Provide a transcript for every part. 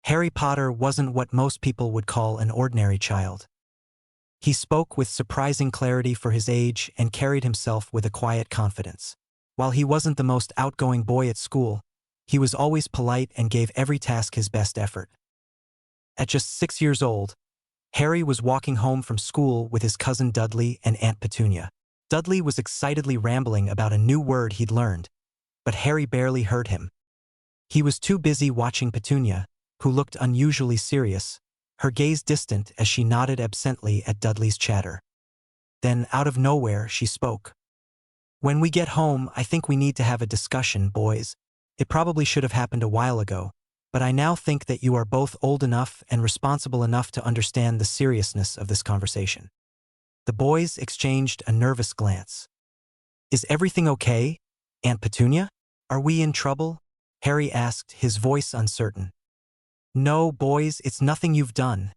Harry Potter wasn't what most people would call an ordinary child. He spoke with surprising clarity for his age and carried himself with a quiet confidence. While he wasn't the most outgoing boy at school, he was always polite and gave every task his best effort. At just 6 years old, Harry was walking home from school with his cousin Dudley and Aunt Petunia. Dudley was excitedly rambling about a new word he'd learned, but Harry barely heard him. He was too busy watching Petunia, who looked unusually serious, her gaze distant as she nodded absently at Dudley's chatter. Then, out of nowhere, she spoke. "When we get home, I think we need to have a discussion, boys. It probably should have happened a while ago, but I now think that you are both old enough and responsible enough to understand the seriousness of this conversation." The boys exchanged a nervous glance. "Is everything okay, Aunt Petunia? Are we in trouble?" Harry asked, his voice uncertain. "No, boys, it's nothing you've done,"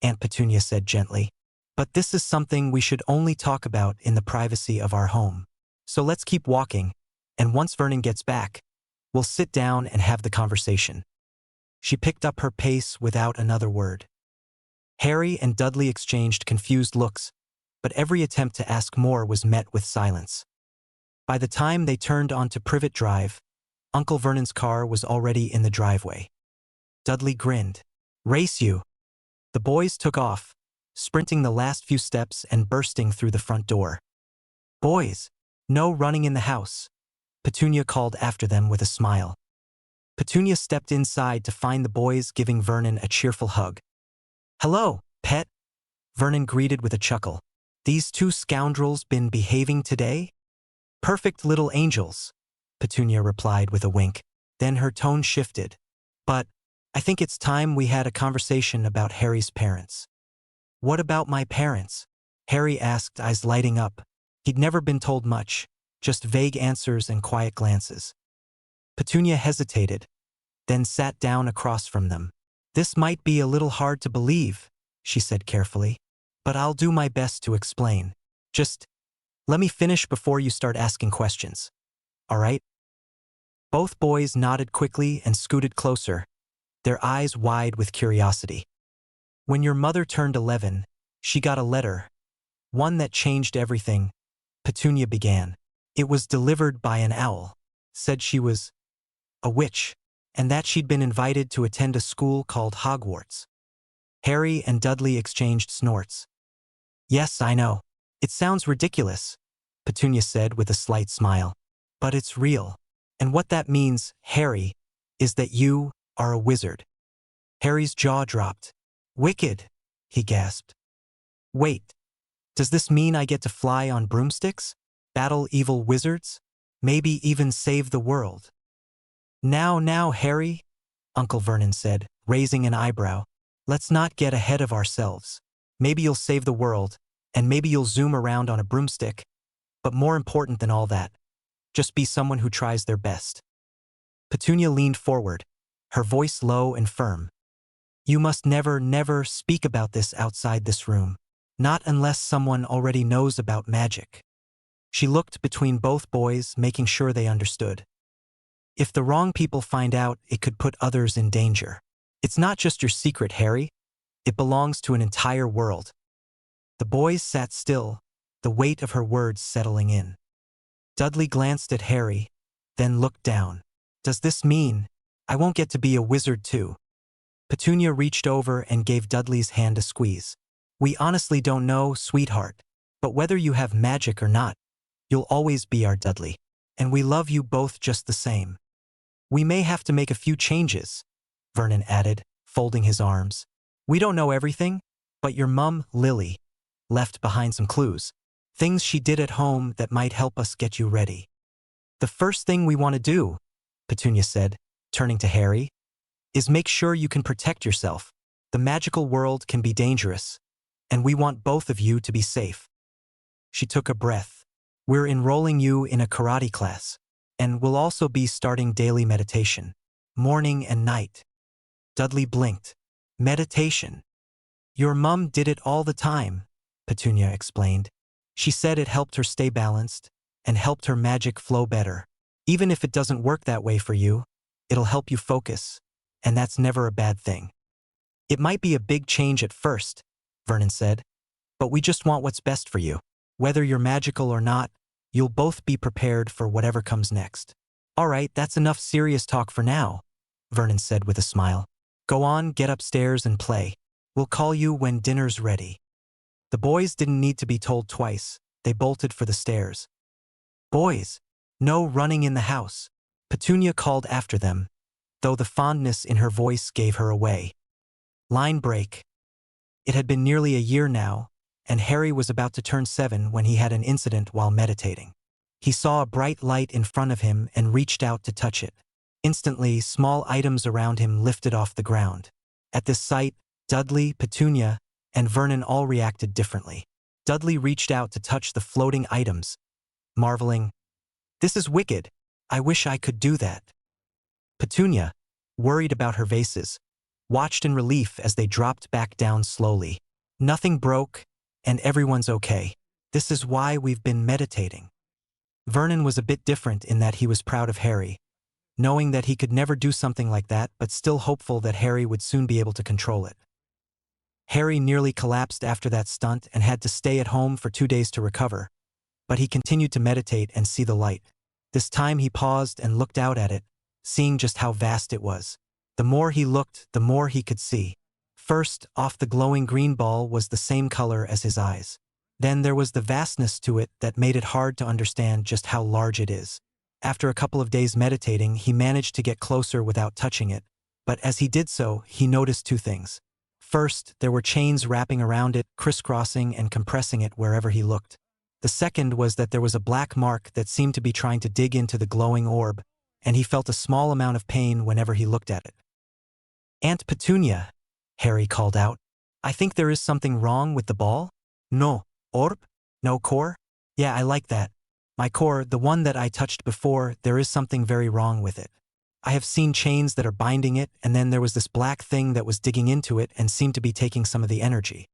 Aunt Petunia said gently. "But this is something we should only talk about in the privacy of our home. So let's keep walking, and once Vernon gets back, we'll sit down and have the conversation." She picked up her pace without another word. Harry and Dudley exchanged confused looks, but every attempt to ask more was met with silence. By the time they turned onto Privet Drive, Uncle Vernon's car was already in the driveway. Dudley grinned. "Race you." The boys took off, sprinting the last few steps and bursting through the front door. "Boys, no running in the house," Petunia called after them with a smile. Petunia stepped inside to find the boys giving Vernon a cheerful hug. "Hello, pet," Vernon greeted with a chuckle. "These two scoundrels been behaving today?" "Perfect little angels," Petunia replied with a wink. Then her tone shifted. "But I think it's time we had a conversation about Harry's parents." "What about my parents?" Harry asked, eyes lighting up. He'd never been told much, just vague answers and quiet glances. Petunia hesitated, then sat down across from them. "This might be a little hard to believe," she said carefully, "but I'll do my best to explain. Just let me finish before you start asking questions. All right?" Both boys nodded quickly and scooted closer, their eyes wide with curiosity. "When your mother turned 11, she got a letter, one that changed everything," Petunia began. "It was delivered by an owl. Said she was a witch, and that she'd been invited to attend a school called Hogwarts." Harry and Dudley exchanged snorts. "Yes, I know. It sounds ridiculous," Petunia said with a slight smile. "But it's real. And what that means, Harry, is that you are a wizard." Harry's jaw dropped. "Wicked," he gasped. "Wait, does this mean I get to fly on broomsticks, battle evil wizards, maybe even save the world?" Now, Harry," Uncle Vernon said, raising an eyebrow. "Let's not get ahead of ourselves. Maybe you'll save the world, and maybe you'll zoom around on a broomstick. But more important than all that, just be someone who tries their best." Petunia leaned forward, her voice low and firm. "You must never speak about this outside this room. Not unless someone already knows about magic." She looked between both boys, making sure they understood. "If the wrong people find out, it could put others in danger. It's not just your secret, Harry. It belongs to an entire world." The boys sat still, the weight of her words settling in. Dudley glanced at Harry, then looked down. "Does this mean I won't get to be a wizard too?" Petunia reached over and gave Dudley's hand a squeeze. "We honestly don't know, sweetheart, but whether you have magic or not, you'll always be our Dudley. And we love you both just the same. We may have to make a few changes," Vernon added, folding his arms. "We don't know everything, but your mum, Lily, left behind some clues. Things she did at home that might help us get you ready." "The first thing we want to do," Petunia said, turning to Harry, "is make sure you can protect yourself. The magical world can be dangerous, and we want both of you to be safe." She took a breath. "We're enrolling you in a karate class, and we'll also be starting daily meditation, morning and night." Dudley blinked. "Meditation? Your mum did it all the time," Petunia explained. "She said it helped her stay balanced and helped her magic flow better. Even if it doesn't work that way for you, it'll help you focus, and that's never a bad thing. It might be a big change at first, Vernon said, but we just want what's best for you. Whether you're magical or not, you'll both be prepared for whatever comes next. All right, that's enough serious talk for now, Vernon said with a smile. Go on, get upstairs and play. We'll call you when dinner's ready. The boys didn't need to be told twice. They bolted for the stairs. Boys, no running in the house, Petunia called after them, though the fondness in her voice gave her away. Line break. It had been nearly a year now, and Harry was about to turn 7 when he had an incident while meditating. He saw a bright light in front of him and reached out to touch it. Instantly, small items around him lifted off the ground. At this sight, Dudley, Petunia, and Vernon all reacted differently. Dudley reached out to touch the floating items, marveling, "This is wicked. I wish I could do that." Petunia, worried about her vases, watched in relief as they dropped back down slowly. Nothing broke, and everyone's okay. This is why we've been meditating. Vernon was a bit different in that he was proud of Harry, knowing that he could never do something like that but still hopeful that Harry would soon be able to control it. Harry nearly collapsed after that stunt and had to stay at home for 2 days to recover, but he continued to meditate and see the light. This time he paused and looked out at it, seeing just how vast it was. The more he looked, the more he could see. First, off the glowing green ball was the same color as his eyes. Then there was the vastness to it that made it hard to understand just how large it is. After a couple of days meditating, he managed to get closer without touching it, but as he did so, he noticed 2 things. First, there were chains wrapping around it, crisscrossing and compressing it wherever he looked. The second was that there was a black mark that seemed to be trying to dig into the glowing orb, and he felt a small amount of pain whenever he looked at it. "Aunt Petunia," Harry called out, "I think there is something wrong with the ball." "No, orb? No core? Yeah, I like that. My core, the one that I touched before, there is something very wrong with it. I have seen chains that are binding it, and then there was this black thing that was digging into it and seemed to be taking some of the energy."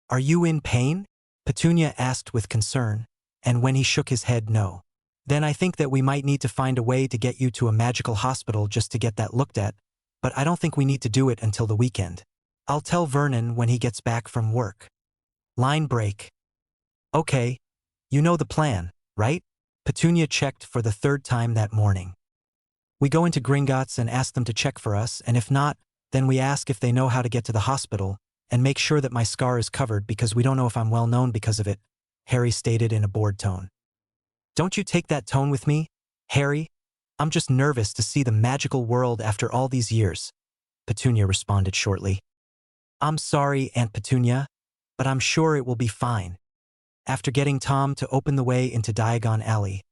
"Are you in pain?" Petunia asked with concern, and when he shook his head no. "Then I think that we might need to find a way to get you to a magical hospital just to get that looked at, but I don't think we need to do it until the weekend. I'll tell Vernon when he gets back from work." Line break. "Okay, you know the plan, right?" Petunia checked for the 3rd time that morning. "We go into Gringotts and ask them to check for us, and if not, then we ask if they know how to get to the hospital, and make sure that my scar is covered because we don't know if I'm well known because of it," Harry stated in a bored tone. "Don't you take that tone with me, Harry. I'm just nervous to see the magical world after all these years," Petunia responded shortly. "I'm sorry, Aunt Petunia, but I'm sure it will be fine." After getting Tom to open the way into Diagon Alley,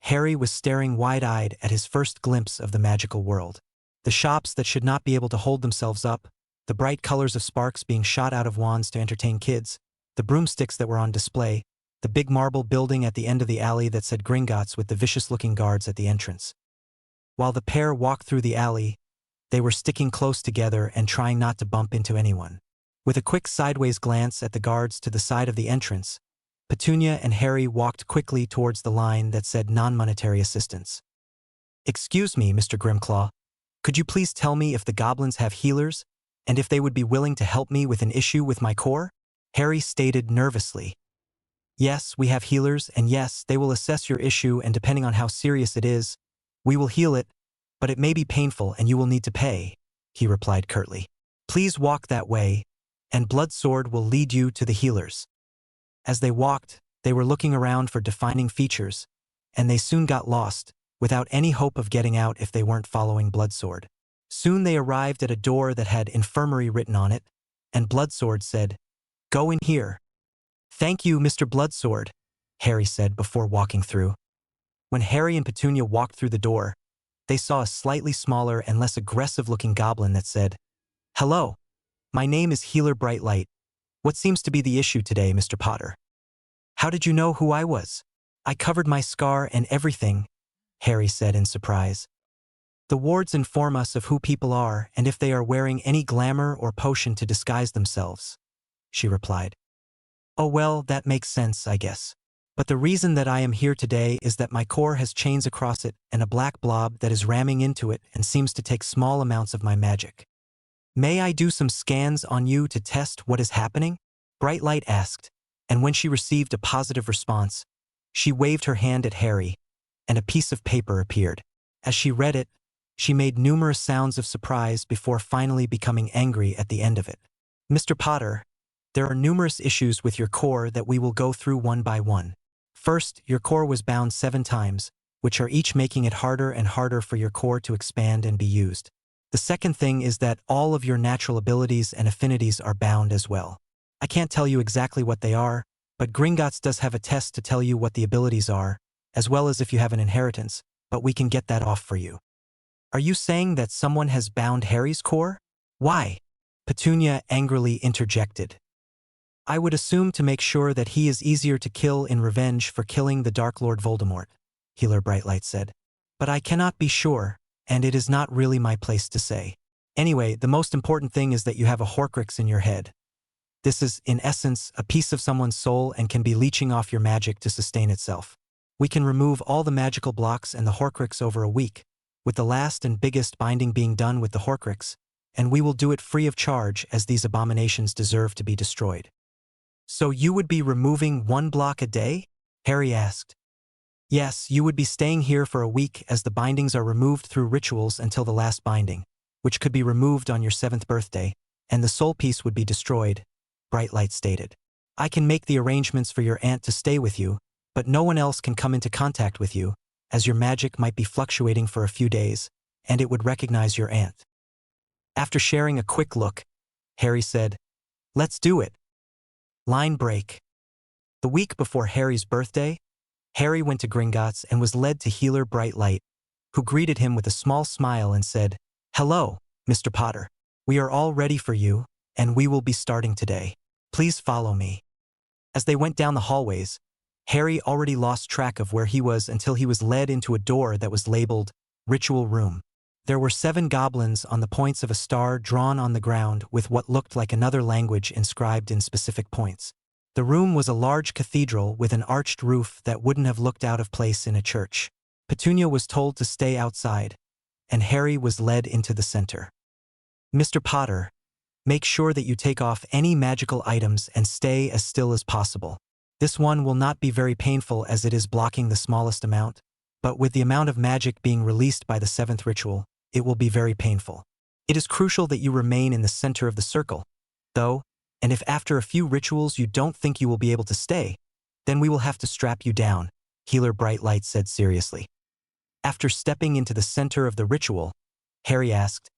Harry was staring wide-eyed at his first glimpse of the magical world. The shops that should not be able to hold themselves up, the bright colors of sparks being shot out of wands to entertain kids, the broomsticks that were on display, the big marble building at the end of the alley that said Gringotts with the vicious-looking guards at the entrance. While the pair walked through the alley, they were sticking close together and trying not to bump into anyone. With a quick sideways glance at the guards to the side of the entrance, Petunia and Harry walked quickly towards the line that said non-monetary assistance. "Excuse me, Mr. Grimclaw, could you please tell me if the goblins have healers, and if they would be willing to help me with an issue with my core?" Harry stated nervously. "Yes, we have healers, and yes, they will assess your issue, and depending on how serious it is, we will heal it, but it may be painful and you will need to pay," he replied curtly. "Please walk that way, and Bloodsword will lead you to the healers." As they walked, they were looking around for defining features, and they soon got lost, without any hope of getting out if they weren't following Bloodsword. Soon they arrived at a door that had infirmary written on it, and Bloodsword said, "Go in here." "Thank you, Mr. Bloodsword," Harry said before walking through. When Harry and Petunia walked through the door, they saw a slightly smaller and less aggressive-looking goblin that said, "Hello, my name is Healer Brightlight. What seems to be the issue today, Mr. Potter?" "How did you know who I was?" "I covered my scar and everything," Harry said in surprise. "The wards inform us of who people are and if they are wearing any glamour or potion to disguise themselves," she replied. "Oh well, that makes sense, I guess. But the reason that I am here today is that my core has chains across it and a black blob that is ramming into it and seems to take small amounts of my magic. May I do some scans on you to test what is happening? Bright Light asked, and when she received a positive response, she waved her hand at Harry, and a piece of paper appeared. As she read it, she made numerous sounds of surprise before finally becoming angry at the end of it. Mr. Potter, there are numerous issues with your core that we will go through one by one. First, your core was bound 7 times, which are each making it harder and harder for your core to expand and be used. The second thing is that all of your natural abilities and affinities are bound as well. I can't tell you exactly what they are, but Gringotts does have a test to tell you what the abilities are, as well as if you have an inheritance, but we can get that off for you. Are you saying that someone has bound Harry's core? Why? Petunia angrily interjected. I would assume to make sure that he is easier to kill in revenge for killing the Dark Lord Voldemort, Healer Brightlight said. But I cannot be sure, and it is not really my place to say. Anyway, the most important thing is that you have a Horcrux in your head. This is, in essence, a piece of someone's soul and can be leeching off your magic to sustain itself. We can remove all the magical blocks and the Horcrux over a week, with the last and biggest binding being done with the Horcrux, and we will do it free of charge as these abominations deserve to be destroyed. So you would be removing 1 block a day? Harry asked. Yes, you would be staying here for a week as the bindings are removed through rituals until the last binding, which could be removed on your 7th birthday, and the soul piece would be destroyed, Brightlight stated. I can make the arrangements for your aunt to stay with you, but no one else can come into contact with you, as your magic might be fluctuating for a few days, and it would recognize your aunt. After sharing a quick look, Harry said, Let's do it. Line break. The week before Harry's birthday, Harry went to Gringotts and was led to Healer Brightlight, who greeted him with a small smile and said, Hello, Mr. Potter. We are all ready for you, and we will be starting today. Please follow me. As they went down the hallways, Harry already lost track of where he was until he was led into a door that was labeled Ritual Room. There were 7 goblins on the points of a star drawn on the ground with what looked like another language inscribed in specific points. The room was a large cathedral with an arched roof that wouldn't have looked out of place in a church. Petunia was told to stay outside, and Harry was led into the center. Mr. Potter, make sure that you take off any magical items and stay as still as possible. This one will not be very painful as it is blocking the smallest amount, but with the amount of magic being released by the 7th ritual, it will be very painful. It is crucial that you remain in the center of the circle, though, and if after a few rituals you don't think you will be able to stay, then we will have to strap you down, Healer Brightlight said seriously. After stepping into the center of the ritual, Harry asked,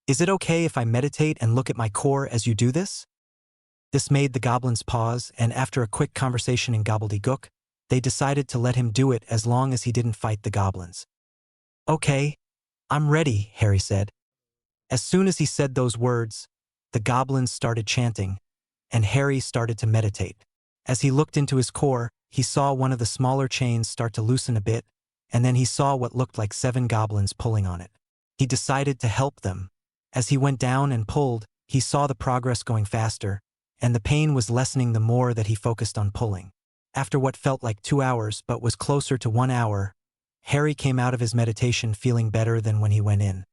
Is it okay if I meditate and look at my core as you do this? This made the goblins pause, and after a quick conversation in gobbledygook, they decided to let him do it as long as he didn't fight the goblins. Okay, I'm ready, Harry said. As soon as he said those words, the goblins started chanting, and Harry started to meditate. As he looked into his core, he saw one of the smaller chains start to loosen a bit, and then he saw what looked like 7 goblins pulling on it. He decided to help them. As he went down and pulled, he saw the progress going faster, and the pain was lessening the more that he focused on pulling. After what felt like 2 hours but was closer to 1 hour, Harry came out of his meditation feeling better than when he went in.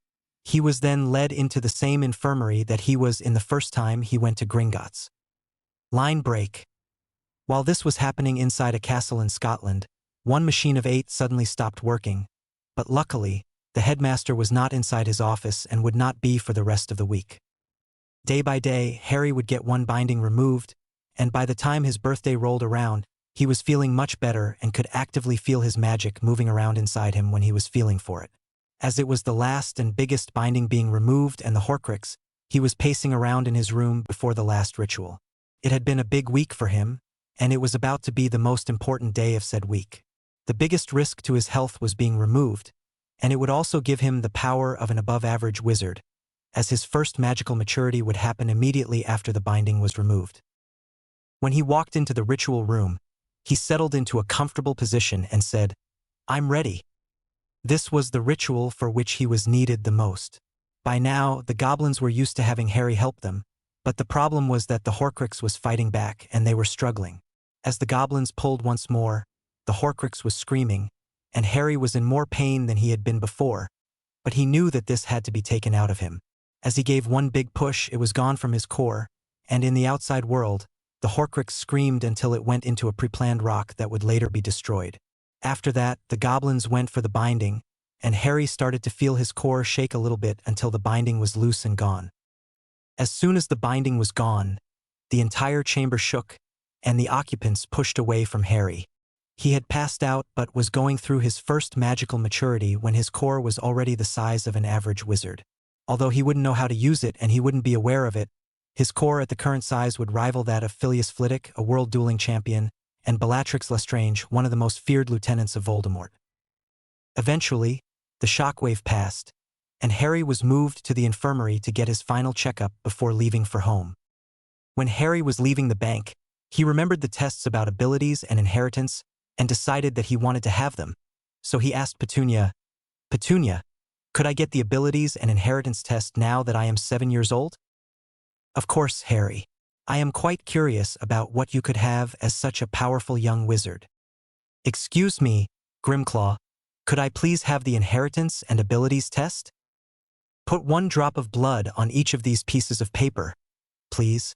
He was then led into the same infirmary that he was in the first time he went to Gringotts. Line break. While this was happening inside a castle in Scotland, one machine of 8 suddenly stopped working, but luckily, the headmaster was not inside his office and would not be for the rest of the week. Day by day, Harry would get 1 binding removed, and by the time his birthday rolled around, he was feeling much better and could actively feel his magic moving around inside him when he was feeling for it. As it was the last and biggest binding being removed and the Horcrux, he was pacing around in his room before the last ritual. It had been a big week for him, and it was about to be the most important day of said week. The biggest risk to his health was being removed, and it would also give him the power of an above-average wizard, as his first magical maturity would happen immediately after the binding was removed. When he walked into the ritual room, he settled into a comfortable position and said, I'm ready. This was the ritual for which he was needed the most. By now, the goblins were used to having Harry help them, but the problem was that the Horcrux was fighting back and they were struggling. As the goblins pulled once more, the Horcrux was screaming, and Harry was in more pain than he had been before, but he knew that this had to be taken out of him. As he gave one big push, it was gone from his core, and in the outside world, the Horcrux screamed until it went into a pre-planned rock that would later be destroyed. After that, the goblins went for the binding, and Harry started to feel his core shake a little bit until the binding was loose and gone. As soon as the binding was gone, the entire chamber shook, and the occupants pushed away from Harry. He had passed out but was going through his first magical maturity when his core was already the size of an average wizard. Although he wouldn't know how to use it and he wouldn't be aware of it, his core at the current size would rival that of Filius Flitwick, a world dueling champion, and Bellatrix Lestrange, one of the most feared lieutenants of Voldemort. Eventually, the shockwave passed, and Harry was moved to the infirmary to get his final checkup before leaving for home. When Harry was leaving the bank, he remembered the tests about abilities and inheritance and decided that he wanted to have them. So he asked Petunia, "Petunia, could I get the abilities and inheritance test now that I am 7 years old?" "Of course, Harry. I am quite curious about what you could have as such a powerful young wizard." "Excuse me, Grimclaw, could I please have the inheritance and abilities test?" "Put 1 drop of blood on each of these pieces of paper, please."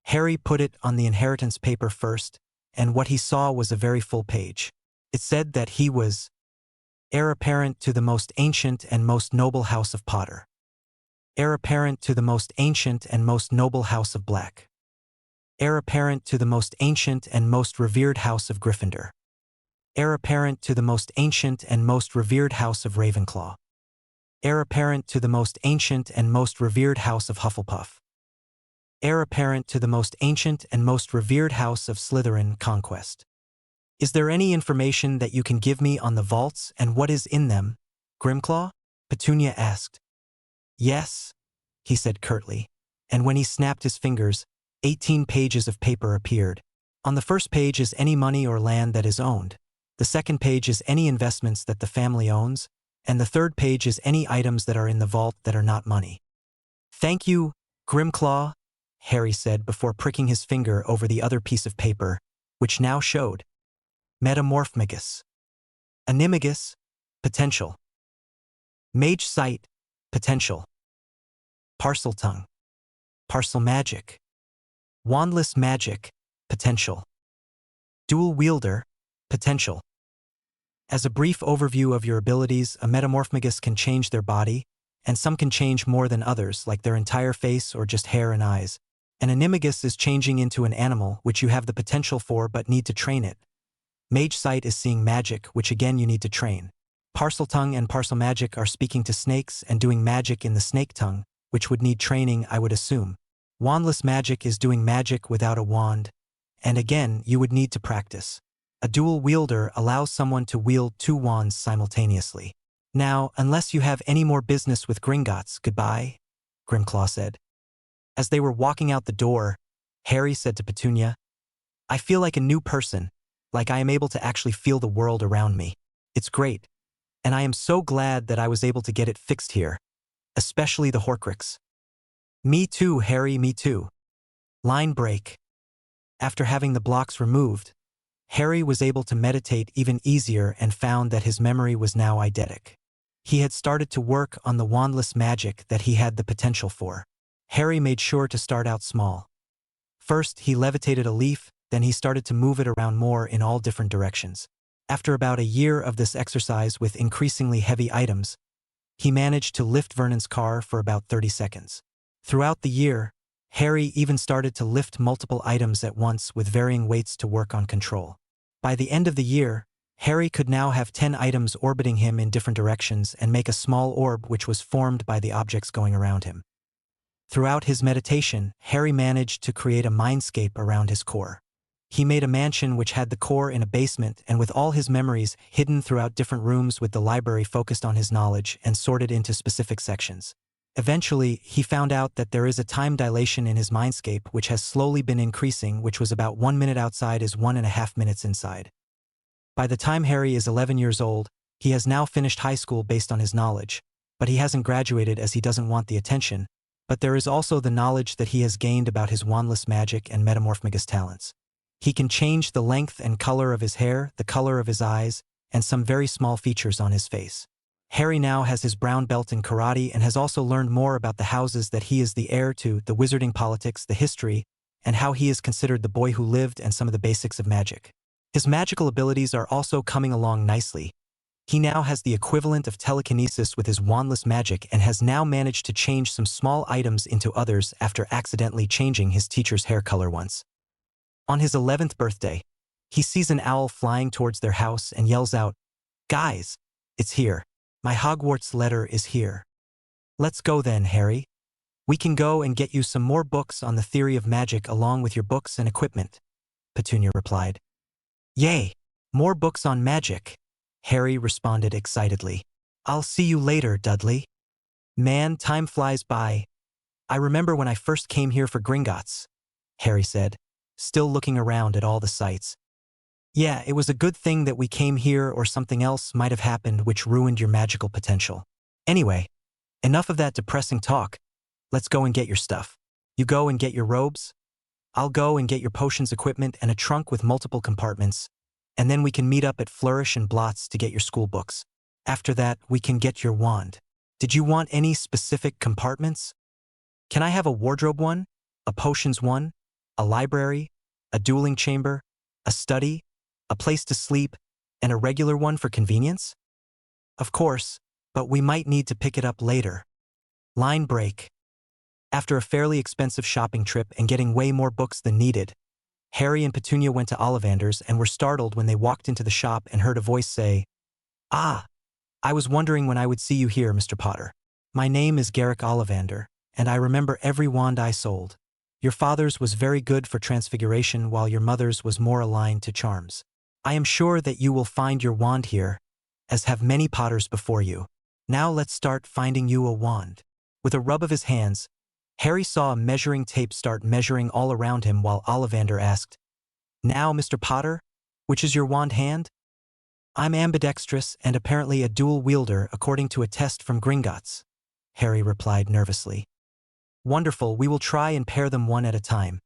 Harry put it on the inheritance paper first, and what he saw was a very full page. It said that he was heir apparent to the most ancient and most noble house of Potter. Heir apparent to the most ancient and most noble house of Black. Heir apparent to the most ancient and most revered house of Gryffindor. Heir apparent to the most ancient and most revered house of Ravenclaw. Heir apparent to the most ancient and most revered house of Hufflepuff. Heir apparent to the most ancient and most revered house of Slytherin Conquest. "Is there any information that you can give me on the vaults and what is in them, Grimclaw?" Petunia asked. "Yes," he said curtly, and when he snapped his fingers, 18 pages of paper appeared. On the first page is any money or land that is owned, the second page is any investments that the family owns, and the third page is any items that are in the vault that are not money. "Thank you, Grimclaw," Harry said before pricking his finger over the other piece of paper, which now showed Metamorphmagus. Animagus, potential. Mage Sight, potential. Parseltongue. Parcel Magic. Wandless Magic, potential. Dual Wielder, potential. As a brief overview of your abilities, a Metamorphmagus can change their body, and some can change more than others, like their entire face or just hair and eyes. An Animagus is changing into an animal, which you have the potential for but need to train it. Mage Sight is seeing magic, which again you need to train. Parseltongue and Parcel Magic are speaking to snakes and doing magic in the snake tongue, which would need training, I would assume. Wandless Magic is doing magic without a wand, and again you would need to practice. A Dual Wielder allows someone to wield 2 wands simultaneously. "Now, unless you have any more business with Gringotts, goodbye," Grimclaw said. As they were walking out the door, Harry said to Petunia, "I feel like a new person, like I am able to actually feel the world around me. It's great, and I am so glad that I was able to get it fixed here, especially the Horcrux." "Me too, Harry, me too." Line break. After having the blocks removed, Harry was able to meditate even easier and found that his memory was now eidetic. He had started to work on the wandless magic that he had the potential for. Harry made sure to start out small. First, he levitated a leaf, then he started to move it around more in all different directions. After about a year of this exercise with increasingly heavy items, he managed to lift Vernon's car for about 30 seconds. Throughout the year, Harry even started to lift multiple items at once with varying weights to work on control. By the end of the year, Harry could now have 10 items orbiting him in different directions and make a small orb which was formed by the objects going around him. Throughout his meditation, Harry managed to create a mindscape around his core. He made a mansion which had the core in a basement and with all his memories hidden throughout different rooms with the library focused on his knowledge and sorted into specific sections. Eventually, he found out that there is a time dilation in his mindscape which has slowly been increasing, which was about 1 minute outside is 1.5 minutes inside. By the time Harry is 11 years old, he has now finished high school based on his knowledge, but he hasn't graduated as he doesn't want the attention, but there is also the knowledge that he has gained about his wandless magic and Metamorphmagus talents. He can change the length and color of his hair, the color of his eyes, and some very small features on his face. Harry now has his brown belt in karate and has also learned more about the houses that he is the heir to, the wizarding politics, the history, and how he is considered the boy who lived and some of the basics of magic. His magical abilities are also coming along nicely. He now has the equivalent of telekinesis with his wandless magic and has now managed to change some small items into others after accidentally changing his teacher's hair color once. On his 11th birthday, he sees an owl flying towards their house and yells out, "Guys, it's here. My Hogwarts letter is here." "Let's go then, Harry. We can go and get you some more books on the theory of magic along with your books and equipment," Petunia replied. "Yay! More books on magic," Harry responded excitedly. "I'll see you later, Dudley." "Man, time flies by. I remember when I first came here for Gringotts," Harry said, still looking around at all the sights. "Yeah, it was a good thing that we came here, or something else might have happened which ruined your magical potential. Anyway, enough of that depressing talk. Let's go and get your stuff. You go and get your robes. I'll go and get your potions equipment and a trunk with multiple compartments, and then we can meet up at Flourish and Blots to get your school books. After that, we can get your wand. Did you want any specific compartments? Can I have a wardrobe one, a potions one, a library, a dueling chamber, a study, a place to sleep, and a regular one for convenience?" "Of course, but we might need to pick it up later." Line break. After a fairly expensive shopping trip and getting way more books than needed, Harry and Petunia went to Ollivander's and were startled when they walked into the shop and heard a voice say, "Ah, I was wondering when I would see you here, Mr. Potter. My name is Garrick Ollivander, and I remember every wand I sold. Your father's was very good for transfiguration while your mother's was more aligned to charms. I am sure that you will find your wand here, as have many Potters before you. Now let's start finding you a wand." With a rub of his hands, Harry saw a measuring tape start measuring all around him while Ollivander asked, "Now, Mr. Potter, which is your wand hand?" "I'm ambidextrous and apparently a dual wielder according to a test from Gringotts," Harry replied nervously. "Wonderful, we will try and pair them one at a time.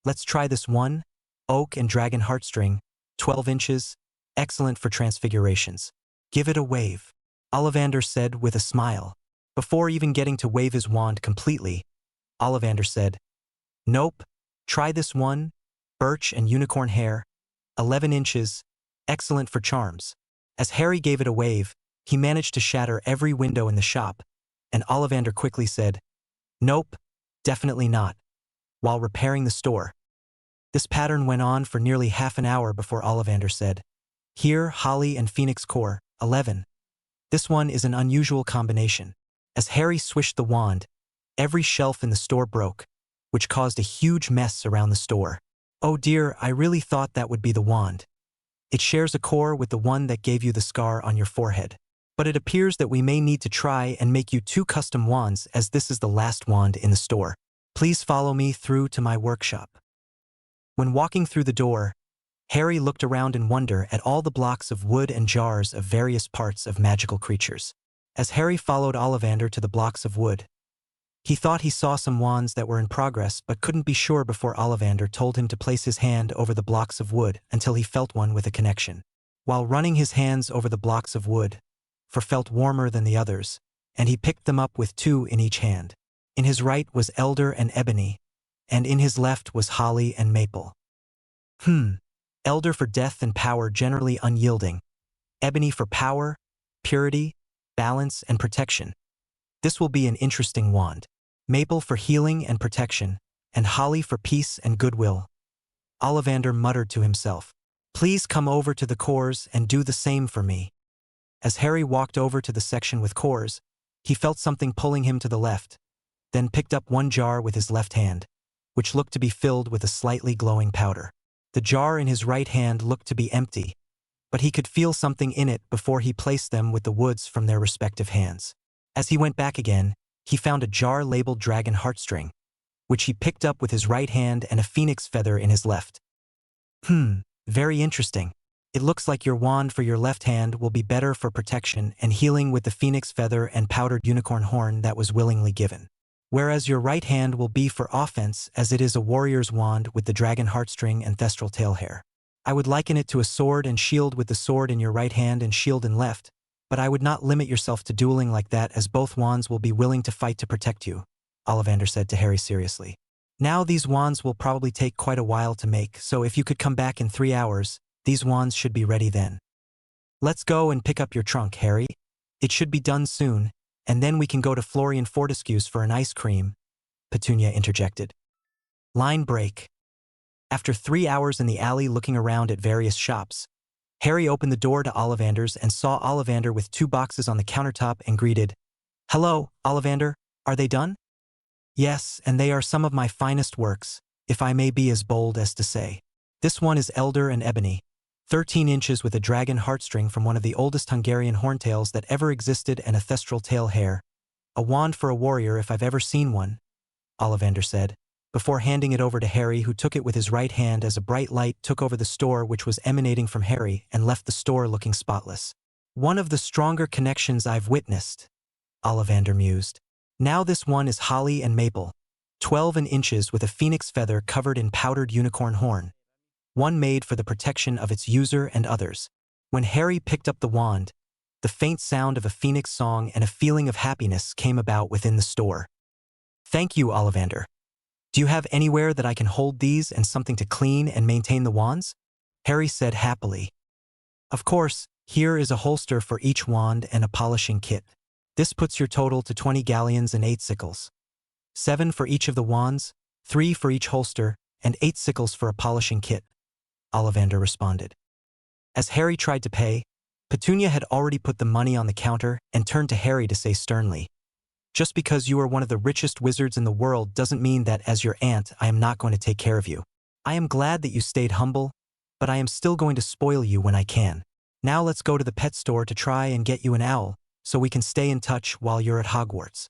Let's try this one, oak and dragon heartstring, 12 inches, excellent for transfigurations. Give it a wave," Ollivander said with a smile. Before even getting to wave his wand completely, Ollivander said, "Nope, try this one, birch and unicorn hair, 11 inches, excellent for charms." As Harry gave it a wave, he managed to shatter every window in the shop, and Ollivander quickly said, "Nope, definitely not," while repairing the store. This pattern went on for nearly half an hour before Ollivander said, "Here, Holly and Phoenix Core, 11. This one is an unusual combination." As Harry swished the wand, every shelf in the store broke, which caused a huge mess around the store. "Oh dear, I really thought that would be the wand. It shares a core with the one that gave you the scar on your forehead. But it appears that we may need to try and make you 2 custom wands as this is the last wand in the store. Please follow me through to my workshop." When walking through the door, Harry looked around in wonder at all the blocks of wood and jars of various parts of magical creatures. As Harry followed Ollivander to the blocks of wood, he thought he saw some wands that were in progress but couldn't be sure before Ollivander told him to place his hand over the blocks of wood until he felt one with a connection. While running his hands over the blocks of wood, for felt warmer than the others, and he picked them up with 2 in each hand. In his right was elder and ebony, and in his left was holly and maple. Elder for death and power, generally unyielding. Ebony for power, purity, balance, and protection. This will be an interesting wand. Maple for healing and protection, and holly for peace and goodwill. Ollivander muttered to himself, "Please come over to the cores and do the same for me." As Harry walked over to the section with cores, he felt something pulling him to the left, then picked up one jar with his left hand, which looked to be filled with a slightly glowing powder. The jar in his right hand looked to be empty, but he could feel something in it before he placed them with the woods from their respective hands. As he went back again, he found a jar labeled Dragon Heartstring, which he picked up with his right hand and a phoenix feather in his left. Very interesting. It looks like your wand for your left hand will be better for protection and healing with the phoenix feather and powdered unicorn horn that was willingly given. whereas your right hand will be for offense as it is a warrior's wand with the dragon heartstring and thestral tail hair. I would liken it to a sword and shield with the sword in your right hand and shield in left, but I would not limit yourself to dueling like that as both wands will be willing to fight to protect you, Ollivander said to Harry seriously. Now these wands will probably take quite a while to make, so if you could come back in 3 hours, these wands should be ready then. Let's go and pick up your trunk, Harry. It should be done soon, and then we can go to Florian Fortescue's for an ice cream, Petunia interjected. Line break. After 3 hours in the alley looking around at various shops, Harry opened the door to Ollivander's and saw Ollivander with 2 boxes on the countertop and greeted, "Hello, Ollivander, are they done?" "Yes, and they are some of my finest works, if I may be as bold as to say. This one is Elder and Ebony, 13 inches with a dragon heartstring from one of the oldest Hungarian horntails that ever existed and a thestral tail hair. A wand for a warrior if I've ever seen one," Ollivander said, before handing it over to Harry, who took it with his right hand as a bright light took over the store which was emanating from Harry and left the store looking spotless. "One of the stronger connections I've witnessed," Ollivander mused. "Now this one is holly and maple, 12 inches with a phoenix feather covered in powdered unicorn horn. One made for the protection of its user and others." When Harry picked up the wand, the faint sound of a phoenix song and a feeling of happiness came about within the store. "Thank you, Ollivander. Do you have anywhere that I can hold these and something to clean and maintain the wands?" Harry said happily. "Of course, here is a holster for each wand and a polishing kit. This puts your total to 20 galleons and 8 sickles. 7 for each of the wands, 3 for each holster, and 8 sickles for a polishing kit," Ollivander responded. As Harry tried to pay, Petunia had already put the money on the counter and turned to Harry to say sternly, "Just because you are one of the richest wizards in the world doesn't mean that as your aunt I am not going to take care of you. I am glad that you stayed humble, but I am still going to spoil you when I can. Now let's go to the pet store to try and get you an owl, so we can stay in touch while you're at Hogwarts."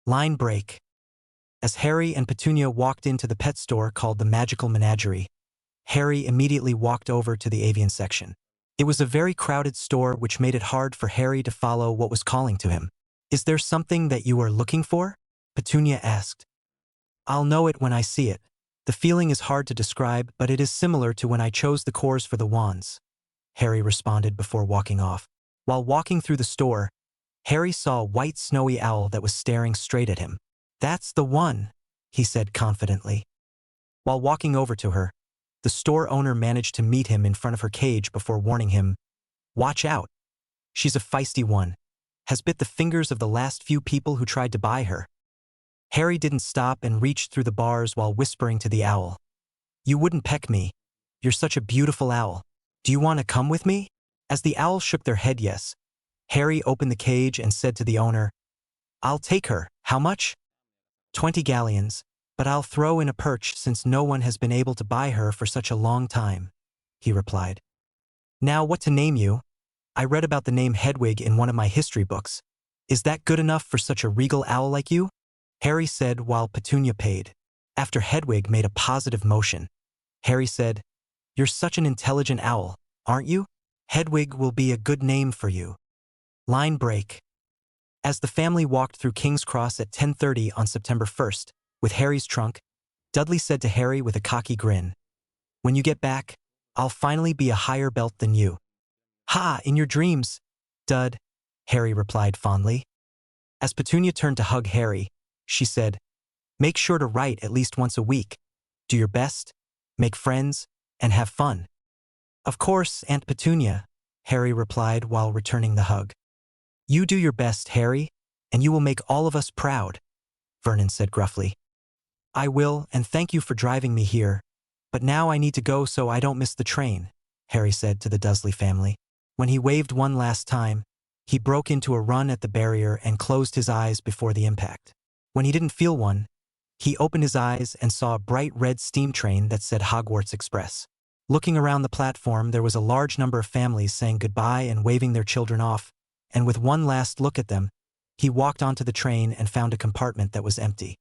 Line break. As Harry and Petunia walked into the pet store called the Magical Menagerie, Harry immediately walked over to the avian section. It was a very crowded store which made it hard for Harry to follow what was calling to him. "Is there something that you are looking for?" Petunia asked. "I'll know it when I see it. The feeling is hard to describe, but it is similar to when I chose the cores for the wands," Harry responded before walking off. While walking through the store, Harry saw a white snowy owl that was staring straight at him. "That's the one," he said confidently. While walking over to her, the store owner managed to meet him in front of her cage before warning him, "Watch out. She's a feisty one. Has bit the fingers of the last few people who tried to buy her." Harry didn't stop and reached through the bars while whispering to the owl, "You wouldn't peck me. You're such a beautiful owl. Do you want to come with me?" As the owl shook their head yes, Harry opened the cage and said to the owner, "I'll take her. How much?" 20 galleons, but I'll throw in a perch since no one has been able to buy her for such a long time," he replied. "Now what to name you? I read about the name Hedwig in one of my history books. Is that good enough for such a regal owl like you?" Harry said while Petunia paid. After Hedwig made a positive motion, Harry said, "You're such an intelligent owl, aren't you? Hedwig will be a good name for you." Line break. As the family walked through King's Cross at 10:30 on September 1st, with Harry's trunk, Dudley said to Harry with a cocky grin, "When you get back, I'll finally be a higher belt than you." "Ha, in your dreams, Dud," Harry replied fondly. As Petunia turned to hug Harry, she said, "Make sure to write at least once a week. Do your best, make friends, and have fun." "Of course, Aunt Petunia," Harry replied while returning the hug. "You do your best, Harry, and you will make all of us proud," Vernon said gruffly. "I will, and thank you for driving me here, but now I need to go so I don't miss the train," Harry said to the Dursley family. When he waved one last time, he broke into a run at the barrier and closed his eyes before the impact. When he didn't feel one, he opened his eyes and saw a bright red steam train that said Hogwarts Express. Looking around the platform, there was a large number of families saying goodbye and waving their children off, and with one last look at them, he walked onto the train and found a compartment that was empty.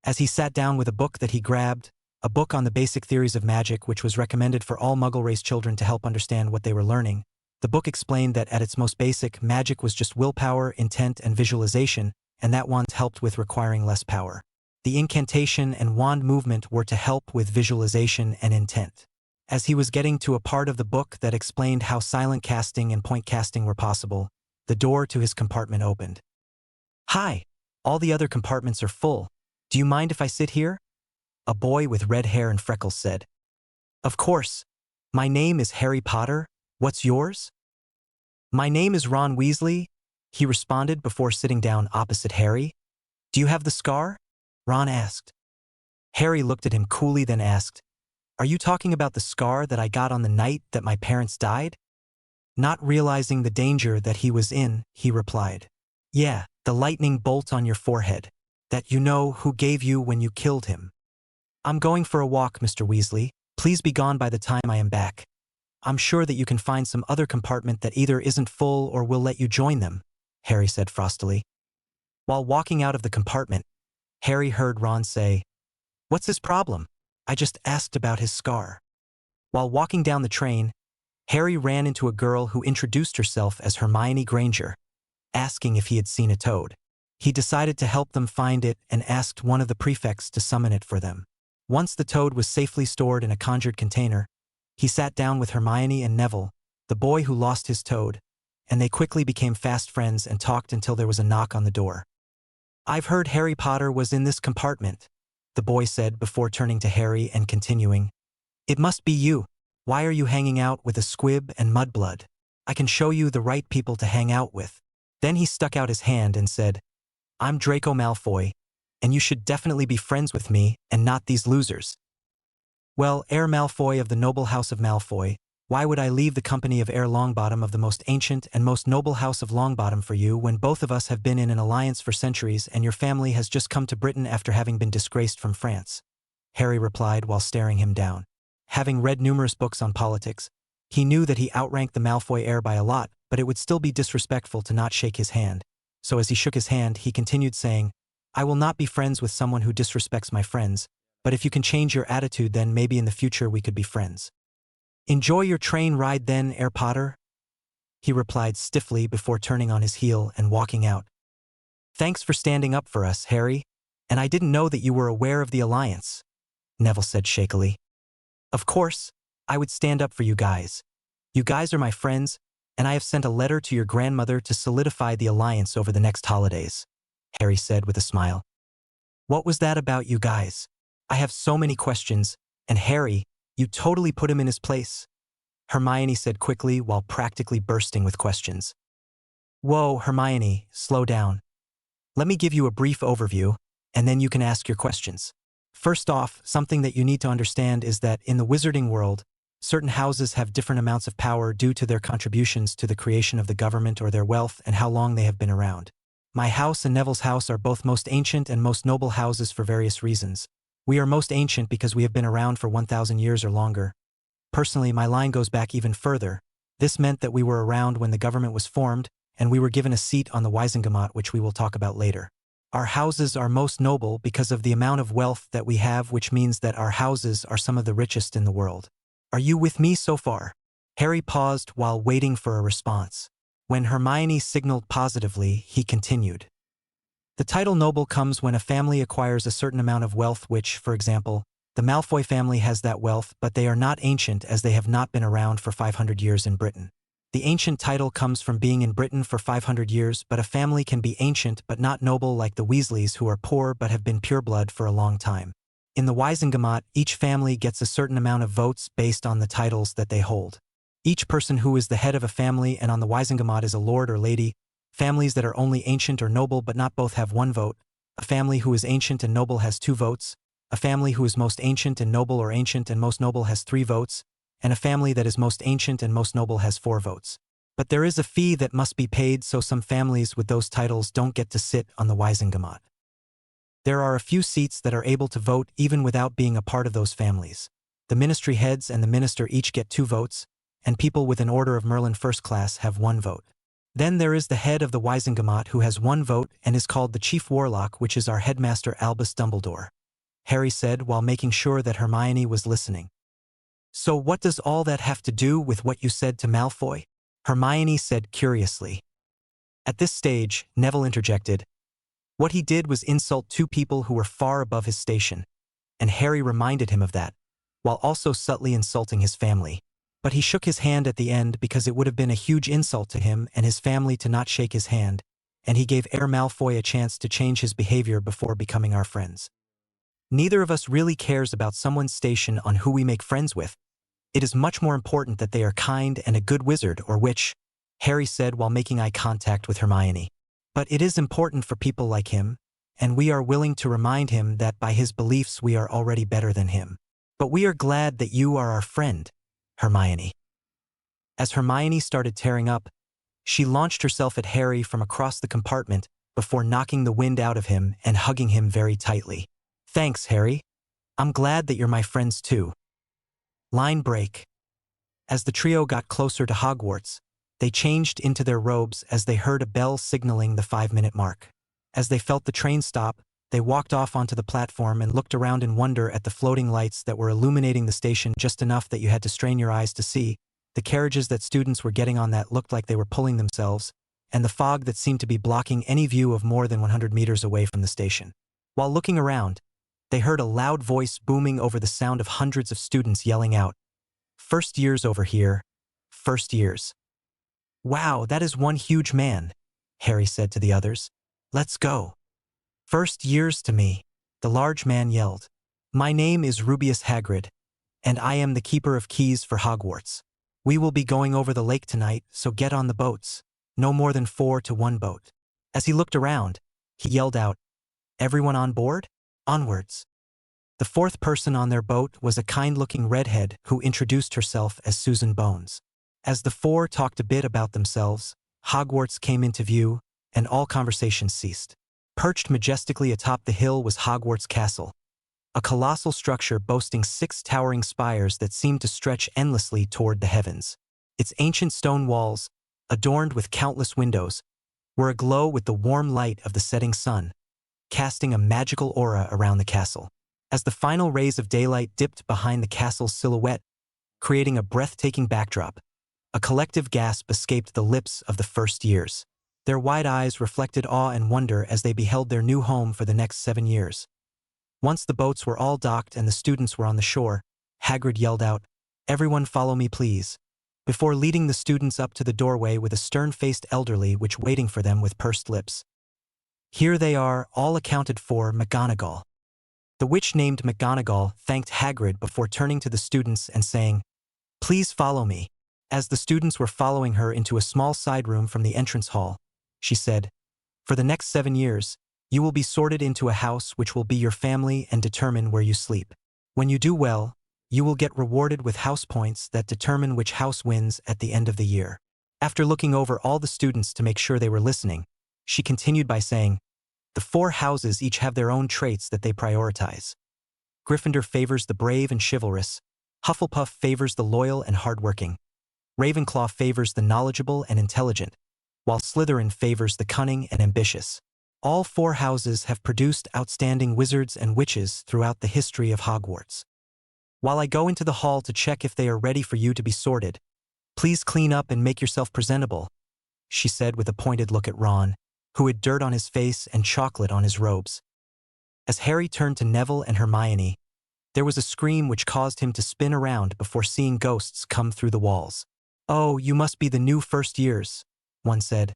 As he sat down with a book that he grabbed, a book on the basic theories of magic which was recommended for all Muggle race children to help understand what they were learning, the book explained that at its most basic, magic was just willpower, intent, and visualization, and that wand helped with requiring less power. The incantation and wand movement were to help with visualization and intent. As he was getting to a part of the book that explained how silent casting and point casting were possible, the door to his compartment opened. "Hi, all the other compartments are full. Do you mind if I sit here?" A boy with red hair and freckles said. "Of course. My name is Harry Potter. What's yours?" "My name is Ron Weasley," he responded before sitting down opposite Harry. "Do you have the scar?" Ron asked. Harry looked at him coolly, then asked, "Are you talking about the scar that I got on the night that my parents died?" Not realizing the danger that he was in, he replied, "Yeah, the lightning bolt on your forehead, that you know who gave you when you killed him." "I'm going for a walk, Mr. Weasley. Please be gone by the time I am back. I'm sure that you can find some other compartment that either isn't full or will let you join them," Harry said frostily. While walking out of the compartment, Harry heard Ron say, "What's his problem? I just asked about his scar." While walking down the train, Harry ran into a girl who introduced herself as Hermione Granger, asking if he had seen a toad. He decided to help them find it and asked one of the prefects to summon it for them. Once the toad was safely stored in a conjured container, he sat down with Hermione and Neville, the boy who lost his toad, and they quickly became fast friends and talked until there was a knock on the door. "I've heard Harry Potter was in this compartment," the boy said before turning to Harry and continuing, "It must be you. Why are you hanging out with a squib and mudblood? I can show you the right people to hang out with." Then he stuck out his hand and said, "I'm Draco Malfoy, and you should definitely be friends with me and not these losers." "Well, Heir Malfoy of the noble house of Malfoy, why would I leave the company of Heir Longbottom of the most ancient and most noble house of Longbottom for you when both of us have been in an alliance for centuries and your family has just come to Britain after having been disgraced from France?" Harry replied while staring him down. Having read numerous books on politics, he knew that he outranked the Malfoy heir by a lot, but it would still be disrespectful to not shake his hand. So as he shook his hand, he continued saying, "I will not be friends with someone who disrespects my friends, but if you can change your attitude, then maybe in the future we could be friends." "Enjoy your train ride then, Heir Potter," he replied stiffly before turning on his heel and walking out. "Thanks for standing up for us, Harry, and I didn't know that you were aware of the alliance," Neville said shakily. "Of course, I would stand up for you guys. You guys are my friends, and I have sent a letter to your grandmother to solidify the alliance over the next holidays," Harry said with a smile. "What was that about, you guys? I have so many questions, and Harry, you totally put him in his place," Hermione said quickly while practically bursting with questions. "Whoa, Hermione, slow down. Let me give you a brief overview, and then you can ask your questions. First off, something that you need to understand is that in the wizarding world, certain houses have different amounts of power due to their contributions to the creation of the government or their wealth and how long they have been around. My house and Neville's house are both most ancient and most noble houses for various reasons. We are most ancient because we have been around for 1,000 years or longer. Personally, my line goes back even further. This meant that we were around when the government was formed, and we were given a seat on the Wisengamot, which we will talk about later. Our houses are most noble because of the amount of wealth that we have, which means that our houses are some of the richest in the world. Are you with me so far?" Harry paused while waiting for a response. When Hermione signaled positively, he continued. "The title noble comes when a family acquires a certain amount of wealth which, for example, the Malfoy family has that wealth, but they are not ancient as they have not been around for 500 years in Britain. The ancient title comes from being in Britain for 500 years, but a family can be ancient but not noble like the Weasleys, who are poor but have been pureblood for a long time. In the Wisengamot, each family gets a certain amount of votes based on the titles that they hold. Each person who is the head of a family and on the Wisengamot is a lord or lady. Families that are only ancient or noble but not both have 1 vote. A family who is ancient and noble has 2 votes. A family who is most ancient and noble or ancient and most noble has 3 votes. And a family that is most ancient and most noble has 4 votes. But there is a fee that must be paid, so some families with those titles don't get to sit on the Wisengamot. There are a few seats that are able to vote even without being a part of those families. The ministry heads and the minister each get 2 votes, and people with an Order of Merlin First Class have 1 vote. Then there is the head of the Wisengamot who has 1 vote and is called the Chief Warlock, which is our headmaster Albus Dumbledore," Harry said while making sure that Hermione was listening. "So what does all that have to do with what you said to Malfoy?" Hermione said curiously. At this stage, Neville interjected, What he did was insult two people who were far above his station, and Harry reminded him of that, while also subtly insulting his family. But he shook his hand at the end because it would have been a huge insult to him and his family to not shake his hand, and he gave Herr Malfoy a chance to change his behavior before becoming our friends. Neither of us really cares about someone's station on who we make friends with. It is much more important that they are kind and a good wizard or witch, Harry said while making eye contact with Hermione. But it is important for people like him, and we are willing to remind him that by his beliefs we are already better than him. But we are glad that you are our friend, Hermione. As Hermione started tearing up, she launched herself at Harry from across the compartment before knocking the wind out of him and hugging him very tightly. Thanks, Harry. I'm glad that you're my friends too. Line break. As the trio got closer to Hogwarts, they changed into their robes as they heard a bell signaling the 5-minute mark. As they felt the train stop, they walked off onto the platform and looked around in wonder at the floating lights that were illuminating the station just enough that you had to strain your eyes to see, the carriages that students were getting on that looked like they were pulling themselves, and the fog that seemed to be blocking any view of more than 100 meters away from the station. While looking around, they heard a loud voice booming over the sound of hundreds of students yelling out, "First years over here, first years." "Wow, that is one huge man," Harry said to the others. "Let's go." "First years to me," the large man yelled. "My name is Rubeus Hagrid, and I am the keeper of keys for Hogwarts. We will be going over the lake tonight, so get on the boats. No more than 4 to 1 boat." As he looked around, he yelled out, "Everyone on board? Onwards." The fourth person on their boat was a kind-looking redhead who introduced herself as Susan Bones. As the four talked a bit about themselves, Hogwarts came into view, and all conversation ceased. Perched majestically atop the hill was Hogwarts Castle, a colossal structure boasting 6 towering spires that seemed to stretch endlessly toward the heavens. Its ancient stone walls, adorned with countless windows, were aglow with the warm light of the setting sun, casting a magical aura around the castle. As the final rays of daylight dipped behind the castle's silhouette, creating a breathtaking backdrop, a collective gasp escaped the lips of the first years. Their wide eyes reflected awe and wonder as they beheld their new home for the next 7 years. Once the boats were all docked and the students were on the shore, Hagrid yelled out, "Everyone follow me, please," before leading the students up to the doorway with a stern-faced elderly witch waiting for them with pursed lips. "Here they are, all accounted for, McGonagall." The witch named McGonagall thanked Hagrid before turning to the students and saying, "Please follow me." As the students were following her into a small side room from the entrance hall, she said, "For the next 7 years, you will be sorted into a house which will be your family and determine where you sleep. When you do well, you will get rewarded with house points that determine which house wins at the end of the year." After looking over all the students to make sure they were listening, she continued by saying, "The 4 houses each have their own traits that they prioritize. Gryffindor favors the brave and chivalrous, Hufflepuff favors the loyal and hardworking, Ravenclaw favors the knowledgeable and intelligent, while Slytherin favors the cunning and ambitious. All 4 houses have produced outstanding wizards and witches throughout the history of Hogwarts. While I go into the hall to check if they are ready for you to be sorted, please clean up and make yourself presentable," she said with a pointed look at Ron, who had dirt on his face and chocolate on his robes. As Harry turned to Neville and Hermione, there was a scream which caused him to spin around before seeing ghosts come through the walls. "Oh, you must be the new first years," one said.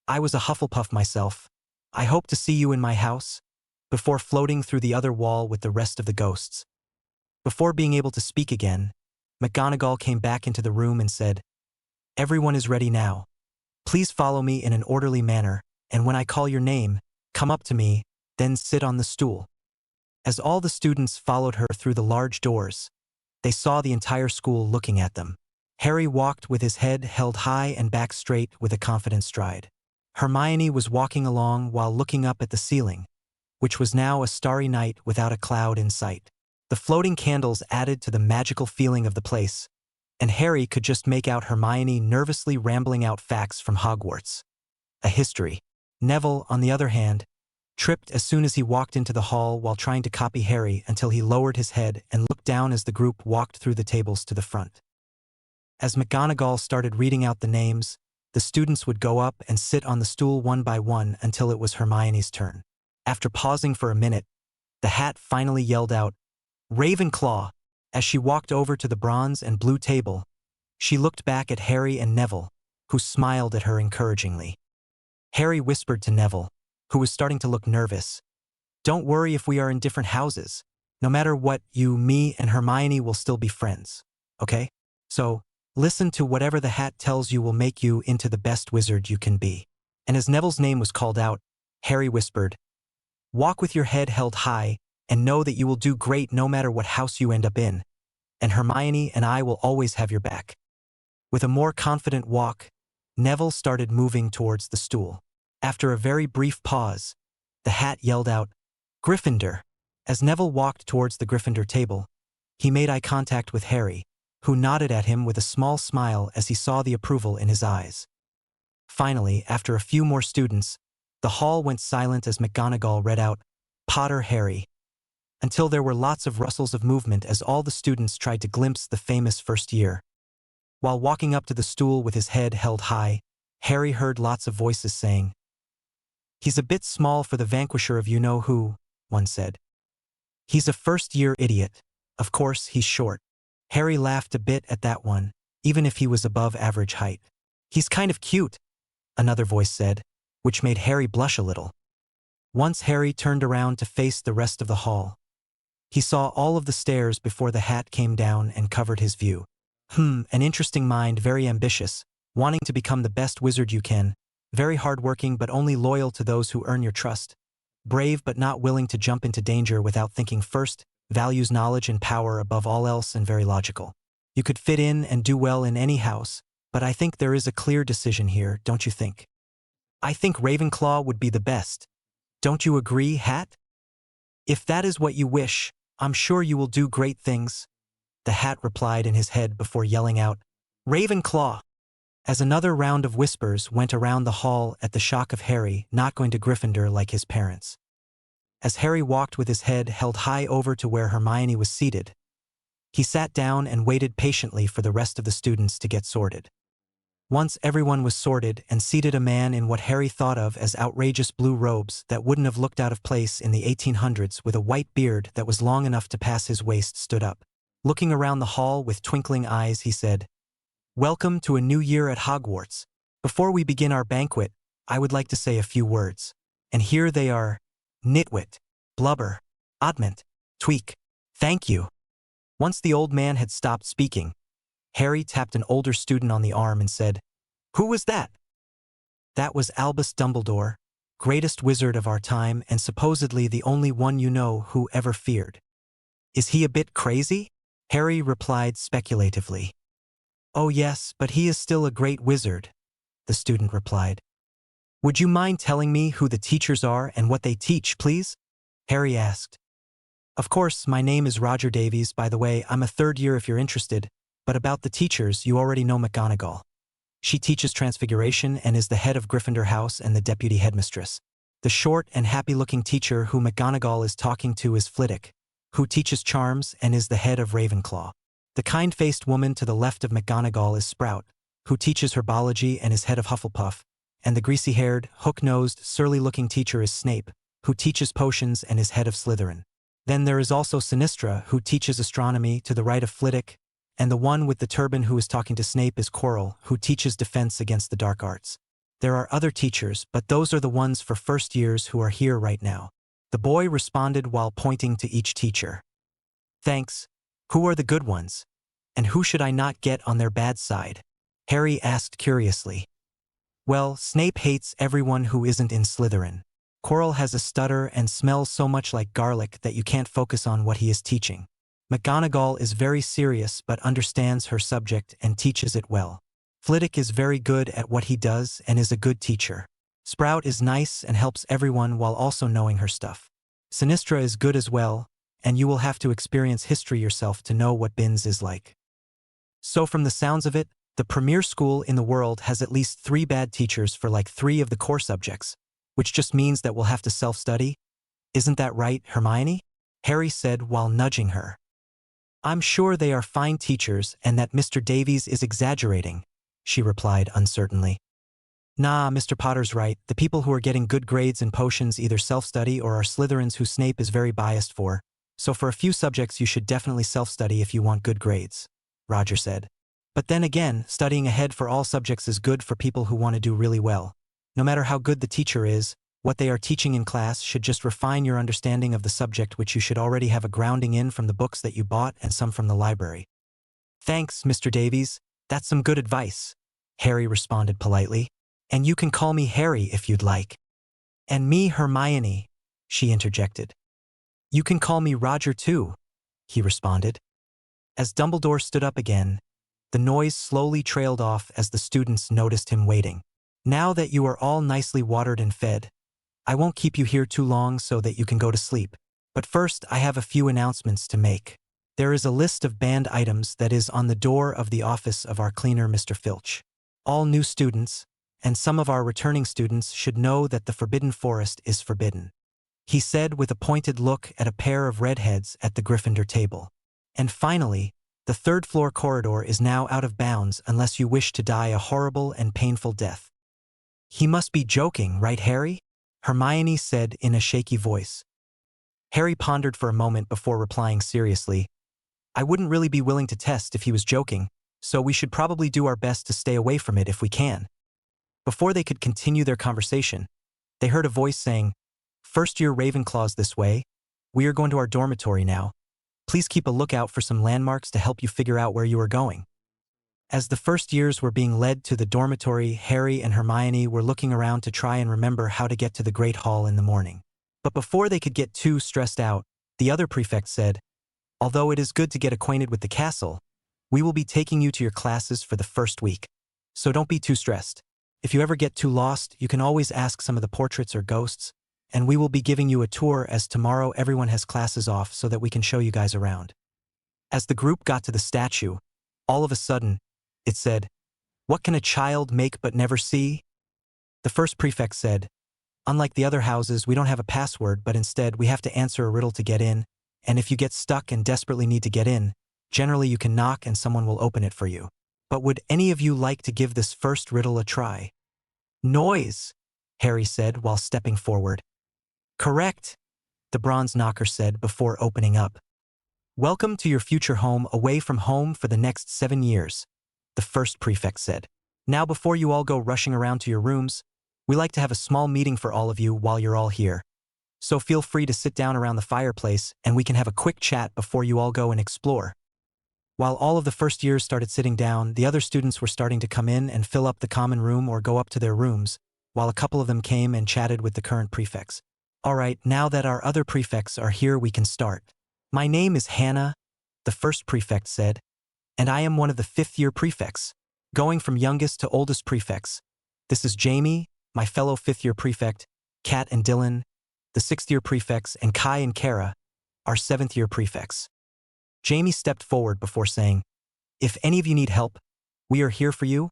"I was a Hufflepuff myself. I hope to see you in my house," before floating through the other wall with the rest of the ghosts. Before being able to speak again, McGonagall came back into the room and said, "Everyone is ready now. Please follow me in an orderly manner, and when I call your name, come up to me, then sit on the stool." As all the students followed her through the large doors, they saw the entire school looking at them. Harry walked with his head held high and back straight with a confident stride. Hermione was walking along while looking up at the ceiling, which was now a starry night without a cloud in sight. The floating candles added to the magical feeling of the place, and Harry could just make out Hermione nervously rambling out facts from Hogwarts. A history. Neville, on the other hand, tripped as soon as he walked into the hall while trying to copy Harry until he lowered his head and looked down as the group walked through the tables to the front. As McGonagall started reading out the names, the students would go up and sit on the stool one by one until it was Hermione's turn. After pausing for a minute, the hat finally yelled out, "Ravenclaw!" As she walked over to the bronze and blue table, she looked back at Harry and Neville, who smiled at her encouragingly. Harry whispered to Neville, who was starting to look nervous, "Don't worry if we are in different houses. No matter what, you, me, and Hermione will still be friends. Okay? So, listen to whatever the hat tells you will make you into the best wizard you can be." And as Neville's name was called out, Harry whispered, "Walk with your head held high, and know that you will do great no matter what house you end up in. And Hermione and I will always have your back." With a more confident walk, Neville started moving towards the stool. After a very brief pause, the hat yelled out, "Gryffindor." As Neville walked towards the Gryffindor table, he made eye contact with Harry, who nodded at him with a small smile as he saw the approval in his eyes. Finally, after a few more students, the hall went silent as McGonagall read out, "Potter Harry," until there were lots of rustles of movement as all the students tried to glimpse the famous first year. While walking up to the stool with his head held high, Harry heard lots of voices saying, "He's a bit small for the vanquisher of you-know-who," one said. "He's a first-year idiot. Of course, he's short." Harry laughed a bit at that one, even if he was above average height. "He's kind of cute," another voice said, which made Harry blush a little. Once Harry turned around to face the rest of the hall, he saw all of the stairs before the hat came down and covered his view. An interesting mind, very ambitious, wanting to become the best wizard you can, very hardworking but only loyal to those who earn your trust, brave but not willing to jump into danger without thinking first, values knowledge and power above all else, and very logical. You could fit in and do well in any house, but I think there is a clear decision here, don't you think? I think Ravenclaw would be the best. Don't you agree, Hat? If that is what you wish, I'm sure you will do great things," the hat replied in his head before yelling out, "Ravenclaw!" as another round of whispers went around the hall at the shock of Harry not going to Gryffindor like his parents. As Harry walked with his head held high over to where Hermione was seated, he sat down and waited patiently for the rest of the students to get sorted. Once everyone was sorted and seated, a man in what Harry thought of as outrageous blue robes that wouldn't have looked out of place in the 1800s with a white beard that was long enough to pass his waist stood up. Looking around the hall with twinkling eyes, he said, "Welcome to a new year at Hogwarts. Before we begin our banquet, I would like to say a few words. And here they are: Nitwit, Blubber, Oddment, Tweak. Thank you." Once the old man had stopped speaking, Harry tapped an older student on the arm and said, "Who was that?" "That was Albus Dumbledore, greatest wizard of our time and supposedly the only one you know who ever feared." "Is he a bit crazy?" Harry replied speculatively. "Oh yes, but he is still a great wizard," the student replied. "Would you mind telling me who the teachers are and what they teach, please?" Harry asked. "Of course, my name is Roger Davies. By the way, I'm a third year if you're interested. But about the teachers, you already know McGonagall. She teaches Transfiguration and is the head of Gryffindor House and the deputy headmistress. The short and happy-looking teacher who McGonagall is talking to is Flitwick, who teaches Charms and is the head of Ravenclaw. The kind-faced woman to the left of McGonagall is Sprout, who teaches Herbology and is head of Hufflepuff, and the greasy-haired, hook-nosed, surly-looking teacher is Snape, who teaches Potions and is head of Slytherin. Then there is also Sinistra, who teaches Astronomy to the right of Flitwick, and the one with the turban who is talking to Snape is Quirrell, who teaches Defense against the Dark Arts. There are other teachers, but those are the ones for first years who are here right now." The boy responded while pointing to each teacher. "Thanks. Who are the good ones? And who should I not get on their bad side?" Harry asked curiously. "Well, Snape hates everyone who isn't in Slytherin. Quirrell has a stutter and smells so much like garlic that you can't focus on what he is teaching. McGonagall is very serious but understands her subject and teaches it well. Flitwick is very good at what he does and is a good teacher. Sprout is nice and helps everyone while also knowing her stuff. Sinistra is good as well, and you will have to experience history yourself to know what Binns is like. So from the sounds of it, the premier school in the world has at least 3 bad teachers for like 3 of the core subjects, which just means that we'll have to self-study. Isn't that right, Hermione?" Harry said while nudging her. "I'm sure they are fine teachers and that Mr. Davies is exaggerating," she replied uncertainly. Nah, Mr. Potter's right. The people who are getting good grades in potions either self-study or are Slytherins who Snape is very biased for. So for a few subjects you should definitely self-study if you want good grades, Roger said. But then again, studying ahead for all subjects is good for people who want to do really well. No matter how good the teacher is, what they are teaching in class should just refine your understanding of the subject, which you should already have a grounding in from the books that you bought and some from the library. Thanks, Mr. Davies. That's some good advice, Harry responded politely. And you can call me Harry if you'd like. And me Hermione, she interjected. You can call me Roger too, he responded. As Dumbledore stood up again, the noise slowly trailed off as the students noticed him waiting. Now that you are all nicely watered and fed, I won't keep you here too long so that you can go to sleep. But first, I have a few announcements to make. There is a list of banned items that is on the door of the office of our cleaner, Mr. Filch. All new students, and some of our returning students, should know that the Forbidden Forest is forbidden, he said with a pointed look at a pair of redheads at the Gryffindor table. And finally, the third-floor corridor is now out of bounds unless you wish to die a horrible and painful death. He must be joking, right, Harry? Hermione said in a shaky voice. Harry pondered for a moment before replying seriously. I wouldn't really be willing to test if he was joking, so we should probably do our best to stay away from it if we can. Before they could continue their conversation, they heard a voice saying, First-year Ravenclaws this way. We are going to our dormitory now. Please keep a lookout for some landmarks to help you figure out where you are going. As the first years were being led to the dormitory, Harry and Hermione were looking around to try and remember how to get to the Great Hall in the morning. But before they could get too stressed out, the other prefect said, Although it is good to get acquainted with the castle, we will be taking you to your classes for the first week. So don't be too stressed. If you ever get too lost, you can always ask some of the portraits or ghosts, and we will be giving you a tour as tomorrow everyone has classes off so that we can show you guys around. As the group got to the statue, all of a sudden, it said, What can a child make but never see? The first prefect said, Unlike the other houses, we don't have a password, but instead we have to answer a riddle to get in, and if you get stuck and desperately need to get in, generally you can knock and someone will open it for you. But would any of you like to give this first riddle a try? Noise, Harry said while stepping forward. Correct, the bronze knocker said before opening up. Welcome to your future home away from home for the next 7 years, the first prefect said. Now before you all go rushing around to your rooms, we like to have a small meeting for all of you while you're all here. So feel free to sit down around the fireplace and we can have a quick chat before you all go and explore. While all of the first years started sitting down, the other students were starting to come in and fill up the common room or go up to their rooms, while a couple of them came and chatted with the current prefects. All right, now that our other prefects are here, we can start. My name is Hannah, the first prefect said, and I am one of the fifth-year prefects, going from youngest to oldest prefects. This is Jamie, my fellow fifth-year prefect, Kat and Dylan, the sixth-year prefects, and Kai and Kara, our seventh-year prefects. Jamie stepped forward before saying, If any of you need help, we are here for you,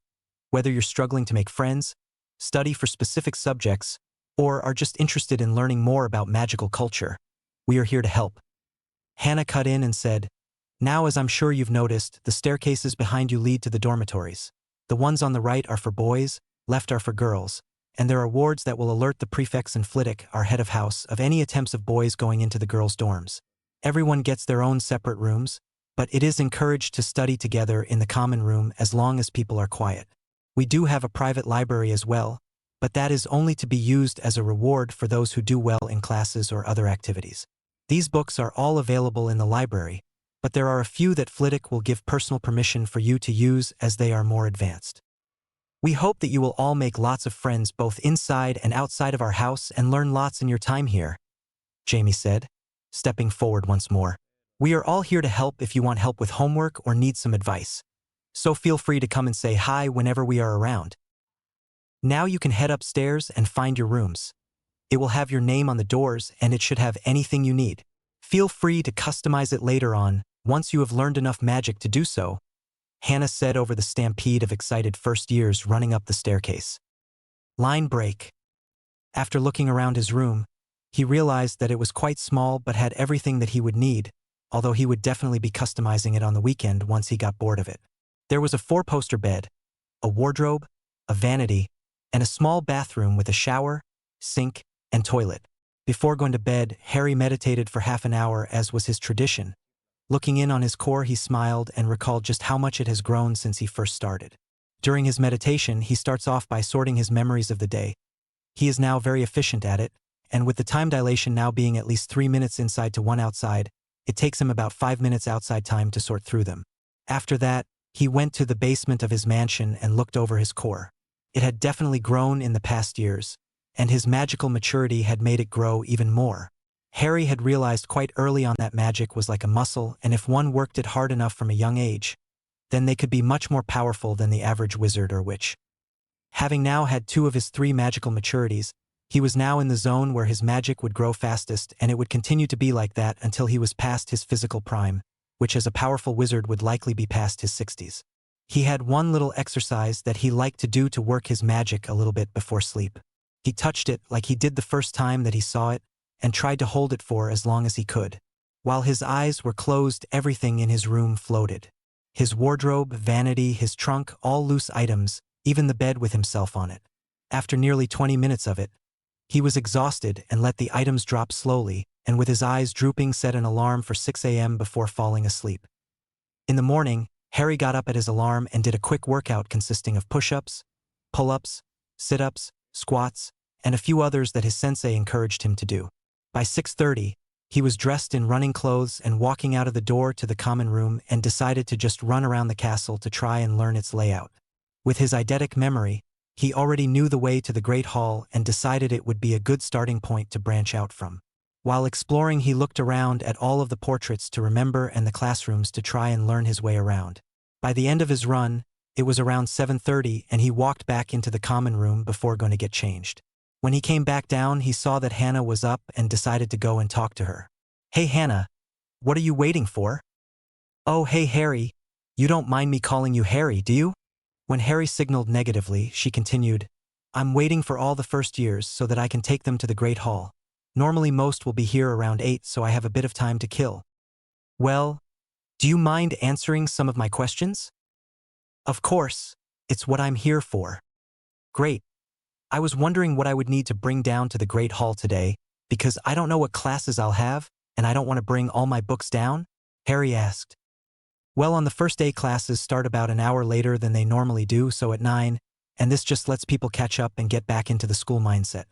whether you're struggling to make friends, study for specific subjects, or are just interested in learning more about magical culture. We are here to help. Hannah cut in and said, Now, as I'm sure you've noticed, the staircases behind you lead to the dormitories. The ones on the right are for boys, left are for girls, and there are wards that will alert the prefects and Flitwick, our head of house, of any attempts of boys going into the girls' dorms. Everyone gets their own separate rooms, but it is encouraged to study together in the common room as long as people are quiet. We do have a private library as well, but that is only to be used as a reward for those who do well in classes or other activities. These books are all available in the library, but there are a few that Flitwick will give personal permission for you to use as they are more advanced. We hope that you will all make lots of friends both inside and outside of our house and learn lots in your time here, Jamie said, stepping forward once more. We are all here to help if you want help with homework or need some advice. So feel free to come and say hi whenever we are around. Now you can head upstairs and find your rooms. It will have your name on the doors and it should have anything you need. Feel free to customize it later on, once you have learned enough magic to do so, Hannah said over the stampede of excited first years running up the staircase. Line break. After looking around his room, he realized that it was quite small but had everything that he would need, although he would definitely be customizing it on the weekend once he got bored of it. There was a 4-poster bed, a wardrobe, a vanity, and a small bathroom with a shower, sink, and toilet. Before going to bed, Harry meditated for half an hour as was his tradition. Looking in on his core, he smiled and recalled just how much it has grown since he first started. During his meditation, he starts off by sorting his memories of the day. He is now very efficient at it, and with the time dilation now being at least 3 minutes inside to 1 outside, it takes him about 5 minutes outside time to sort through them. After that, he went to the basement of his mansion and looked over his core. It had definitely grown in the past years, and his magical maturity had made it grow even more. Harry had realized quite early on that magic was like a muscle, and if one worked it hard enough from a young age, then they could be much more powerful than the average wizard or witch. Having now had 2 of his 3 magical maturities, he was now in the zone where his magic would grow fastest, and it would continue to be like that until he was past his physical prime, which as a powerful wizard would likely be past his 60s. He had one little exercise that he liked to do to work his magic a little bit before sleep. He touched it like he did the first time that he saw it, and tried to hold it for as long as he could. While his eyes were closed, everything in his room floated. His wardrobe, vanity, his trunk, all loose items, even the bed with himself on it. After nearly 20 minutes of it, he was exhausted and let the items drop slowly, and with his eyes drooping set an alarm for 6 a.m. before falling asleep. In the morning, Harry got up at his alarm and did a quick workout consisting of push-ups, pull-ups, sit-ups, squats, and a few others that his sensei encouraged him to do. By 6:30, he was dressed in running clothes and walking out of the door to the common room and decided to just run around the castle to try and learn its layout. With his eidetic memory, he already knew the way to the Great Hall and decided it would be a good starting point to branch out from. While exploring, he looked around at all of the portraits to remember and the classrooms to try and learn his way around. By the end of his run, it was around 7:30 and he walked back into the common room before going to get changed. When he came back down, he saw that Hannah was up and decided to go and talk to her. "Hey Hannah, what are you waiting for?" "Oh hey Harry, you don't mind me calling you Harry, do you?" When Harry signaled negatively, she continued, "I'm waiting for all the first years so that I can take them to the Great Hall. Normally most will be here around 8, so I have a bit of time to kill." "Well, do you mind answering some of my questions?" "Of course, it's what I'm here for." "Great. I was wondering what I would need to bring down to the Great Hall today, because I don't know what classes I'll have, and I don't want to bring all my books down," Harry asked. "Well, on the first day classes start about an hour later than they normally do, so at 9, and this just lets people catch up and get back into the school mindset.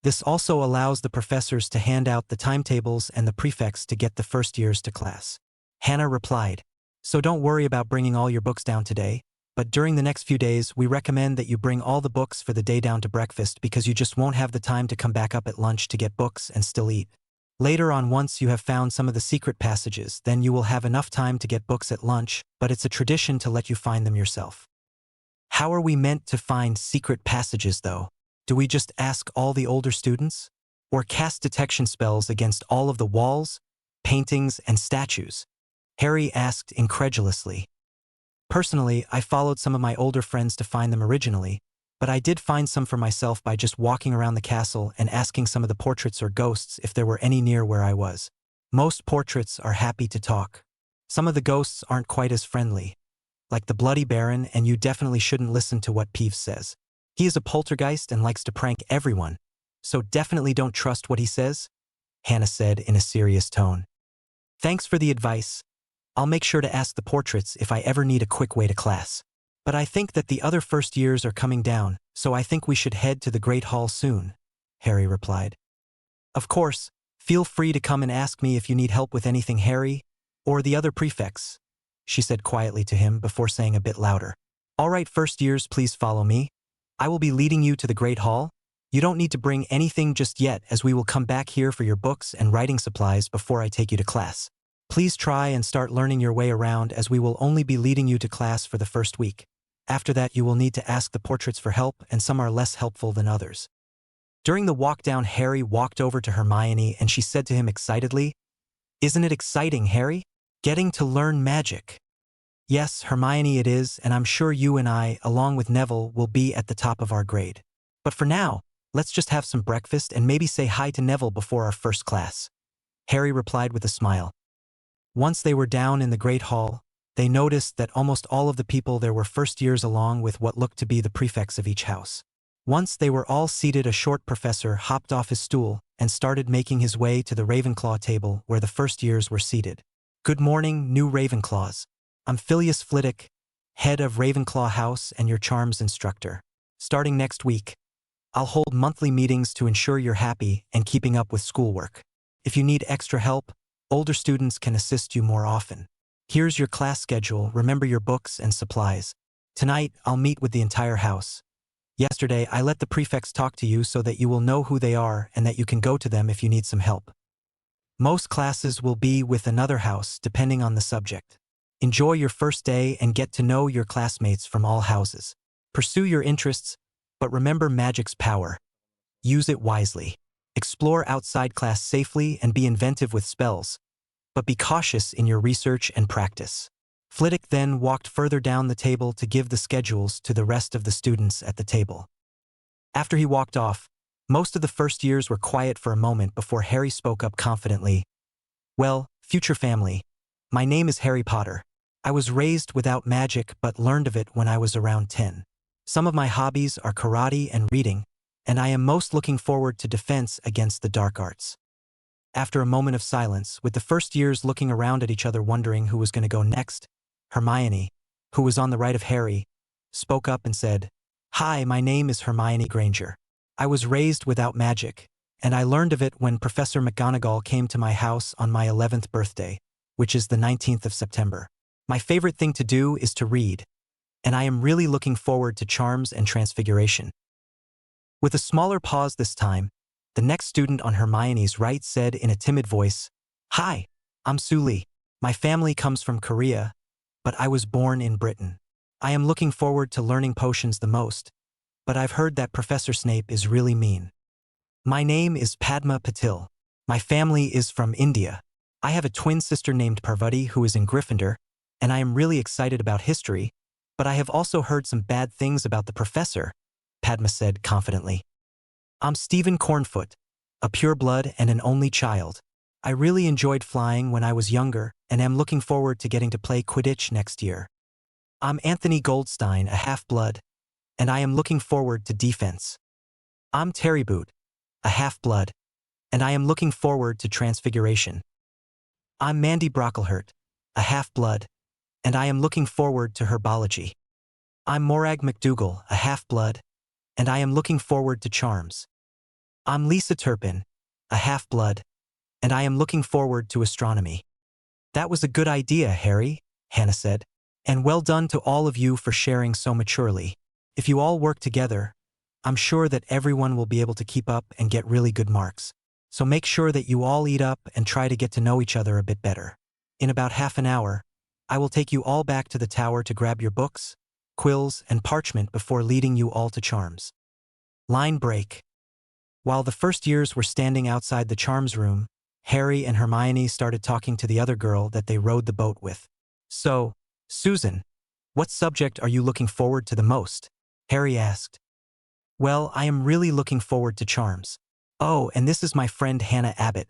This also allows the professors to hand out the timetables and the prefects to get the first years to class." Hannah replied, "So don't worry about bringing all your books down today, but during the next few days we recommend that you bring all the books for the day down to breakfast because you just won't have the time to come back up at lunch to get books and still eat. Later on, once you have found some of the secret passages, then you will have enough time to get books at lunch, but it's a tradition to let you find them yourself." How are we meant to find secret passages though? Do we just ask all the older students? Or cast detection spells against all of the walls, paintings, and statues? Harry asked incredulously. Personally, I followed some of my older friends to find them originally, but I did find some for myself by just walking around the castle and asking some of the portraits or ghosts if there were any near where I was. Most portraits are happy to talk. Some of the ghosts aren't quite as friendly, like the Bloody Baron, and you definitely shouldn't listen to what Peeves says. He is a poltergeist and likes to prank everyone, so definitely don't trust what he says," Hannah said in a serious tone. "Thanks for the advice. I'll make sure to ask the portraits if I ever need a quick way to class. But I think that the other first years are coming down, so I think we should head to the Great Hall soon," Harry replied. "Of course, feel free to come and ask me if you need help with anything, Harry, or the other prefects," she said quietly to him before saying a bit louder, "All right, first years, please follow me. I will be leading you to the Great Hall. You don't need to bring anything just yet, as we will come back here for your books and writing supplies before I take you to class. Please try and start learning your way around, as we will only be leading you to class for the first week. After that, you will need to ask the portraits for help, and some are less helpful than others." During the walk down, Harry walked over to Hermione and she said to him excitedly, "Isn't it exciting, Harry? Getting to learn magic." "Yes, Hermione, it is, and I'm sure you and I, along with Neville, will be at the top of our grade. But for now, let's just have some breakfast and maybe say hi to Neville before our first class," Harry replied with a smile. Once they were down in the Great Hall, they noticed that almost all of the people there were first years, along with what looked to be the prefects of each house. Once they were all seated, a short professor hopped off his stool and started making his way to the Ravenclaw table where the first years were seated. Good morning, new Ravenclaws. I'm Phileas Flitwick, head of Ravenclaw House and your charms instructor. Starting next week, I'll hold monthly meetings to ensure you're happy and keeping up with schoolwork. If you need extra help, older students can assist you more often. Here's your class schedule. Remember your books and supplies. Tonight, I'll meet with the entire house. Yesterday, I let the prefects talk to you so that you will know who they are and that you can go to them if you need some help. Most classes will be with another house, depending on the subject. Enjoy your first day and get to know your classmates from all houses. Pursue your interests, but remember magic's power. Use it wisely. Explore outside class safely and be inventive with spells, but be cautious in your research and practice. Flitwick then walked further down the table to give the schedules to the rest of the students at the table. After he walked off, most of the first years were quiet for a moment before Harry spoke up confidently. Well, future family, my name is Harry Potter. I was raised without magic but learned of it when I was around 10. Some of my hobbies are karate and reading, and I am most looking forward to defense against the dark arts. After a moment of silence, with the first years looking around at each other wondering who was going to go next, Hermione, who was on the right of Harry, spoke up and said, "Hi, my name is Hermione Granger. I was raised without magic, and I learned of it when Professor McGonagall came to my house on my 11th birthday, which is the 19th of September. My favorite thing to do is to read, and I am really looking forward to Charms and Transfiguration." With a smaller pause this time, the next student on Hermione's right said in a timid voice, "Hi, I'm Su Lee. My family comes from Korea, but I was born in Britain. I am looking forward to learning potions the most, but I've heard that Professor Snape is really mean. My name is Padma Patil. My family is from India. I have a twin sister named Parvati who is in Gryffindor, and I am really excited about history, but I have also heard some bad things about the professor," Padma said confidently. "I'm Stephen Cornfoot, a pureblood and an only child. I really enjoyed flying when I was younger and am looking forward to getting to play Quidditch next year. I'm Anthony Goldstein, a half-blood, and I am looking forward to defense. I'm Terry Boot, a half-blood, and I am looking forward to Transfiguration. I'm Mandy Brocklehurt, a half-blood, and I am looking forward to Herbology. I'm Morag McDougal, a half-blood, and I am looking forward to Charms. I'm Lisa Turpin, a half-blood, and I am looking forward to Astronomy." "That was a good idea, Harry," Hannah said, "and well done to all of you for sharing so maturely. If you all work together, I'm sure that everyone will be able to keep up and get really good marks. So make sure that you all eat up and try to get to know each other a bit better. In about half an hour, I will take you all back to the tower to grab your books, quills, and parchment before leading you all to Charms." Line break. While the first years were standing outside the Charms room, Harry and Hermione started talking to the other girl that they rowed the boat with. "So, Susan, what subject are you looking forward to the most?" Harry asked. "Well, I am really looking forward to Charms. Oh, and this is my friend Hannah Abbott.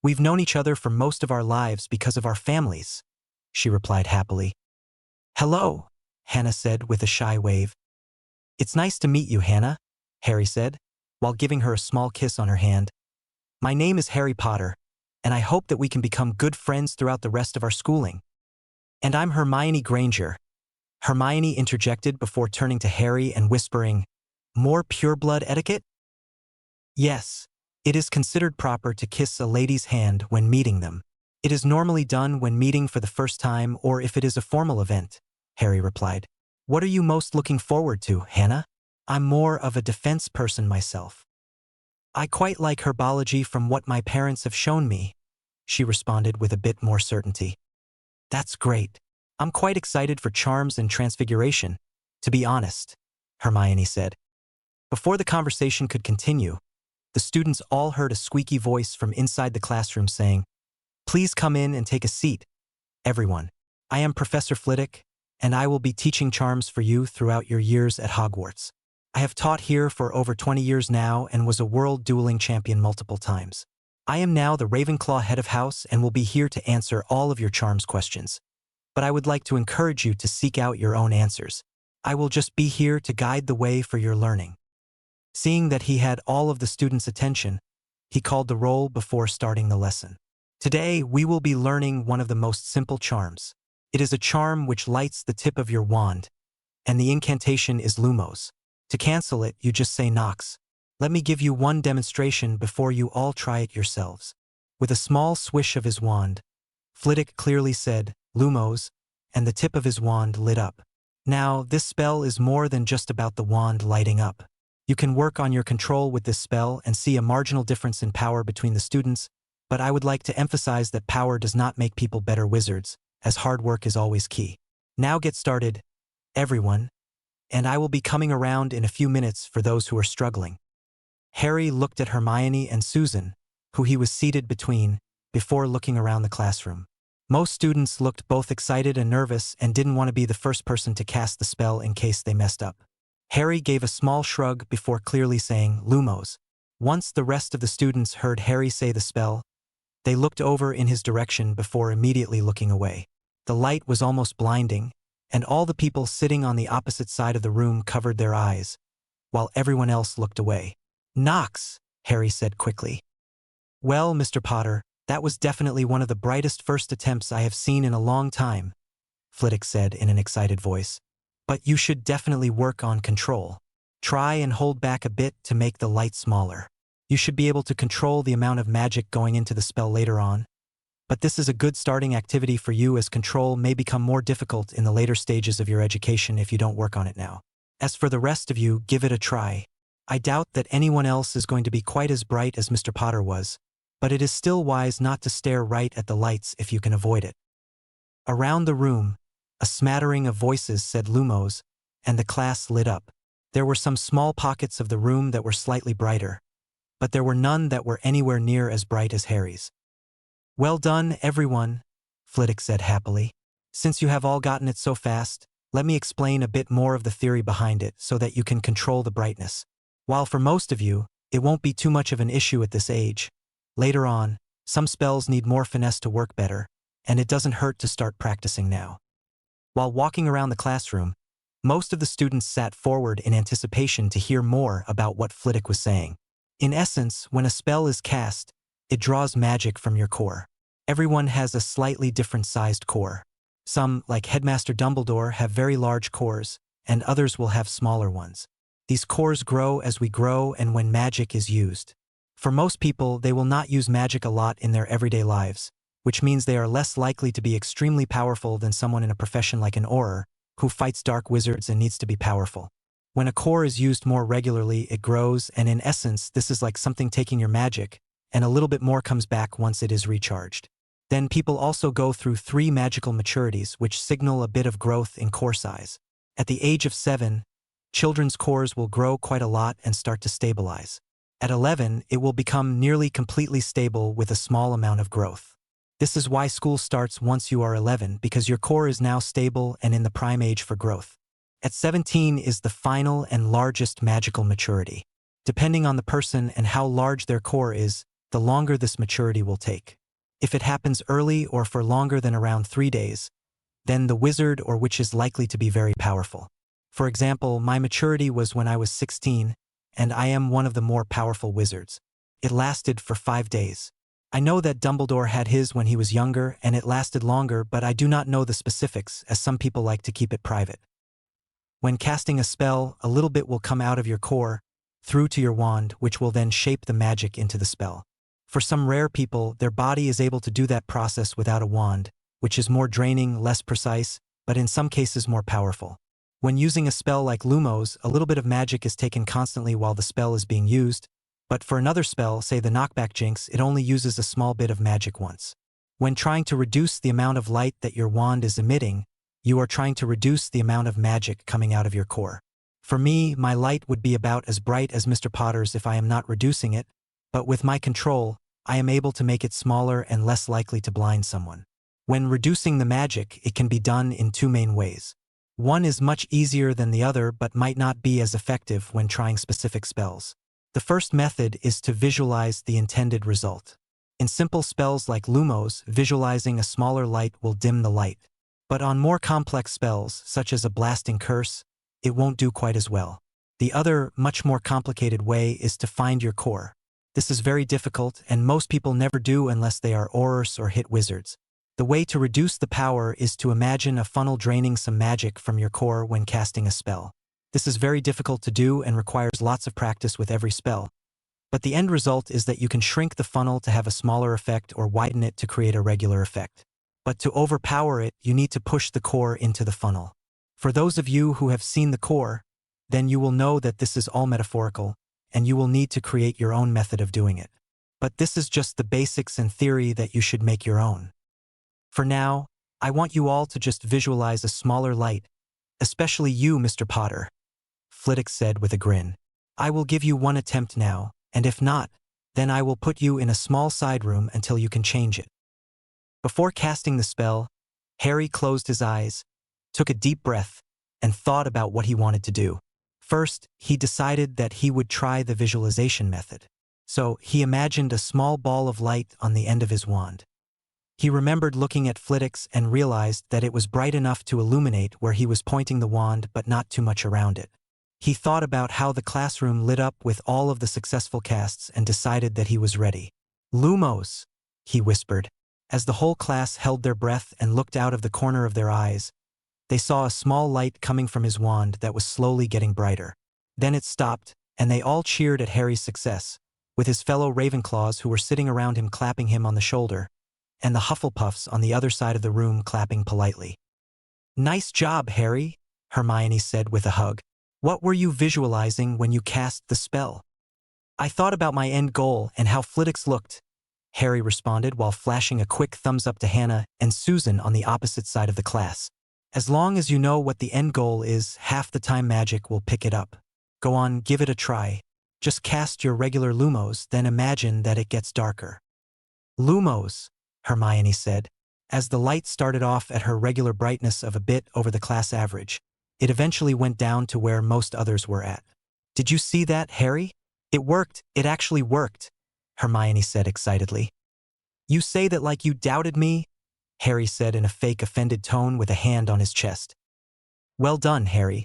We've known each other for most of our lives because of our families," she replied happily. "Hello," Hannah said with a shy wave. "It's nice to meet you, Hannah," Harry said, while giving her a small kiss on her hand. "My name is Harry Potter, and I hope that we can become good friends throughout the rest of our schooling." "And I'm Hermione Granger," Hermione interjected before turning to Harry and whispering, "More pureblood etiquette?" "Yes, it is considered proper to kiss a lady's hand when meeting them. It is normally done when meeting for the first time or if it is a formal event," Harry replied. "What are you most looking forward to, Hannah?" "I'm more of a defense person myself. I quite like herbology from what my parents have shown me," she responded with a bit more certainty. "That's great. I'm quite excited for Charms and Transfiguration, to be honest," Hermione said. Before the conversation could continue, the students all heard a squeaky voice from inside the classroom saying, "Please come in and take a seat, everyone. I am Professor Flitwick, and I will be teaching Charms for you throughout your years at Hogwarts. I have taught here for over 20 years now and was a world dueling champion multiple times. I am now the Ravenclaw head of house and will be here to answer all of your Charms questions. But I would like to encourage you to seek out your own answers. I will just be here to guide the way for your learning." Seeing that he had all of the students' attention, he called the roll before starting the lesson. Today, we will be learning one of the most simple charms. It is a charm which lights the tip of your wand, and the incantation is Lumos. To cancel it, you just say Nox. Let me give you one demonstration before you all try it yourselves. With a small swish of his wand, Flitwick clearly said, Lumos, and the tip of his wand lit up. Now, this spell is more than just about the wand lighting up. You can work on your control with this spell and see a marginal difference in power between the students, but I would like to emphasize that power does not make people better wizards, as hard work is always key. Now get started, everyone, and I will be coming around in a few minutes for those who are struggling. Harry looked at Hermione and Susan, who he was seated between, before looking around the classroom. Most students looked both excited and nervous and didn't want to be the first person to cast the spell in case they messed up. Harry gave a small shrug before clearly saying, Lumos. Once the rest of the students heard Harry say the spell, they looked over in his direction before immediately looking away. The light was almost blinding, and all the people sitting on the opposite side of the room covered their eyes, while everyone else looked away. Nox, Harry said quickly. Well, Mr. Potter, that was definitely one of the brightest first attempts I have seen in a long time, Flitwick said in an excited voice. But you should definitely work on control. Try and hold back a bit to make the light smaller. You should be able to control the amount of magic going into the spell later on. But this is a good starting activity for you, as control may become more difficult in the later stages of your education if you don't work on it now. As for the rest of you, give it a try. I doubt that anyone else is going to be quite as bright as Mr. Potter was, but it is still wise not to stare right at the lights if you can avoid it. Around the room, a smattering of voices said Lumos, and the class lit up. There were some small pockets of the room that were slightly brighter, but there were none that were anywhere near as bright as Harry's. Well done, everyone, Flitwick said happily. Since you have all gotten it so fast, let me explain a bit more of the theory behind it so that you can control the brightness. While for most of you, it won't be too much of an issue at this age, later on, some spells need more finesse to work better, and it doesn't hurt to start practicing now. While walking around the classroom, most of the students sat forward in anticipation to hear more about what Flitwick was saying. In essence, when a spell is cast, it draws magic from your core. Everyone has a slightly different sized core. Some, like Headmaster Dumbledore, have very large cores, and others will have smaller ones. These cores grow as we grow and when magic is used. For most people, they will not use magic a lot in their everyday lives, which means they are less likely to be extremely powerful than someone in a profession like an Auror, who fights dark wizards and needs to be powerful. When a core is used more regularly, it grows, and in essence, this is like something taking your magic, and a little bit more comes back once it is recharged. Then people also go through 3 magical maturities, which signal a bit of growth in core size. At the age of 7, children's cores will grow quite a lot and start to stabilize. At 11, it will become nearly completely stable with a small amount of growth. This is why school starts once you are 11, because your core is now stable and in the prime age for growth. At 17 is the final and largest magical maturity. Depending on the person and how large their core is, the longer this maturity will take. If it happens early or for longer than around 3 days, then the wizard or witch is likely to be very powerful. For example, my maturity was when I was 16, and I am one of the more powerful wizards. It lasted for 5 days. I know that Dumbledore had his when he was younger, and it lasted longer, but I do not know the specifics, as some people like to keep it private. When casting a spell, a little bit will come out of your core, through to your wand, which will then shape the magic into the spell. For some rare people, their body is able to do that process without a wand, which is more draining, less precise, but in some cases more powerful. When using a spell like Lumos, a little bit of magic is taken constantly while the spell is being used, but for another spell, say the Knockback Jinx, it only uses a small bit of magic once. When trying to reduce the amount of light that your wand is emitting, you are trying to reduce the amount of magic coming out of your core. For me, my light would be about as bright as Mr. Potter's if I am not reducing it, but with my control, I am able to make it smaller and less likely to blind someone. When reducing the magic, it can be done in 2 main ways. One is much easier than the other but might not be as effective when trying specific spells. The first method is to visualize the intended result. In simple spells like Lumos, visualizing a smaller light will dim the light. But on more complex spells, such as a blasting curse, it won't do quite as well. The other, much more complicated way is to find your core. This is very difficult, and most people never do unless they are Aurors or hit wizards. The way to reduce the power is to imagine a funnel draining some magic from your core when casting a spell. This is very difficult to do and requires lots of practice with every spell. But the end result is that you can shrink the funnel to have a smaller effect or widen it to create a regular effect. But to overpower it, you need to push the core into the funnel. For those of you who have seen the core, then you will know that this is all metaphorical, and you will need to create your own method of doing it. But this is just the basics and theory that you should make your own. For now, I want you all to just visualize a smaller light, especially you, Mr. Potter, Flitwick said with a grin. I will give you one attempt now, and if not, then I will put you in a small side room until you can change it. Before casting the spell, Harry closed his eyes, took a deep breath, and thought about what he wanted to do. First, he decided that he would try the visualization method. So, he imagined a small ball of light on the end of his wand. He remembered looking at Flitwick's and realized that it was bright enough to illuminate where he was pointing the wand but not too much around it. He thought about how the classroom lit up with all of the successful casts and decided that he was ready. Lumos, he whispered. As the whole class held their breath and looked out of the corner of their eyes, they saw a small light coming from his wand that was slowly getting brighter. Then it stopped, and they all cheered at Harry's success, with his fellow Ravenclaws who were sitting around him clapping him on the shoulder, and the Hufflepuffs on the other side of the room clapping politely. Nice job, Harry, Hermione said with a hug. What were you visualizing when you cast the spell? I thought about my end goal and how Flitwick looked, Harry responded while flashing a quick thumbs up to Hannah and Susan on the opposite side of the class. As long as you know what the end goal is, half the time magic will pick it up. Go on, give it a try. Just cast your regular Lumos, then imagine that it gets darker. Lumos, Hermione said. As the light started off at her regular brightness of a bit over the class average, it eventually went down to where most others were at. Did you see that, Harry? It worked, it actually worked, Hermione said excitedly. You say that like you doubted me? Harry said in a fake offended tone with a hand on his chest. Well done, Harry.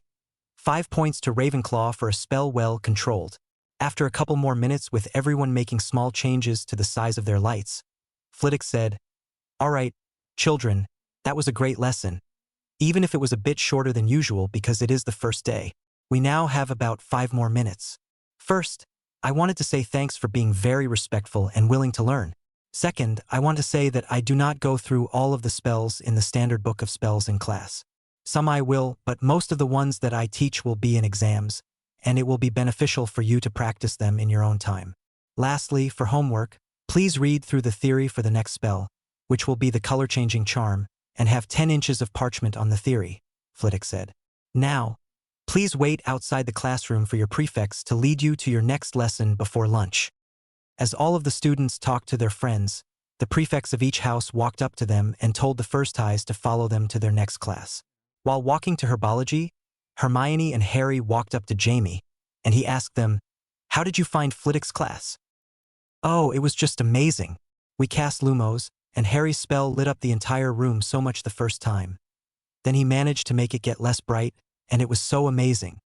5 points to Ravenclaw for a spell well controlled. After a couple more minutes with everyone making small changes to the size of their lights, Flitwick said, All right, children, that was a great lesson. Even if it was a bit shorter than usual because it is the first day, we now have about 5 more minutes. First, I wanted to say thanks for being very respectful and willing to learn. Second, I want to say that I do not go through all of the spells in the standard book of spells in class. Some I will, but most of the ones that I teach will be in exams, and it will be beneficial for you to practice them in your own time. Lastly, for homework, please read through the theory for the next spell, which will be the color-changing charm, and have 10 inches of parchment on the theory, Flitwick said. Now, please wait outside the classroom for your prefects to lead you to your next lesson before lunch. As all of the students talked to their friends, the prefects of each house walked up to them and told the first ties to follow them to their next class. While walking to herbology, Hermione and Harry walked up to Jamie, and he asked them, How did you find Flitwick's class? Oh, it was just amazing. We cast Lumos, and Harry's spell lit up the entire room so much the first time. Then he managed to make it get less bright, and it was so amazing.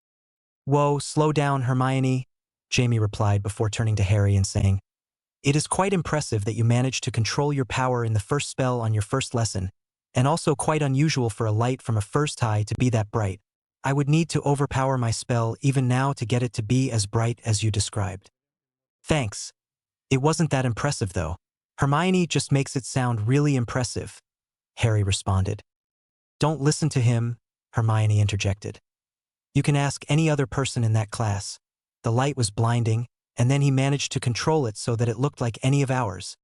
Whoa, slow down, Hermione, Jamie replied before turning to Harry and saying, It is quite impressive that you managed to control your power in the first spell on your first lesson, and also quite unusual for a light from a first tie to be that bright. I would need to overpower my spell even now to get it to be as bright as you described. Thanks. It wasn't that impressive though. Hermione just makes it sound really impressive, Harry responded. Don't listen to him, Hermione interjected. You can ask any other person in that class. The light was blinding, and then he managed to control it so that it looked like any of ours.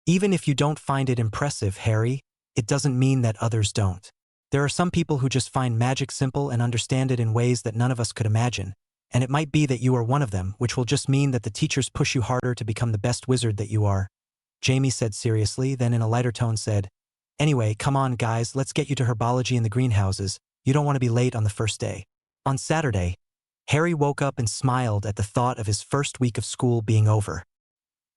Even if you don't find it impressive, Harry, it doesn't mean that others don't. There are some people who just find magic simple and understand it in ways that none of us could imagine, and it might be that you are one of them, which will just mean that the teachers push you harder to become the best wizard that you are, Jamie said seriously, then in a lighter tone said, Anyway, come on guys, let's get you to herbology in the greenhouses. You don't want to be late on the first day. On Saturday, Harry woke up and smiled at the thought of his first week of school being over.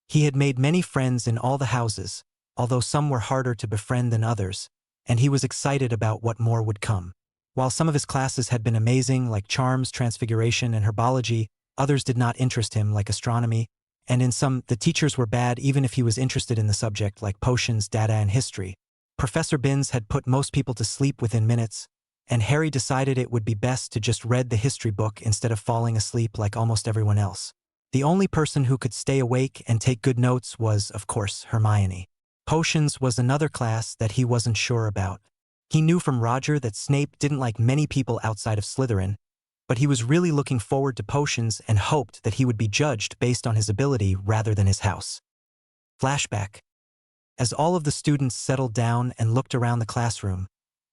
He had made many friends in all the houses, although some were harder to befriend than others, and he was excited about what more would come. While some of his classes had been amazing, like charms, transfiguration, and herbology, others did not interest him, like astronomy, and in some, the teachers were bad even if he was interested in the subject, like potions, data, and history. Professor Binns had put most people to sleep within minutes, and Harry decided it would be best to just read the history book instead of falling asleep like almost everyone else. The only person who could stay awake and take good notes was, of course, Hermione. Potions was another class that he wasn't sure about. He knew from Roger that Snape didn't like many people outside of Slytherin, but he was really looking forward to potions and hoped that he would be judged based on his ability rather than his house. Flashback. As all of the students settled down and looked around the classroom,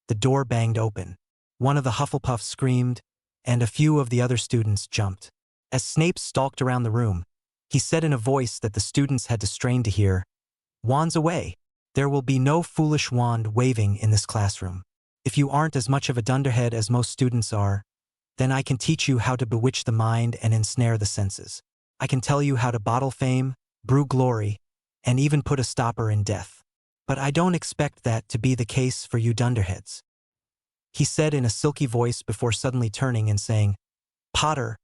the door banged open. One of the Hufflepuffs screamed, and a few of the other students jumped. As Snape stalked around the room, he said in a voice that the students had to strain to hear, "Wands away! There will be no foolish wand waving in this classroom. If you aren't as much of a dunderhead as most students are, then I can teach you how to bewitch the mind and ensnare the senses. I can tell you how to bottle fame, brew glory, and even put a stopper in death. But I don't expect that to be the case for you dunderheads," he said in a silky voice before suddenly turning and saying, "Potter,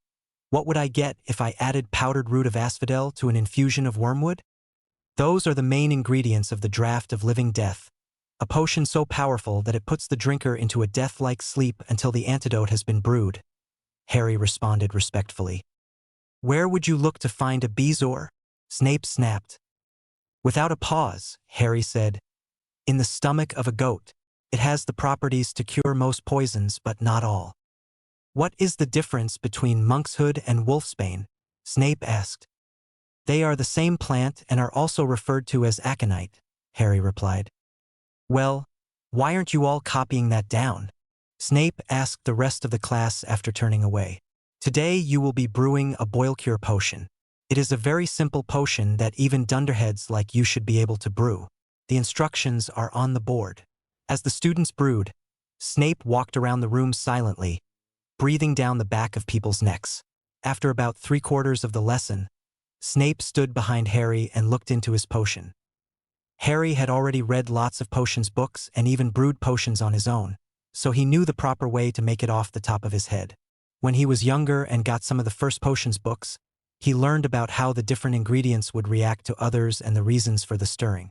what would I get if I added powdered root of asphodel to an infusion of wormwood? Those are the main ingredients of the draught of living death, a potion so powerful that it puts the drinker into a death-like sleep until the antidote has been brewed," Harry responded respectfully. "Where would you look to find a bezoar?" Snape snapped. Without a pause, Harry said, "In the stomach of a goat. It has the properties to cure most poisons, but not all." "What is the difference between monkshood and wolfsbane?" Snape asked. "They are the same plant and are also referred to as aconite," Harry replied. "Well, why aren't you all copying that down?" Snape asked the rest of the class after turning away. "Today you will be brewing a boil-cure potion. It is a very simple potion that even dunderheads like you should be able to brew. The instructions are on the board." As the students brewed, Snape walked around the room silently, breathing down the back of people's necks. After about 3/4 of the lesson, Snape stood behind Harry and looked into his potion. Harry had already read lots of potions books and even brewed potions on his own, so he knew the proper way to make it off the top of his head. When he was younger and got some of the first potions books, he learned about how the different ingredients would react to others and the reasons for the stirring.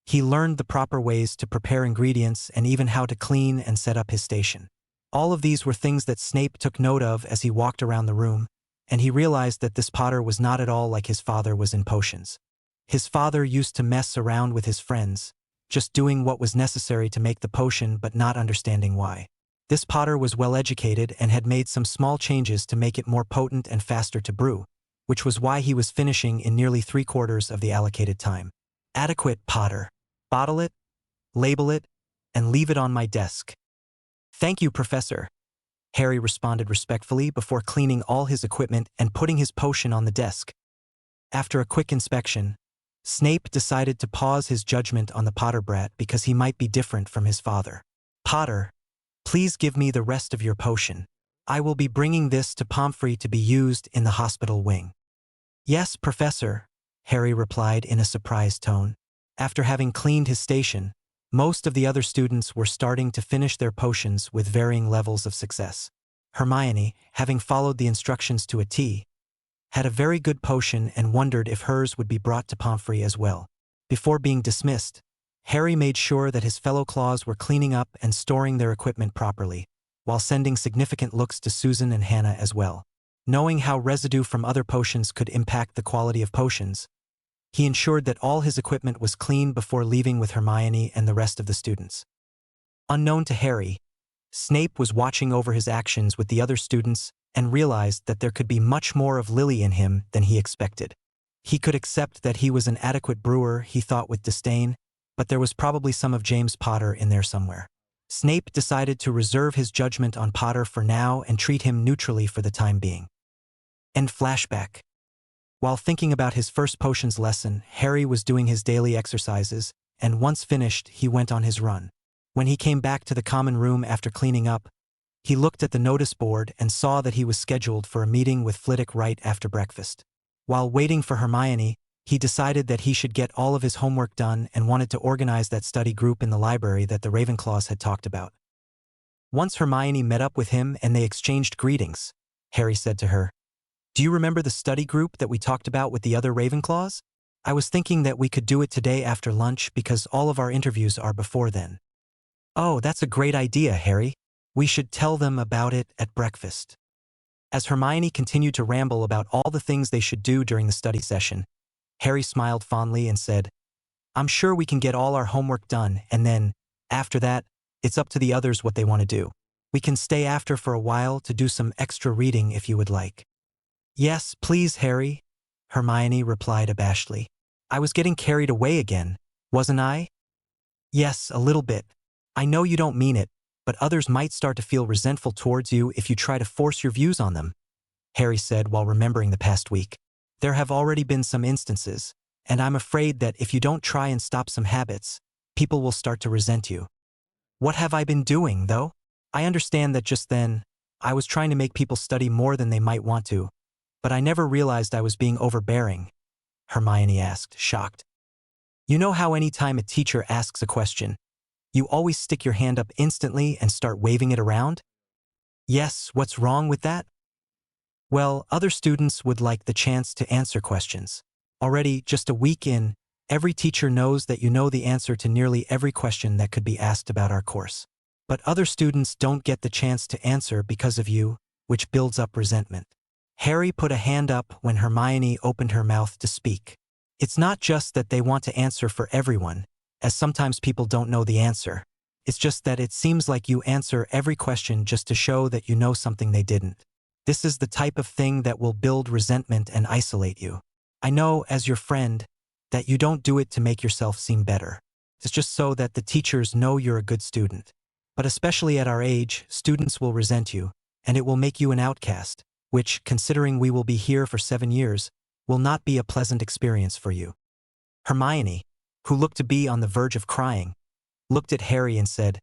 He learned the proper ways to prepare ingredients and even how to clean and set up his station. All of these were things that Snape took note of as he walked around the room, and he realized that this Potter was not at all like his father was in potions. His father used to mess around with his friends, just doing what was necessary to make the potion but not understanding why. This Potter was well educated and had made some small changes to make it more potent and faster to brew, which was why he was finishing in nearly 3/4 of the allocated time. "Adequate, Potter. Bottle it, label it, and leave it on my desk." "Thank you, Professor," Harry responded respectfully before cleaning all his equipment and putting his potion on the desk. After a quick inspection, Snape decided to pause his judgment on the Potter brat because he might be different from his father. "Potter, please give me the rest of your potion. I will be bringing this to Pomfrey to be used in the hospital wing." "Yes, Professor," Harry replied in a surprised tone. After having cleaned his station, most of the other students were starting to finish their potions with varying levels of success. Hermione, having followed the instructions to a T, had a very good potion and wondered if hers would be brought to Pomfrey as well. Before being dismissed, Harry made sure that his fellow Claws were cleaning up and storing their equipment properly, while sending significant looks to Susan and Hannah as well. Knowing how residue from other potions could impact the quality of potions, he ensured that all his equipment was clean before leaving with Hermione and the rest of the students. Unknown to Harry, Snape was watching over his actions with the other students and realized that there could be much more of Lily in him than he expected. He could accept that he was an adequate brewer, he thought with disdain, but there was probably some of James Potter in there somewhere. Snape decided to reserve his judgment on Potter for now and treat him neutrally for the time being. End flashback. While thinking about his first potions lesson, Harry was doing his daily exercises, and once finished, he went on his run. When he came back to the common room after cleaning up, he looked at the notice board and saw that he was scheduled for a meeting with Flitwick right after breakfast. While waiting for Hermione, he decided that he should get all of his homework done and wanted to organize that study group in the library that the Ravenclaws had talked about. Once Hermione met up with him and they exchanged greetings. Harry said to her, "Do you remember the study group that we talked about with the other Ravenclaws? I was thinking that we could do it today after lunch because all of our interviews are before then." "Oh, that's a great idea, Harry. We should tell them about it at breakfast." As Hermione continued to ramble about all the things they should do during the study session, Harry smiled fondly and said, "I'm sure we can get all our homework done, and then, after that, it's up to the others what they want to do. We can stay after for a while to do some extra reading if you would like." "Yes, please, Harry," Hermione replied abashedly. "I was getting carried away again, wasn't I?" "Yes, a little bit. I know you don't mean it, but others might start to feel resentful towards you if you try to force your views on them," Harry said while remembering the past week. "There have already been some instances, and I'm afraid that if you don't try and stop some habits, people will start to resent you." "What have I been doing, though? I understand that just then, I was trying to make people study more than they might want to, but I never realized I was being overbearing," Hermione asked, shocked. "You know how any time a teacher asks a question, you always stick your hand up instantly and start waving it around?" "Yes, what's wrong with that?" "Well, other students would like the chance to answer questions. Already, just a week in, every teacher knows that you know the answer to nearly every question that could be asked about our course. But other students don't get the chance to answer because of you, which builds up resentment." Harry put a hand up when Hermione opened her mouth to speak. "It's not just that they want to answer for everyone, as sometimes people don't know the answer. It's just that it seems like you answer every question just to show that you know something they didn't. This is the type of thing that will build resentment and isolate you. I know, as your friend, that you don't do it to make yourself seem better. It's just so that the teachers know you're a good student. But especially at our age, students will resent you, and it will make you an outcast, which, considering we will be here for 7 years, will not be a pleasant experience for you." Hermione, who looked to be on the verge of crying, looked at Harry and said,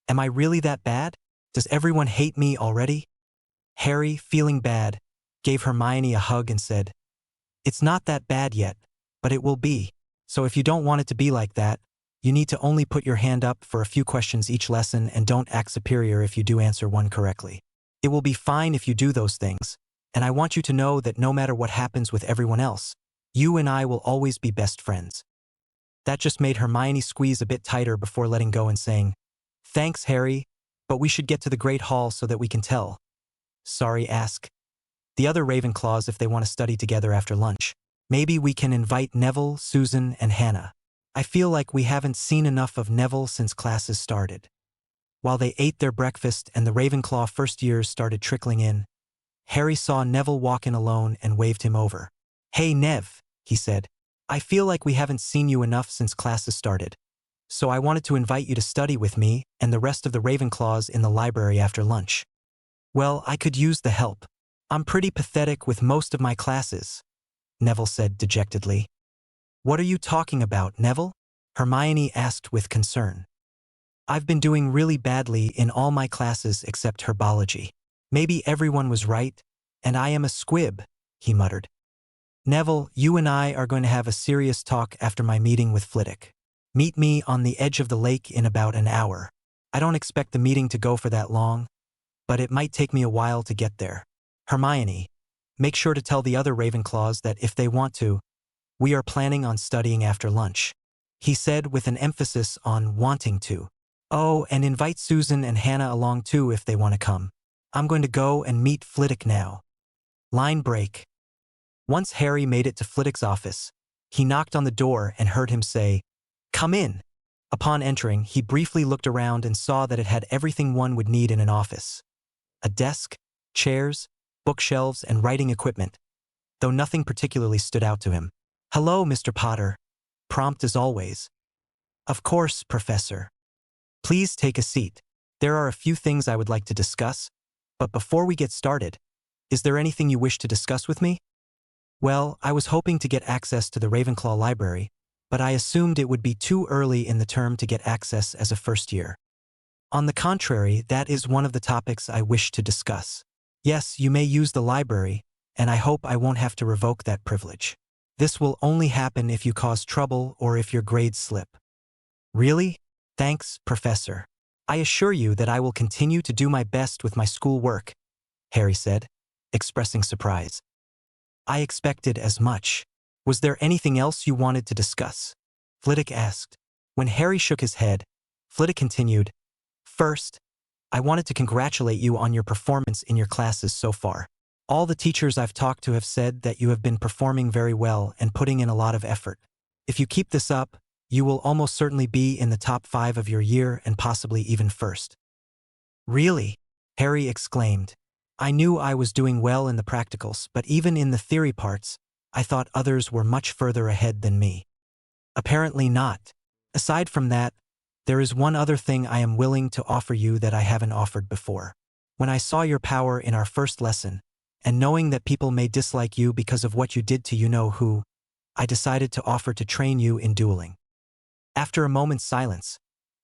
"Am I really that bad? Does everyone hate me already?" Harry, feeling bad, gave Hermione a hug and said, "It's not that bad yet, but it will be. So if you don't want it to be like that, you need to only put your hand up for a few questions each lesson and don't act superior if you do answer one correctly. It will be fine if you do those things, and I want you to know that no matter what happens with everyone else, you and I will always be best friends." That just made Hermione squeeze a bit tighter before letting go and saying, "Thanks, Harry, but we should get to the Great Hall so that we can tell." "Sorry, ask the other Ravenclaws if they want to study together after lunch. Maybe we can invite Neville, Susan, and Hannah. I feel like we haven't seen enough of Neville since classes started." While they ate their breakfast and the Ravenclaw first years started trickling in, Harry saw Neville walk in alone and waved him over. "Hey, Nev," he said. "I feel like we haven't seen you enough since classes started. So I wanted to invite you to study with me and the rest of the Ravenclaws in the library after lunch." "Well, I could use the help. I'm pretty pathetic with most of my classes," Neville said dejectedly. "What are you talking about, Neville?" Hermione asked with concern. "I've been doing really badly in all my classes except herbology. Maybe everyone was right, and I am a squib," he muttered. "Neville, you and I are going to have a serious talk after my meeting with Flitwick. Meet me on the edge of the lake in about an hour. I don't expect the meeting to go for that long, but it might take me a while to get there. Hermione, make sure to tell the other Ravenclaws that if they want to, we are planning on studying after lunch," he said with an emphasis on wanting to. "Oh, and invite Susan and Hannah along too if they want to come. I'm going to go and meet Flitwick now." Line break. Once Harry made it to Flitwick's office, he knocked on the door and heard him say, "Come in." Upon entering, he briefly looked around and saw that it had everything one would need in an office: a desk, chairs, bookshelves, and writing equipment, though nothing particularly stood out to him. "Hello, Mr. Potter." Prompt as always. "Of course, Professor. Please take a seat. There are a few things I would like to discuss, but before we get started, is there anything you wish to discuss with me?" "Well, I was hoping to get access to the Ravenclaw library, but I assumed it would be too early in the term to get access as a first year." "On the contrary, that is one of the topics I wish to discuss. Yes, you may use the library, and I hope I won't have to revoke that privilege. This will only happen if you cause trouble or if your grades slip." "Really? Thanks, Professor." I assure you that I will continue to do my best with my school work, Harry said, expressing surprise. I expected as much. Was there anything else you wanted to discuss? Flitwick asked. When Harry shook his head, Flitwick continued, First, I wanted to congratulate you on your performance in your classes so far. All the teachers I've talked to have said that you have been performing very well and putting in a lot of effort. If you keep this up, you will almost certainly be in the top 5 of your year and possibly even first. Really? Harry exclaimed. I knew I was doing well in the practicals, but even in the theory parts, I thought others were much further ahead than me. Apparently not. Aside from that, there is one other thing I am willing to offer you that I haven't offered before. When I saw your power in our first lesson, and knowing that people may dislike you because of what you did to you-know-who, I decided to offer to train you in dueling. After a moment's silence,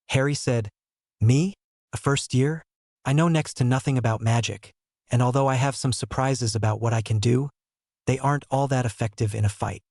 Harry said, Me? A first year? I know next to nothing about magic, and although I have some surprises about what I can do, they aren't all that effective in a fight.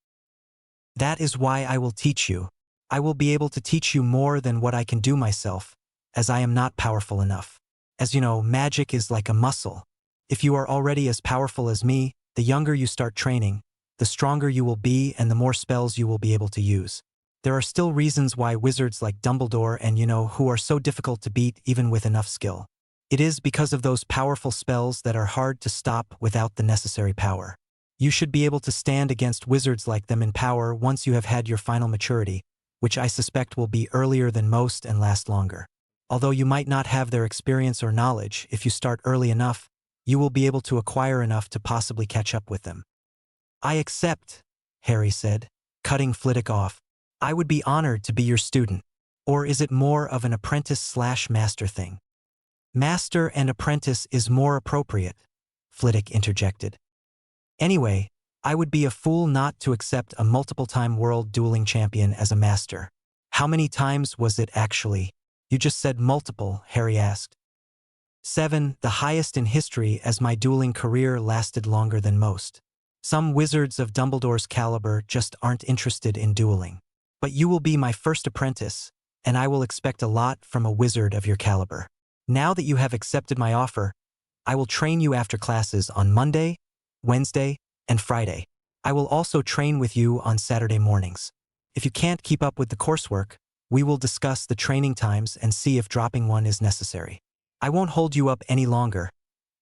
That is why I will teach you. I will be able to teach you more than what I can do myself, as I am not powerful enough. As you know, magic is like a muscle. If you are already as powerful as me, the younger you start training, the stronger you will be and the more spells you will be able to use. There are still reasons why wizards like Dumbledore and you-know-who are so difficult to beat even with enough skill. It is because of those powerful spells that are hard to stop without the necessary power. You should be able to stand against wizards like them in power once you have had your final maturity, which I suspect will be earlier than most and last longer. Although you might not have their experience or knowledge, if you start early enough, you will be able to acquire enough to possibly catch up with them. I accept, Harry said, cutting Flitwick off. I would be honored to be your student. Or is it more of an apprentice/master thing? Master and apprentice is more appropriate, Flitwick interjected. Anyway, I would be a fool not to accept a multiple-time world dueling champion as a master. How many times was it actually? You just said multiple, Harry asked. 7, the highest in history, as my dueling career lasted longer than most. Some wizards of Dumbledore's caliber just aren't interested in dueling. But you will be my first apprentice, and I will expect a lot from a wizard of your caliber. Now that you have accepted my offer, I will train you after classes on Monday, Wednesday, and Friday. I will also train with you on Saturday mornings. If you can't keep up with the coursework, we will discuss the training times and see if dropping one is necessary. I won't hold you up any longer,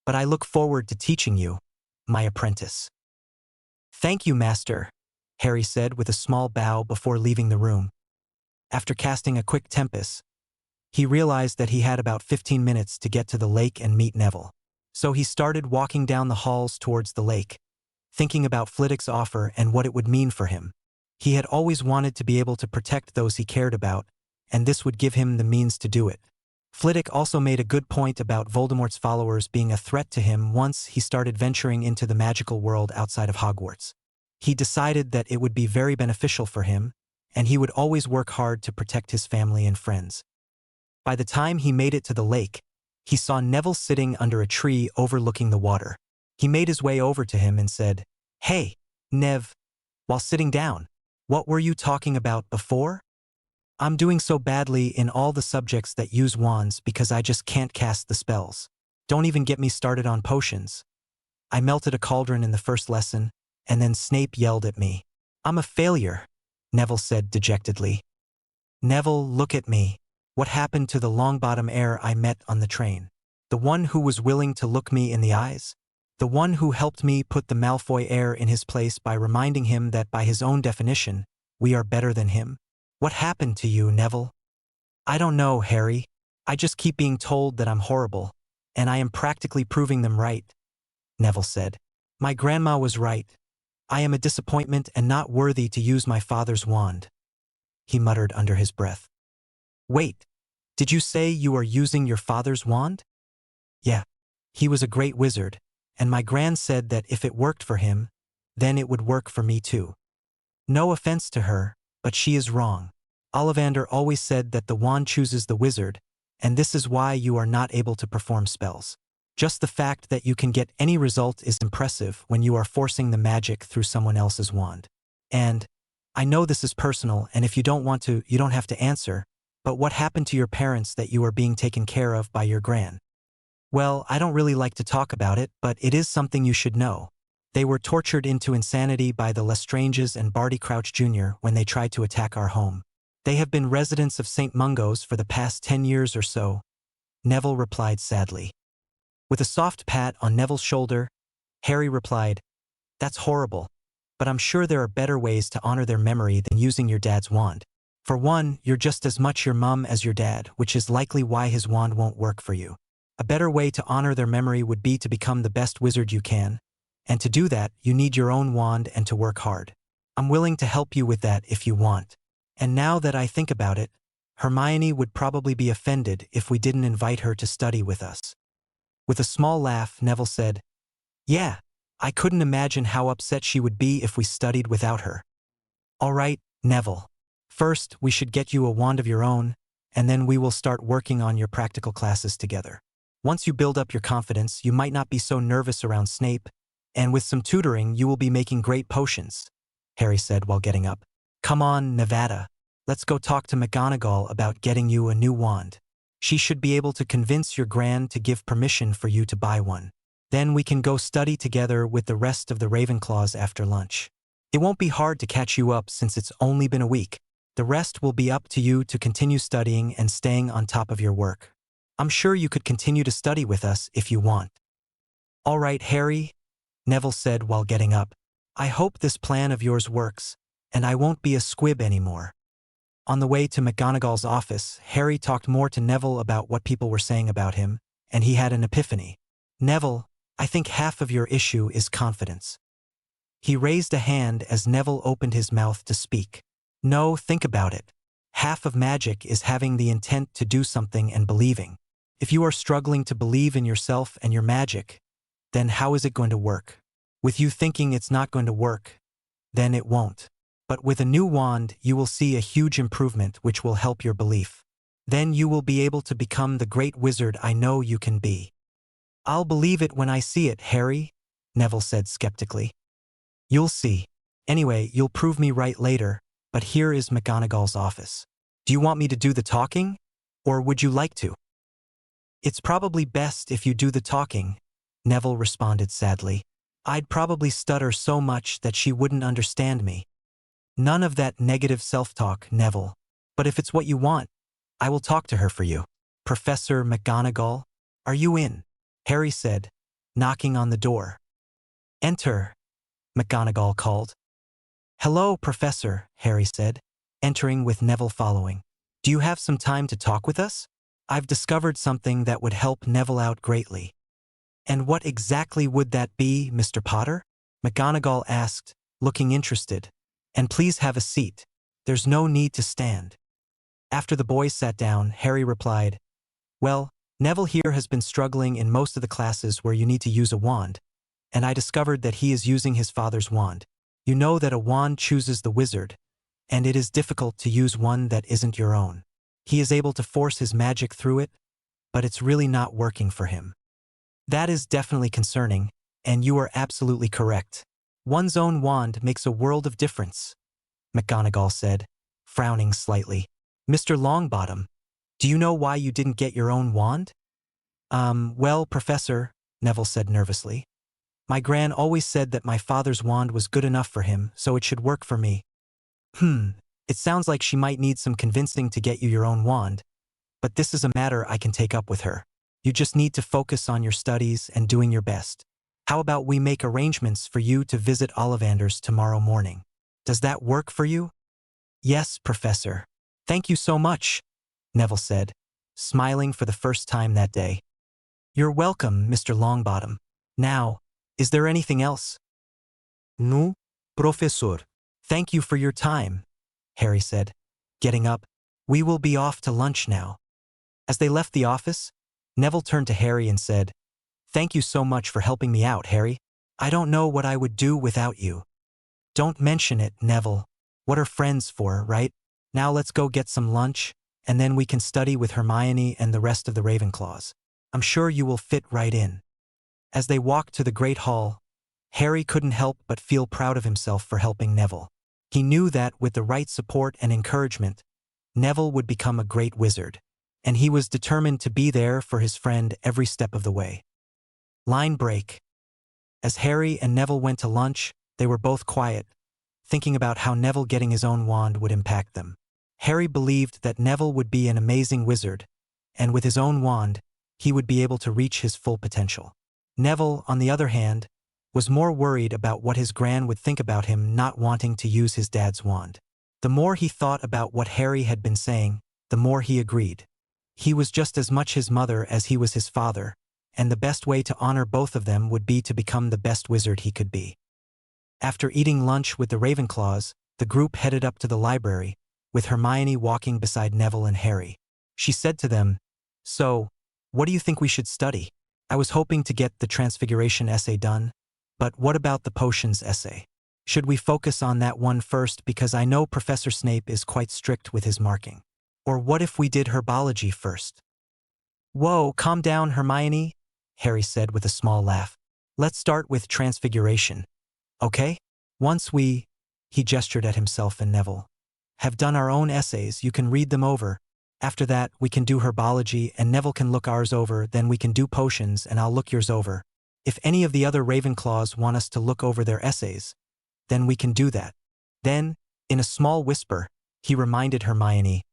but I look forward to teaching you, my apprentice. Thank you, Master, Harry said with a small bow before leaving the room. After casting a quick tempest, he realized that he had about 15 minutes to get to the lake and meet Neville. So he started walking down the halls towards the lake, thinking about Flitwick's offer and what it would mean for him. He had always wanted to be able to protect those he cared about, and this would give him the means to do it. Flitwick also made a good point about Voldemort's followers being a threat to him once he started venturing into the magical world outside of Hogwarts. He decided that it would be very beneficial for him, and he would always work hard to protect his family and friends. By the time he made it to the lake, he saw Neville sitting under a tree overlooking the water. He made his way over to him and said, Hey, Nev, while sitting down, what were you talking about before? I'm doing so badly in all the subjects that use wands because I just can't cast the spells. Don't even get me started on potions. I melted a cauldron in the first lesson, and then Snape yelled at me. I'm a failure, Neville said dejectedly. Neville, look at me. What happened to the Longbottom heir I met on the train? The one who was willing to look me in the eyes? The one who helped me put the Malfoy heir in his place by reminding him that by his own definition, we are better than him? What happened to you, Neville? I don't know, Harry. I just keep being told that I'm horrible, and I am practically proving them right, Neville said. My grandma was right. I am a disappointment and not worthy to use my father's wand, he muttered under his breath. Wait, did you say you are using your father's wand? Yeah, he was a great wizard, and my gran said that if it worked for him, then it would work for me too. No offense to her, but she is wrong. Ollivander always said that the wand chooses the wizard, and this is why you are not able to perform spells. Just the fact that you can get any result is impressive when you are forcing the magic through someone else's wand. And, I know this is personal, and if you don't want to, you don't have to answer, But what happened to your parents that you are being taken care of by your gran? Well, I don't really like to talk about it, but it is something you should know. They were tortured into insanity by the Lestranges and Barty Crouch Jr. when they tried to attack our home. They have been residents of St. Mungo's for the past 10 years or so, Neville replied sadly. With a soft pat on Neville's shoulder, Harry replied, "That's horrible, but I'm sure there are better ways to honor their memory than using your dad's wand. For one, you're just as much your mum as your dad, which is likely why his wand won't work for you. A better way to honor their memory would be to become the best wizard you can, and to do that, you need your own wand and to work hard. I'm willing to help you with that if you want. And now that I think about it, Hermione would probably be offended if we didn't invite her to study with us." With a small laugh, Neville said, "Yeah, I couldn't imagine how upset she would be if we studied without her." "All right, Neville. First, we should get you a wand of your own, and then we will start working on your practical classes together. Once you build up your confidence, you might not be so nervous around Snape, and with some tutoring, you will be making great potions," Harry said while getting up. "Come on, Nevada. Let's go talk to McGonagall about getting you a new wand. She should be able to convince your gran to give permission for you to buy one. Then we can go study together with the rest of the Ravenclaws after lunch. It won't be hard to catch you up since it's only been a week. The rest will be up to you to continue studying and staying on top of your work. I'm sure you could continue to study with us if you want." "All right, Harry," Neville said while getting up. "I hope this plan of yours works, and I won't be a squib anymore." On the way to McGonagall's office, Harry talked more to Neville about what people were saying about him, and he had an epiphany. "Neville, I think half of your issue is confidence." He raised a hand as Neville opened his mouth to speak. "No, think about it. Half of magic is having the intent to do something and believing. If you are struggling to believe in yourself and your magic, then how is it going to work? With you thinking it's not going to work, then it won't. But with a new wand, you will see a huge improvement which will help your belief. Then you will be able to become the great wizard I know you can be." "I'll believe it when I see it, Harry," Neville said skeptically. "You'll see. Anyway, you'll prove me right later, but here is McGonagall's office. Do you want me to do the talking? Or would you like to?" "It's probably best if you do the talking," Neville responded sadly. "I'd probably stutter so much that she wouldn't understand me." "None of that negative self-talk, Neville. But if it's what you want, I will talk to her for you." "Professor McGonagall, are you in?" Harry said, knocking on the door. "Enter," McGonagall called. "Hello, Professor," Harry said, entering with Neville following. "Do you have some time to talk with us? I've discovered something that would help Neville out greatly." "And what exactly would that be, Mr. Potter?" McGonagall asked, looking interested. "And please have a seat. There's no need to stand." After the boys sat down, Harry replied, "Well, Neville here has been struggling in most of the classes where you need to use a wand, and I discovered that he is using his father's wand. You know that a wand chooses the wizard, and it is difficult to use one that isn't your own. He is able to force his magic through it, but it's really not working for him. That is definitely concerning, and you are absolutely correct. One's own wand makes a world of difference," McGonagall said, frowning slightly. "Mr. Longbottom, do you know why you didn't get your own wand?" Well, Professor," Neville said nervously. "My gran always said that my father's wand was good enough for him, so it should work for me." It sounds like she might need some convincing to get you your own wand, but this is a matter I can take up with her. You just need to focus on your studies and doing your best. How about we make arrangements for you to visit Ollivanders tomorrow morning? Does that work for you?" "Yes, Professor. Thank you so much," Neville said, smiling for the first time that day. "You're welcome, Mr. Longbottom. Now, is there anything else?" "No, Professor. Thank you for your time," Harry said, getting up. "We will be off to lunch now." As they left the office, Neville turned to Harry and said, "Thank you so much for helping me out, Harry. I don't know what I would do without you." "Don't mention it, Neville. What are friends for, right? Now let's go get some lunch, and then we can study with Hermione and the rest of the Ravenclaws. I'm sure you will fit right in." As they walked to the Great Hall, Harry couldn't help but feel proud of himself for helping Neville. He knew that with the right support and encouragement, Neville would become a great wizard, and he was determined to be there for his friend every step of the way. Line break. As Harry and Neville went to lunch, they were both quiet, thinking about how Neville getting his own wand would impact them. Harry believed that Neville would be an amazing wizard, and with his own wand, he would be able to reach his full potential. Neville, on the other hand, was more worried about what his gran would think about him not wanting to use his dad's wand. The more he thought about what Harry had been saying, the more he agreed. He was just as much his mother as he was his father, and the best way to honor both of them would be to become the best wizard he could be. After eating lunch with the Ravenclaws, the group headed up to the library, with Hermione walking beside Neville and Harry. She said to them, "So, what do you think we should study? I was hoping to get the Transfiguration essay done, but what about the potions essay? Should we focus on that one first because I know Professor Snape is quite strict with his marking? Or what if we did herbology first?" "Whoa, calm down, Hermione," Harry said with a small laugh. "Let's start with Transfiguration, okay? Once we," he gestured at himself and Neville, "have done our own essays, you can read them over. After that, we can do herbology and Neville can look ours over, then we can do potions and I'll look yours over. If any of the other Ravenclaws want us to look over their essays, then we can do that." Then, in a small whisper, he reminded Hermione,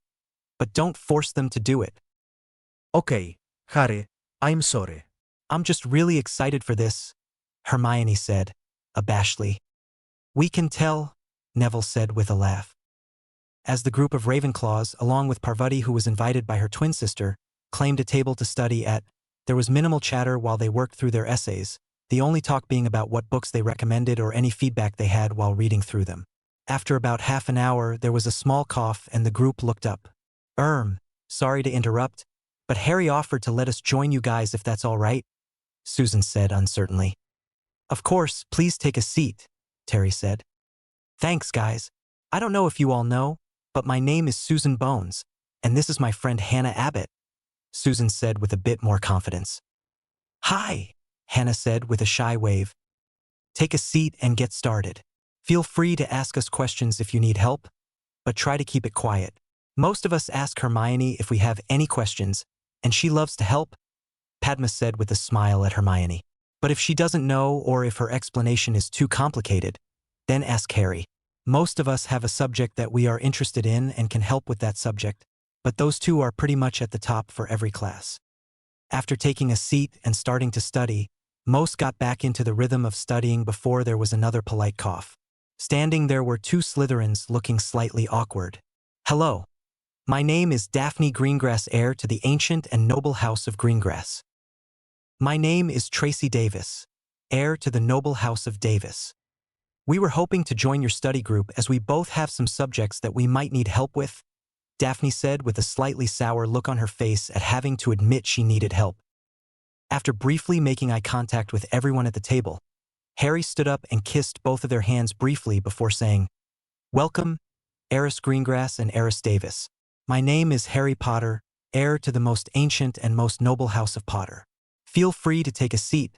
"But don't force them to do it." Okay, Harry, I'm sorry. "I'm just really excited for this," Hermione said, abashedly. "We can tell," Neville said with a laugh. As the group of Ravenclaws, along with Parvati who was invited by her twin sister, claimed a table to study at, there was minimal chatter while they worked through their essays, the only talk being about what books they recommended or any feedback they had while reading through them. After about half an hour, there was a small cough and the group looked up. Sorry to interrupt, but Harry offered to let us join you guys if that's all right," Susan said uncertainly. "Of course, please take a seat," Terry said. "Thanks, guys. I don't know if you all know, but my name is Susan Bones, and this is my friend Hannah Abbott," Susan said with a bit more confidence. "Hi," Hannah said with a shy wave. "Take a seat and get started. Feel free to ask us questions if you need help, but try to keep it quiet. Most of us ask Hermione if we have any questions, and she loves to help," Padma said with a smile at Hermione. "But if she doesn't know or if her explanation is too complicated, then ask Harry. Most of us have a subject that we are interested in and can help with that subject, but those two are pretty much at the top for every class." After taking a seat and starting to study, most got back into the rhythm of studying before there was another polite cough. Standing there were two Slytherins looking slightly awkward. "Hello. My name is Daphne Greengrass, heir to the ancient and noble house of Greengrass. My name is Tracy Davis, heir to the noble house of Davis. We were hoping to join your study group as we both have some subjects that we might need help with," Daphne said with a slightly sour look on her face at having to admit she needed help. After briefly making eye contact with everyone at the table, Harry stood up and kissed both of their hands briefly before saying, "Welcome, Heiress Greengrass and Heiress Davis. My name is Harry Potter, heir to the most ancient and most noble house of Potter. Feel free to take a seat,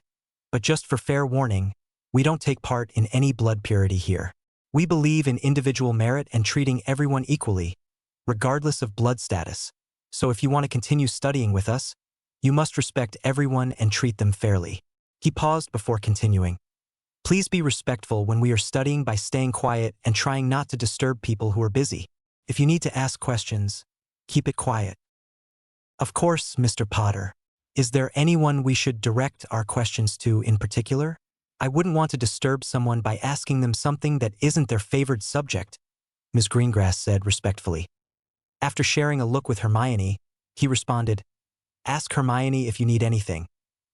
but just for fair warning, we don't take part in any blood purity here. We believe in individual merit and treating everyone equally, regardless of blood status. So if you want to continue studying with us, you must respect everyone and treat them fairly." He paused before continuing. "Please be respectful when we are studying by staying quiet and trying not to disturb people who are busy. If you need to ask questions, keep it quiet." "Of course, Mr. Potter. Is there anyone we should direct our questions to in particular? I wouldn't want to disturb someone by asking them something that isn't their favored subject," Ms. Greengrass said respectfully. After sharing a look with Hermione, he responded, "Ask Hermione if you need anything,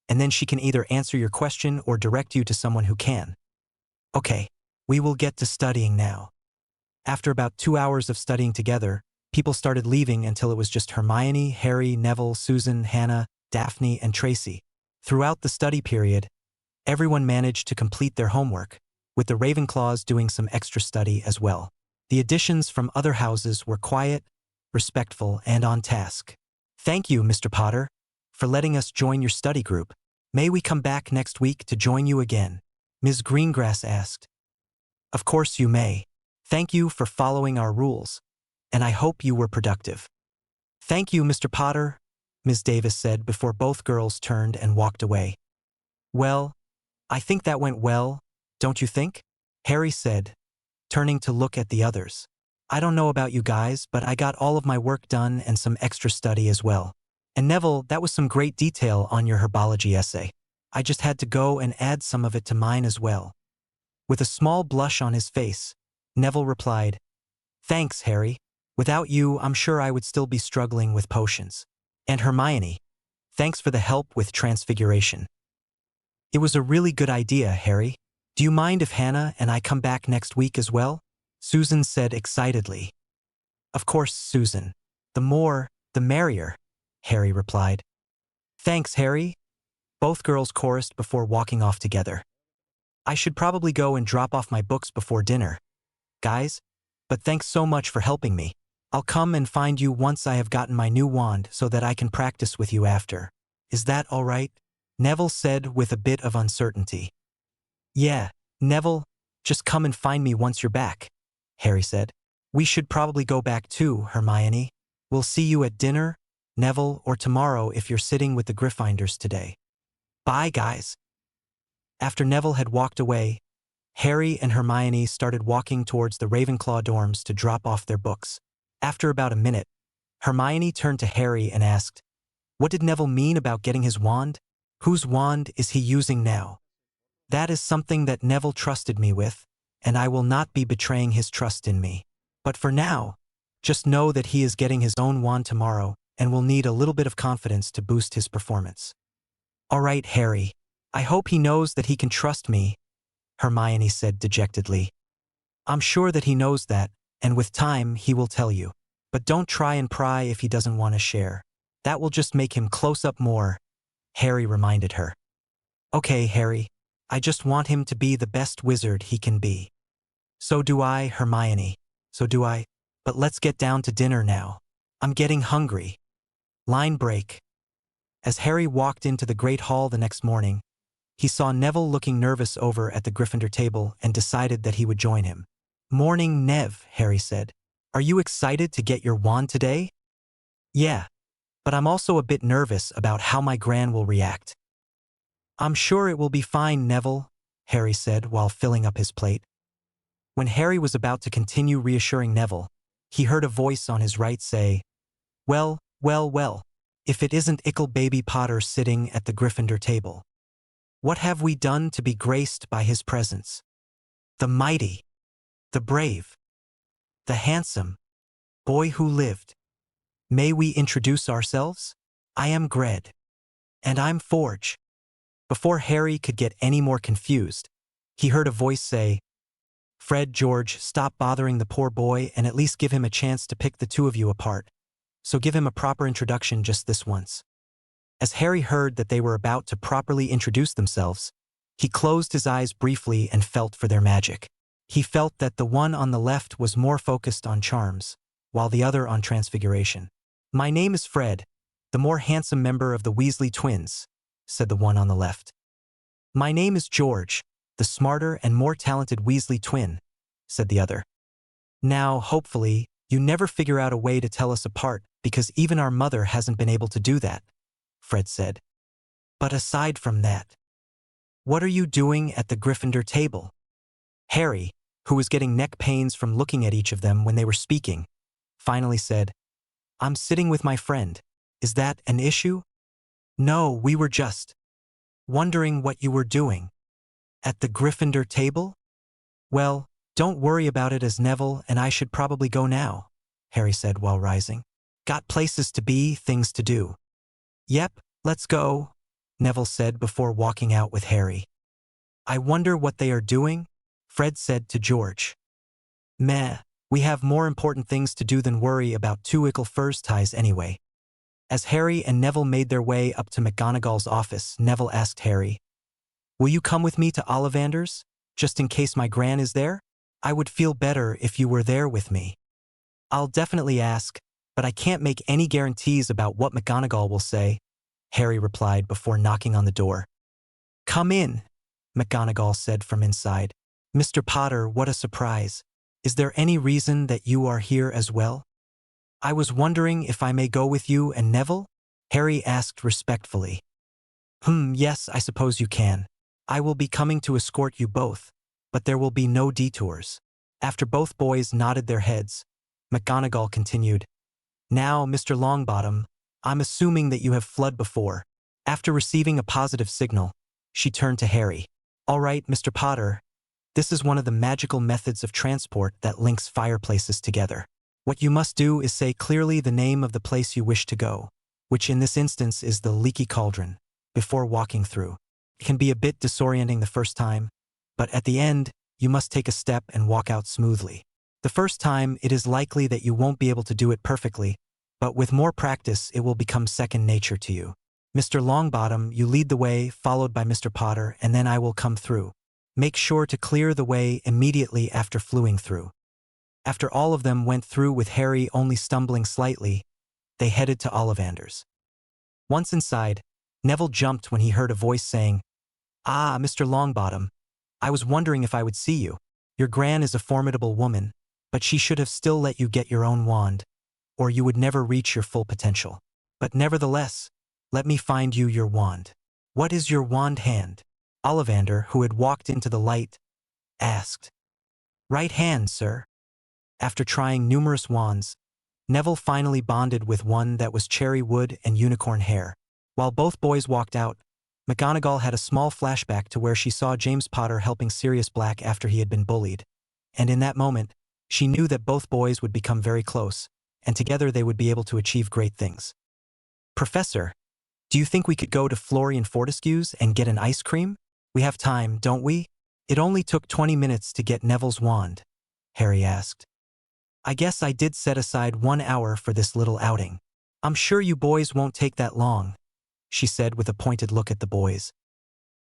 and then she can either answer your question or direct you to someone who can." "Okay, we will get to studying now." After about 2 hours of studying together, people started leaving until it was just Hermione, Harry, Neville, Susan, Hannah, Daphne, and Tracy. Throughout the study period, everyone managed to complete their homework, with the Ravenclaws doing some extra study as well. The additions from other houses were quiet, respectful, and on task. "Thank you, Mr. Potter, for letting us join your study group. May we come back next week to join you again?" Ms. Greengrass asked. "Of course you may. Thank you for following our rules. and I hope you were productive. Thank you, Mr. Potter, Ms. Davis said before both girls turned and walked away. Well, I think that went well, don't you think? Harry said, turning to look at the others. I don't know about you guys, but I got all of my work done and some extra study as well. And Neville, that was some great detail on your herbology essay. I just had to go and add some of it to mine as well. With a small blush on his face, Neville replied, Thanks, Harry. Without you, I'm sure I would still be struggling with potions. And Hermione, thanks for the help with transfiguration. It was a really good idea, Harry. Do you mind if Hannah and I come back next week as well? Susan said excitedly. Of course, Susan. The more, the merrier, Harry replied. Thanks, Harry. Both girls chorused before walking off together. I should probably go and drop off my books before dinner. Guys, but thanks so much for helping me. I'll come and find you once I have gotten my new wand so that I can practice with you after. Is that all right? Neville said with a bit of uncertainty. Yeah, Neville, just come and find me once you're back, Harry said. We should probably go back too, Hermione. We'll see you at dinner, Neville, or tomorrow if you're sitting with the Gryffindors today. Bye, guys. After Neville had walked away, Harry and Hermione started walking towards the Ravenclaw dorms to drop off their books. After about a minute, Hermione turned to Harry and asked, What did Neville mean about getting his wand? Whose wand is he using now? That is something that Neville trusted me with, and I will not be betraying his trust in me. But for now, just know that he is getting his own wand tomorrow and will need a little bit of confidence to boost his performance. All right, Harry. I hope he knows that he can trust me, Hermione said dejectedly. I'm sure that he knows that, and with time he will tell you. But don't try and pry if he doesn't want to share. That will just make him close up more, Harry reminded her. Okay, Harry. I just want him to be the best wizard he can be. So do I, Hermione. So do I. But let's get down to dinner now. I'm getting hungry. Line break. As Harry walked into the Great Hall the next morning, he saw Neville looking nervous over at the Gryffindor table and decided that he would join him. Morning, Nev, Harry said. Are you excited to get your wand today? Yeah, but I'm also a bit nervous about how my Gran will react. I'm sure it will be fine, Neville, Harry said while filling up his plate. When Harry was about to continue reassuring Neville, he heard a voice on his right say, Well, well, well, if it isn't Ickle Baby Potter sitting at the Gryffindor table. What have we done to be graced by his presence? The mighty, the brave, the handsome boy who lived. May we introduce ourselves? I am Gred. And I'm Forge. Before Harry could get any more confused, he heard a voice say, Fred, George, stop bothering the poor boy and at least give him a chance to pick the two of you apart. So give him a proper introduction just this once. As Harry heard that they were about to properly introduce themselves, he closed his eyes briefly and felt for their magic. He felt that the one on the left was more focused on charms, while the other on transfiguration. My name is Fred, the more handsome member of the Weasley twins, said the one on the left. My name is George, the smarter and more talented Weasley twin, said the other. Now, hopefully, you never figure out a way to tell us apart because even our mother hasn't been able to do that, Fred said. But aside from that, what are you doing at the Gryffindor table? Harry, who was getting neck pains from looking at each of them when they were speaking, finally said, I'm sitting with my friend. Is that an issue? No, we were just wondering what you were doing. At the Gryffindor table? Well, don't worry about it as Neville and I should probably go now, Harry said while rising. Got places to be, things to do. Yep, let's go, Neville said before walking out with Harry. I wonder what they are doing, Fred said to George. Meh, we have more important things to do than worry about two Ickle Furs ties anyway. As Harry and Neville made their way up to McGonagall's office, Neville asked Harry, Will you come with me to Ollivander's, just in case my Gran is there? I would feel better if you were there with me. I'll definitely ask, but I can't make any guarantees about what McGonagall will say, Harry replied before knocking on the door. Come in, McGonagall said from inside. Mr. Potter, what a surprise. Is there any reason that you are here as well? I was wondering if I may go with you and Neville? Harry asked respectfully. Yes, I suppose you can. I will be coming to escort you both, but there will be no detours. After both boys nodded their heads, McGonagall continued, Now, Mr. Longbottom, I'm assuming that you have flood before. After receiving a positive signal, she turned to Harry. All right, Mr. Potter, this is one of the magical methods of transport that links fireplaces together. What you must do is say clearly the name of the place you wish to go, which in this instance is the Leaky Cauldron, before walking through. It can be a bit disorienting the first time, but at the end, you must take a step and walk out smoothly. The first time, it is likely that you won't be able to do it perfectly, but with more practice, it will become second nature to you. Mr. Longbottom, you lead the way, followed by Mr. Potter, and then I will come through. Make sure to clear the way immediately after fluing through. After all of them went through with Harry only stumbling slightly, they headed to Ollivander's. Once inside, Neville jumped when he heard a voice saying, Ah, Mr. Longbottom, I was wondering if I would see you. Your Gran is a formidable woman, but she should have still let you get your own wand, or you would never reach your full potential. But nevertheless, let me find you your wand. What is your wand hand? Ollivander, who had walked into the light, asked. Right hand, sir. After trying numerous wands, Neville finally bonded with one that was cherry wood and unicorn hair. While both boys walked out, McGonagall had a small flashback to where she saw James Potter helping Sirius Black after he had been bullied, and in that moment, she knew that both boys would become very close, and together they would be able to achieve great things. Professor, do you think we could go to Florian Fortescue's and get an ice cream? We have time, don't we? It only took 20 minutes to get Neville's wand, Harry asked. I guess I did set aside 1 hour for this little outing. I'm sure you boys won't take that long, she said with a pointed look at the boys.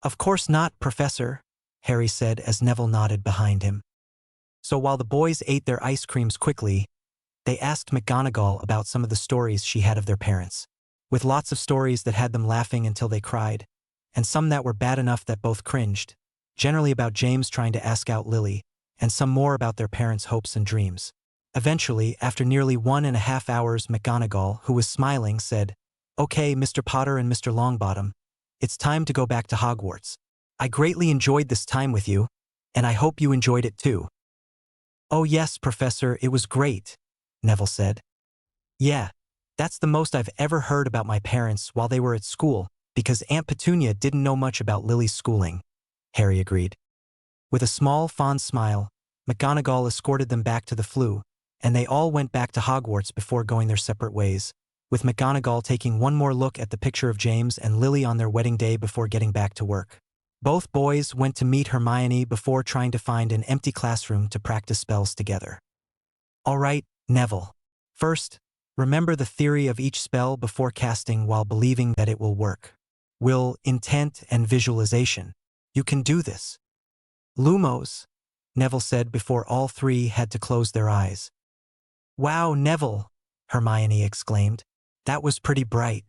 Of course not, Professor, Harry said as Neville nodded behind him. So while the boys ate their ice creams quickly, they asked McGonagall about some of the stories she had of their parents, with lots of stories that had them laughing until they cried, and some that were bad enough that both cringed, generally about James trying to ask out Lily, and some more about their parents' hopes and dreams. Eventually, after nearly 1.5 hours, McGonagall, who was smiling, said, Okay, Mr. Potter and Mr. Longbottom, it's time to go back to Hogwarts. I greatly enjoyed this time with you, and I hope you enjoyed it too. Oh yes, Professor, it was great, Neville said. Yeah, that's the most I've ever heard about my parents while they were at school, because Aunt Petunia didn't know much about Lily's schooling, Harry agreed. With a small, fond smile, McGonagall escorted them back to the Floo, and they all went back to Hogwarts before going their separate ways, with McGonagall taking one more look at the picture of James and Lily on their wedding day before getting back to work. Both boys went to meet Hermione before trying to find an empty classroom to practice spells together. All right, Neville. First, remember the theory of each spell before casting while believing that it will work. Will, intent, and visualization. You can do this. Lumos, Neville said before all three had to close their eyes. Wow, Neville, Hermione exclaimed. That was pretty bright.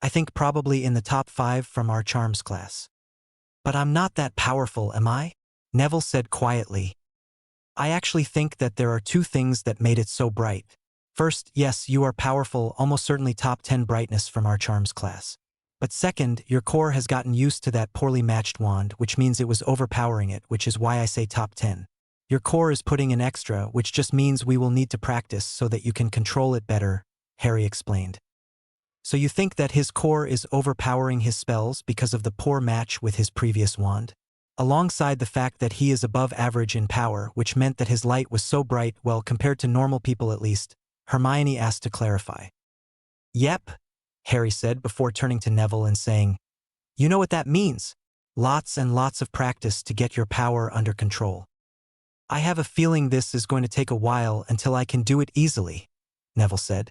I think probably in the top 5 from our charms class. But I'm not that powerful, am I? Neville said quietly. I actually think that there are 2 things that made it so bright. First, yes, you are powerful, almost certainly top 10 brightness from our charms class. But second, your core has gotten used to that poorly matched wand, which means it was overpowering it, which is why I say top 10. Your core is putting in extra, which just means we will need to practice so that you can control it better, Harry explained. So you think that his core is overpowering his spells because of the poor match with his previous wand? Alongside the fact that he is above average in power, which meant that his light was so bright, well, compared to normal people at least, Hermione asked to clarify. Yep, Harry said before turning to Neville and saying, You know what that means. Lots and lots of practice to get your power under control. I have a feeling this is going to take a while until I can do it easily, Neville said.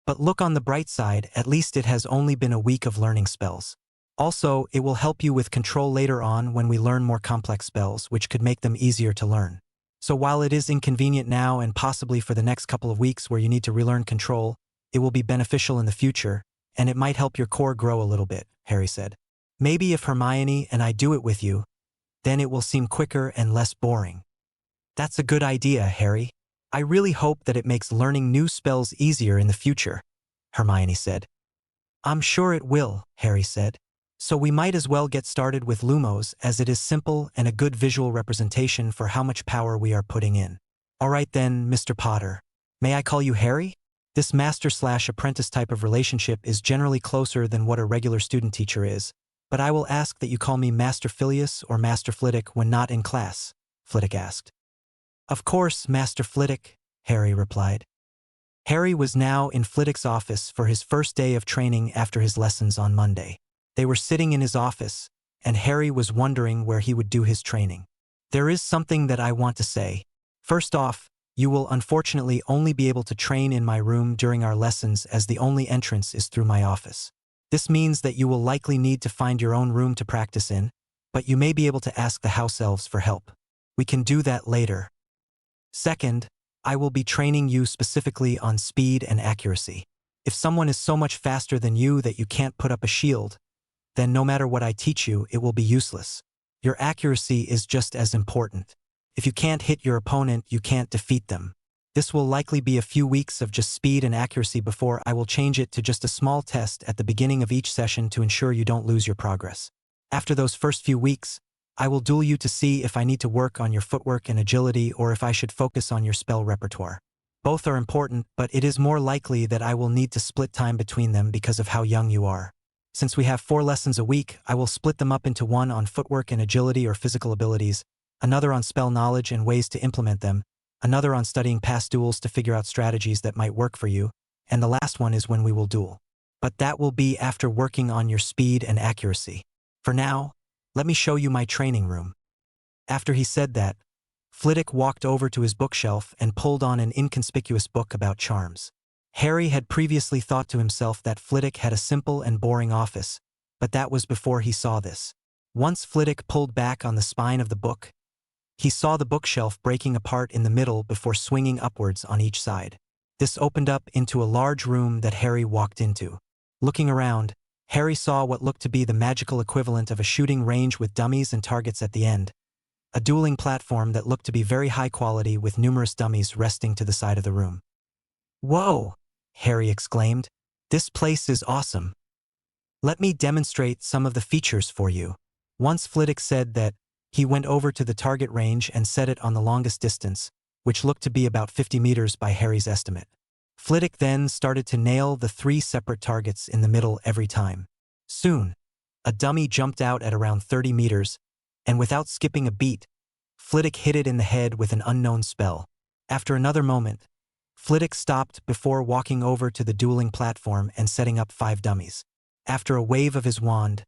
But look on the bright side, at least it has only been a week of learning spells. Also, it will help you with control later on when we learn more complex spells, which could make them easier to learn. So while it is inconvenient now and possibly for the next couple of weeks where you need to relearn control, it will be beneficial in the future, and it might help your core grow a little bit, Harry said. Maybe if Hermione and I do it with you, then it will seem quicker and less boring. That's a good idea, Harry, I really hope that it makes learning new spells easier in the future, Hermione said. I'm sure it will, Harry said. So we might as well get started with Lumos, as it is simple and a good visual representation for how much power we are putting in. All right then, Mr. Potter. May I call you Harry? This master/apprentice type of relationship is generally closer than what a regular student-teacher is, but I will ask that you call me Master Filius or Master Flitwick when not in class, Flitwick asked. Of course, Master Flitwick, Harry replied. Harry was now in Flitwick's office for his first day of training after his lessons on Monday. They were sitting in his office, and Harry was wondering where he would do his training. There is something that I want to say. First off, you will unfortunately only be able to train in my room during our lessons, as the only entrance is through my office. This means that you will likely need to find your own room to practice in, but you may be able to ask the house elves for help. We can do that later. Second, I will be training you specifically on speed and accuracy. If someone is so much faster than you that you can't put up a shield, then no matter what I teach you, it will be useless. Your accuracy is just as important. If you can't hit your opponent, you can't defeat them. This will likely be a few weeks of just speed and accuracy before I will change it to just a small test at the beginning of each session to ensure you don't lose your progress. After those first few weeks, I will duel you to see if I need to work on your footwork and agility or if I should focus on your spell repertoire. Both are important, but it is more likely that I will need to split time between them because of how young you are. Since we have 4 lessons a week, I will split them up into one on footwork and agility or physical abilities, another on spell knowledge and ways to implement them, another on studying past duels to figure out strategies that might work for you, and the last one is when we will duel. But that will be after working on your speed and accuracy. For now, let me show you my training room. After he said that, Flitwick walked over to his bookshelf and pulled on an inconspicuous book about charms. Harry had previously thought to himself that Flitwick had a simple and boring office, but that was before he saw this. Once Flitwick pulled back on the spine of the book, he saw the bookshelf breaking apart in the middle before swinging upwards on each side. This opened up into a large room that Harry walked into. Looking around, Harry saw what looked to be the magical equivalent of a shooting range with dummies and targets at the end, a dueling platform that looked to be very high quality with numerous dummies resting to the side of the room. Whoa! Harry exclaimed. This place is awesome. Let me demonstrate some of the features for you. Once Flitwick said that, he went over to the target range and set it on the longest distance, which looked to be about 50 meters by Harry's estimate. Flitwick then started to nail the 3 separate targets in the middle every time. Soon, a dummy jumped out at around 30 meters, and without skipping a beat, Flitwick hit it in the head with an unknown spell. After another moment, Flitwick stopped before walking over to the dueling platform and setting up 5 dummies. After a wave of his wand,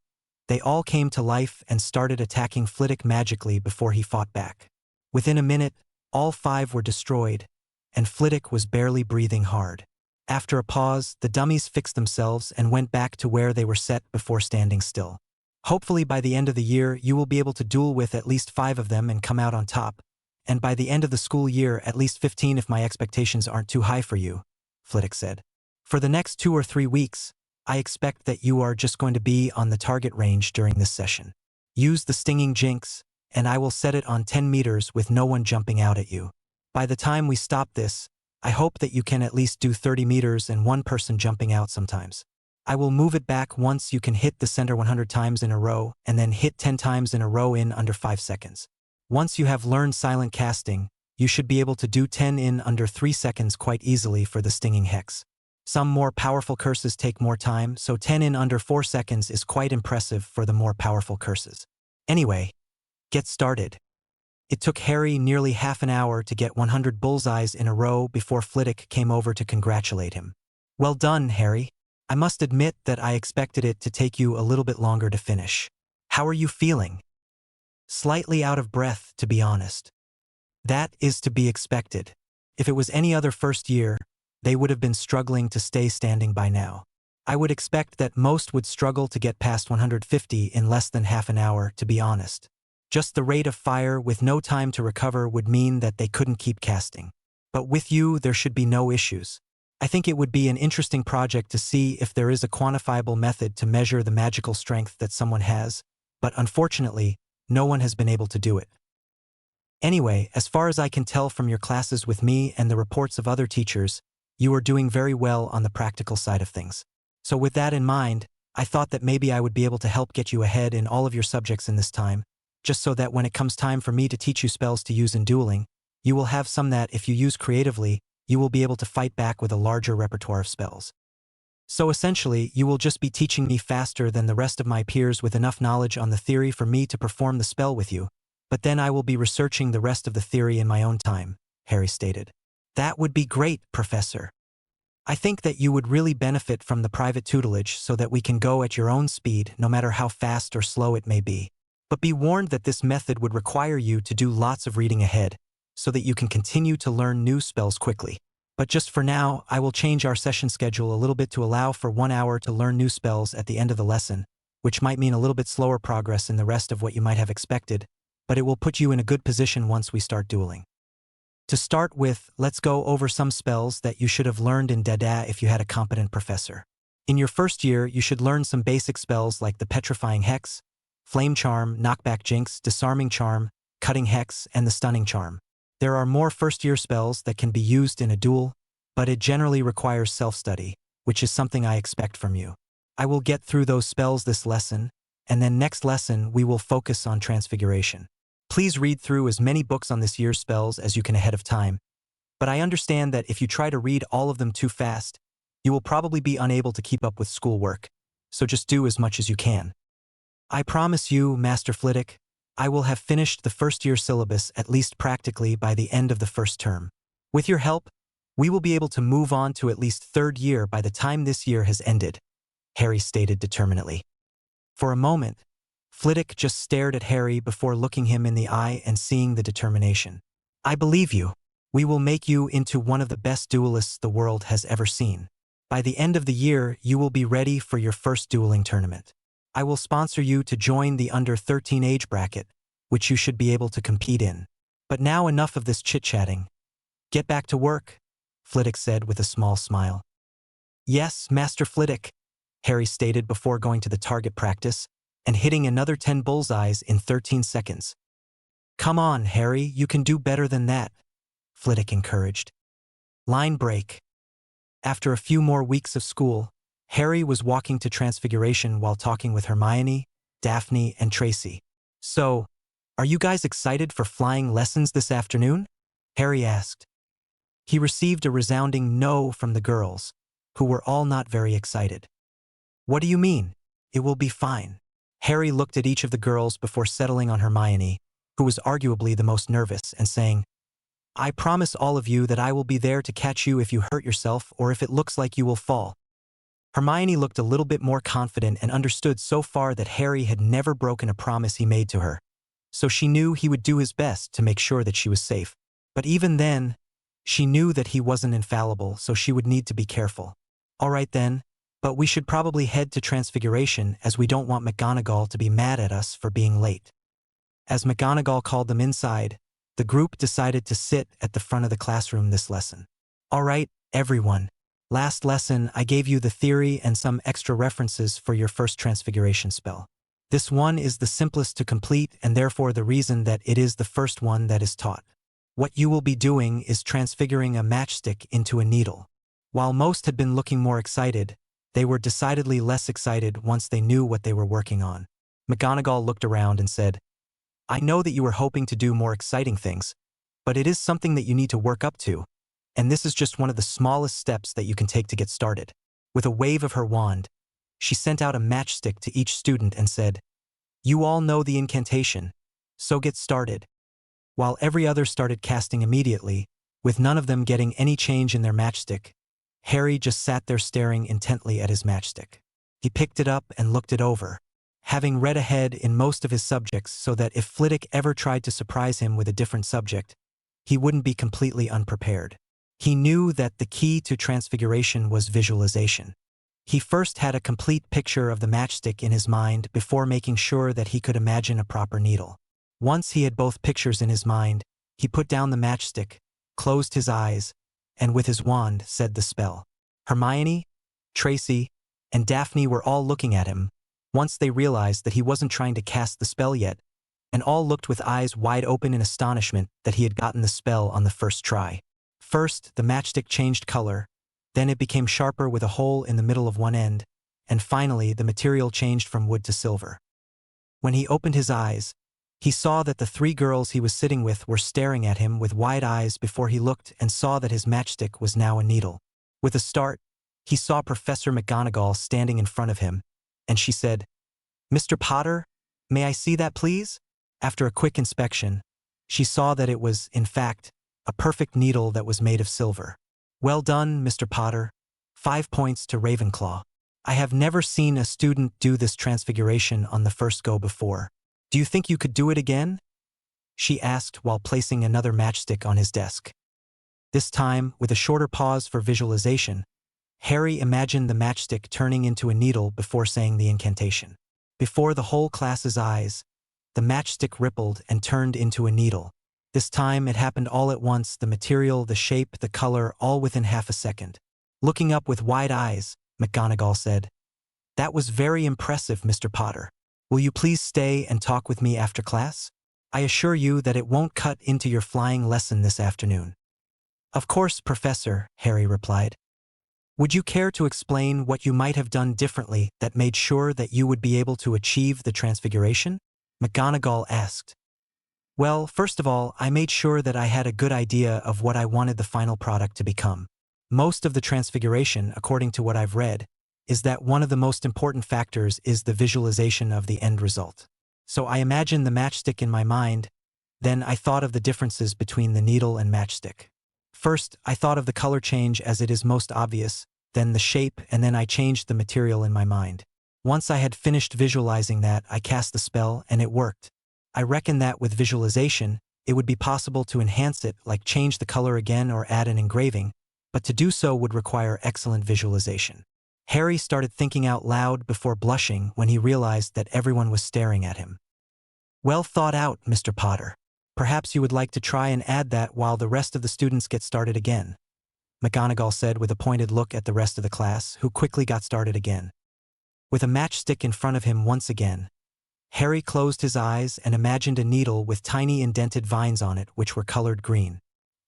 they all came to life and started attacking Flitwick magically before he fought back. Within a minute, all 5 were destroyed, and Flitwick was barely breathing hard. After a pause, the dummies fixed themselves and went back to where they were set before standing still. Hopefully by the end of the year, you will be able to duel with at least 5 of them and come out on top, and by the end of the school year, at least 15 if my expectations aren't too high for you, Flitwick said. For the next 2 or 3 weeks, I expect that you are just going to be on the target range during this session. Use the stinging jinx, and I will set it on 10 meters with no one jumping out at you. By the time we stop this, I hope that you can at least do 30 meters and one person jumping out sometimes. I will move it back once you can hit the center 100 times in a row and then hit 10 times in a row in under 5 seconds. Once you have learned silent casting, you should be able to do 10 in under 3 seconds quite easily for the stinging hex. Some more powerful curses take more time, so 10 in under 4 seconds is quite impressive for the more powerful curses. Anyway, get started. It took Harry nearly half an hour to get 100 bullseyes in a row before Flitwick came over to congratulate him. Well done, Harry. I must admit that I expected it to take you a little bit longer to finish. How are you feeling? Slightly out of breath, to be honest. That is to be expected. If it was any other first year, they would have been struggling to stay standing by now. I would expect that most would struggle to get past 150 in less than half an hour, to be honest. Just the rate of fire with no time to recover would mean that they couldn't keep casting. But with you, there should be no issues. I think it would be an interesting project to see if there is a quantifiable method to measure the magical strength that someone has, but unfortunately, no one has been able to do it. Anyway, as far as I can tell from your classes with me and the reports of other teachers, you are doing very well on the practical side of things. So with that in mind, I thought that maybe I would be able to help get you ahead in all of your subjects in this time, just so that when it comes time for me to teach you spells to use in dueling, you will have some that, if you use creatively, you will be able to fight back with a larger repertoire of spells. So essentially, you will just be teaching me faster than the rest of my peers with enough knowledge on the theory for me to perform the spell with you, but then I will be researching the rest of the theory in my own time, Harry stated. That would be great, Professor. I think that you would really benefit from the private tutelage so that we can go at your own speed, no matter how fast or slow it may be. But be warned that this method would require you to do lots of reading ahead, so that you can continue to learn new spells quickly. But just for now, I will change our session schedule a little bit to allow for 1 hour to learn new spells at the end of the lesson, which might mean a little bit slower progress in the rest of what you might have expected, but it will put you in a good position once we start dueling. To start with, let's go over some spells that you should have learned in Dada if you had a competent professor. In your first year, you should learn some basic spells like the Petrifying Hex, Flame Charm, Knockback Jinx, Disarming Charm, Cutting Hex, and the Stunning Charm. There are more first-year spells that can be used in a duel, but it generally requires self-study, which is something I expect from you. I will get through those spells this lesson, and then next lesson we will focus on Transfiguration. Please read through as many books on this year's spells as you can ahead of time, but I understand that if you try to read all of them too fast, you will probably be unable to keep up with schoolwork, so just do as much as you can. I promise you, Master Flitwick, I will have finished the first-year syllabus at least practically by the end of the first term. With your help, we will be able to move on to at least third year by the time this year has ended, Harry stated determinedly. For a moment, Flitwick just stared at Harry before looking him in the eye and seeing the determination. I believe you. We will make you into one of the best duelists the world has ever seen. By the end of the year, you will be ready for your first dueling tournament. I will sponsor you to join the under-13 age bracket, which you should be able to compete in. But now enough of this chit-chatting. Get back to work, Flitwick said with a small smile. Yes, Master Flitwick, Harry stated before going to the target practice and hitting another 10 bullseyes in 13 seconds. Come on, Harry, you can do better than that, Flitwick encouraged. Line break. After a few more weeks of school, Harry was walking to Transfiguration while talking with Hermione, Daphne, and Tracy. So, are you guys excited for flying lessons this afternoon? Harry asked. He received a resounding no from the girls, who were all not very excited. What do you mean? It will be fine. Harry looked at each of the girls before settling on Hermione, who was arguably the most nervous, and saying, I promise all of you that I will be there to catch you if you hurt yourself or if it looks like you will fall. Hermione looked a little bit more confident and understood so far that Harry had never broken a promise he made to her, so she knew he would do his best to make sure that she was safe. But even then, she knew that he wasn't infallible, so she would need to be careful. All right then, but we should probably head to Transfiguration as we don't want McGonagall to be mad at us for being late. As McGonagall called them inside, the group decided to sit at the front of the classroom this lesson. All right, everyone. Last lesson, I gave you the theory and some extra references for your first Transfiguration spell. This one is the simplest to complete and therefore the reason that it is the first one that is taught. What you will be doing is transfiguring a matchstick into a needle. While most had been looking more excited, they were decidedly less excited once they knew what they were working on. McGonagall looked around and said, I know that you were hoping to do more exciting things, but it is something that you need to work up to. And this is just one of the smallest steps that you can take to get started. With a wave of her wand, she sent out a matchstick to each student and said, You all know the incantation, so get started. While every other started casting immediately, with none of them getting any change in their matchstick, Harry just sat there staring intently at his matchstick. He picked it up and looked it over, having read ahead in most of his subjects so that if Flitwick ever tried to surprise him with a different subject, he wouldn't be completely unprepared. He knew that the key to Transfiguration was visualization. He first had a complete picture of the matchstick in his mind before making sure that he could imagine a proper needle. Once he had both pictures in his mind, he put down the matchstick, closed his eyes, and with his wand said the spell. Hermione, Tracy, and Daphne were all looking at him. Once they realized that he wasn't trying to cast the spell yet, and all looked with eyes wide open in astonishment that he had gotten the spell on the first try. First, the matchstick changed color, then it became sharper with a hole in the middle of one end, and finally the material changed from wood to silver. When he opened his eyes, he saw that the three girls he was sitting with were staring at him with wide eyes before he looked and saw that his matchstick was now a needle. With a start, he saw Professor McGonagall standing in front of him, and she said, "Mr. Potter, may I see that please?" After a quick inspection, she saw that it was, in fact, a perfect needle that was made of silver. "Well done, Mr. Potter. 5 points to Ravenclaw. I have never seen a student do this transfiguration on the first go before. Do you think you could do it again?" she asked while placing another matchstick on his desk. This time, with a shorter pause for visualization, Harry imagined the matchstick turning into a needle before saying the incantation. Before the whole class's eyes, the matchstick rippled and turned into a needle. This time it happened all at once, the material, the shape, the color, all within half a second. Looking up with wide eyes, McGonagall said, "That was very impressive, Mr. Potter. Will you please stay and talk with me after class? I assure you that it won't cut into your flying lesson this afternoon." "Of course, Professor," Harry replied. "Would you care to explain what you might have done differently that made sure that you would be able to achieve the transfiguration?" McGonagall asked. "Well, first of all, I made sure that I had a good idea of what I wanted the final product to become. Most of the transfiguration, according to what I've read, is that one of the most important factors is the visualization of the end result. So I imagined the matchstick in my mind, then I thought of the differences between the needle and matchstick. First, I thought of the color change as it is most obvious, then the shape, and then I changed the material in my mind. Once I had finished visualizing that, I cast the spell and it worked. I reckon that with visualization, it would be possible to enhance it, like change the color again or add an engraving, but to do so would require excellent visualization." Harry started thinking out loud before blushing when he realized that everyone was staring at him. "Well thought out, Mr. Potter. Perhaps you would like to try and add that while the rest of the students get started again," McGonagall said with a pointed look at the rest of the class, who quickly got started again. With a matchstick in front of him once again, Harry closed his eyes and imagined a needle with tiny indented vines on it which were colored green.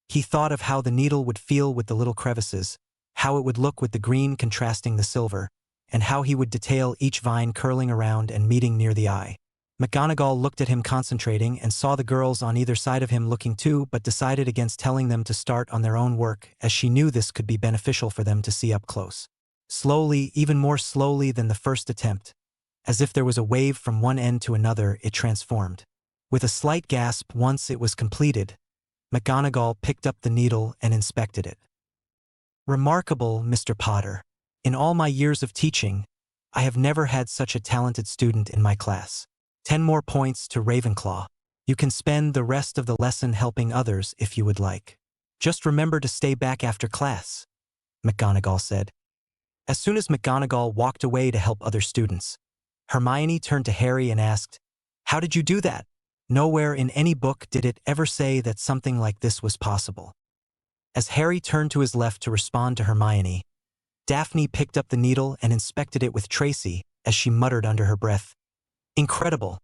He thought of how the needle would feel with the little crevices, how it would look with the green contrasting the silver, and how he would detail each vine curling around and meeting near the eye. McGonagall looked at him concentrating and saw the girls on either side of him looking too, but decided against telling them to start on their own work, as she knew this could be beneficial for them to see up close. Slowly, even more slowly than the first attempt, as if there was a wave from one end to another, it transformed. With a slight gasp once it was completed, McGonagall picked up the needle and inspected it. "Remarkable, Mr. Potter. In all my years of teaching, I have never had such a talented student in my class. 10 more points to Ravenclaw. You can spend the rest of the lesson helping others if you would like. Just remember to stay back after class," McGonagall said. As soon as McGonagall walked away to help other students, Hermione turned to Harry and asked, "How did you do that? Nowhere in any book did it ever say that something like this was possible." As Harry turned to his left to respond to Hermione, Daphne picked up the needle and inspected it with Tracy as she muttered under her breath, "Incredible."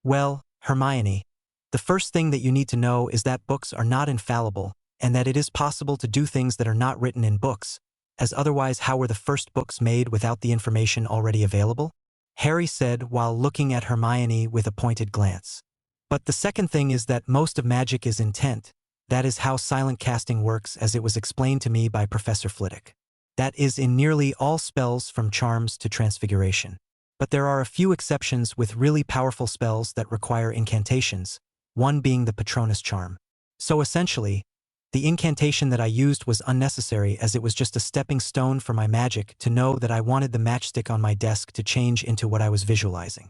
"Well, Hermione, the first thing that you need to know is that books are not infallible and that it is possible to do things that are not written in books, as otherwise how were the first books made without the information already available?" Harry said while looking at Hermione with a pointed glance. "But the second thing is that most of magic is intent. That is how silent casting works as it was explained to me by Professor Flitwick. That is in nearly all spells from charms to transfiguration. But there are a few exceptions with really powerful spells that require incantations, one being the Patronus charm. So essentially, the incantation that I used was unnecessary as it was just a stepping stone for my magic to know that I wanted the matchstick on my desk to change into what I was visualizing.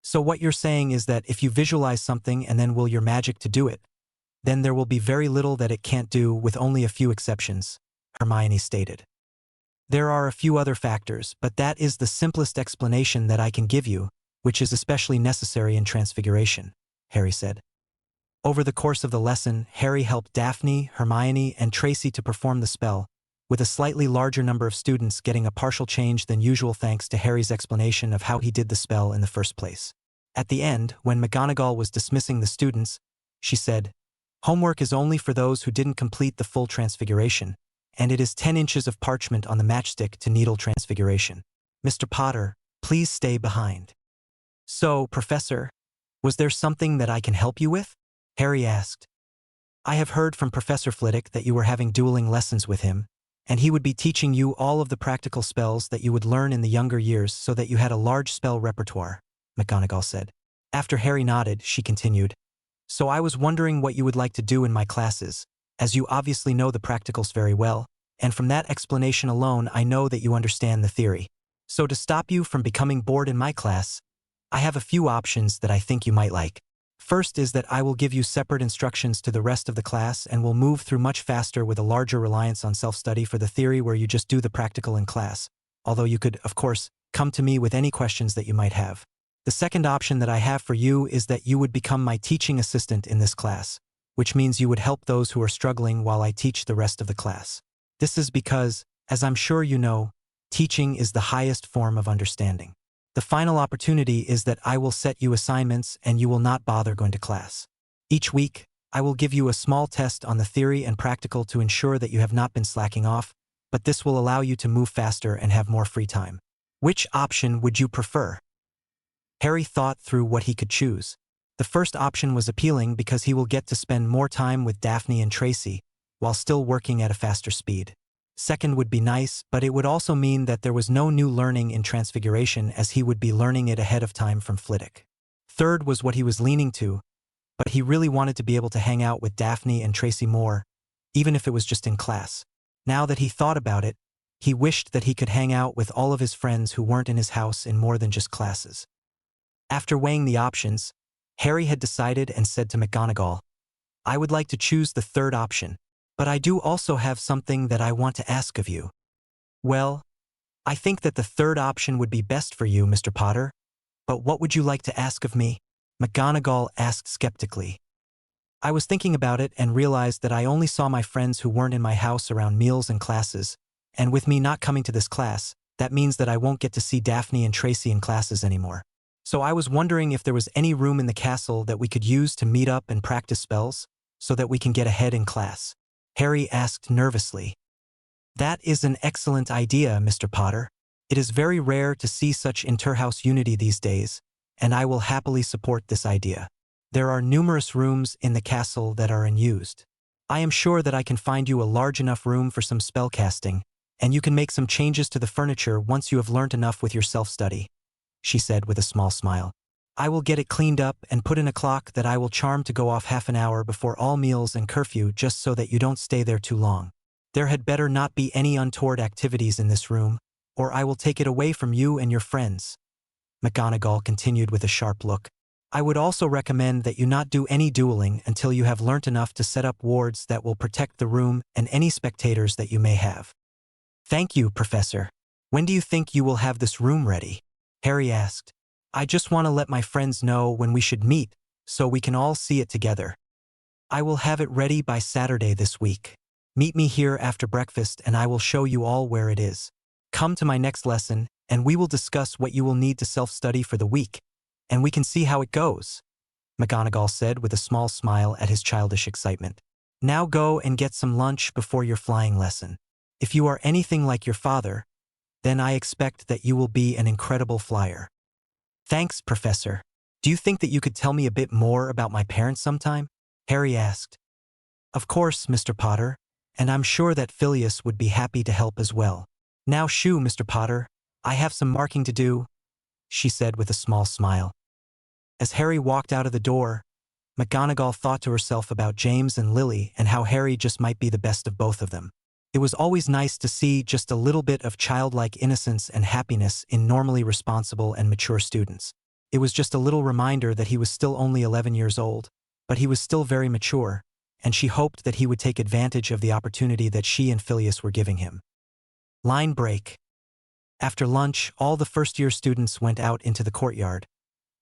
So what you're saying is that if you visualize something and then will your magic to do it, then there will be very little that it can't do with only a few exceptions," Hermione stated. "There are a few other factors, but that is the simplest explanation that I can give you, which is especially necessary in transfiguration," Harry said. Over the course of the lesson, Harry helped Daphne, Hermione, and Tracy to perform the spell, with a slightly larger number of students getting a partial change than usual thanks to Harry's explanation of how he did the spell in the first place. At the end, when McGonagall was dismissing the students, she said, "Homework is only for those who didn't complete the full transfiguration, and it is 10 inches of parchment on the matchstick to needle transfiguration. Mr. Potter, please stay behind." "So, Professor, was there something that I can help you with?" Harry asked. "I have heard from Professor Flitwick that you were having dueling lessons with him, and he would be teaching you all of the practical spells that you would learn in the younger years so that you had a large spell repertoire," McGonagall said. After Harry nodded, she continued, "So I was wondering what you would like to do in my classes, as you obviously know the practicals very well, and from that explanation alone I know that you understand the theory. So to stop you from becoming bored in my class, I have a few options that I think you might like. First is that I will give you separate instructions to the rest of the class and will move through much faster with a larger reliance on self-study for the theory where you just do the practical in class, although you could, of course, come to me with any questions that you might have. The second option that I have for you is that you would become my teaching assistant in this class, which means you would help those who are struggling while I teach the rest of the class. This is because, as I'm sure you know, teaching is the highest form of understanding. The final opportunity is that I will set you assignments and you will not bother going to class. Each week, I will give you a small test on the theory and practical to ensure that you have not been slacking off, but this will allow you to move faster and have more free time. Which option would you prefer?" Harry thought through what he could choose. The first option was appealing because he will get to spend more time with Daphne and Tracy, while still working at a faster speed. Second would be nice, but it would also mean that there was no new learning in Transfiguration as he would be learning it ahead of time from Flitwick. Third was what he was leaning to, but he really wanted to be able to hang out with Daphne and Tracy more, even if it was just in class. Now that he thought about it, he wished that he could hang out with all of his friends who weren't in his house in more than just classes. After weighing the options, Harry had decided and said to McGonagall, "I would like to choose the third option, but I do also have something that I want to ask of you." "Well, I think that the third option would be best for you, Mr. Potter, but what would you like to ask of me?" McGonagall asked skeptically. "I was thinking about it and realized that I only saw my friends who weren't in my house around meals and classes, and with me not coming to this class, that means that I won't get to see Daphne and Tracy in classes anymore. So I was wondering if there was any room in the castle that we could use to meet up and practice spells, so that we can get ahead in class." Harry asked nervously. "That is an excellent idea, Mr. Potter. It is very rare to see such inter-house unity these days, and I will happily support this idea. There are numerous rooms in the castle that are unused. I am sure that I can find you a large enough room for some spellcasting, and you can make some changes to the furniture once you have learned enough with your self-study," she said with a small smile. "I will get it cleaned up and put in a clock that I will charm to go off half an hour before all meals and curfew just so that you don't stay there too long. There had better not be any untoward activities in this room, or I will take it away from you and your friends." McGonagall continued with a sharp look. "I would also recommend that you not do any dueling until you have learnt enough to set up wards that will protect the room and any spectators that you may have." "Thank you, Professor. When do you think you will have this room ready?" Harry asked. "I just want to let my friends know when we should meet, so we can all see it together." "I will have it ready by Saturday this week. Meet me here after breakfast and I will show you all where it is. Come to my next lesson, and we will discuss what you will need to self-study for the week, and we can see how it goes," McGonagall said with a small smile at his childish excitement. "Now go and get some lunch before your flying lesson. If you are anything like your father, then I expect that you will be an incredible flyer." "Thanks, Professor. Do you think that you could tell me a bit more about my parents sometime?" Harry asked. "Of course, Mr. Potter, and I'm sure that Phileas would be happy to help as well. Now shoo, Mr. Potter, I have some marking to do," she said with a small smile. As Harry walked out of the door, McGonagall thought to herself about James and Lily and how Harry just might be the best of both of them. It was always nice to see just a little bit of childlike innocence and happiness in normally responsible and mature students. It was just a little reminder that he was still only 11 years old, but he was still very mature, and she hoped that he would take advantage of the opportunity that she and Phileas were giving him. Line break. After lunch, all the first-year students went out into the courtyard,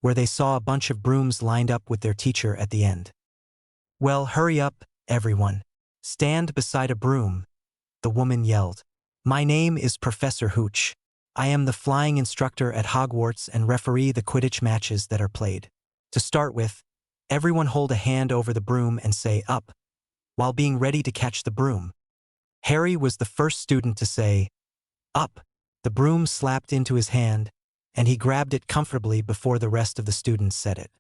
where they saw a bunch of brooms lined up with their teacher at the end. "Well, hurry up, everyone. Stand beside a broom," the woman yelled. "My name is Professor Hooch. I am the flying instructor at Hogwarts and referee the Quidditch matches that are played. To start with, everyone hold a hand over the broom and say up, while being ready to catch the broom. Harry was the first student to say, up. The broom slapped into his hand, and he grabbed it comfortably before the rest of the students said it.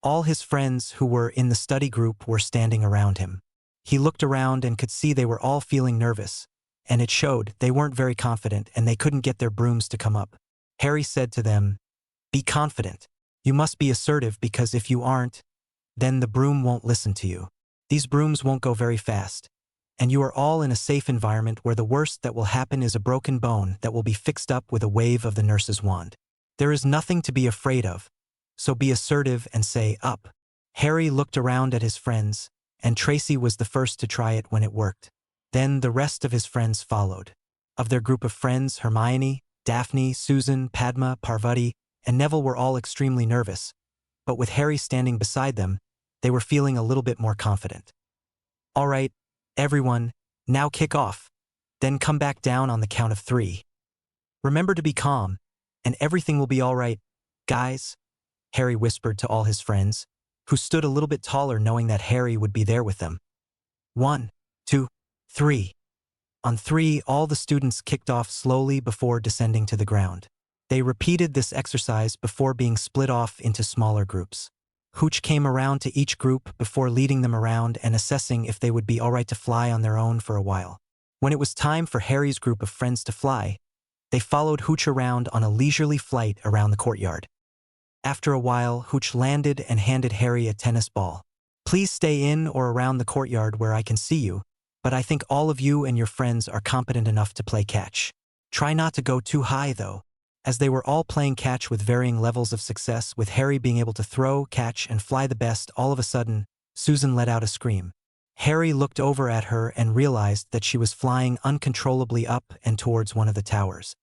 All his friends who were in the study group were standing around him. He looked around and could see they were all feeling nervous, and it showed they weren't very confident and they couldn't get their brooms to come up. Harry said to them, "Be confident. You must be assertive because if you aren't, then the broom won't listen to you. These brooms won't go very fast, and you are all in a safe environment where the worst that will happen is a broken bone that will be fixed up with a wave of the nurse's wand. There is nothing to be afraid of, so be assertive and say up." Harry looked around at his friends, and Tracy was the first to try it when it worked. Then the rest of his friends followed. Of their group of friends, Hermione, Daphne, Susan, Padma, Parvati, and Neville were all extremely nervous, but with Harry standing beside them, they were feeling a little bit more confident. "All right, everyone, now kick off. Then come back down on the count of 3. Remember to be calm, and everything will be all right, guys," Harry whispered to all his friends, who stood a little bit taller knowing that Harry would be there with them. 1, 2, 3. On 3, all the students kicked off slowly before descending to the ground. They repeated this exercise before being split off into smaller groups. Hooch came around to each group before leading them around and assessing if they would be all right to fly on their own for a while. When it was time for Harry's group of friends to fly, they followed Hooch around on a leisurely flight around the courtyard. After a while, Hooch landed and handed Harry a tennis ball. "Please stay in or around the courtyard where I can see you, but I think all of you and your friends are competent enough to play catch. Try not to go too high, though." As they were all playing catch with varying levels of success, with Harry being able to throw, catch, and fly the best, all of a sudden, Susan let out a scream. Harry looked over at her and realized that she was flying uncontrollably up and towards one of the towers.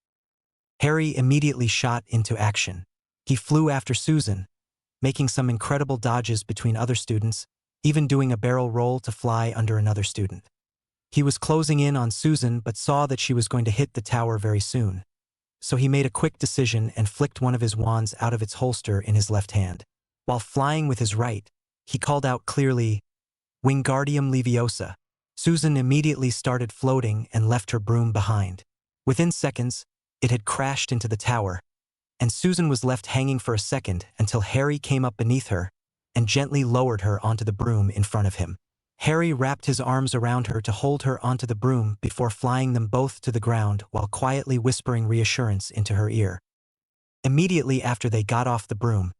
Harry immediately shot into action. He flew after Susan, making some incredible dodges between other students, even doing a barrel roll to fly under another student. He was closing in on Susan but saw that she was going to hit the tower very soon. So he made a quick decision and flicked one of his wands out of its holster in his left hand. While flying with his right, he called out clearly, "Wingardium Leviosa." Susan immediately started floating and left her broom behind. Within seconds, it had crashed into the tower, and Susan was left hanging for a second until Harry came up beneath her and gently lowered her onto the broom in front of him. Harry wrapped his arms around her to hold her onto the broom before flying them both to the ground while quietly whispering reassurance into her ear. Immediately after they got off the broom,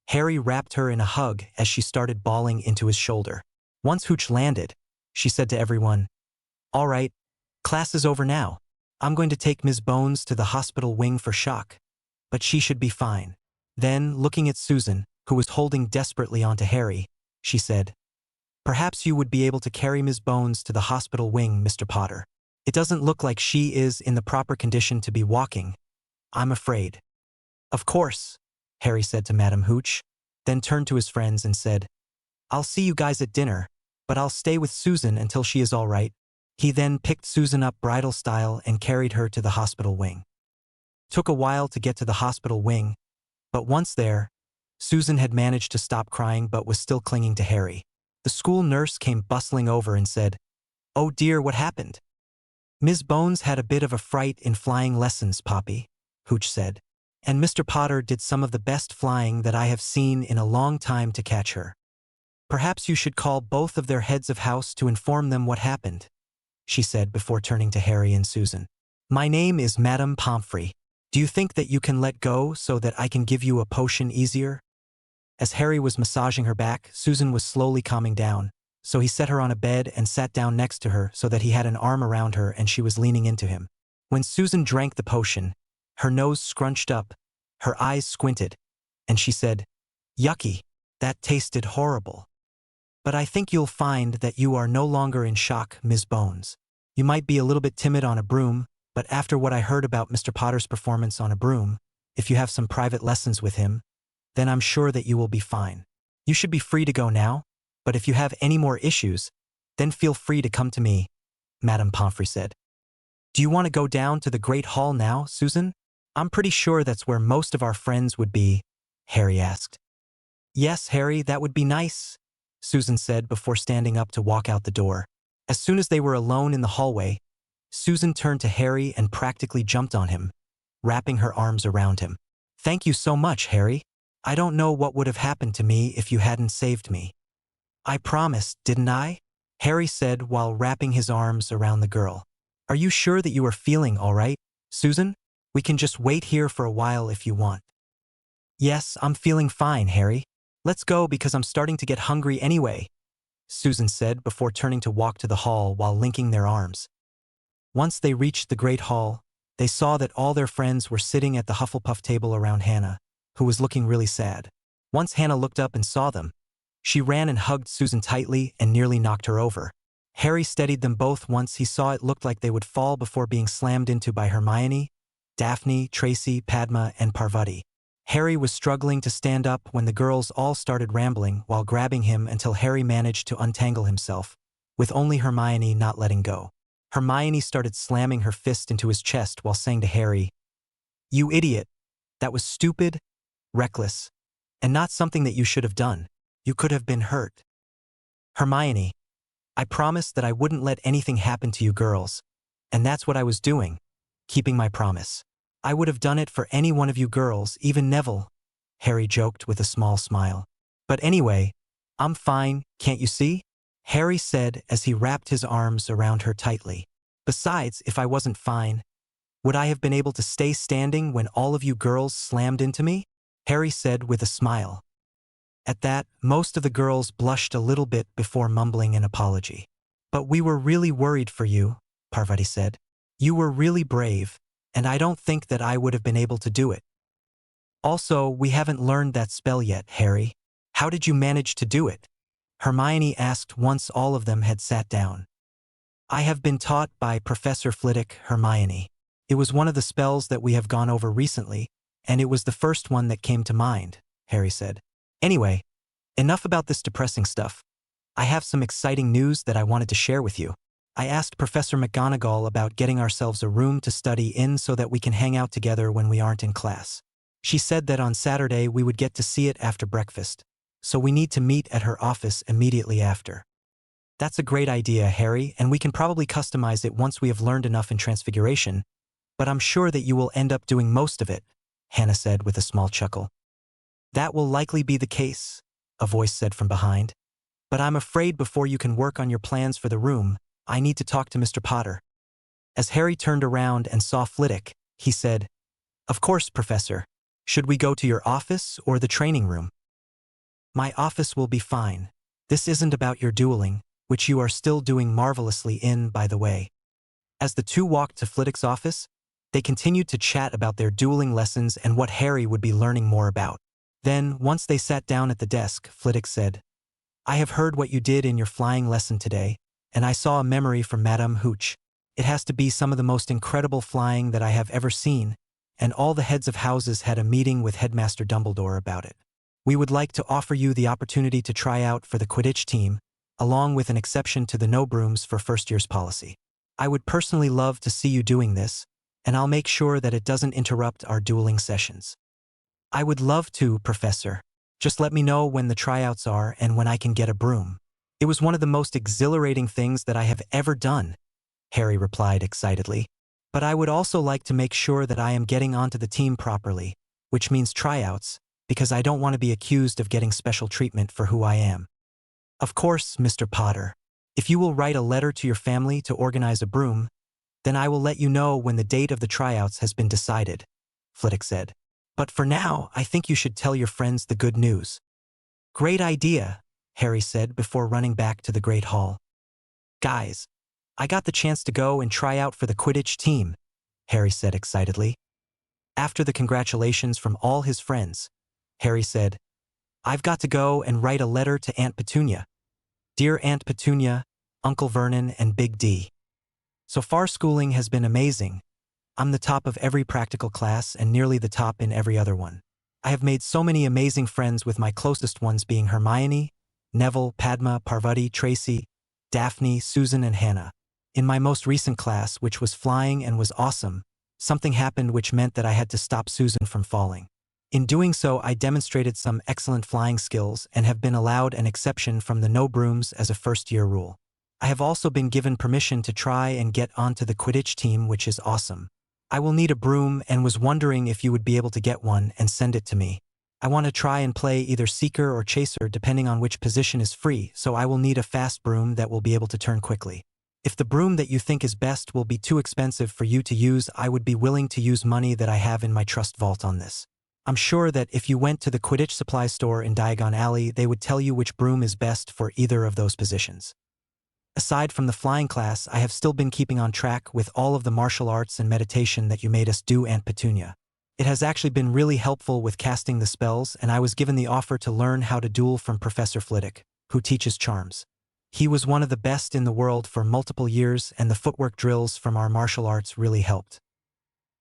Harry wrapped her in a hug as she started bawling into his shoulder. Once Hooch landed, she said to everyone, "All right, class is over now. I'm going to take Ms. Bones to the hospital wing for shock, but she should be fine." Then, looking at Susan, who was holding desperately onto Harry, she said, "Perhaps you would be able to carry Ms. Bones to the hospital wing, Mr. Potter. It doesn't look like she is in the proper condition to be walking, I'm afraid." "Of course," Harry said to Madam Hooch, then turned to his friends and said, "I'll see you guys at dinner, but I'll stay with Susan until she is all right." He then picked Susan up bridal style and carried her to the hospital wing. Took a while to get to the hospital wing, but once there, Susan had managed to stop crying but was still clinging to Harry. The school nurse came bustling over and said, "Oh dear, what happened?" "Ms. Bones had a bit of a fright in flying lessons, Poppy," Hooch said, "and Mr. Potter did some of the best flying that I have seen in a long time to catch her. Perhaps you should call both of their heads of house to inform them what happened," she said before turning to Harry and Susan. "My name is Madame Pomfrey. Do you think that you can let go so that I can give you a potion easier?" As Harry was massaging her back, Susan was slowly calming down, so he set her on a bed and sat down next to her so that he had an arm around her and she was leaning into him. When Susan drank the potion, her nose scrunched up, her eyes squinted, and she said, "Yucky, that tasted horrible. But I think you'll find that you are no longer in shock, Ms. Bones. You might be a little bit timid on a broom, but after what I heard about Mr. Potter's performance on a broom, if you have some private lessons with him, then I'm sure that you will be fine. You should be free to go now, but if you have any more issues, then feel free to come to me," Madame Pomfrey said. "Do you want to go down to the Great Hall now, Susan? I'm pretty sure that's where most of our friends would be, Harry asked. Yes, Harry, that would be nice, Susan said before standing up to walk out the door. As soon as they were alone in the hallway, Susan turned to Harry and practically jumped on him, wrapping her arms around him. Thank you so much, Harry. I don't know what would have happened to me if you hadn't saved me. I promised, didn't I? Harry said while wrapping his arms around the girl. Are you sure that you are feeling all right, Susan? We can just wait here for a while if you want. Yes, I'm feeling fine, Harry. Let's go because I'm starting to get hungry anyway, Susan said before turning to walk to the hall while linking their arms. Once they reached the Great Hall, they saw that all their friends were sitting at the Hufflepuff table around Hannah, who was looking really sad. Once Hannah looked up and saw them, she ran and hugged Susan tightly and nearly knocked her over. Harry steadied them both once he saw it looked like they would fall before being slammed into by Hermione, Daphne, Tracy, Padma, and Parvati. Harry was struggling to stand up when the girls all started rambling while grabbing him until Harry managed to untangle himself, with only Hermione not letting go. Hermione started slamming her fist into his chest while saying to Harry, "You idiot! That was stupid, reckless, and not something that you should have done. You could have been hurt." Hermione, I promised that I wouldn't let anything happen to you girls, and that's what I was doing, keeping my promise. I would have done it for any one of you girls, even Neville, Harry joked with a small smile. But anyway, I'm fine, can't you see? Harry said as he wrapped his arms around her tightly. Besides, if I wasn't fine, would I have been able to stay standing when all of you girls slammed into me? Harry said with a smile. At that, most of the girls blushed a little bit before mumbling an apology. But we were really worried for you, Parvati said. You were really brave, and I don't think that I would have been able to do it. Also, we haven't learned that spell yet, Harry. How did you manage to do it? Hermione asked once all of them had sat down. I have been taught by Professor Flitwick, Hermione. It was one of the spells that we have gone over recently, and it was the first one that came to mind, Harry said. Anyway, enough about this depressing stuff. I have some exciting news that I wanted to share with you. I asked Professor McGonagall about getting ourselves a room to study in so that we can hang out together when we aren't in class. She said that on Saturday we would get to see it after breakfast, so we need to meet at her office immediately after. That's a great idea, Harry, and we can probably customize it once we have learned enough in Transfiguration, but I'm sure that you will end up doing most of it, Hannah said with a small chuckle. That will likely be the case, a voice said from behind. But I'm afraid before you can work on your plans for the room, I need to talk to Mr. Potter. As Harry turned around and saw Flitwick, he said, Of course, Professor. Should we go to your office or the training room? My office will be fine. This isn't about your dueling, which you are still doing marvelously in, by the way. As the two walked to Flitwick's office, they continued to chat about their dueling lessons and what Harry would be learning more about. Then, once they sat down at the desk, Flitwick said, I have heard what you did in your flying lesson today, and I saw a memory from Madame Hooch. It has to be some of the most incredible flying that I have ever seen, and all the heads of houses had a meeting with Headmaster Dumbledore about it. We would like to offer you the opportunity to try out for the Quidditch team, along with an exception to the no brooms for first year's policy. I would personally love to see you doing this, and I'll make sure that it doesn't interrupt our dueling sessions. I would love to, Professor. Just let me know when the tryouts are and when I can get a broom. It was one of the most exhilarating things that I have ever done, Harry replied excitedly. But I would also like to make sure that I am getting onto the team properly, which means tryouts, because I don't want to be accused of getting special treatment for who I am. Of course, Mr. Potter. If you will write a letter to your family to organize a broom, then I will let you know when the date of the tryouts has been decided, Flitwick said. But for now, I think you should tell your friends the good news. Great idea, Harry said before running back to the Great Hall. Guys, I got the chance to go and try out for the Quidditch team, Harry said excitedly. After the congratulations from all his friends, Harry said, I've got to go and write a letter to Aunt Petunia. Dear Aunt Petunia, Uncle Vernon, and Big D. So far schooling has been amazing. I'm the top of every practical class and nearly the top in every other one. I have made so many amazing friends with my closest ones being Hermione, Neville, Padma, Parvati, Tracy, Daphne, Susan, and Hannah. In my most recent class, which was flying and was awesome, something happened which meant that I had to stop Susan from falling. In doing so, I demonstrated some excellent flying skills and have been allowed an exception from the no brooms as a first-year rule. I have also been given permission to try and get onto the Quidditch team, which is awesome. I will need a broom and was wondering if you would be able to get one and send it to me. I want to try and play either seeker or chaser depending on which position is free, so I will need a fast broom that will be able to turn quickly. If the broom that you think is best will be too expensive for you to use, I would be willing to use money that I have in my trust vault on this. I'm sure that if you went to the Quidditch supply store in Diagon Alley, they would tell you which broom is best for either of those positions. Aside from the flying class, I have still been keeping on track with all of the martial arts and meditation that you made us do, Aunt Petunia. It has actually been really helpful with casting the spells, and I was given the offer to learn how to duel from Professor Flitwick, who teaches charms. He was one of the best in the world for multiple years, and the footwork drills from our martial arts really helped.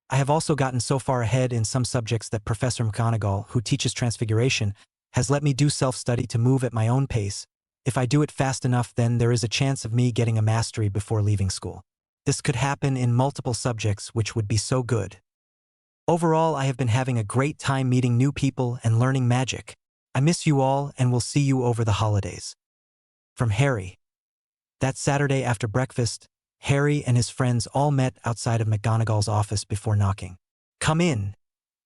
I have also gotten so far ahead in some subjects that Professor McGonagall, who teaches Transfiguration, has let me do self-study to move at my own pace. If I do it fast enough, then there is a chance of me getting a mastery before leaving school. This could happen in multiple subjects, which would be so good. Overall, I have been having a great time meeting new people and learning magic. I miss you all and will see you over the holidays. From Harry. That Saturday after breakfast, Harry and his friends all met outside of McGonagall's office before knocking. "Come in,"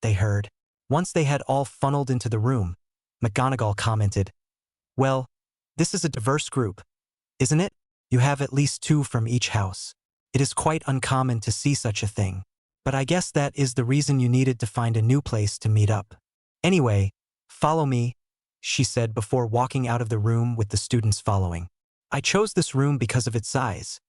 they heard. Once they had all funneled into the room, McGonagall commented, "Well, this is a diverse group, isn't it? You have at least 2 from each house. It is quite uncommon to see such a thing. But I guess that is the reason you needed to find a new place to meet up. Anyway, follow me," she said before walking out of the room with the students following. "I chose this room because of its size.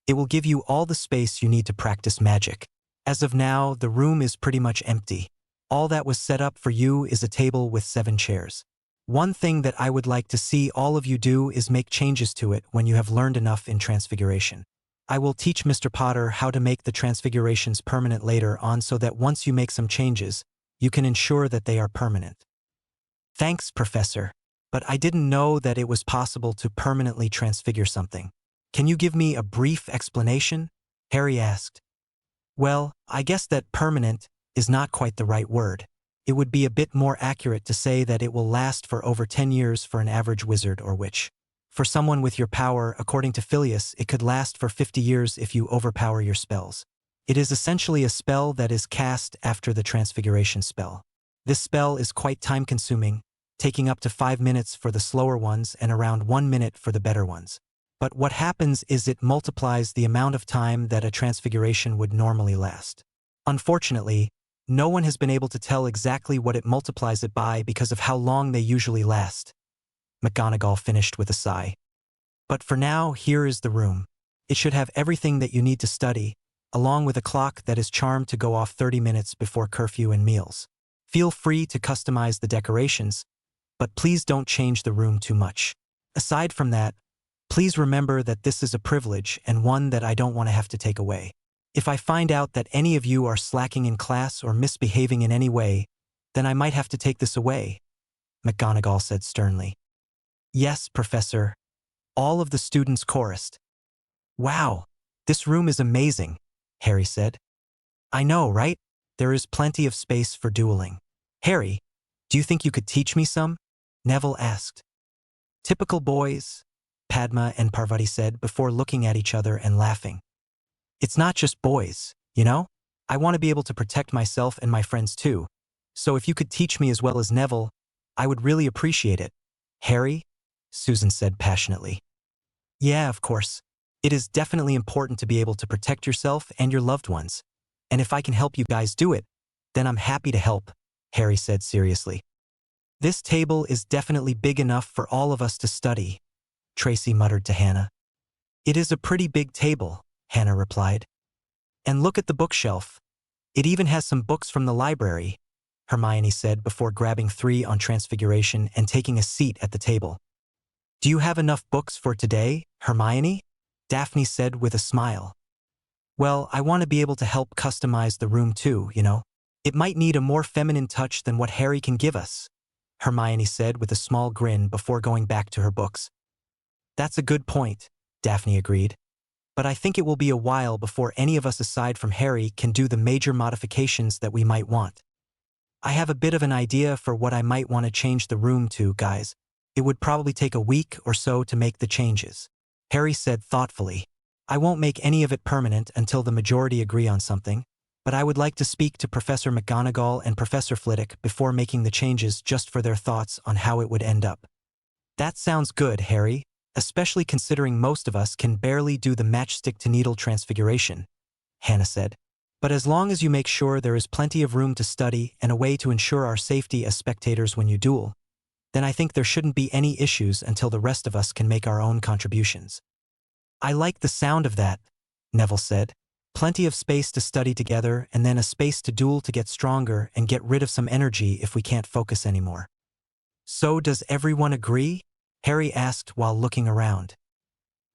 It will give you all the space you need to practice magic. As of now, the room is pretty much empty. All that was set up for you is a table with 7 chairs. One thing that I would like to see all of you do is make changes to it when you have learned enough in Transfiguration. I will teach Mr. Potter how to make the transfigurations permanent later on so that once you make some changes, you can ensure that they are permanent." "Thanks, Professor. But I didn't know that it was possible to permanently transfigure something. Can you give me a brief explanation?" Harry asked. "Well, I guess that permanent is not quite the right word. It would be a bit more accurate to say that it will last for over 10 years for an average wizard or witch. For someone with your power, according to Phileas, it could last for 50 years if you overpower your spells. It is essentially a spell that is cast after the Transfiguration spell. This spell is quite time-consuming, taking up to 5 minutes for the slower ones and around 1 minute for the better ones. But what happens is it multiplies the amount of time that a transfiguration would normally last. Unfortunately, no one has been able to tell exactly what it multiplies it by because of how long they usually last." McGonagall finished with a sigh. "But for now, here is the room. It should have everything that you need to study, along with a clock that is charmed to go off 30 minutes before curfew and meals. Feel free to customize the decorations, but please don't change the room too much. Aside from that, please remember that this is a privilege and one that I don't want to have to take away. If I find out that any of you are slacking in class or misbehaving in any way, then I might have to take this away," McGonagall said sternly. "Yes, Professor," all of the students chorused. "Wow, this room is amazing," Harry said. "I know, right? There is plenty of space for dueling." "Harry, do you think you could teach me some?" Neville asked. "Typical boys," Padma and Parvati said before looking at each other and laughing. "It's not just boys, you know? I want to be able to protect myself and my friends too. So if you could teach me as well as Neville, I would really appreciate it." "Harry?" Susan said passionately. "Yeah, of course. It is definitely important to be able to protect yourself and your loved ones. And if I can help you guys do it, then I'm happy to help," Harry said seriously. "This table is definitely big enough for all of us to study," Tracy muttered to Hannah. "It is a pretty big table," Hannah replied. "And look at the bookshelf. It even has some books from the library," Hermione said before grabbing 3 on Transfiguration and taking a seat at the table. "Do you have enough books for today, Hermione?" Daphne said with a smile. "Well, I want to be able to help customize the room too, you know. It might need a more feminine touch than what Harry can give us," Hermione said with a small grin before going back to her books. "That's a good point," Daphne agreed. but I think it will be a while before any of us aside from Harry can do the major modifications that we might want. I have a bit of an idea for what I might want to change the room to, guys. It would probably take a week or so to make the changes. Harry said thoughtfully. I won't make any of it permanent until the majority agree on something, but I would like to speak to Professor McGonagall and Professor Flitwick before making the changes just for their thoughts on how it would end up. That sounds good, Harry, especially considering most of us can barely do the matchstick-to-needle transfiguration, Hannah said. But as long as you make sure there is plenty of room to study and a way to ensure our safety as spectators when you duel, then I think there shouldn't be any issues until the rest of us can make our own contributions. I like the sound of that, Neville said. Plenty of space to study together and then a space to duel to get stronger and get rid of some energy if we can't focus anymore. So does everyone agree? Harry asked while looking around.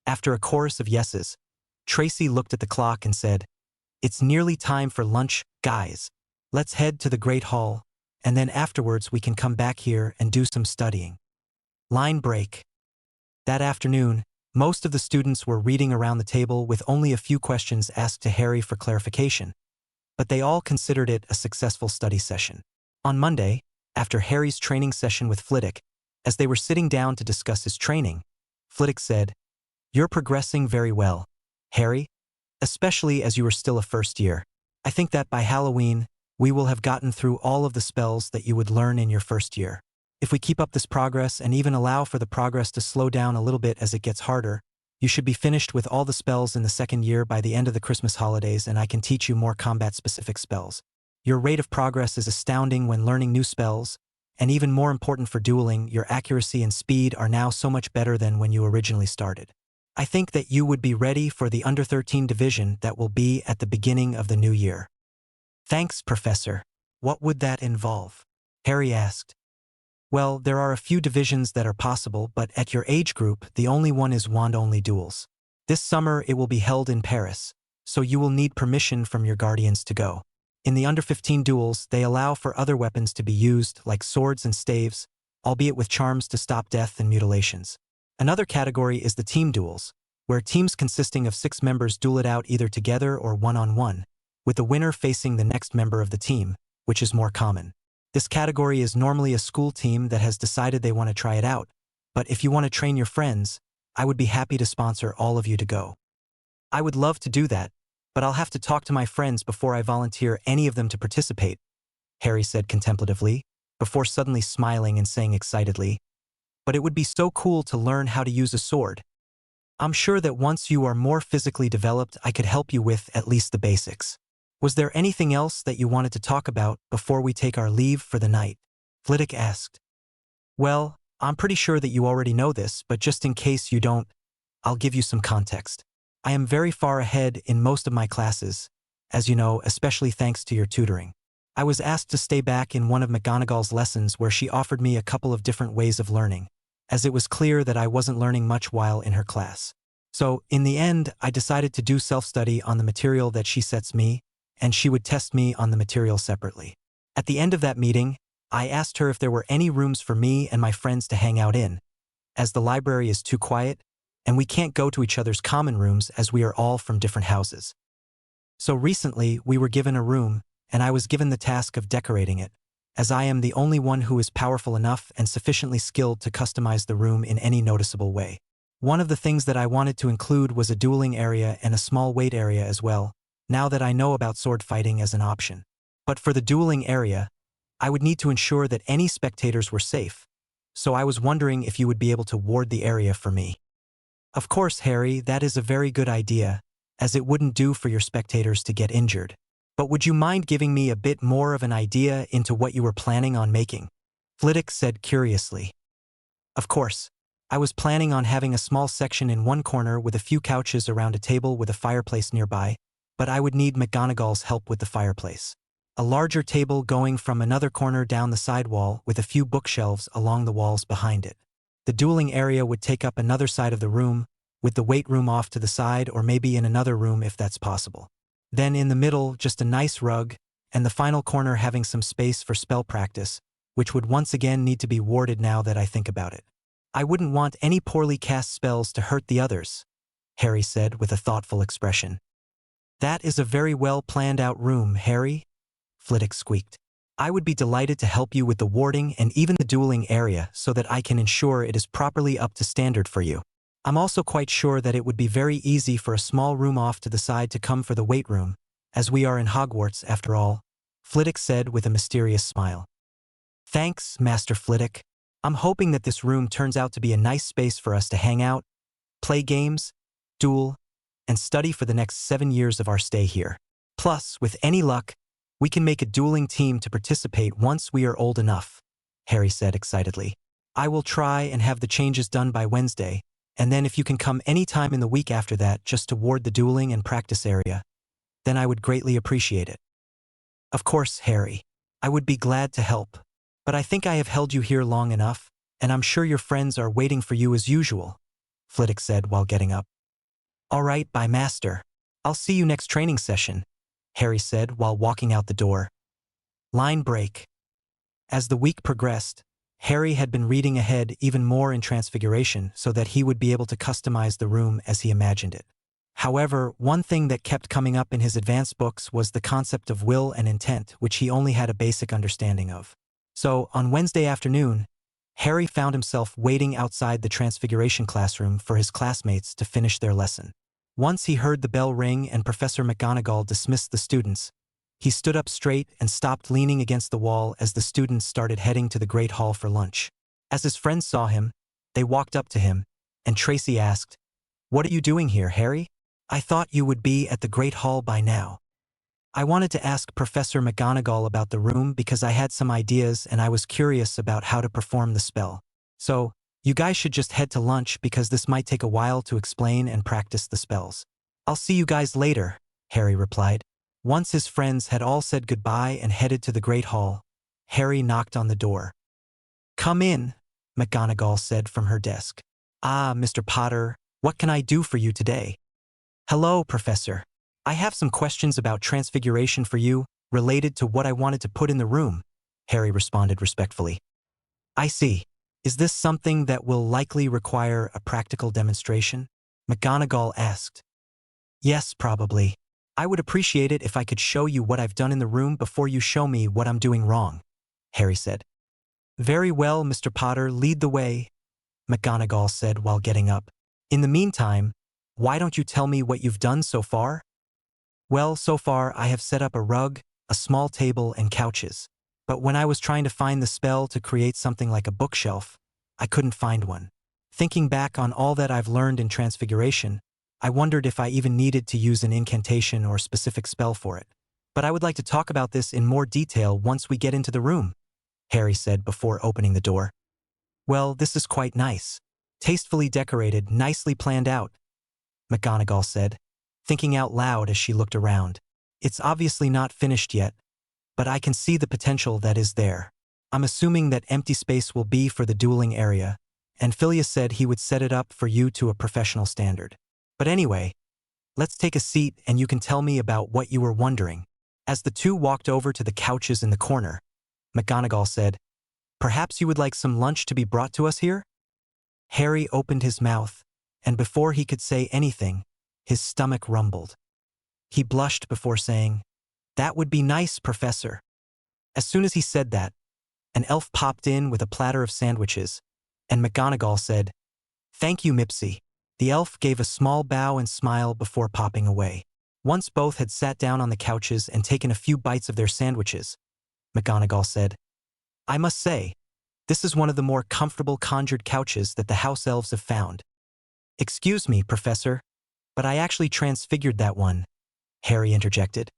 After a chorus of yeses, Tracy looked at the clock and said, It's nearly time for lunch, guys. Let's head to the Great Hall, and then afterwards we can come back here and do some studying. Line break. That afternoon, most of the students were reading around the table with only a few questions asked to Harry for clarification, but they all considered it a successful study session. On Monday, after Harry's training session with Flitwick, as they were sitting down to discuss his training, Flitwick said, You're progressing very well, Harry, especially as you are still a first year. I think that by Halloween, we will have gotten through all of the spells that you would learn in your first year. If we keep up this progress and even allow for the progress to slow down a little bit as it gets harder, you should be finished with all the spells in the second year by the end of the Christmas holidays, and I can teach you more combat-specific spells. Your rate of progress is astounding when learning new spells, and even more important for dueling, your accuracy and speed are now so much better than when you originally started. I think that you would be ready for the Under-13 division that will be at the beginning of the new year. Thanks, Professor. What would that involve? Harry asked. Well, there are a few divisions that are possible, but at your age group, the only one is wand-only duels. This summer it will be held in Paris, so you will need permission from your guardians to go. In the under-15 duels, they allow for other weapons to be used, like swords and staves, albeit with charms to stop death and mutilations. Another category is the team duels, where teams consisting of 6 members duel it out either together or one-on-one, with the winner facing the next member of the team, which is more common. This category is normally a school team that has decided they want to try it out, but if you want to train your friends, I would be happy to sponsor all of you to go. I would love to do that, but I'll have to talk to my friends before I volunteer any of them to participate, Harry said contemplatively, before suddenly smiling and saying excitedly, But it would be so cool to learn how to use a sword. I'm sure that once you are more physically developed, I could help you with at least the basics. Was there anything else that you wanted to talk about before we take our leave for the night? Flitwick asked. Well, I'm pretty sure that you already know this, but just in case you don't, I'll give you some context. I am very far ahead in most of my classes, as you know, especially thanks to your tutoring. I was asked to stay back in one of McGonagall's lessons where she offered me a couple of different ways of learning, as it was clear that I wasn't learning much while in her class. So, in the end, I decided to do self-study on the material that she sets me, and she would test me on the material separately. At the end of that meeting, I asked her if there were any rooms for me and my friends to hang out in, as the library is too quiet, and we can't go to each other's common rooms as we are all from different houses. So recently, we were given a room, and I was given the task of decorating it, as I am the only one who is powerful enough and sufficiently skilled to customize the room in any noticeable way. One of the things that I wanted to include was a dueling area and a small weight area as well, now that I know about sword fighting as an option. But for the dueling area, I would need to ensure that any spectators were safe, so I was wondering if you would be able to ward the area for me. Of course, Harry, that is a very good idea, as it wouldn't do for your spectators to get injured. But would you mind giving me a bit more of an idea into what you were planning on making? Flitwick said curiously. Of course. I was planning on having a small section in one corner with a few couches around a table with a fireplace nearby, but I would need McGonagall's help with the fireplace. A larger table going from another corner down the side wall with a few bookshelves along the walls behind it. The dueling area would take up another side of the room, with the weight room off to the side or maybe in another room if that's possible. Then in the middle, just a nice rug, and the final corner having some space for spell practice, which would once again need to be warded now that I think about it. I wouldn't want any poorly cast spells to hurt the others, Harry said with a thoughtful expression. That is a very well planned out room, Harry, Flitwick squeaked. I would be delighted to help you with the warding and even the dueling area so that I can ensure it is properly up to standard for you. I'm also quite sure that it would be very easy for a small room off to the side to come for the weight room, as we are in Hogwarts after all, Flitwick said with a mysterious smile. Thanks, Master Flitwick. I'm hoping that this room turns out to be a nice space for us to hang out, play games, duel, and study for the next 7 years of our stay here. Plus, with any luck, we can make a dueling team to participate once we are old enough, Harry said excitedly. I will try and have the changes done by Wednesday, and then if you can come any time in the week after that just to ward the dueling and practice area, then I would greatly appreciate it. Of course, Harry. I would be glad to help. But I think I have held you here long enough, and I'm sure your friends are waiting for you as usual, Flitwick said while getting up. All right, bye, Master. I'll see you next training session, Harry said while walking out the door. Line break. As the week progressed, Harry had been reading ahead even more in Transfiguration so that he would be able to customize the room as he imagined it. However, one thing that kept coming up in his advanced books was the concept of will and intent, which he only had a basic understanding of. So, on Wednesday afternoon, Harry found himself waiting outside the Transfiguration classroom for his classmates to finish their lesson. Once he heard the bell ring and Professor McGonagall dismissed the students, he stood up straight and stopped leaning against the wall as the students started heading to the Great Hall for lunch. As his friends saw him, they walked up to him, and Tracy asked, "What are you doing here, Harry? I thought you would be at the Great Hall by now." I wanted to ask Professor McGonagall about the room because I had some ideas and I was curious about how to perform the spell. So, you guys should just head to lunch because this might take a while to explain and practice the spells. I'll see you guys later, Harry replied. Once his friends had all said goodbye and headed to the Great Hall, Harry knocked on the door. "Come in," McGonagall said from her desk. "Ah, Mr. Potter, what can I do for you today?" "Hello, Professor. I have some questions about Transfiguration for you, related to what I wanted to put in the room," Harry responded respectfully. "I see. Is this something that will likely require a practical demonstration?" McGonagall asked. "Yes, probably. I would appreciate it if I could show you what I've done in the room before you show me what I'm doing wrong," Harry said. "Very well, Mr. Potter, lead the way," McGonagall said while getting up. "In the meantime, why don't you tell me what you've done so far?" "Well, so far I have set up a rug, a small table, and couches. But when I was trying to find the spell to create something like a bookshelf, I couldn't find one. Thinking back on all that I've learned in Transfiguration, I wondered if I even needed to use an incantation or specific spell for it. But I would like to talk about this in more detail once we get into the room," Harry said before opening the door. "Well, this is quite nice. Tastefully decorated, nicely planned out," McGonagall said, thinking out loud as she looked around. "It's obviously not finished yet, but I can see the potential that is there. I'm assuming that empty space will be for the dueling area, and Phileas said he would set it up for you to a professional standard. But anyway, let's take a seat and you can tell me about what you were wondering." As the two walked over to the couches in the corner, McGonagall said, "Perhaps you would like some lunch to be brought to us here?" Harry opened his mouth, and before he could say anything, his stomach rumbled. He blushed before saying, "That would be nice, Professor." As soon as he said that, an elf popped in with a platter of sandwiches, and McGonagall said, "Thank you, Mipsy." The elf gave a small bow and smile before popping away. Once both had sat down on the couches and taken a few bites of their sandwiches, McGonagall said, "I must say, this is one of the more comfortable conjured couches that the house elves have found." "Excuse me, Professor, but I actually transfigured that one," Harry interjected.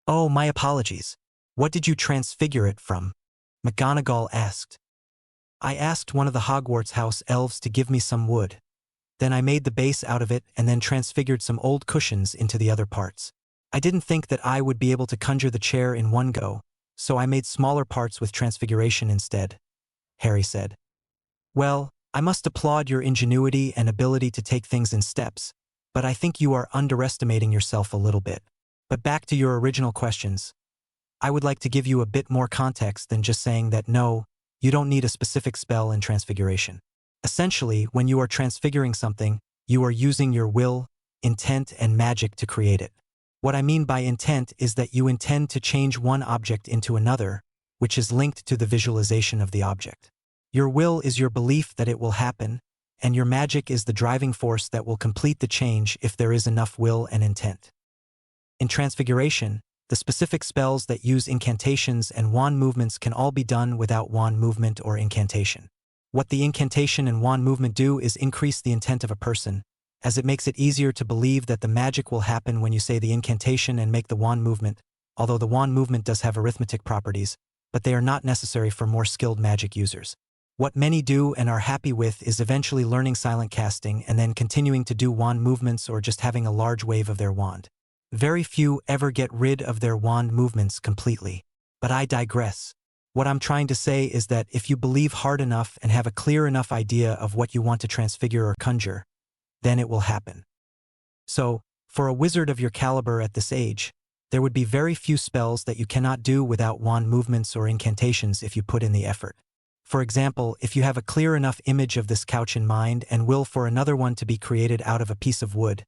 "Oh, my apologies. What did you transfigure it from?" McGonagall asked. "I asked one of the Hogwarts house elves to give me some wood. Then I made the base out of it and then transfigured some old cushions into the other parts. I didn't think that I would be able to conjure the chair in one go, so I made smaller parts with Transfiguration instead," Harry said. "Well, I must applaud your ingenuity and ability to take things in steps, but I think you are underestimating yourself a little bit. But back to your original questions. I would like to give you a bit more context than just saying that no, you don't need a specific spell in Transfiguration. Essentially, when you are transfiguring something, You are using your will, intent, and magic to create it. What I mean by intent is that you intend to change one object into another, which is linked to the visualization of the object. Your will is your belief that it will happen, and your magic is the driving force that will complete the change if there is enough will and intent. In Transfiguration, the specific spells that use incantations and wand movements can all be done without wand movement or incantation. What the incantation and wand movement do is increase the intent of a person, as it makes it easier to believe that the magic will happen when you say the incantation and make the wand movement, although the wand movement does have arithmetic properties, but they are not necessary for more skilled magic users. What many do and are happy with is eventually learning silent casting and then continuing to do wand movements or just having a large wave of their wand. Very few ever get rid of their wand movements completely. But I digress. What I'm trying to say is that if you believe hard enough and have a clear enough idea of what you want to transfigure or conjure, then it will happen. So, for a wizard of your caliber at this age, there would be very few spells that you cannot do without wand movements or incantations if you put in the effort. For example, if you have a clear enough image of this couch in mind and will for another one to be created out of a piece of wood,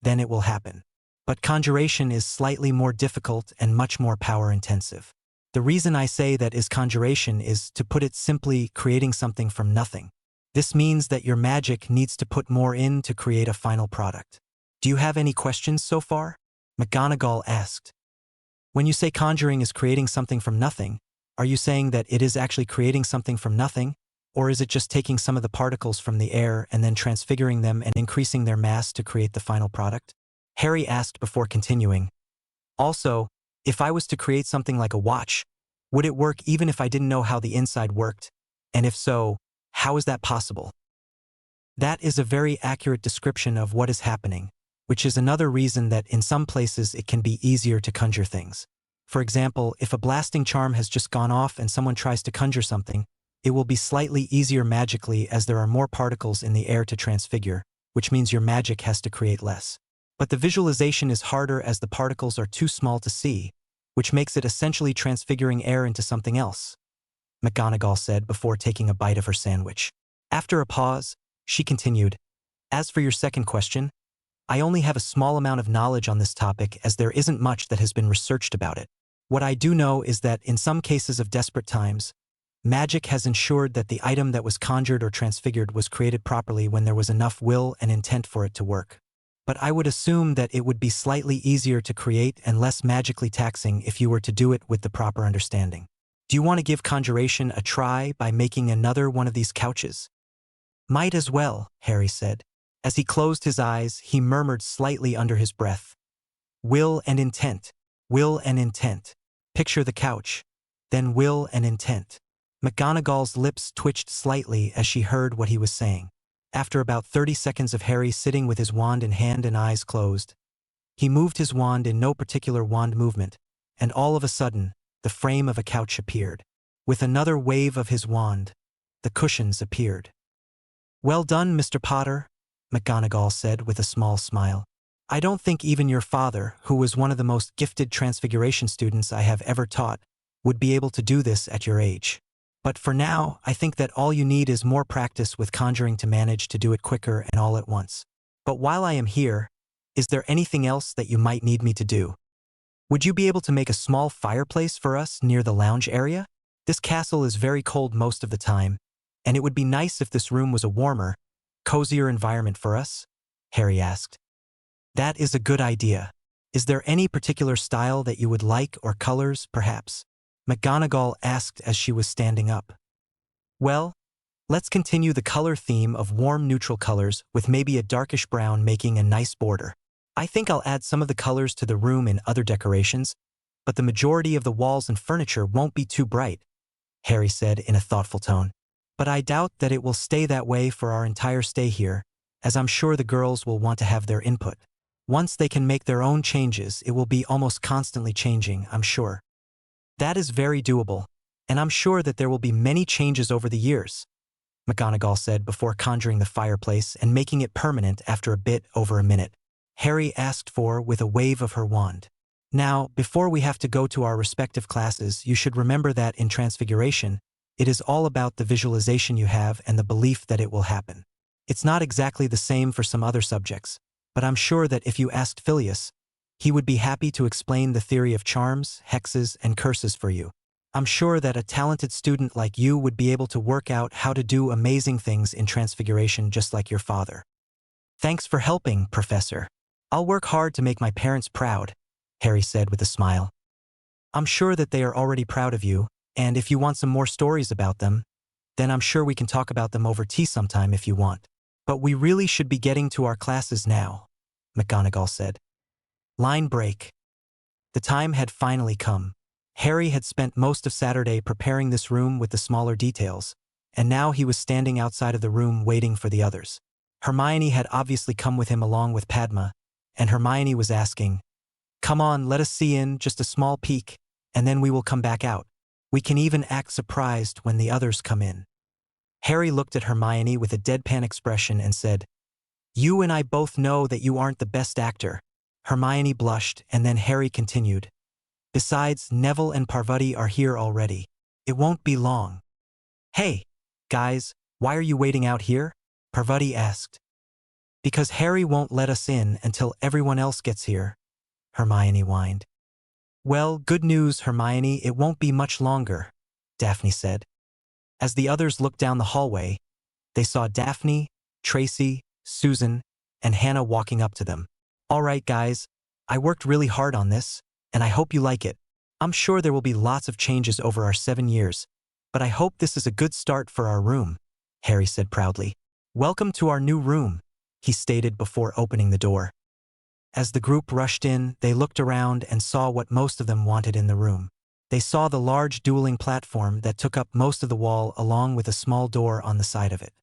then it will happen. But conjuration is slightly more difficult and much more power-intensive. The reason I say that is conjuration is, to put it simply, creating something from nothing. This means that your magic needs to put more in to create a final product. Do you have any questions so far? McGonagall asked. When you say conjuring is creating something from nothing, are you saying that it is actually creating something from nothing, or is it just taking some of the particles from the air and then transfiguring them and increasing their mass to create the final product? Harry asked before continuing. Also, if I was to create something like a watch, would it work even if I didn't know how the inside worked? And if so, how is that possible? That is a very accurate description of what is happening, which is another reason that in some places it can be easier to conjure things. For example, if a blasting charm has just gone off and someone tries to conjure something, it will be slightly easier magically as there are more particles in the air to transfigure, which means your magic has to create less. But the visualization is harder as the particles are too small to see, which makes it essentially transfiguring air into something else, McGonagall said before taking a bite of her sandwich. After a pause, she continued, "As for your second question, I only have a small amount of knowledge on this topic as there isn't much that has been researched about it. What I do know is that in some cases of desperate times, magic has ensured that the item that was conjured or transfigured was created properly when there was enough will and intent for it to work. But I would assume that it would be slightly easier to create and less magically taxing if you were to do it with the proper understanding. Do you want to give conjuration a try by making another one of these couches?" "Might as well," Harry said. As he closed his eyes, he murmured slightly under his breath. "Will and intent. Will and intent. Picture the couch. Then will and intent." McGonagall's lips twitched slightly as she heard what he was saying. After about 30 seconds of Harry sitting with his wand in hand and eyes closed, he moved his wand in no particular wand movement, and all of a sudden, the frame of a couch appeared. With another wave of his wand, the cushions appeared. "Well done, Mr. Potter," McGonagall said with a small smile. "I don't think even your father, who was one of the most gifted transfiguration students I have ever taught, would be able to do this at your age. But for now, I think that all you need is more practice with conjuring to manage to do it quicker and all at once. But while I am here, is there anything else that you might need me to do? Would you be able to make a small fireplace for us near the lounge area? This castle is very cold most of the time, and it would be nice if this room was a warmer, cozier environment for us?" Harry asked. "That is a good idea. Is there any particular style that you would like or colors, perhaps?" McGonagall asked as she was standing up. "Well, let's continue the color theme of warm neutral colors with maybe a darkish brown making a nice border. I think I'll add some of the colors to the room in other decorations, but the majority of the walls and furniture won't be too bright," Harry said in a thoughtful tone. "But I doubt that it will stay that way for our entire stay here, as I'm sure the girls will want to have their input. Once they can make their own changes, it will be almost constantly changing, I'm sure." "That is very doable, and I'm sure that there will be many changes over the years," McGonagall said before conjuring the fireplace and making it permanent after a bit over a minute. Harry asked for with a wave of her wand. "Now, before we have to go to our respective classes, you should remember that in Transfiguration, it is all about the visualization you have and the belief that it will happen. It's not exactly the same for some other subjects, but I'm sure that if you asked Phileas, he would be happy to explain the theory of charms, hexes, and curses for you. I'm sure that a talented student like you would be able to work out how to do amazing things in Transfiguration just like your father. Thanks for helping, Professor. I'll work hard to make my parents proud, Harry said with a smile. I'm sure that they are already proud of you, and if you want some more stories about them, then I'm sure we can talk about them over tea sometime if you want. But we really should be getting to our classes now, McGonagall said. Line break. The time had finally come. Harry had spent most of Saturday preparing this room with the smaller details, and now he was standing outside of the room waiting for the others. Hermione had obviously come with him along with Padma, and Hermione was asking, "Come on, let us see in just a small peek, and then we will come back out. We can even act surprised when the others come in." Harry looked at Hermione with a deadpan expression and said, "You and I both know that you aren't the best actor." Hermione blushed, and then Harry continued, "Besides, Neville and Parvati are here already. It won't be long." "Hey, guys, why are you waiting out here?" Parvati asked. "Because Harry won't let us in until everyone else gets here," Hermione whined. "Well, good news, Hermione, it won't be much longer," Daphne said. As the others looked down the hallway, they saw Daphne, Tracy, Susan, and Hannah walking up to them. "All right, guys, I worked really hard on this, and I hope you like it. I'm sure there will be lots of changes over our 7 years, but I hope this is a good start for our room," Harry said proudly. "Welcome to our new room," he stated before opening the door. As the group rushed in, they looked around and saw what most of them wanted in the room. They saw the large dueling platform that took up most of the wall along with a small door on the side of it.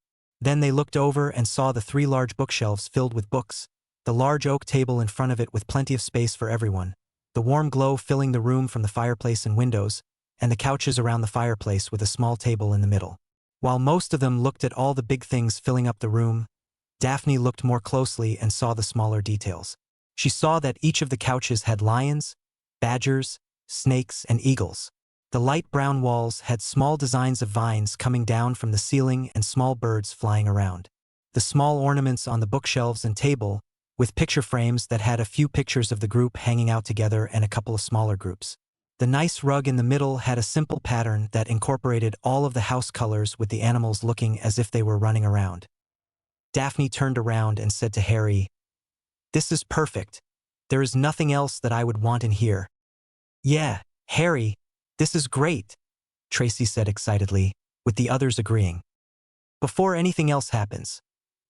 Then they looked over and saw the 3 large bookshelves filled with books, the large oak table in front of it with plenty of space for everyone, the warm glow filling the room from the fireplace and windows, and the couches around the fireplace with a small table in the middle. While most of them looked at all the big things filling up the room, Daphne looked more closely and saw the smaller details. She saw that each of the couches had lions, badgers, snakes, and eagles. The light brown walls had small designs of vines coming down from the ceiling and small birds flying around. The small ornaments on the bookshelves and table, with picture frames that had a few pictures of the group hanging out together and a couple of smaller groups. The nice rug in the middle had a simple pattern that incorporated all of the house colors with the animals looking as if they were running around. Daphne turned around and said to Harry, "This is perfect. There is nothing else that I would want in here." "Yeah, Harry, this is great," Tracy said excitedly, with the others agreeing. "Before anything else happens,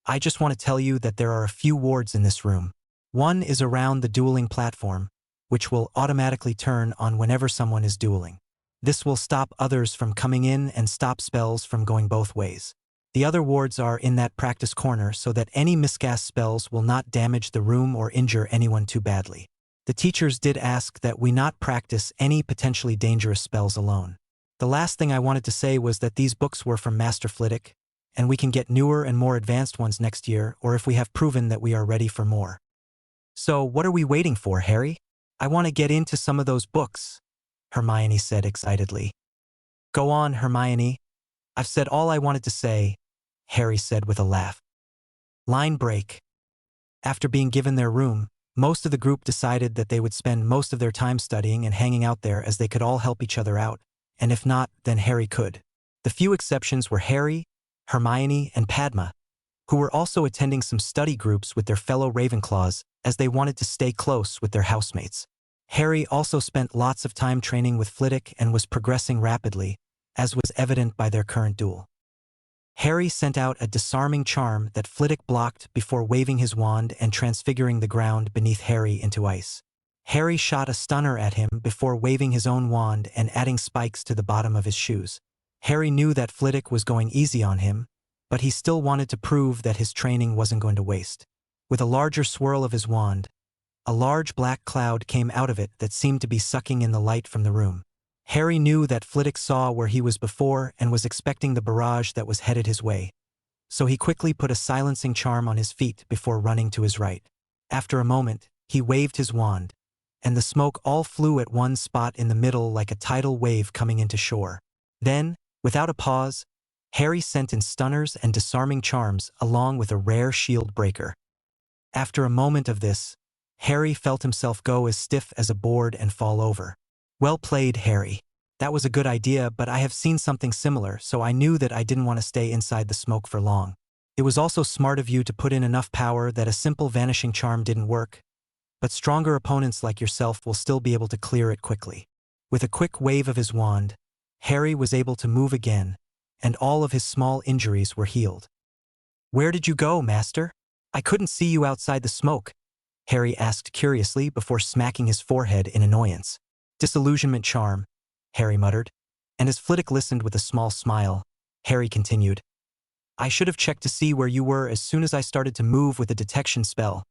I just want to tell you that there are a few wards in this room. One is around the dueling platform, which will automatically turn on whenever someone is dueling. This will stop others from coming in and stop spells from going both ways. The other wards are in that practice corner so that any miscast spells will not damage the room or injure anyone too badly. The teachers did ask that we not practice any potentially dangerous spells alone. The last thing I wanted to say was that these books were from Master Flitwick, and we can get newer and more advanced ones next year or if we have proven that we are ready for more. So what are we waiting for, Harry? I want to get into some of those books," Hermione said excitedly. "Go on, Hermione. I've said all I wanted to say," Harry said with a laugh. Line break. After being given their room, most of the group decided that they would spend most of their time studying and hanging out there as they could all help each other out, and if not, then Harry could. The few exceptions were Harry, Hermione, and Padma, who were also attending some study groups with their fellow Ravenclaws as they wanted to stay close with their housemates. Harry also spent lots of time training with Flitwick and was progressing rapidly, as was evident by their current duel. Harry sent out a disarming charm that Flitwick blocked before waving his wand and transfiguring the ground beneath Harry into ice. Harry shot a stunner at him before waving his own wand and adding spikes to the bottom of his shoes. Harry knew that Flitwick was going easy on him, but he still wanted to prove that his training wasn't going to waste. With a larger swirl of his wand, a large black cloud came out of it that seemed to be sucking in the light from the room. Harry knew that Flitwick saw where he was before and was expecting the barrage that was headed his way, so he quickly put a silencing charm on his feet before running to his right. After a moment, he waved his wand, and the smoke all flew at one spot in the middle like a tidal wave coming into shore. Then, without a pause, Harry sent in stunners and disarming charms along with a rare shield breaker. After a moment of this, Harry felt himself go as stiff as a board and fall over. Well played, Harry. That was a good idea, but I have seen something similar, so I knew that I didn't want to stay inside the smoke for long. It was also smart of you to put in enough power that a simple vanishing charm didn't work, but stronger opponents like yourself will still be able to clear it quickly. With a quick wave of his wand, Harry was able to move again, and all of his small injuries were healed. Where did you go, Master? I couldn't see you outside the smoke, Harry asked curiously before smacking his forehead in annoyance. Disillusionment charm, Harry muttered, and as Flitwick listened with a small smile, Harry continued, I should have checked to see where you were as soon as I started to move with the detection spell.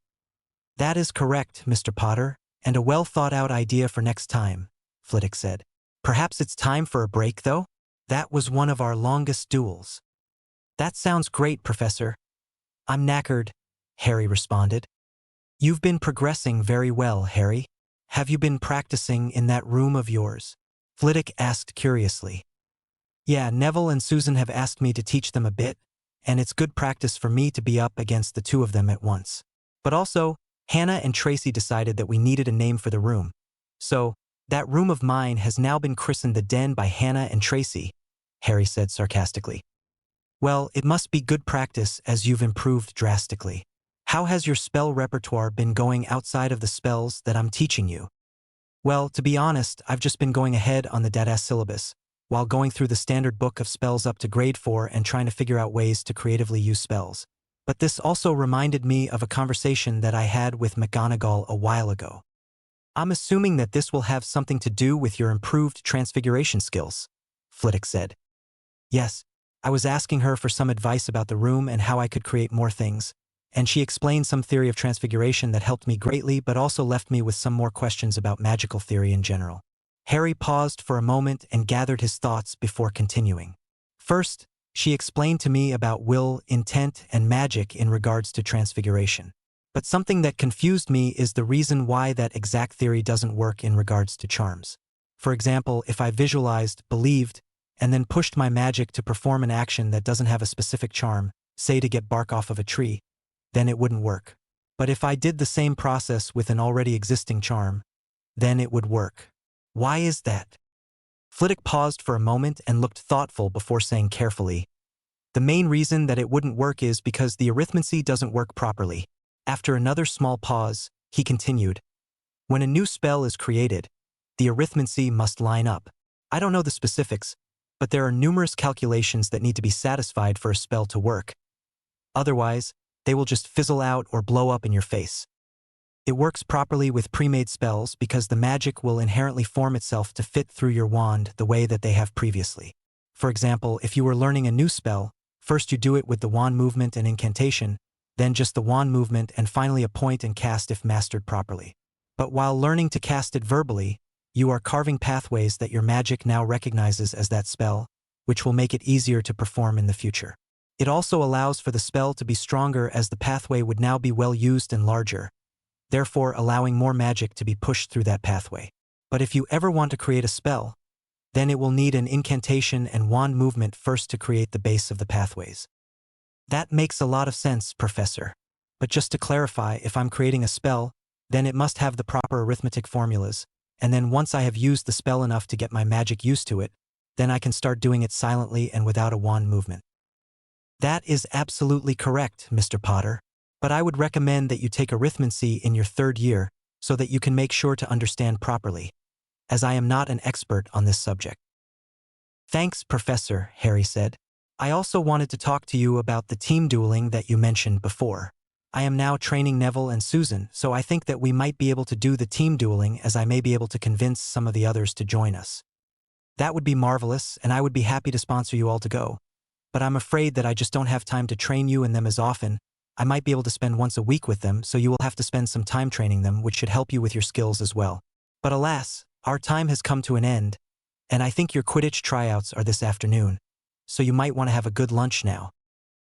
That is correct, Mr. Potter, and a well-thought-out idea for next time, Flitwick said. Perhaps it's time for a break, though? That was one of our longest duels. That sounds great, Professor. I'm knackered, Harry responded. You've been progressing very well, Harry. Have you been practicing in that room of yours? Flitwick asked curiously. Yeah, Neville and Susan have asked me to teach them a bit, and it's good practice for me to be up against the two of them at once. But also, Hannah and Tracy decided that we needed a name for the room. So, that room of mine has now been christened the Den by Hannah and Tracy, Harry said sarcastically. Well, it must be good practice as you've improved drastically. How has your spell repertoire been going outside of the spells that I'm teaching you? Well, to be honest, I've just been going ahead on the Dadass syllabus, while going through the standard book of spells up to grade 4 and trying to figure out ways to creatively use spells. But this also reminded me of a conversation that I had with McGonagall a while ago. I'm assuming that this will have something to do with your improved transfiguration skills, Flitwick said. Yes, I was asking her for some advice about the room and how I could create more things, and she explained some theory of transfiguration that helped me greatly but also left me with some more questions about magical theory in general. Harry paused for a moment and gathered his thoughts before continuing. First, she explained to me about will, intent, and magic in regards to transfiguration. But something that confused me is the reason why that exact theory doesn't work in regards to charms. For example, if I visualized, believed, and then pushed my magic to perform an action that doesn't have a specific charm, say to get bark off of a tree, then it wouldn't work. But if I did the same process with an already existing charm, then it would work. Why is that? Flitwick paused for a moment and looked thoughtful before saying carefully, the main reason that it wouldn't work is because the arithmancy doesn't work properly. After another small pause, he continued, when a new spell is created, the arithmancy must line up. I don't know the specifics, but there are numerous calculations that need to be satisfied for a spell to work. Otherwise, they will just fizzle out or blow up in your face. It works properly with pre-made spells because the magic will inherently form itself to fit through your wand the way that they have previously. For example, if you were learning a new spell, first you do it with the wand movement and incantation, then just the wand movement and finally a point and cast if mastered properly. But while learning to cast it verbally, you are carving pathways that your magic now recognizes as that spell, which will make it easier to perform in the future. It also allows for the spell to be stronger as the pathway would now be well used and larger, therefore allowing more magic to be pushed through that pathway. But if you ever want to create a spell, then it will need an incantation and wand movement first to create the base of the pathways. That makes a lot of sense, Professor. But just to clarify, if I'm creating a spell, then it must have the proper arithmetic formulas, and then once I have used the spell enough to get my magic used to it, then I can start doing it silently and without a wand movement. That is absolutely correct, Mr. Potter. But I would recommend that you take arithmancy in your 3rd year so that you can make sure to understand properly, as I am not an expert on this subject. Thanks, Professor, Harry said. I also wanted to talk to you about the team dueling that you mentioned before. I am now training Neville and Susan, so I think that we might be able to do the team dueling as I may be able to convince some of the others to join us. That would be marvelous, and I would be happy to sponsor you all to go. But I'm afraid that I just don't have time to train you and them as often. I might be able to spend once a week with them, so you will have to spend some time training them, which should help you with your skills as well. But alas, our time has come to an end, and I think your Quidditch tryouts are this afternoon, so you might want to have a good lunch now.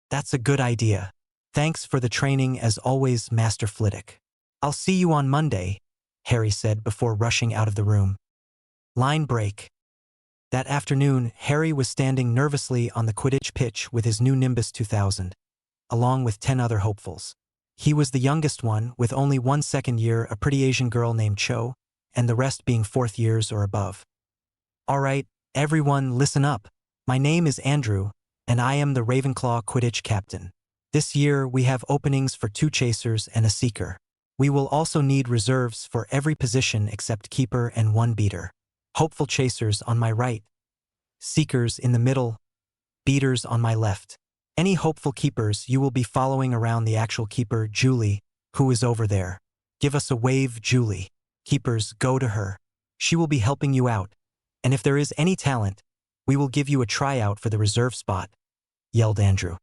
That's a good idea. Thanks for the training as always, Master Flitwick. I'll see you on Monday, Harry said before rushing out of the room. Line break. That afternoon, Harry was standing nervously on the Quidditch pitch with his new Nimbus 2000, along with 10 other hopefuls. He was the youngest one, with only one second year, a pretty Asian girl named Cho, and the rest being fourth years or above. All right, everyone, listen up. My name is Andrew, and I am the Ravenclaw Quidditch captain. This year, we have openings for 2 chasers and a seeker. We will also need reserves for every position except keeper and 1 beater. Hopeful chasers on my right, seekers in the middle, beaters on my left. Any hopeful keepers, you will be following around the actual keeper, Julie, who is over there. Give us a wave, Julie. Keepers, go to her. She will be helping you out. And if there is any talent, we will give you a tryout for the reserve spot, yelled Andrew.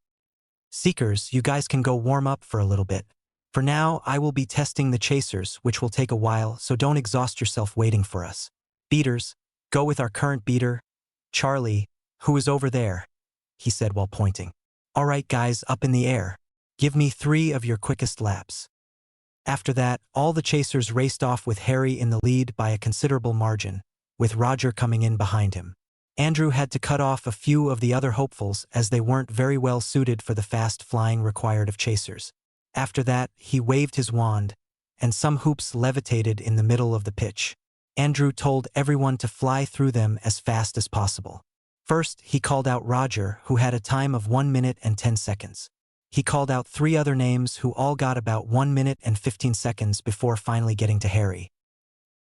Seekers, you guys can go warm up for a little bit. For now, I will be testing the chasers, which will take a while, so don't exhaust yourself waiting for us. Beaters, go with our current beater, Charlie, who is over there, he said while pointing. All right, guys, up in the air. Give me 3 of your quickest laps. After that, all the chasers raced off with Harry in the lead by a considerable margin, with Roger coming in behind him. Andrew had to cut off a few of the other hopefuls as they weren't very well suited for the fast flying required of chasers. After that, he waved his wand, and some hoops levitated in the middle of the pitch. Andrew told everyone to fly through them as fast as possible. First, he called out Roger, who had a time of 1 minute and 10 seconds. He called out 3 other names who all got about 1 minute and 15 seconds before finally getting to Harry.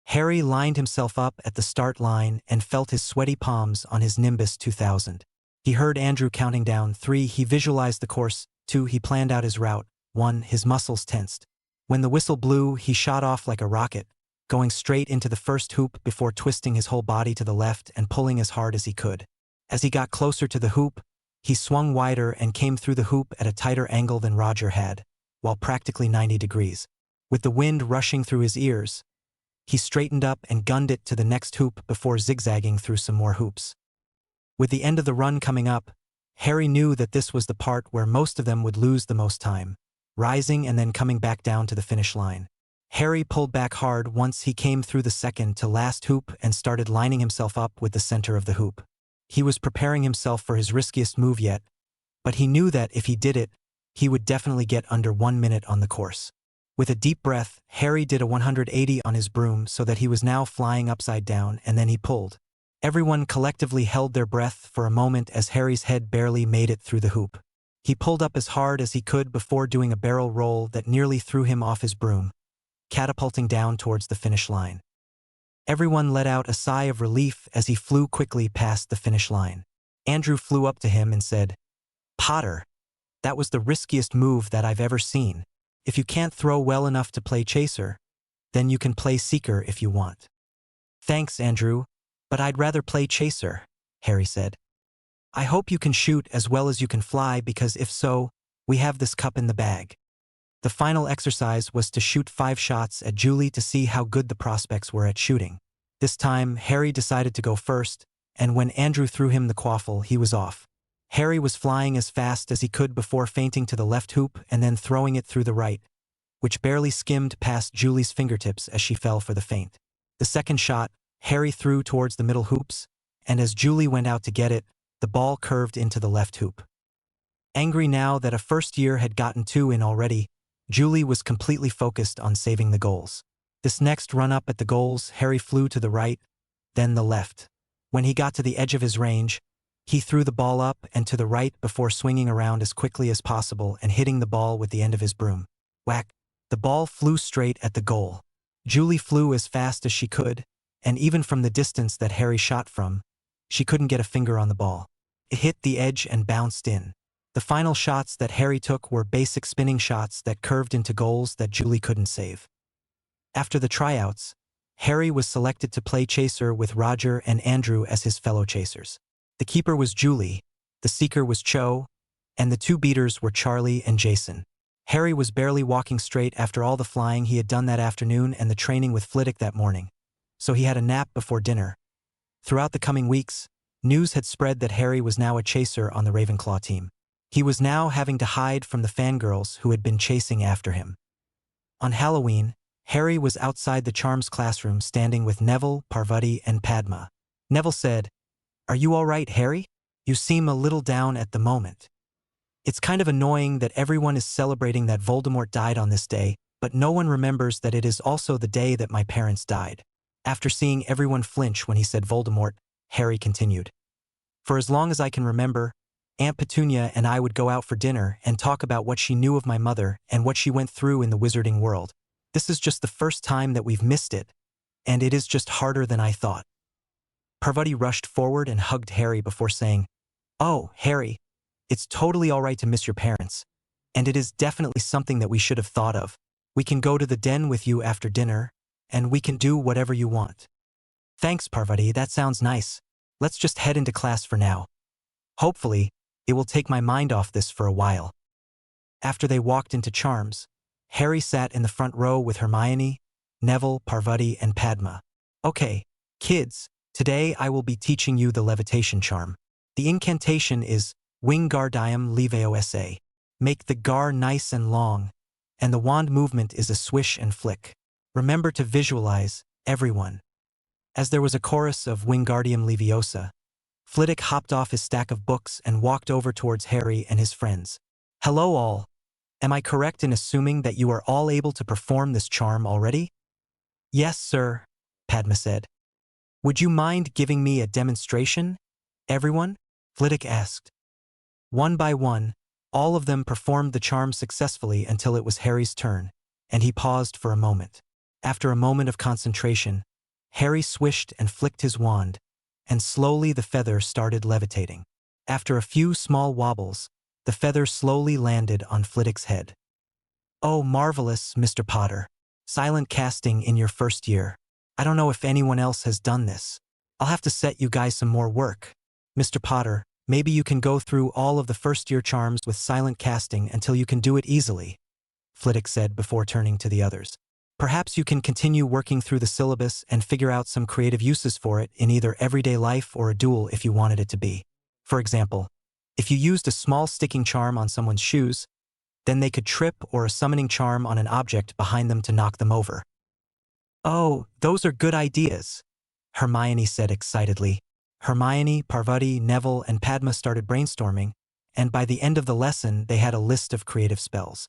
Harry lined himself up at the start line and felt his sweaty palms on his Nimbus 2000. He heard Andrew counting down 3, he visualized the course, 2, he planned out his route, 1, his muscles tensed. When the whistle blew, he shot off like a rocket, going straight into the first hoop before twisting his whole body to the left and pulling as hard as he could. As he got closer to the hoop, he swung wider and came through the hoop at a tighter angle than Roger had, while practically 90 degrees. With the wind rushing through his ears, he straightened up and gunned it to the next hoop before zigzagging through some more hoops. With the end of the run coming up, Harry knew that this was the part where most of them would lose the most time, rising and then coming back down to the finish line. Harry pulled back hard once he came through the second to last hoop and started lining himself up with the center of the hoop. He was preparing himself for his riskiest move yet, but he knew that if he did it, he would definitely get under 1 minute on the course. With a deep breath, Harry did a 180 on his broom so that he was now flying upside down, and then he pulled. Everyone collectively held their breath for a moment as Harry's head barely made it through the hoop. He pulled up as hard as he could before doing a barrel roll that nearly threw him off his broom, catapulting down towards the finish line. Everyone let out a sigh of relief as he flew quickly past the finish line. Andrew flew up to him and said, "Potter, that was the riskiest move that I've ever seen. If you can't throw well enough to play chaser, then you can play seeker if you want." "Thanks, Andrew, but I'd rather play chaser," Harry said. "I hope you can shoot as well as you can fly, because if so, we have this cup in the bag." The final exercise was to shoot 5 shots at Julie to see how good the prospects were at shooting. This time, Harry decided to go first, and when Andrew threw him the quaffle, he was off. Harry was flying as fast as he could before feinting to the left hoop and then throwing it through the right, which barely skimmed past Julie's fingertips as she fell for the feint. The second shot, Harry threw towards the middle hoops, and as Julie went out to get it, the ball curved into the left hoop. Angry now that a first year had gotten 2 in already, Julie was completely focused on saving the goals. This next run up at the goals, Harry flew to the right, then the left. When he got to the edge of his range, he threw the ball up and to the right before swinging around as quickly as possible and hitting the ball with the end of his broom. Whack! The ball flew straight at the goal. Julie flew as fast as she could, and even from the distance that Harry shot from, she couldn't get a finger on the ball. It hit the edge and bounced in. The final shots that Harry took were basic spinning shots that curved into goals that Julie couldn't save. After the tryouts, Harry was selected to play chaser with Roger and Andrew as his fellow chasers. The keeper was Julie, the seeker was Cho, and the 2 beaters were Charlie and Jason. Harry was barely walking straight after all the flying he had done that afternoon and the training with Flitwick that morning, so he had a nap before dinner. Throughout the coming weeks, news had spread that Harry was now a chaser on the Ravenclaw team. He was now having to hide from the fangirls who had been chasing after him. On Halloween, Harry was outside the Charms classroom standing with Neville, Parvati, and Padma. Neville said, Are you all right, Harry? You seem a little down at the moment. It's kind of annoying that everyone is celebrating that Voldemort died on this day, but no one remembers that it is also the day that my parents died. After seeing everyone flinch when he said Voldemort, Harry continued. For as long as I can remember, Aunt Petunia and I would go out for dinner and talk about what she knew of my mother and what she went through in the wizarding world. This is just the first time that we've missed it, and it is just harder than I thought. Parvati rushed forward and hugged Harry before saying, "Oh, Harry, it's totally all right to miss your parents, and it is definitely something that we should have thought of. We can go to the den with you after dinner, and we can do whatever you want." "Thanks, Parvati, that sounds nice. Let's just head into class for now. Hopefully, it will take my mind off this for a while." After they walked into Charms, Harry sat in the front row with Hermione, Neville, Parvati, and Padma. "Okay, kids, today I will be teaching you the levitation charm. The incantation is Wingardium Leviosa. Make the gar nice and long, and the wand movement is a swish and flick. Remember to visualize, everyone." As there was a chorus of Wingardium Leviosa, Flitwick hopped off his stack of books and walked over towards Harry and his friends. "Hello all. Am I correct in assuming that you are all able to perform this charm already?" "Yes, sir," Padma said. "Would you mind giving me a demonstration, everyone?" Flitwick asked. One by one, all of them performed the charm successfully until it was Harry's turn, and he paused for a moment. After a moment of concentration, Harry swished and flicked his wand, and slowly the feather started levitating. After a few small wobbles, the feather slowly landed on Flitwick's head. "Oh, marvelous, Mr. Potter. Silent casting in your first year. I don't know if anyone else has done this. I'll have to set you guys some more work. Mr. Potter, maybe you can go through all of the first-year charms with silent casting until you can do it easily," Flitwick said before turning to the others. "Perhaps you can continue working through the syllabus and figure out some creative uses for it in either everyday life or a duel if you wanted it to be. For example, if you used a small sticking charm on someone's shoes, then they could trip, or a summoning charm on an object behind them to knock them over." "Oh, those are good ideas," Hermione said excitedly. Hermione, Parvati, Neville, and Padma started brainstorming, and by the end of the lesson they had a list of creative spells.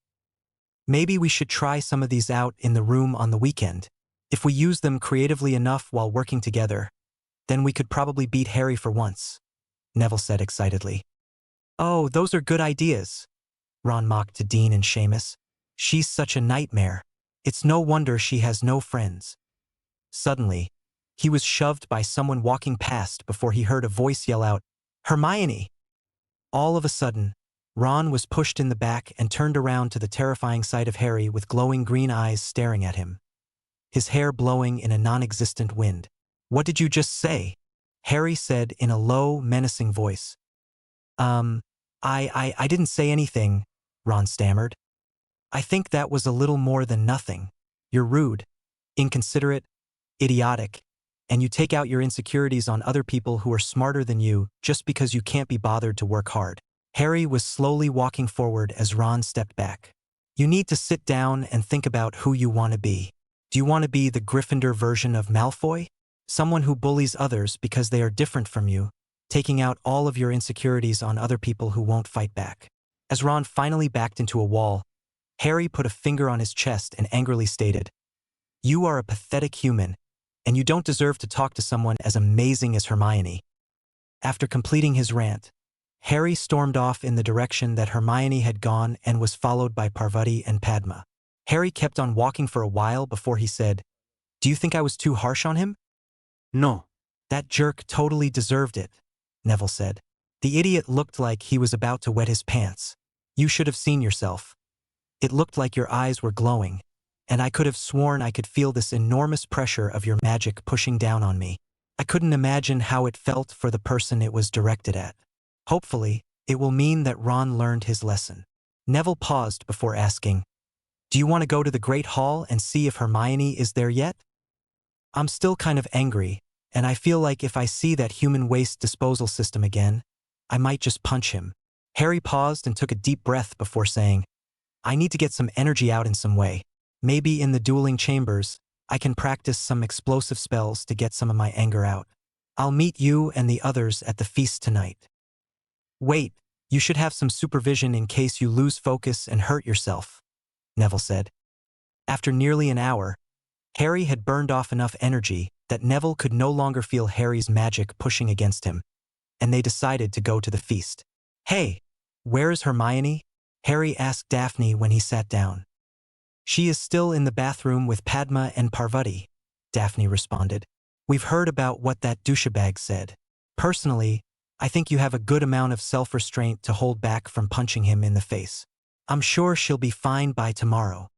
"Maybe we should try some of these out in the room on the weekend. If we use them creatively enough while working together, then we could probably beat Harry for once," Neville said excitedly. "Oh, those are good ideas," Ron mocked to Dean and Seamus. "She's such a nightmare. It's no wonder she has no friends." Suddenly, he was shoved by someone walking past before he heard a voice yell out, "Hermione!" All of a sudden, Ron was pushed in the back and turned around to the terrifying sight of Harry with glowing green eyes staring at him, his hair blowing in a non-existent wind. "What did you just say?" Harry said in a low, menacing voice. I didn't say anything," Ron stammered. "I think that was a little more than nothing. You're rude, inconsiderate, idiotic, and you take out your insecurities on other people who are smarter than you just because you can't be bothered to work hard." Harry was slowly walking forward as Ron stepped back. "You need to sit down and think about who you want to be. Do you want to be the Gryffindor version of Malfoy? Someone who bullies others because they are different from you, taking out all of your insecurities on other people who won't fight back?" As Ron finally backed into a wall, Harry put a finger on his chest and angrily stated, "You are a pathetic human, and you don't deserve to talk to someone as amazing as Hermione." After completing his rant, Harry stormed off in the direction that Hermione had gone and was followed by Parvati and Padma. Harry kept on walking for a while before he said, "Do you think I was too harsh on him?" No. "That jerk totally deserved it," Neville said. "The idiot looked like he was about to wet his pants. You should have seen yourself. It looked like your eyes were glowing, and I could have sworn I could feel this enormous pressure of your magic pushing down on me. I couldn't imagine how it felt for the person it was directed at. Hopefully, it will mean that Ron learned his lesson." Neville paused before asking, "Do you want to go to the Great Hall and see if Hermione is there yet?" "I'm still kind of angry, and I feel like if I see that human waste disposal system again, I might just punch him." Harry paused and took a deep breath before saying, "I need to get some energy out in some way. Maybe in the dueling chambers, I can practice some explosive spells to get some of my anger out." I'll meet you and the others at the feast tonight. Wait, you should have some supervision in case you lose focus and hurt yourself, Neville said. After nearly an hour, Harry had burned off enough energy that Neville could no longer feel Harry's magic pushing against him, and they decided to go to the feast. Hey, where's Hermione? Harry asked Daphne when he sat down. She is still in the bathroom with Padma and Parvati, Daphne responded. We've heard about what that douchebag said. Personally, I think you have a good amount of self-restraint to hold back from punching him in the face. I'm sure she'll be fine by tomorrow.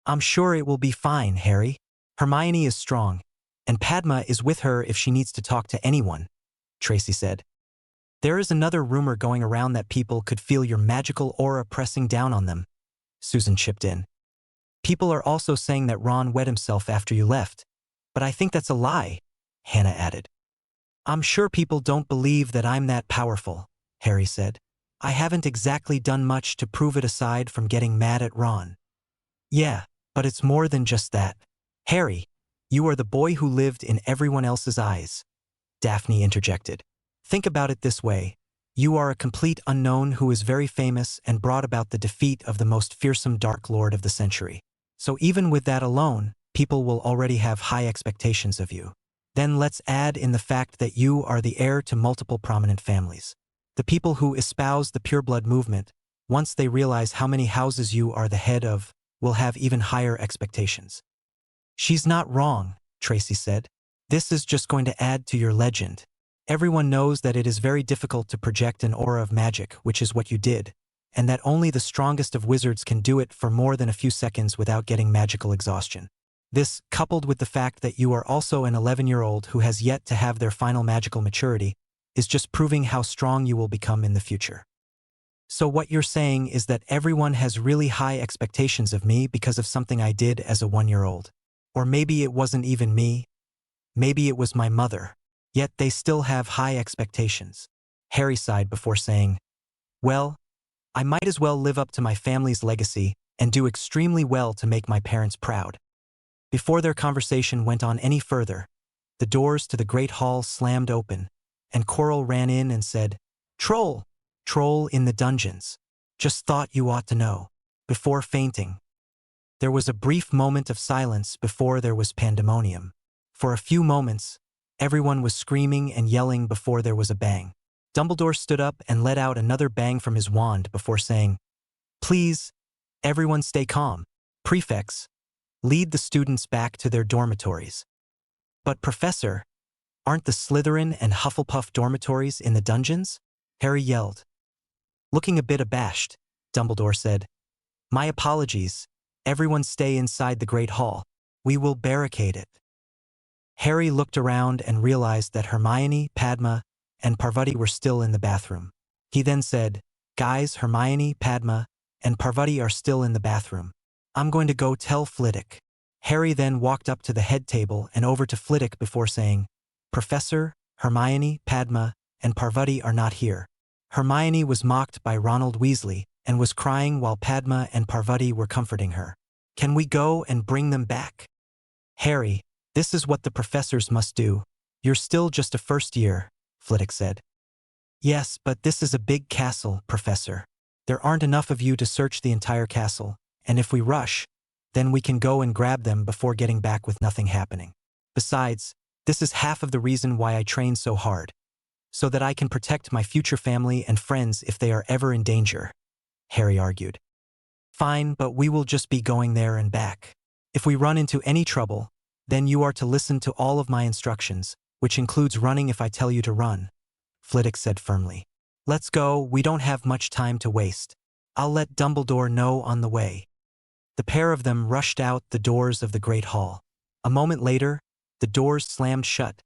I'm sure it will be fine, Harry. Hermione is strong, and Padma is with her if she needs to talk to anyone, Tracy said. There is another rumor going around that people could feel your magical aura pressing down on them, Susan chipped in. People are also saying that Ron wet himself after you left, but I think that's a lie, Hannah added. I'm sure people don't believe that I'm that powerful, Harry said. I haven't exactly done much to prove it aside from getting mad at Ron. Yeah, but it's more than just that. Harry, you are the boy who lived in everyone else's eyes, Daphne interjected. Think about it this way. You are a complete unknown who is very famous and brought about the defeat of the most fearsome Dark Lord of the century. So even with that alone, people will already have high expectations of you. Then let's add in the fact that you are the heir to multiple prominent families. The people who espouse the pureblood movement, once they realize how many houses you are the head of, will have even higher expectations. She's not wrong, Tracy said. This is just going to add to your legend. Everyone knows that it is very difficult to project an aura of magic, which is what you did, and that only the strongest of wizards can do it for more than a few seconds without getting magical exhaustion. This, coupled with the fact that you are also an 11-year-old who has yet to have their final magical maturity, is just proving how strong you will become in the future. So what you're saying is that everyone has really high expectations of me because of something I did as a 1-year-old. Or maybe it wasn't even me. Maybe it was my mother. Yet they still have high expectations. Harry sighed before saying, well, I might as well live up to my family's legacy and do extremely well to make my parents proud. Before their conversation went on any further, the doors to the great hall slammed open, and Quirrell ran in and said, Troll! Troll in the dungeons. Just thought you ought to know. Before fainting. There was a brief moment of silence before there was pandemonium. For a few moments, everyone was screaming and yelling before there was a bang. Dumbledore stood up and let out another bang from his wand before saying, Please, everyone stay calm. Prefects, lead the students back to their dormitories. But Professor, aren't the Slytherin and Hufflepuff dormitories in the dungeons? Harry yelled. Looking a bit abashed, Dumbledore said, My apologies. Everyone stay inside the Great Hall. We will barricade it. Harry looked around and realized that Hermione, Padma, and Parvati were still in the bathroom. He then said, Guys, Hermione, Padma, and Parvati are still in the bathroom. I'm going to go tell Flitwick. Harry then walked up to the head table and over to Flitwick before saying, Professor, Hermione, Padma, and Parvati are not here. Hermione was mocked by Ronald Weasley and was crying while Padma and Parvati were comforting her. Can we go and bring them back? Harry, this is what the professors must do. You're still just a first year, Flitwick said. Yes, but this is a big castle, Professor. There aren't enough of you to search the entire castle, and if we rush, then we can go and grab them before getting back with nothing happening. Besides, this is half of the reason why I train so hard, so that I can protect my future family and friends if they are ever in danger, Harry argued. Fine, but we will just be going there and back. If we run into any trouble, then you are to listen to all of my instructions, which includes running if I tell you to run, Flitwick said firmly. Let's go, we don't have much time to waste. I'll let Dumbledore know on the way. The pair of them rushed out the doors of the Great Hall. A moment later, the doors slammed shut,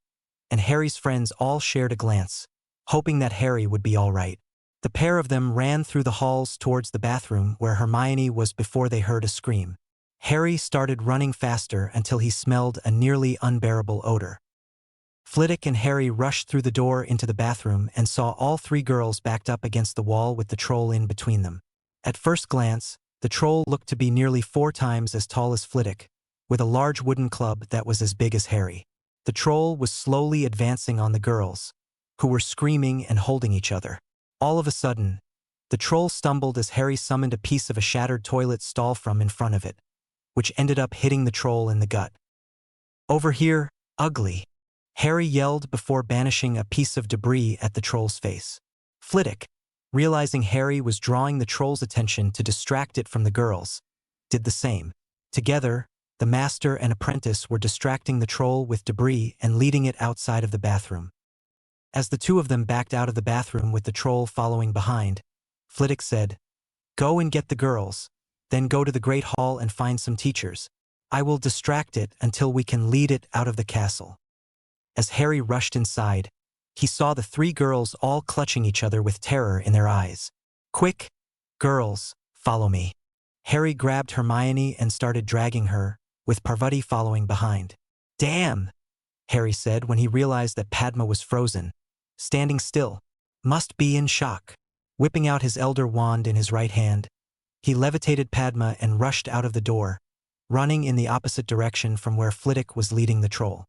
and Harry's friends all shared a glance, hoping that Harry would be all right. The pair of them ran through the halls towards the bathroom where Hermione was before they heard a scream. Harry started running faster until he smelled a nearly unbearable odor. Flitwick and Harry rushed through the door into the bathroom and saw all three girls backed up against the wall with the troll in between them. At first glance, the troll looked to be nearly 4 times as tall as Flitwick, with a large wooden club that was as big as Harry. The troll was slowly advancing on the girls, who were screaming and holding each other. All of a sudden, the troll stumbled as Harry summoned a piece of a shattered toilet stall from in front of it, which ended up hitting the troll in the gut. "Over here, ugly!" Harry yelled before banishing a piece of debris at the troll's face. Flitwick, realizing Harry was drawing the troll's attention to distract it from the girls, did the same. Together, the master and apprentice were distracting the troll with debris and leading it outside of the bathroom. As the two of them backed out of the bathroom with the troll following behind, Flitwick said, "Go and get the girls, then go to the Great Hall and find some teachers. I will distract it until we can lead it out of the castle." As Harry rushed inside, he saw the three girls all clutching each other with terror in their eyes. "Quick, girls, follow me." Harry grabbed Hermione and started dragging her, with Parvati following behind. "Damn!" Harry said when he realized that Padma was frozen, standing still. Must be in shock. Whipping out his elder wand in his right hand, he levitated Padma and rushed out of the door, running in the opposite direction from where Flitwick was leading the troll.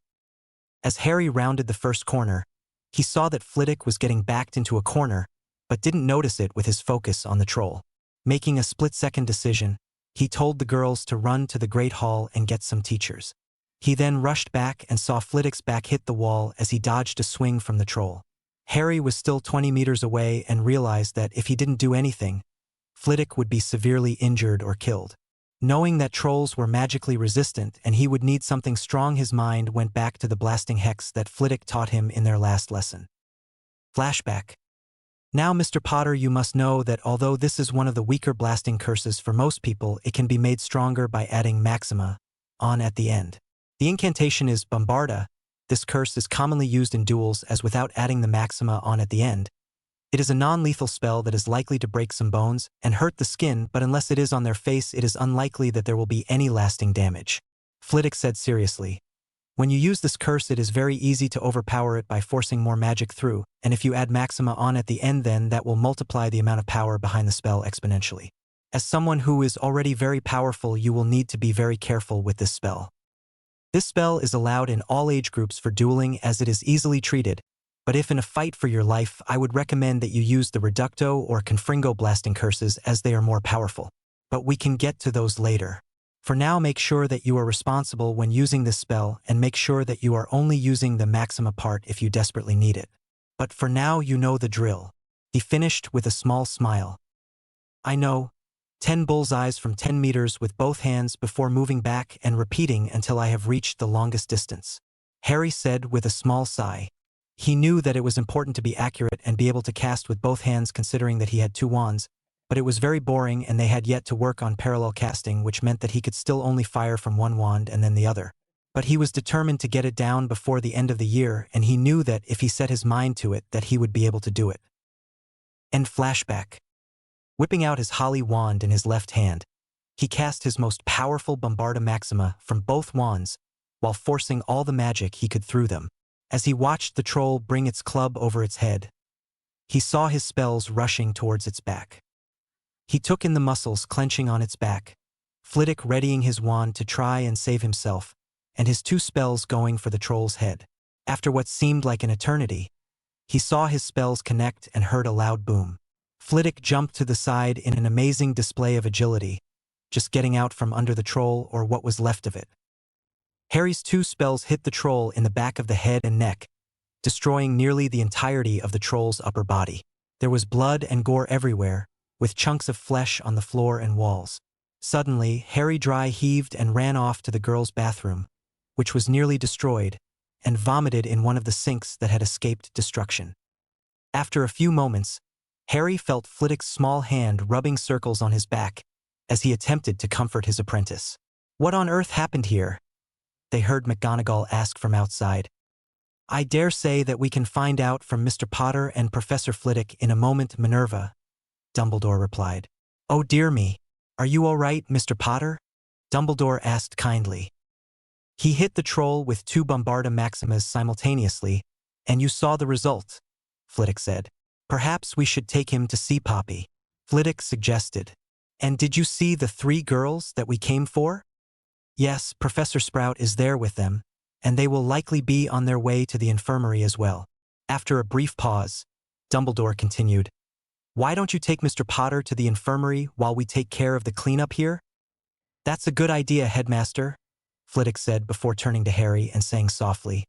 As Harry rounded the first corner, he saw that Flitwick was getting backed into a corner, but didn't notice it with his focus on the troll. Making a split-second decision, he told the girls to run to the Great Hall and get some teachers. He then rushed back and saw Flitwick's back hit the wall as he dodged a swing from the troll. Harry was still 20 meters away and realized that if he didn't do anything, Flitwick would be severely injured or killed. Knowing that trolls were magically resistant and he would need something strong, his mind went back to the blasting hex that Flitwick taught him in their last lesson. Flashback. Now, Mr. Potter, you must know that although this is one of the weaker blasting curses for most people, it can be made stronger by adding Maxima on at the end. The incantation is Bombarda. This curse is commonly used in duels as without adding the Maxima on at the end. It is a non-lethal spell that is likely to break some bones and hurt the skin, but unless it is on their face, it is unlikely that there will be any lasting damage. Flitwick said seriously, "When you use this curse, it is very easy to overpower it by forcing more magic through, and if you add Maxima on at the end, then that will multiply the amount of power behind the spell exponentially. As someone who is already very powerful, you will need to be very careful with this spell. This spell is allowed in all age groups for dueling as it is easily treated, but if in a fight for your life, I would recommend that you use the Reducto or Confringo blasting curses as they are more powerful. But we can get to those later. For now, make sure that you are responsible when using this spell and make sure that you are only using the Maxima part if you desperately need it. But for now, you know the drill." He finished with a small smile. "I know. 10 bullseyes from 10 meters with both hands before moving back and repeating until I have reached the longest distance," Harry said with a small sigh. He knew that it was important to be accurate and be able to cast with both hands, considering that he had 2 wands, but it was very boring and they had yet to work on parallel casting, which meant that he could still only fire from one wand and then the other. But he was determined to get it down before the end of the year, and he knew that if he set his mind to it, that he would be able to do it. End flashback. Whipping out his Holly wand in his left hand, he cast his most powerful Bombarda Maxima from both wands while forcing all the magic he could through them. As he watched the troll bring its club over its head, he saw his spells rushing towards its back. He took in the muscles clenching on its back, Flitwick readying his wand to try and save himself, and his 2 spells going for the troll's head. After what seemed like an eternity, he saw his spells connect and heard a loud boom. Flitwick jumped to the side in an amazing display of agility, just getting out from under the troll or what was left of it. Harry's 2 spells hit the troll in the back of the head and neck, destroying nearly the entirety of the troll's upper body. There was blood and gore everywhere, with chunks of flesh on the floor and walls. Suddenly, Harry dry heaved and ran off to the girls' bathroom, which was nearly destroyed, and vomited in one of the sinks that had escaped destruction. After a few moments, Harry felt Flitwick's small hand rubbing circles on his back as he attempted to comfort his apprentice. "What on earth happened here?" they heard McGonagall ask from outside. "I dare say that we can find out from Mr. Potter and Professor Flitwick in a moment, Minerva," Dumbledore replied. "Oh dear me, are you all right, Mr. Potter?" Dumbledore asked kindly. "He hit the troll with 2 Bombarda Maximas simultaneously, and you saw the result," Flitwick said. "Perhaps we should take him to see Poppy," Flitwick suggested. "And did you see the 3 girls that we came for?" "Yes, Professor Sprout is there with them, and they will likely be on their way to the infirmary as well. After a brief pause, Dumbledore continued, "Why don't you take Mr. Potter to the infirmary while we take care of the cleanup here?" "That's a good idea, Headmaster," Flitwick said before turning to Harry and saying softly,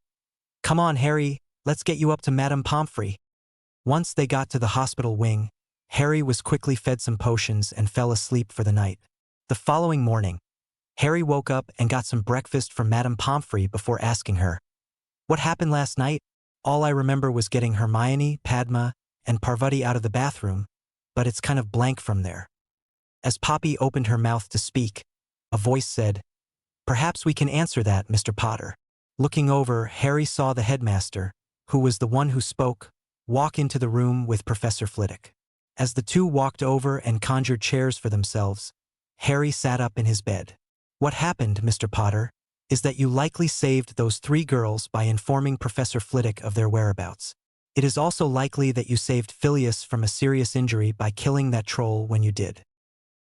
"Come on, Harry, let's get you up to Madame Pomfrey." Once they got to the hospital wing, Harry was quickly fed some potions and fell asleep for the night. The following morning, Harry woke up and got some breakfast from Madame Pomfrey before asking her, "What happened last night? All I remember was getting Hermione, Padma, and Parvati out of the bathroom, but it's kind of blank from there." As Poppy opened her mouth to speak, a voice said, "Perhaps we can answer that, Mr. Potter." Looking over, Harry saw the headmaster, who was the one who spoke, walk into the room with Professor Flitwick. As the two walked over and conjured chairs for themselves, Harry sat up in his bed. "What happened, Mr. Potter, is that you likely saved those 3 girls by informing Professor Flitwick of their whereabouts. It is also likely that you saved Phileas from a serious injury by killing that troll when you did."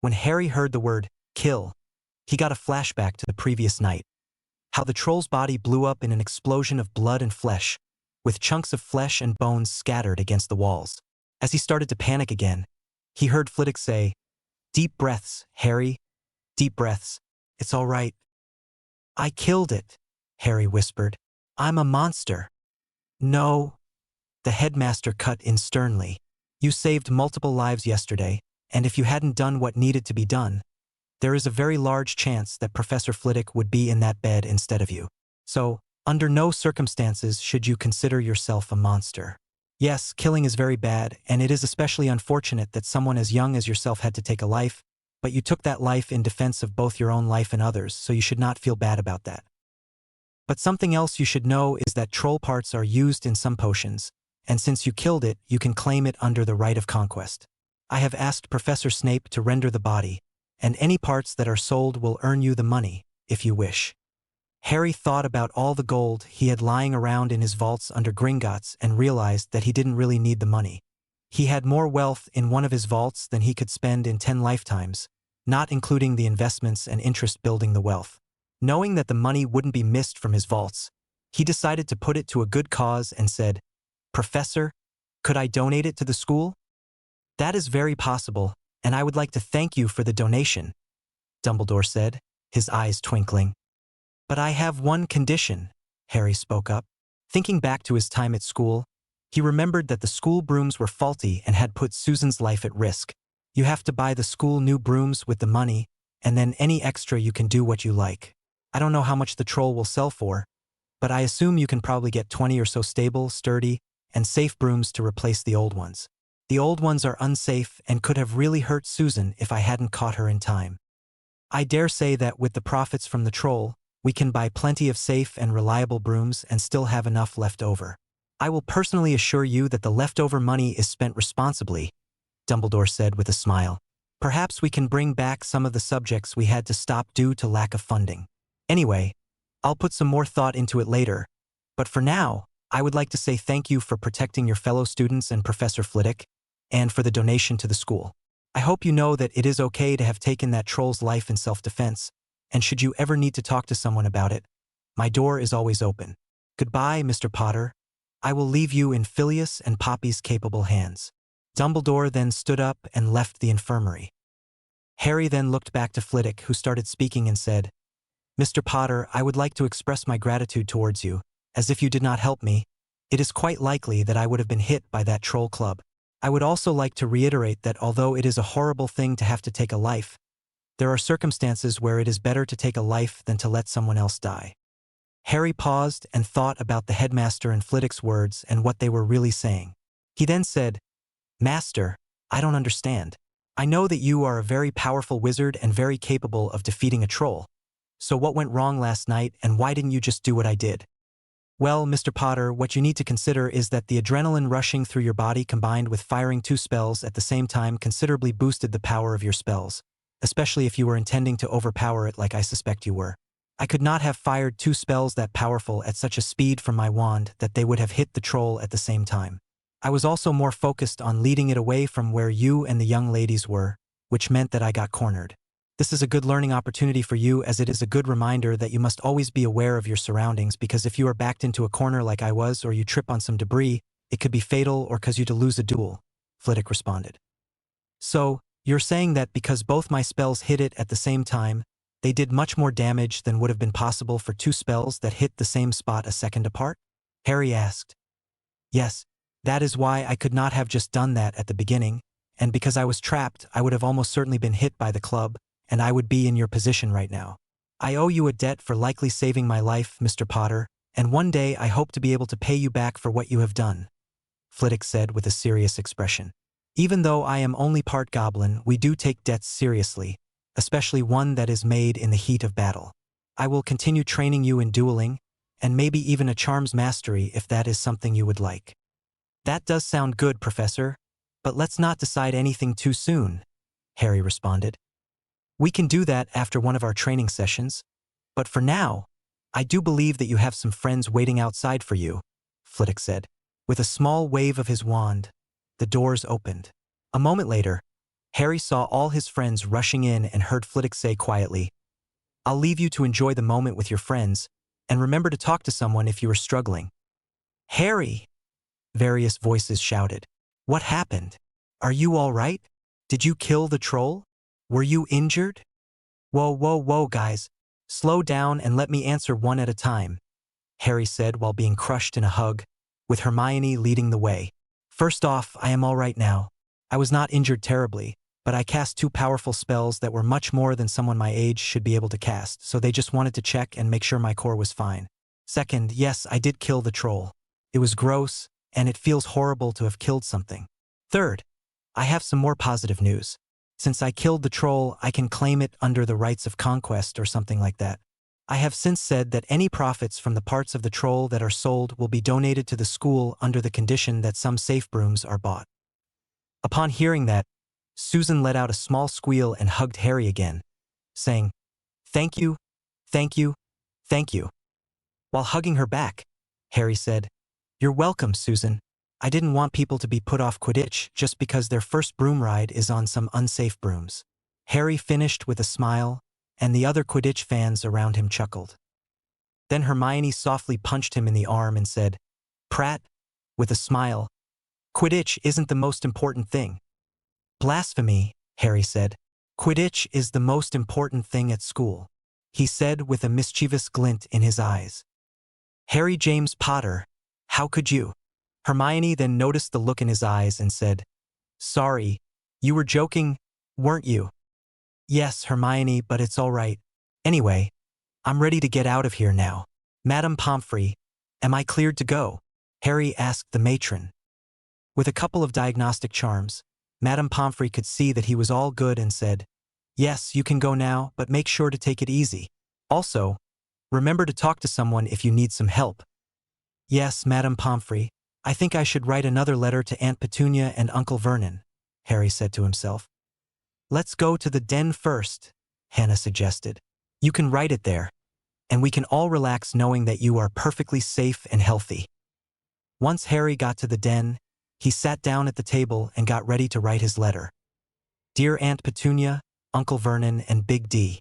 When Harry heard the word, kill, he got a flashback to the previous night. How the troll's body blew up in an explosion of blood and flesh, with chunks of flesh and bones scattered against the walls. As he started to panic again, he heard Flitwick say, "Deep breaths, Harry. Deep breaths. It's all right." "I killed it," Harry whispered. "I'm a monster." "No," the headmaster cut in sternly. "You saved multiple lives yesterday, and if you hadn't done what needed to be done, there is a very large chance that Professor Flitwick would be in that bed instead of you. So, under no circumstances should you consider yourself a monster. Yes, killing is very bad, and it is especially unfortunate that someone as young as yourself had to take a life, but you took that life in defense of both your own life and others, so you should not feel bad about that. But something else you should know is that troll parts are used in some potions, and since you killed it, you can claim it under the right of conquest. I have asked Professor Snape to render the body, and any parts that are sold will earn you the money, if you wish." Harry thought about all the gold he had lying around in his vaults under Gringotts and realized that he didn't really need the money. He had more wealth in one of his vaults than he could spend in 10 lifetimes, not including the investments and interest building the wealth. Knowing that the money wouldn't be missed from his vaults, he decided to put it to a good cause and said, "Professor, could I donate it to the school?" "That is very possible, and I would like to thank you for the donation," Dumbledore said, his eyes twinkling. "But I have one condition," Harry spoke up. Thinking back to his time at school, he remembered that the school brooms were faulty and had put Susan's life at risk. "You have to buy the school new brooms with the money, and then any extra you can do what you like. I don't know how much the troll will sell for, but I assume you can probably get 20 or so stable, sturdy, and safe brooms to replace the old ones. The old ones are unsafe and could have really hurt Susan if I hadn't caught her in time. I dare say that with the profits from the troll, we can buy plenty of safe and reliable brooms and still have enough left over. I will personally assure you that the leftover money is spent responsibly," Dumbledore said with a smile. "Perhaps we can bring back some of the subjects we had to stop due to lack of funding. Anyway, I'll put some more thought into it later, but for now, I would like to say thank you for protecting your fellow students and Professor Flitwick, and for the donation to the school. I hope you know that it is okay to have taken that troll's life in self-defense, and should you ever need to talk to someone about it, my door is always open. Goodbye, Mr. Potter. I will leave you in Phileas and Poppy's capable hands." Dumbledore then stood up and left the infirmary. Harry then looked back to Flitwick, who started speaking and said, "Mr. Potter, I would like to express my gratitude towards you, as if you did not help me. It is quite likely that I would have been hit by that troll club. I would also like to reiterate that although it is a horrible thing to have to take a life, there are circumstances where it is better to take a life than to let someone else die." Harry paused and thought about the headmaster and Flitwick's words and what they were really saying. He then said, "Master, I don't understand. I know that you are a very powerful wizard and very capable of defeating a troll. So what went wrong last night, and why didn't you just do what I did?" "Well, Mr. Potter, what you need to consider is that the adrenaline rushing through your body combined with firing 2 spells at the same time considerably boosted the power of your spells, especially if you were intending to overpower it like I suspect you were. I could not have fired 2 spells that powerful at such a speed from my wand that they would have hit the troll at the same time. I was also more focused on leading it away from where you and the young ladies were, which meant that I got cornered. This is a good learning opportunity for you, as it is a good reminder that you must always be aware of your surroundings, because if you are backed into a corner like I was, or you trip on some debris, it could be fatal or cause you to lose a duel, Flitwick responded. So, you're saying that because both my spells hit it at the same time, they did much more damage than would have been possible for two spells that hit the same spot a second apart? Harry asked. Yes, that is why I could not have just done that at the beginning, and because I was trapped, I would have almost certainly been hit by the club, and I would be in your position right now. I owe you a debt for likely saving my life, Mr. Potter, and one day I hope to be able to pay you back for what you have done, Flitwick said with a serious expression. Even though I am only part goblin, we do take debts seriously, especially one that is made in the heat of battle. I will continue training you in dueling, and maybe even a charms mastery if that is something you would like. That does sound good, Professor, but let's not decide anything too soon, Harry responded. We can do that after one of our training sessions, but for now, I do believe that you have some friends waiting outside for you, Flitwick said. With a small wave of his wand, the doors opened. A moment later, Harry saw all his friends rushing in and heard Flitwick say quietly, I'll leave you to enjoy the moment with your friends, and remember to talk to someone if you are struggling. Harry! Various voices shouted. What happened? Are you all right? Did you kill the troll? Were you injured? Whoa, guys. Slow down and let me answer one at a time, Harry said while being crushed in a hug, with Hermione leading the way. First off, I am all right now. I was not injured terribly, but I cast 2 powerful spells that were much more than someone my age should be able to cast, so they just wanted to check and make sure my core was fine. Second, yes, I did kill the troll. It was gross, and it feels horrible to have killed something. Third, I have some more positive news. Since I killed the troll, I can claim it under the rights of conquest or something like that. I have since said that any profits from the parts of the troll that are sold will be donated to the school under the condition that some safe brooms are bought. Upon hearing that, Susan let out a small squeal and hugged Harry again, saying, Thank you, thank you, thank you. While hugging her back, Harry said, You're welcome, Susan. I didn't want people to be put off Quidditch just because their first broom ride is on some unsafe brooms. Harry finished with a smile, and the other Quidditch fans around him chuckled. Then Hermione softly punched him in the arm and said, Pratt, with a smile, Quidditch isn't the most important thing. Blasphemy, Harry said. Quidditch is the most important thing at school, he said with a mischievous glint in his eyes. Harry James Potter, how could you? Hermione then noticed the look in his eyes and said, Sorry, you were joking, weren't you? Yes, Hermione, but it's all right. Anyway, I'm ready to get out of here now. Madame Pomfrey, am I cleared to go? Harry asked the matron. With a couple of diagnostic charms, Madame Pomfrey could see that he was all good and said, Yes, you can go now, but make sure to take it easy. Also, remember to talk to someone if you need some help. Yes, Madame Pomfrey, I think I should write another letter to Aunt Petunia and Uncle Vernon, Harry said to himself. Let's go to the den first, Hannah suggested. You can write it there, and we can all relax knowing that you are perfectly safe and healthy. Once Harry got to the den, he sat down at the table and got ready to write his letter. Dear Aunt Petunia, Uncle Vernon, and Big D.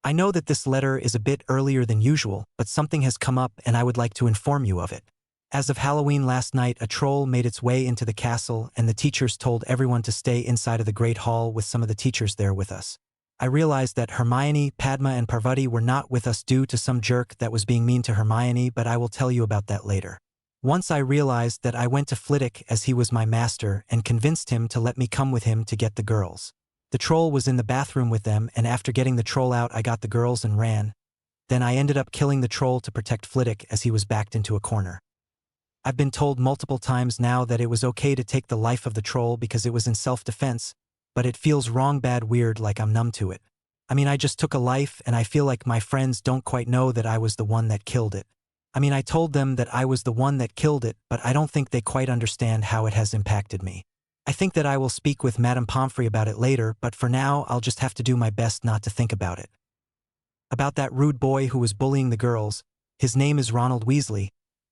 I know that this letter is a bit earlier than usual, but something has come up and I would like to inform you of it. As of Halloween last night, a troll made its way into the castle, and the teachers told everyone to stay inside of the Great Hall with some of the teachers there with us. I realized that Hermione, Padma, and Parvati were not with us due to some jerk that was being mean to Hermione, but I will tell you about that later. Once I realized that I went to Flitwick as he was my master and convinced him to let me come with him to get the girls. The troll was in the bathroom with them, and after getting the troll out, I got the girls and ran. Then I ended up killing the troll to protect Flitwick as he was backed into a corner. I've been told multiple times now that it was okay to take the life of the troll because it was in self-defense, but it feels wrong, bad, weird, like I'm numb to it. I mean, I just took a life and I feel like my friends don't quite know that I was the one that killed it. I mean, I told them that I was the one that killed it, but I don't think they quite understand how it has impacted me. I think that I will speak with Madame Pomfrey about it later, but for now I'll just have to do my best not to think about it. About that rude boy who was bullying the girls, his name is Ronald Weasley.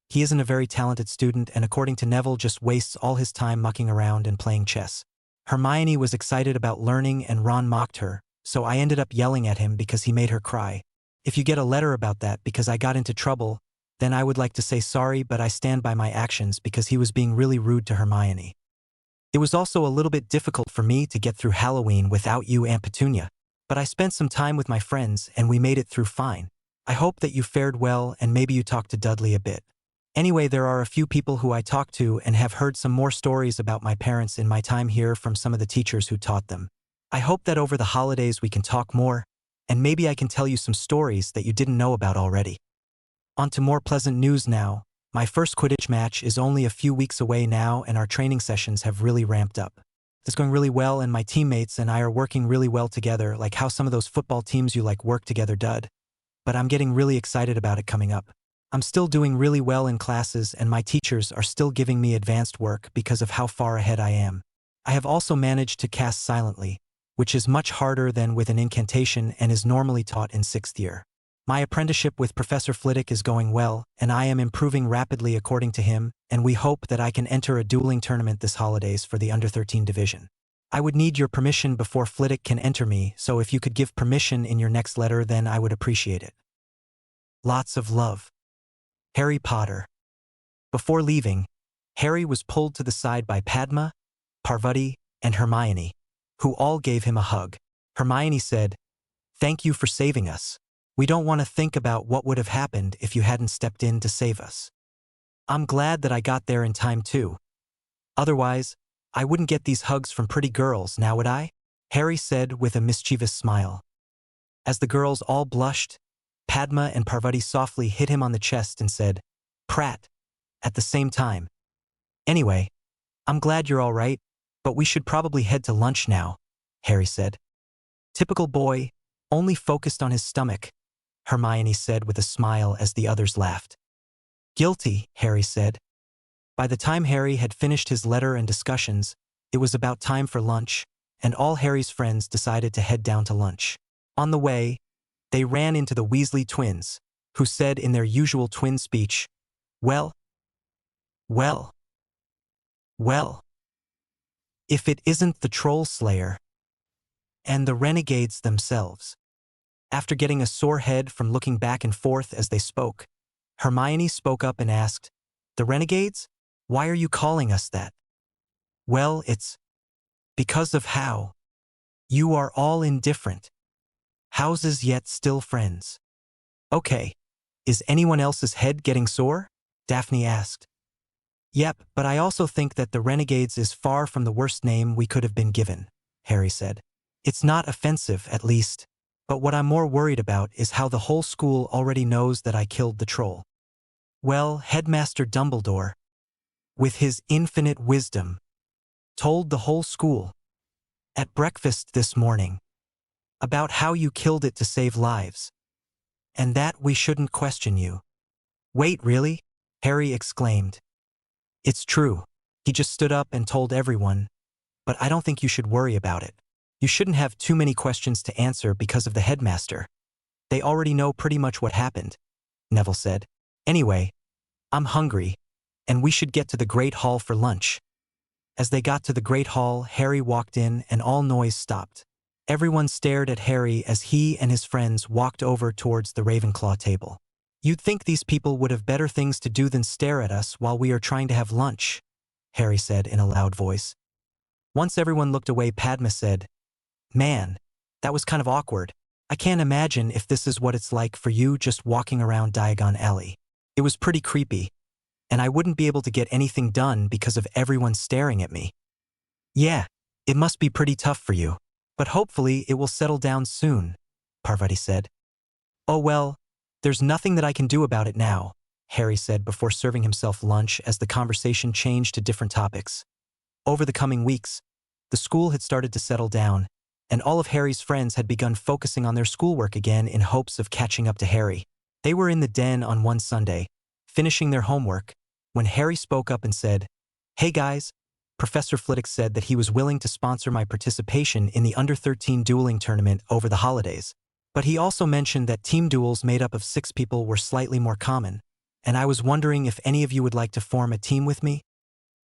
He isn't a very talented student and according to Neville just wastes all his time mucking around and playing chess. Hermione was excited about learning and Ron mocked her, so I ended up yelling at him because he made her cry. If you get a letter about that because I got into trouble, then I would like to say sorry, but I stand by my actions because he was being really rude to Hermione. It was also a little bit difficult for me to get through Halloween without you, Aunt Petunia, but I spent some time with my friends and we made it through fine. I hope that you fared well and maybe you talked to Dudley a bit. Anyway, there are a few people who I talked to and have heard some more stories about my parents in my time here from some of the teachers who taught them. I hope that over the holidays we can talk more, and maybe I can tell you some stories that you didn't know about already. On to more pleasant news now. My first Quidditch match is only a few weeks away now and our training sessions have really ramped up. It's going really well and my teammates and I are working really well together, like how some of those football teams you like work together dud. But I'm getting really excited about it coming up. I'm still doing really well in classes and my teachers are still giving me advanced work because of how far ahead I am. I have also managed to cast silently, which is much harder than with an incantation and is normally taught in 6th year. My apprenticeship with Professor Flitwick is going well, and I am improving rapidly according to him, and we hope that I can enter a dueling tournament this holidays for the Under-13 division. I would need your permission before Flitwick can enter me, so if you could give permission in your next letter, then I would appreciate it. Lots of love. Harry Potter. Before leaving, Harry was pulled to the side by Padma, Parvati, and Hermione, who all gave him a hug. Hermione said, "Thank you for saving us. We don't want to think about what would have happened if you hadn't stepped in to save us. I'm glad that I got there in time too. Otherwise, I wouldn't get these hugs from pretty girls, now would I?" Harry said with a mischievous smile. As the girls all blushed, Padma and Parvati softly hit him on the chest and said, "Prat," at the same time. "Anyway, I'm glad you're all right, but we should probably head to lunch now," Harry said. "Typical boy, only focused on his stomach," Hermione said with a smile as the others laughed. "Guilty," Harry said. By the time Harry had finished his letter and discussions, it was about time for lunch, and all Harry's friends decided to head down to lunch. On the way, they ran into the Weasley twins, who said in their usual twin speech, well, if it isn't the Troll Slayer and the Renegades themselves." After getting a sore head from looking back and forth as they spoke, Hermione spoke up and asked, "The Renegades? Why are you calling us that?" "Well, it's because of how you are all indifferent houses yet still friends." "Okay, is anyone else's head getting sore?" Daphne asked. "Yep, but I also think that the Renegades is far from the worst name we could have been given," Harry said. "It's not offensive, at least, but what I'm more worried about is how the whole school already knows that I killed the troll." "Well, Headmaster Dumbledore, with his infinite wisdom, told the whole school at breakfast this morning about how you killed it to save lives, and that we shouldn't question you." "Wait, really?" Harry exclaimed. "It's true. He just stood up and told everyone, but I don't think you should worry about it. You shouldn't have too many questions to answer because of the headmaster. They already know pretty much what happened," Neville said. "Anyway, I'm hungry, and we should get to the Great Hall for lunch." As they got to the Great Hall, Harry walked in and all noise stopped. Everyone stared at Harry as he and his friends walked over towards the Ravenclaw table. "You'd think these people would have better things to do than stare at us while we are trying to have lunch," Harry said in a loud voice. Once everyone looked away, Padma said, "Man, that was kind of awkward. I can't imagine if this is what it's like for you just walking around Diagon Alley. It was pretty creepy, and I wouldn't be able to get anything done because of everyone staring at me." "Yeah, it must be pretty tough for you, but hopefully it will settle down soon," Parvati said. "Oh well, there's nothing that I can do about it now," Harry said before serving himself lunch as the conversation changed to different topics. Over the coming weeks, the school had started to settle down, and all of Harry's friends had begun focusing on their schoolwork again in hopes of catching up to Harry. They were in the den on one Sunday, finishing their homework, when Harry spoke up and said, "Hey guys, Professor Flitwick said that he was willing to sponsor my participation in the Under-13 dueling tournament over the holidays. But he also mentioned that team duels made up of 6 people were slightly more common, and I was wondering if any of you would like to form a team with me."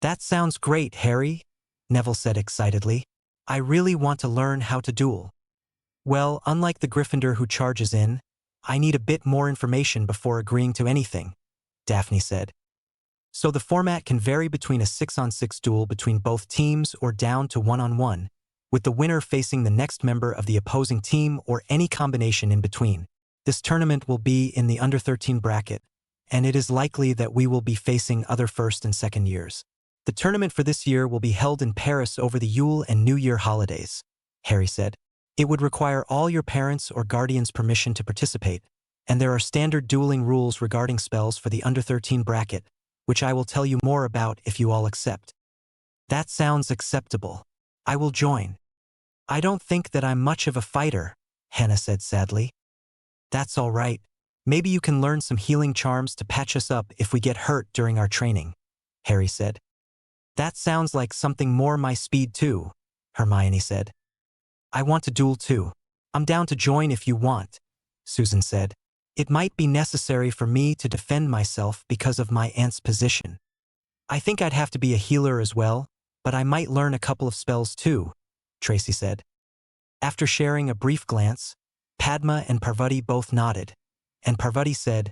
"That sounds great, Harry," Neville said excitedly. "I really want to learn how to duel." Well, unlike the Gryffindor who charges in, I need a bit more information before agreeing to anything, Daphne said. So the format can vary between a 6-on-6 duel between both teams or down to 1-on-1, with the winner facing the next member of the opposing team or any combination in between. This tournament will be in the under-13 bracket, and it is likely that we will be facing other first and second years. The tournament for this year will be held in Paris over the Yule and New Year holidays, Harry said. It would require all your parents' or guardians' permission to participate, and there are standard dueling rules regarding spells for the under-13 bracket, which I will tell you more about if you all accept. That sounds acceptable. I will join. I don't think that I'm much of a fighter, Hannah said sadly. That's all right. Maybe you can learn some healing charms to patch us up if we get hurt during our training, Harry said. That sounds like something more my speed too, Hermione said. I want to duel too. I'm down to join if you want, Susan said. It might be necessary for me to defend myself because of my aunt's position. I think I'd have to be a healer as well, but I might learn a couple of spells too, Tracy said. After sharing a brief glance, Padma and Parvati both nodded, and Parvati said,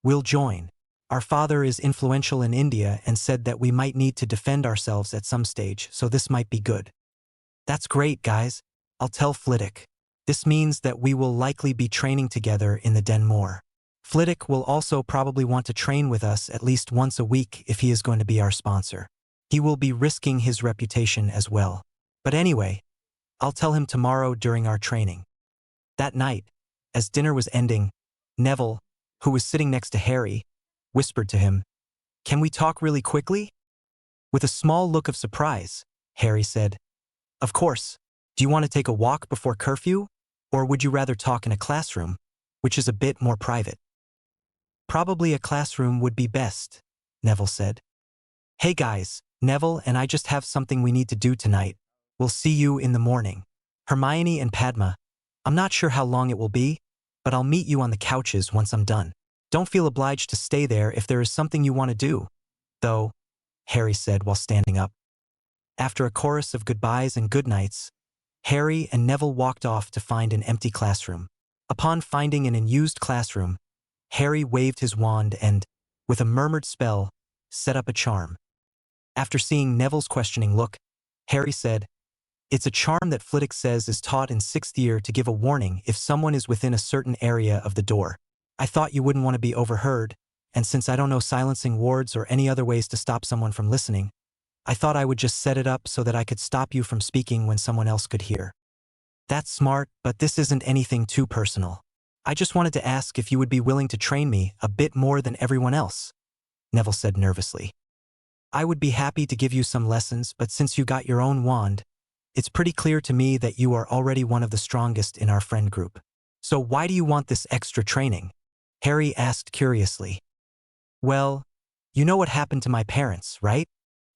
"We'll join. Our father is influential in India and said that we might need to defend ourselves at some stage, so this might be good." That's great, guys. I'll tell Flitwick. This means that we will likely be training together in the Den more. Flitwick will also probably want to train with us at least once a week if he is going to be our sponsor. He will be risking his reputation as well. But anyway, I'll tell him tomorrow during our training. That night, as dinner was ending, Neville, who was sitting next to Harry, whispered to him, "Can we talk really quickly?" With a small look of surprise, Harry said, "Of course. Do you want to take a walk before curfew? Or would you rather talk in a classroom, which is a bit more private?" "Probably a classroom would be best," Neville said. "Hey guys, Neville and I just have something we need to do tonight. We'll see you in the morning. Hermione and Padma, I'm not sure how long it will be, but I'll meet you on the couches once I'm done. Don't feel obliged to stay there if there is something you want to do, though," Harry said while standing up. After a chorus of goodbyes and goodnights, Harry and Neville walked off to find an empty classroom. Upon finding an unused classroom, Harry waved his wand and, with a murmured spell, set up a charm. After seeing Neville's questioning look, Harry said, "It's a charm that Flitwick says is taught in 6th year to give a warning if someone is within a certain area of the door. I thought you wouldn't want to be overheard, and since I don't know silencing wards or any other ways to stop someone from listening, I thought I would just set it up so that I could stop you from speaking when someone else could hear." "That's smart, but this isn't anything too personal. I just wanted to ask if you would be willing to train me a bit more than everyone else," Neville said nervously. "I would be happy to give you some lessons, but since you got your own wand, it's pretty clear to me that you are already one of the strongest in our friend group. So why do you want this extra training?" Harry asked curiously. "Well, you know what happened to my parents, right?"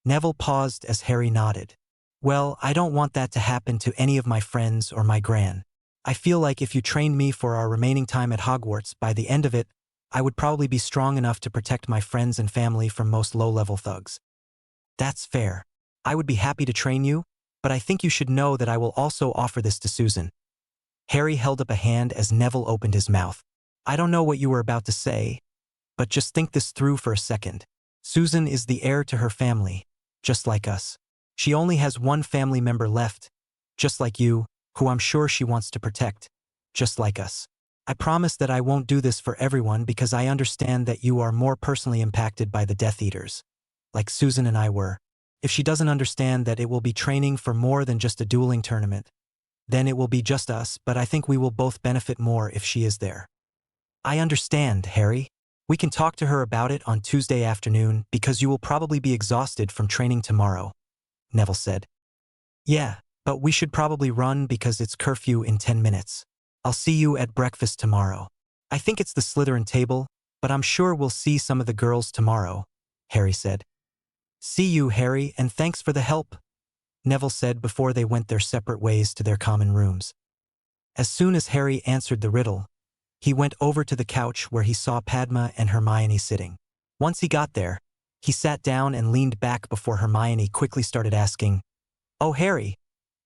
Neville paused as Harry nodded. "Well, I don't want that to happen to any of my friends or my gran. I feel like if you trained me for our remaining time at Hogwarts, by the end of it, I would probably be strong enough to protect my friends and family from most low-level thugs." "That's fair. I would be happy to train you, but I think you should know that I will also offer this to Susan." Harry held up a hand as Neville opened his mouth. "I don't know what you were about to say, but just think this through for a second. Susan is the heir to her family, just like us. She only has one family member left, just like you, who I'm sure she wants to protect, just like us. I promise that I won't do this for everyone because I understand that you are more personally impacted by the Death Eaters, like Susan and I were. If she doesn't understand that it will be training for more than just a dueling tournament, then it will be just us, but I think we will both benefit more if she is there." "I understand, Harry. We can talk to her about it on Tuesday afternoon because you will probably be exhausted from training tomorrow," Neville said. "Yeah, but we should probably run because it's curfew in 10 minutes. I'll see you at breakfast tomorrow. I think it's the Slytherin table, but I'm sure we'll see some of the girls tomorrow," Harry said. "See you, Harry, and thanks for the help," Neville said before they went their separate ways to their common rooms. As soon as Harry answered the riddle, he went over to the couch where he saw Padma and Hermione sitting. Once he got there, he sat down and leaned back before Hermione quickly started asking, "Oh, Harry,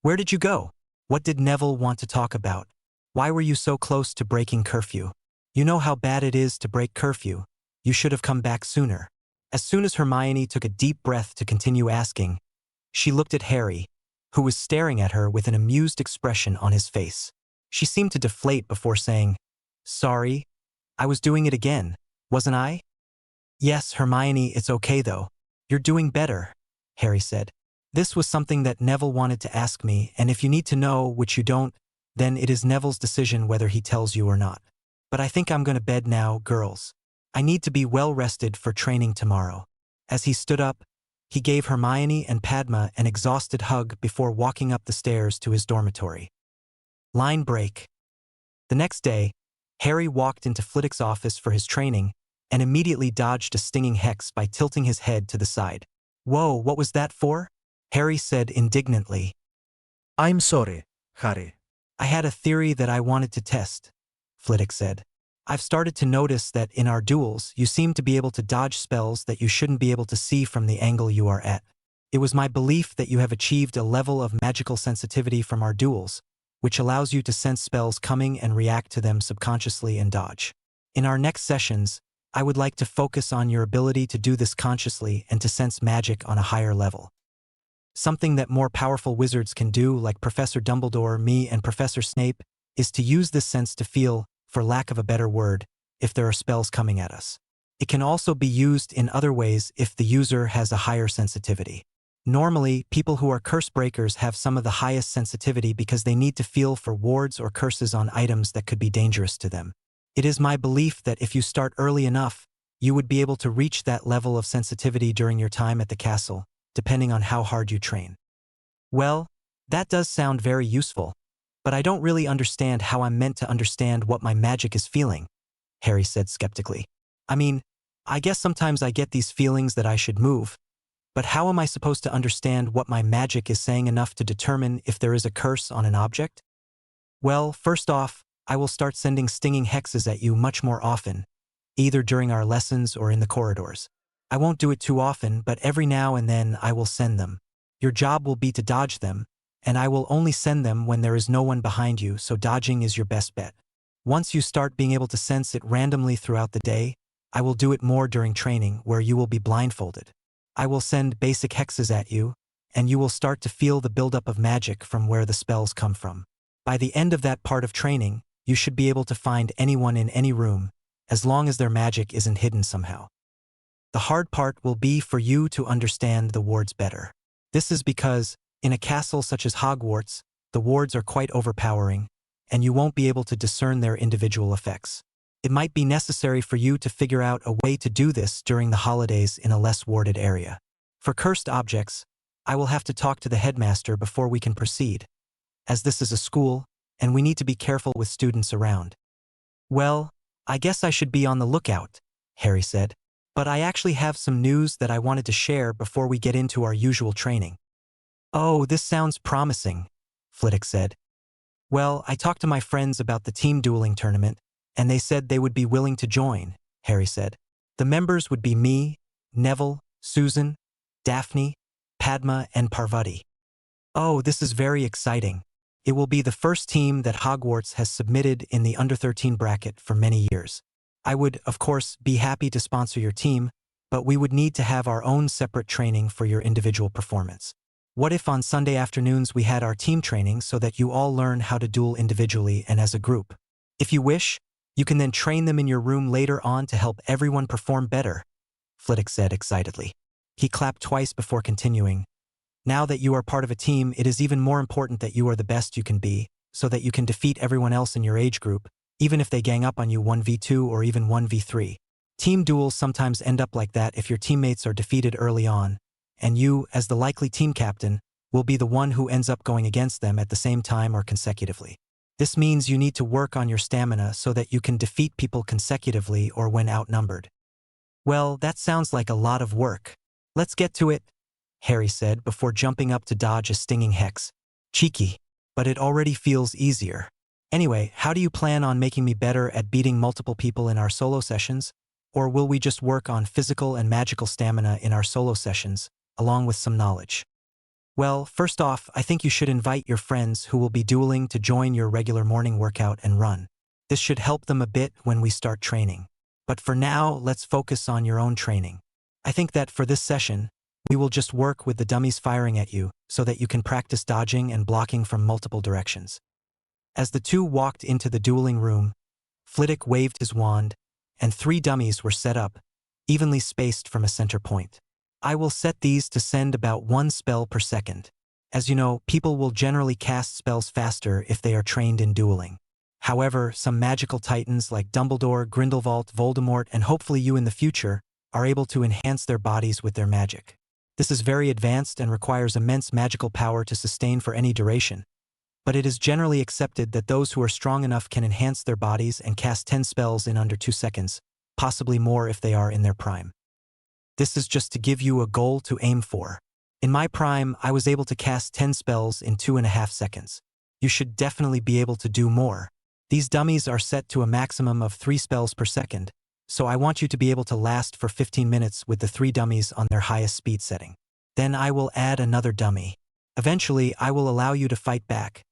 where did you go? What did Neville want to talk about?" Why were you so close to breaking curfew? You know how bad it is to break curfew. You should have come back sooner. As soon as Hermione took a deep breath to continue asking, she looked at Harry, who was staring at her with an amused expression on his face. She seemed to deflate before saying, "Sorry, I was doing it again, wasn't I?" "Yes, Hermione, it's okay though. You're doing better," Harry said. "This was something that Neville wanted to ask me, and if you need to know, which you don't, then it is Neville's decision whether he tells you or not. But I think I'm going to bed now, girls. I need to be well rested for training tomorrow." As he stood up, he gave Hermione and Padma an exhausted hug before walking up the stairs to his dormitory. Line break. The next day, Harry walked into Flitwick's office for his training and immediately dodged a stinging hex by tilting his head to the side. "Whoa, what was that for?" Harry said indignantly. I'm sorry, Harry. "I had a theory that I wanted to test," Flitwick said. "I've started to notice that in our duels you seem to be able to dodge spells that you shouldn't be able to see from the angle you are at. It was my belief that you have achieved a level of magical sensitivity from our duels, which allows you to sense spells coming and react to them subconsciously and dodge. In our next sessions, I would like to focus on your ability to do this consciously and to sense magic on a higher level. Something that more powerful wizards can do, like Professor Dumbledore, me, and Professor Snape, is to use this sense to feel, for lack of a better word, if there are spells coming at us. It can also be used in other ways if the user has a higher sensitivity. Normally, people who are curse breakers have some of the highest sensitivity because they need to feel for wards or curses on items that could be dangerous to them. It is my belief that if you start early enough, you would be able to reach that level of sensitivity during your time at the castle, depending on how hard you train." "Well, that does sound very useful, but I don't really understand how I'm meant to understand what my magic is feeling," Harry said skeptically. "I mean, I guess sometimes I get these feelings that I should move, but how am I supposed to understand what my magic is saying enough to determine if there is a curse on an object?" "Well, first off, I will start sending stinging hexes at you much more often, either during our lessons or in the corridors. I won't do it too often, but every now and then I will send them. Your job will be to dodge them, and I will only send them when there is no one behind you, so dodging is your best bet. Once you start being able to sense it randomly throughout the day, I will do it more during training, where you will be blindfolded. I will send basic hexes at you, and you will start to feel the buildup of magic from where the spells come from. By the end of that part of training, you should be able to find anyone in any room, as long as their magic isn't hidden somehow. The hard part will be for you to understand the wards better. This is because, in a castle such as Hogwarts, the wards are quite overpowering, and you won't be able to discern their individual effects. It might be necessary for you to figure out a way to do this during the holidays in a less warded area. For cursed objects, I will have to talk to the headmaster before we can proceed, as this is a school, and we need to be careful with students around." "Well, I guess I should be on the lookout," Harry said. "But I actually have some news that I wanted to share before we get into our usual training." "Oh, this sounds promising," Flitwick said. "Well, I talked to my friends about the team dueling tournament, and they said they would be willing to join," Harry said. "The members would be me, Neville, Susan, Daphne, Padma, and Parvati." "Oh, this is very exciting. It will be the first team that Hogwarts has submitted in the under-13 bracket for many years. I would, of course, be happy to sponsor your team, but we would need to have our own separate training for your individual performance. What if on Sunday afternoons we had our team training so that you all learn how to duel individually and as a group? If you wish, you can then train them in your room later on to help everyone perform better," Flitwick said excitedly. He clapped twice before continuing. "Now that you are part of a team, it is even more important that you are the best you can be, so that you can defeat everyone else in your age group, even if they gang up on you 1v2 or even 1v3. Team duels sometimes end up like that if your teammates are defeated early on, and you, as the likely team captain, will be the one who ends up going against them at the same time or consecutively. This means you need to work on your stamina so that you can defeat people consecutively or when outnumbered." "Well, that sounds like a lot of work. Let's get to it," Harry said before jumping up to dodge a stinging hex. "Cheeky, but it already feels easier. Anyway, how do you plan on making me better at beating multiple people in our solo sessions? Or will we just work on physical and magical stamina in our solo sessions, along with some knowledge?" Well, first off, I think you should invite your friends who will be dueling to join your regular morning workout and run. This should help them a bit when we start training. But for now, let's focus on your own training. I think that for this session, we will just work with the dummies firing at you so that you can practice dodging and blocking from multiple directions. As the two walked into the dueling room, Flitwick waved his wand, and 3 dummies were set up, evenly spaced from a center point. I will set these to send about 1 spell per second. As you know, people will generally cast spells faster if they are trained in dueling. However, some magical titans like Dumbledore, Grindelwald, Voldemort, and hopefully you in the future are able to enhance their bodies with their magic. This is very advanced and requires immense magical power to sustain for any duration. But it is generally accepted that those who are strong enough can enhance their bodies and cast 10 spells in under 2 seconds, possibly more if they are in their prime. This is just to give you a goal to aim for. In my prime, I was able to cast 10 spells in 2.5 seconds. You should definitely be able to do more. These dummies are set to a maximum of 3 spells per second, so I want you to be able to last for 15 minutes with the 3 dummies on their highest speed setting. Then I will add another dummy. Eventually, I will allow you to fight back,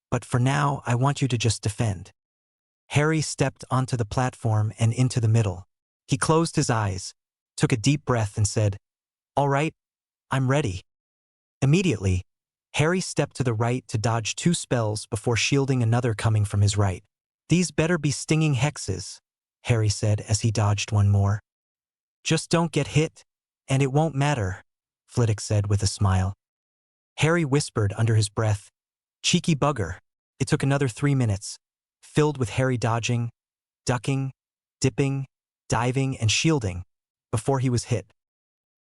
but for now, I want you to just defend. Harry stepped onto the platform and into the middle. He closed his eyes, took a deep breath and said, "All right, I'm ready." Immediately, Harry stepped to the right to dodge 2 spells before shielding another coming from his right. "These better be stinging hexes," Harry said as he dodged one more. "Just don't get hit, and it won't matter," Flitwick said with a smile. Harry whispered under his breath, "Cheeky bugger." It took another 3 minutes, filled with Harry dodging, ducking, dipping, diving, and shielding, before he was hit.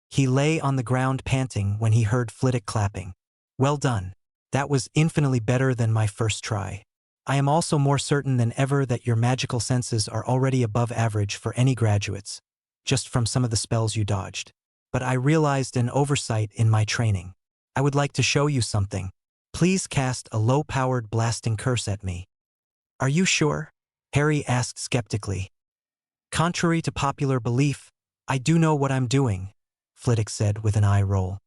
He lay on the ground panting when he heard Flitwick clapping. "Well done. That was infinitely better than my first try. I am also more certain than ever that your magical senses are already above average for any graduates, just from some of the spells you dodged. But I realized an oversight in my training. I would like to show you something. Please cast a low-powered blasting curse at me." "Are you sure?" Harry asked skeptically. "Contrary to popular belief, I do know what I'm doing," Flitwick said with an eye roll.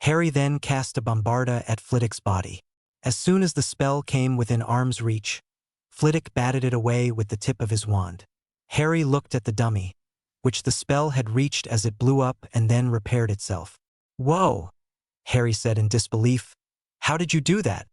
Harry then cast a bombarda at Flitwick's body. As soon as the spell came within arm's reach, Flitwick batted it away with the tip of his wand. Harry looked at the dummy, which the spell had reached as it blew up and then repaired itself. "Whoa," Harry said in disbelief. "How did you do that?"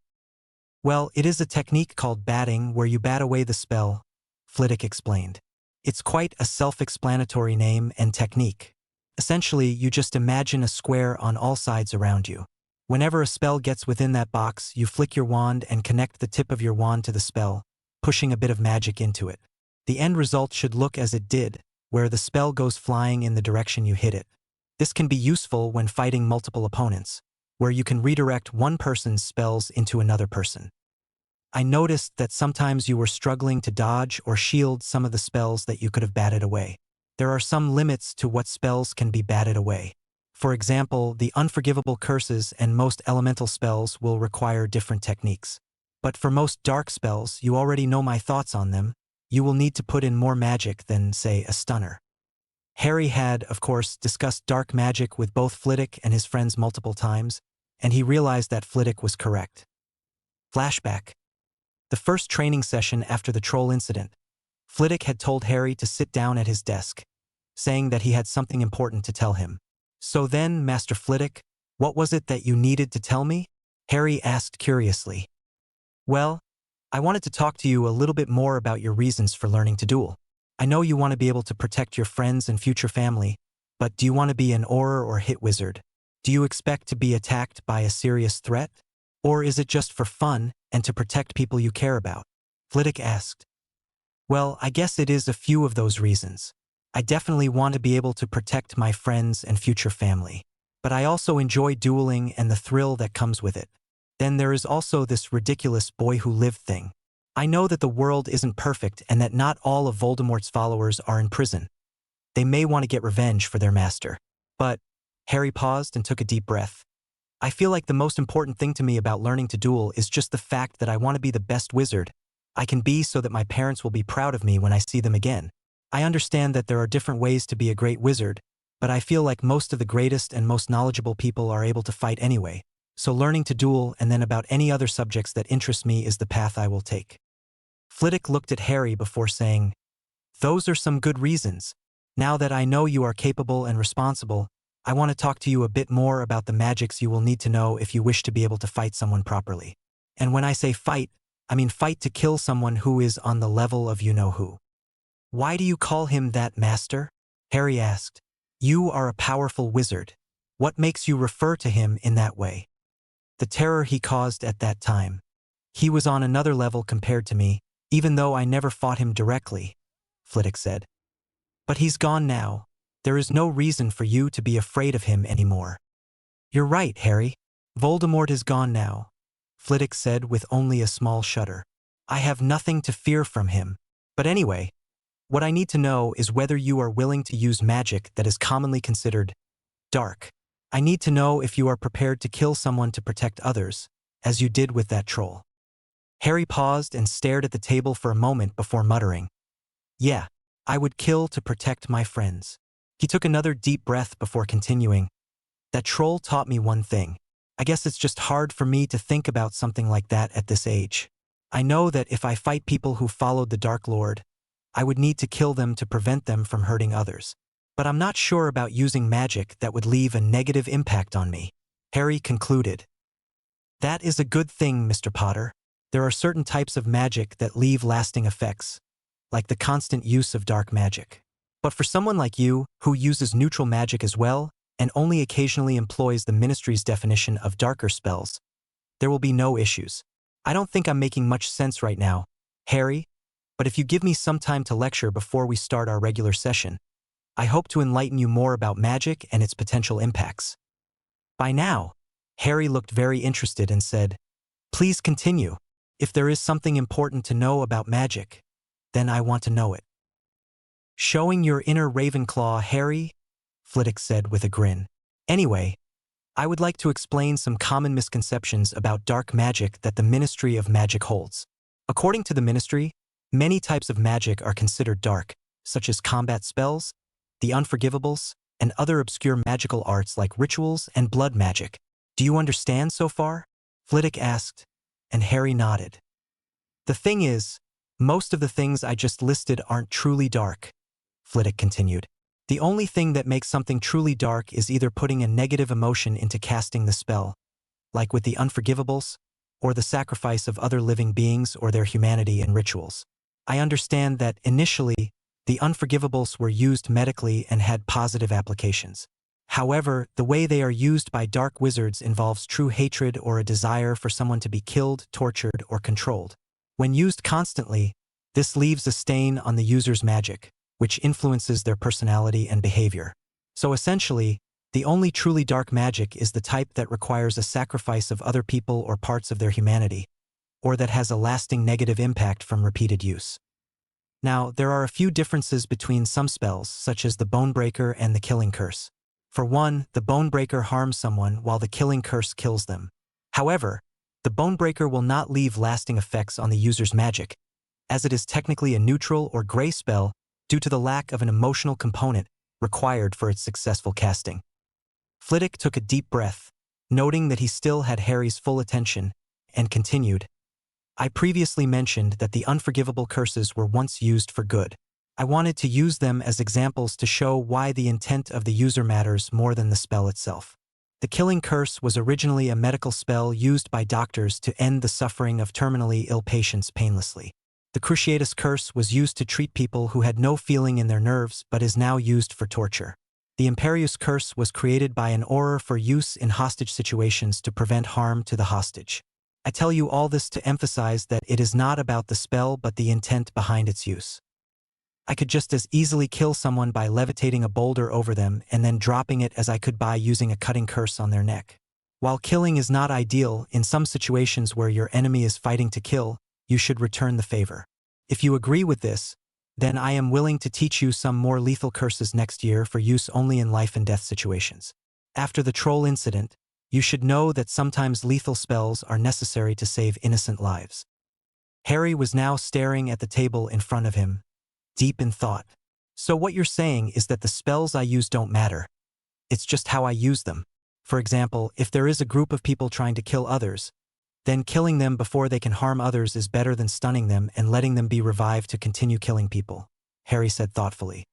"Well, it is a technique called batting where you bat away the spell," Flitwick explained. "It's quite a self-explanatory name and technique. Essentially, you just imagine a square on all sides around you. Whenever a spell gets within that box, you flick your wand and connect the tip of your wand to the spell, pushing a bit of magic into it. The end result should look as it did, where the spell goes flying in the direction you hit it. This can be useful when fighting multiple opponents, where you can redirect one person's spells into another person. I noticed that sometimes you were struggling to dodge or shield some of the spells that you could have batted away. There are some limits to what spells can be batted away. For example, the unforgivable curses and most elemental spells will require different techniques. But for most dark spells, you already know my thoughts on them. You will need to put in more magic than, say, a stunner." Harry had, of course, discussed dark magic with both Flitwick and his friends multiple times, and he realized that Flitwick was correct. Flashback. The first training session after the troll incident, Flitwick had told Harry to sit down at his desk, saying that he had something important to tell him. "So then, Master Flitwick, what was it that you needed to tell me?" Harry asked curiously. "Well, I wanted to talk to you a little bit more about your reasons for learning to duel. I know you want to be able to protect your friends and future family, but do you want to be an Auror or hit wizard? Do you expect to be attacked by a serious threat? Or is it just for fun and to protect people you care about?" Flitwick asked. "Well, I guess it is a few of those reasons. I definitely want to be able to protect my friends and future family. But I also enjoy dueling and the thrill that comes with it. Then there is also this ridiculous boy who lived thing. I know that the world isn't perfect and that not all of Voldemort's followers are in prison. They may want to get revenge for their master. But," Harry paused and took a deep breath, "I feel like the most important thing to me about learning to duel is just the fact that I want to be the best wizard I can be so that my parents will be proud of me when I see them again. I understand that there are different ways to be a great wizard, but I feel like most of the greatest and most knowledgeable people are able to fight anyway. So learning to duel and then about any other subjects that interest me is the path I will take. Flitwick looked at Harry before saying, "Those are some good reasons. Now that I know you are capable and responsible, I want to talk to you a bit more about the magics you will need to know if you wish to be able to fight someone properly. And when I say fight, I mean fight to kill someone who is on the level of you-know-who." "Why do you call him that, Master?" Harry asked. "You are a powerful wizard. What makes you refer to him in that way?" "The terror he caused at that time. He was on another level compared to me, even though I never fought him directly," Flitwick said. "But he's gone now. There is no reason for you to be afraid of him anymore." "You're right, Harry. Voldemort is gone now," Flitwick said with only a small shudder. "I have nothing to fear from him. But anyway, what I need to know is whether you are willing to use magic that is commonly considered dark. I need to know if you are prepared to kill someone to protect others, as you did with that troll." Harry paused and stared at the table for a moment before muttering, "Yeah, I would kill to protect my friends." He took another deep breath before continuing, "That troll taught me one thing. I guess it's just hard for me to think about something like that at this age. I know that if I fight people who followed the Dark Lord, I would need to kill them to prevent them from hurting others. But I'm not sure about using magic that would leave a negative impact on me," Harry concluded. "That is a good thing, Mr. Potter. There are certain types of magic that leave lasting effects, like the constant use of dark magic. But for someone like you, who uses neutral magic as well, and only occasionally employs the Ministry's definition of darker spells, there will be no issues. I don't think I'm making much sense right now, Harry, but if you give me some time to lecture before we start our regular session, I hope to enlighten you more about magic and its potential impacts." By now, Harry looked very interested and said, "Please continue. If there is something important to know about magic, then I want to know it." "Showing your inner Ravenclaw, Harry," Flitwick said with a grin. "Anyway, I would like to explain some common misconceptions about dark magic that the Ministry of Magic holds. According to the Ministry, many types of magic are considered dark, such as combat spells, the Unforgivables, and other obscure magical arts like rituals and blood magic. Do you understand so far?" Flitwick asked, and Harry nodded. "The thing is, most of the things I just listed aren't truly dark," Flitwick continued. "The only thing that makes something truly dark is either putting a negative emotion into casting the spell, like with the Unforgivables, or the sacrifice of other living beings or their humanity in rituals. I understand that, initially, the Unforgivables were used medically and had positive applications. However, the way they are used by dark wizards involves true hatred or a desire for someone to be killed, tortured, or controlled. When used constantly, this leaves a stain on the user's magic, which influences their personality and behavior. So essentially, the only truly dark magic is the type that requires a sacrifice of other people or parts of their humanity, or that has a lasting negative impact from repeated use. Now, there are a few differences between some spells, such as the Bonebreaker and the Killing Curse. For one, the Bonebreaker harms someone while the Killing Curse kills them. However, the Bonebreaker will not leave lasting effects on the user's magic, as it is technically a neutral or gray spell due to the lack of an emotional component required for its successful casting. Flitwick took a deep breath, noting that he still had Harry's full attention, and continued, "I previously mentioned that the Unforgivable curses were once used for good. I wanted to use them as examples to show why the intent of the user matters more than the spell itself. The Killing Curse was originally a medical spell used by doctors to end the suffering of terminally ill patients painlessly. The Cruciatus Curse was used to treat people who had no feeling in their nerves but is now used for torture. The Imperius Curse was created by an Auror for use in hostage situations to prevent harm to the hostage. I tell you all this to emphasize that it is not about the spell but the intent behind its use. I could just as easily kill someone by levitating a boulder over them and then dropping it as I could by using a cutting curse on their neck. While killing is not ideal, in some situations where your enemy is fighting to kill, you should return the favor. If you agree with this, then I am willing to teach you some more lethal curses next year for use only in life and death situations. After the troll incident, you should know that sometimes lethal spells are necessary to save innocent lives." Harry was now staring at the table in front of him, deep in thought. "So what you're saying is that the spells I use don't matter. It's just how I use them," For example, if there is a group of people trying to kill others, then killing them before they can harm others is better than stunning them and letting them be revived to continue killing people, Harry said thoughtfully.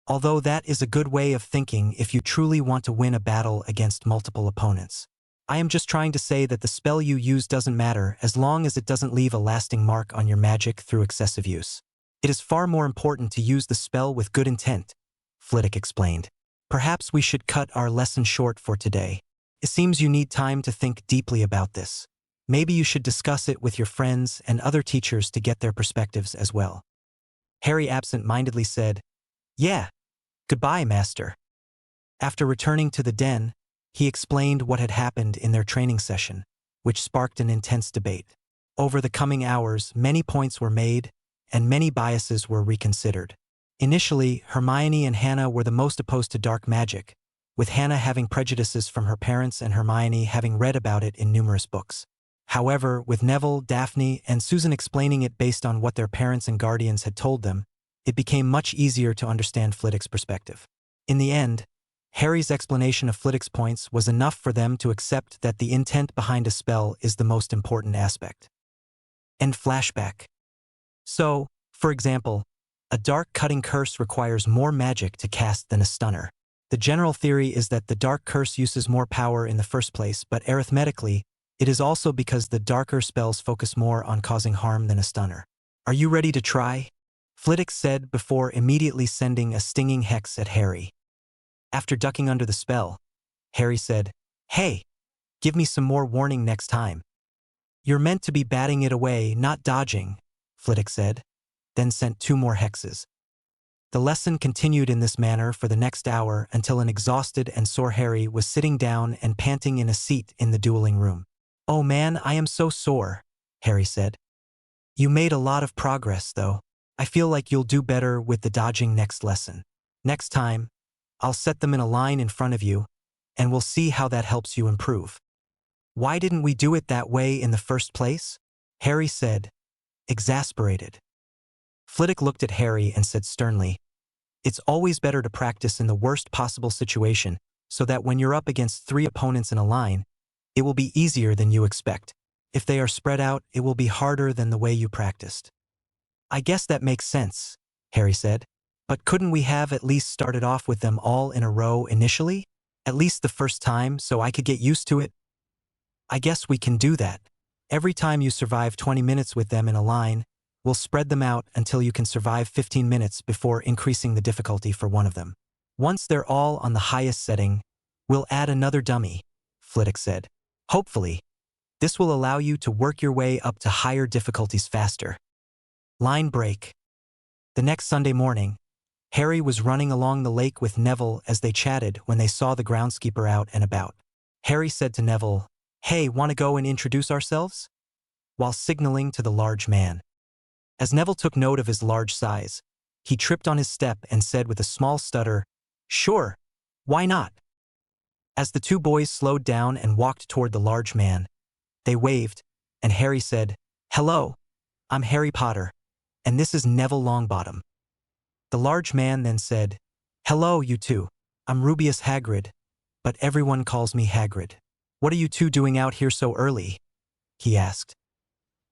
Although that is a good way of thinking if you truly want to win a battle against multiple opponents. I am just trying to say that the spell you use doesn't matter as long as it doesn't leave a lasting mark on your magic through excessive use. It is far more important to use the spell with good intent, Flitwick explained. Perhaps we should cut our lesson short for today. It seems you need time to think deeply about this. Maybe you should discuss it with your friends and other teachers to get their perspectives as well. Harry absent-mindedly said, "Yeah. Goodbye, Master." After returning to the den, he explained what had happened in their training session, which sparked an intense debate. Over the coming hours, many points were made, and many biases were reconsidered. Initially, Hermione and Hannah were the most opposed to dark magic, with Hannah having prejudices from her parents and Hermione having read about it in numerous books. However, with Neville, Daphne, and Susan explaining it based on what their parents and guardians had told them, it became much easier to understand Flitwick's perspective. In the end, Harry's explanation of Flitwick's points was enough for them to accept that the intent behind a spell is the most important aspect. End flashback. So, for example, a dark cutting curse requires more magic to cast than a stunner. The general theory is that the dark curse uses more power in the first place, but arithmetically, it is also because the darker spells focus more on causing harm than a stunner. Are you ready to try? Flitwick said before immediately sending a stinging hex at Harry. After ducking under the spell, Harry said, "Hey, give me some more warning next time." "You're meant to be batting it away, not dodging," Flitwick said, then sent 2 more hexes. The lesson continued in this manner for the next hour until an exhausted and sore Harry was sitting down and panting in a seat in the dueling room. "Oh man, I am so sore," Harry said. "You made a lot of progress, though. I feel like you'll do better with the dodging next lesson. Next time, I'll set them in a line in front of you, and we'll see how that helps you improve." "Why didn't we do it that way in the first place?" Harry said, exasperated. Flitwick looked at Harry and said sternly, "It's always better to practice in the worst possible situation so that when you're up against 3 opponents in a line, it will be easier than you expect. If they are spread out, it will be harder than the way you practiced." "I guess that makes sense," Harry said. "But couldn't we have at least started off with them all in a row initially? At least the first time, so I could get used to it?" "I guess we can do that. Every time you survive 20 minutes with them in a line, we'll spread them out until you can survive 15 minutes before increasing the difficulty for one of them. Once they're all on the highest setting, we'll add another dummy," Flitwick said. "Hopefully, this will allow you to work your way up to higher difficulties faster." Line break. The next Sunday morning, Harry was running along the lake with Neville as they chatted when they saw the groundskeeper out and about. Harry said to Neville, "Hey, want to go and introduce ourselves?" while signaling to the large man. As Neville took note of his large size, he tripped on his step and said with a small stutter, "Sure, why not?" As the 2 boys slowed down and walked toward the large man, they waved, and Harry said, "Hello, I'm Harry Potter, and this is Neville Longbottom." The large man then said, "Hello, you two. I'm Rubeus Hagrid, but everyone calls me Hagrid. What are you two doing out here so early?" he asked.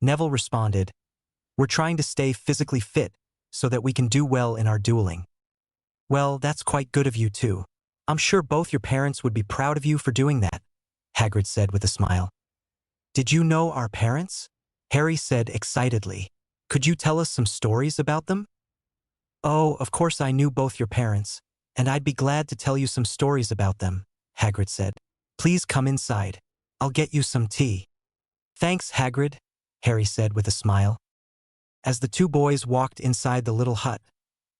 Neville responded, "We're trying to stay physically fit so that we can do well in our dueling." "Well, that's quite good of you too. I'm sure both your parents would be proud of you for doing that," Hagrid said with a smile. "Did you know our parents?" Harry said excitedly. "Could you tell us some stories about them?" "Oh, of course I knew both your parents, and I'd be glad to tell you some stories about them," Hagrid said. "Please come inside. I'll get you some tea." "Thanks, Hagrid," Harry said with a smile. As the 2 boys walked inside the little hut,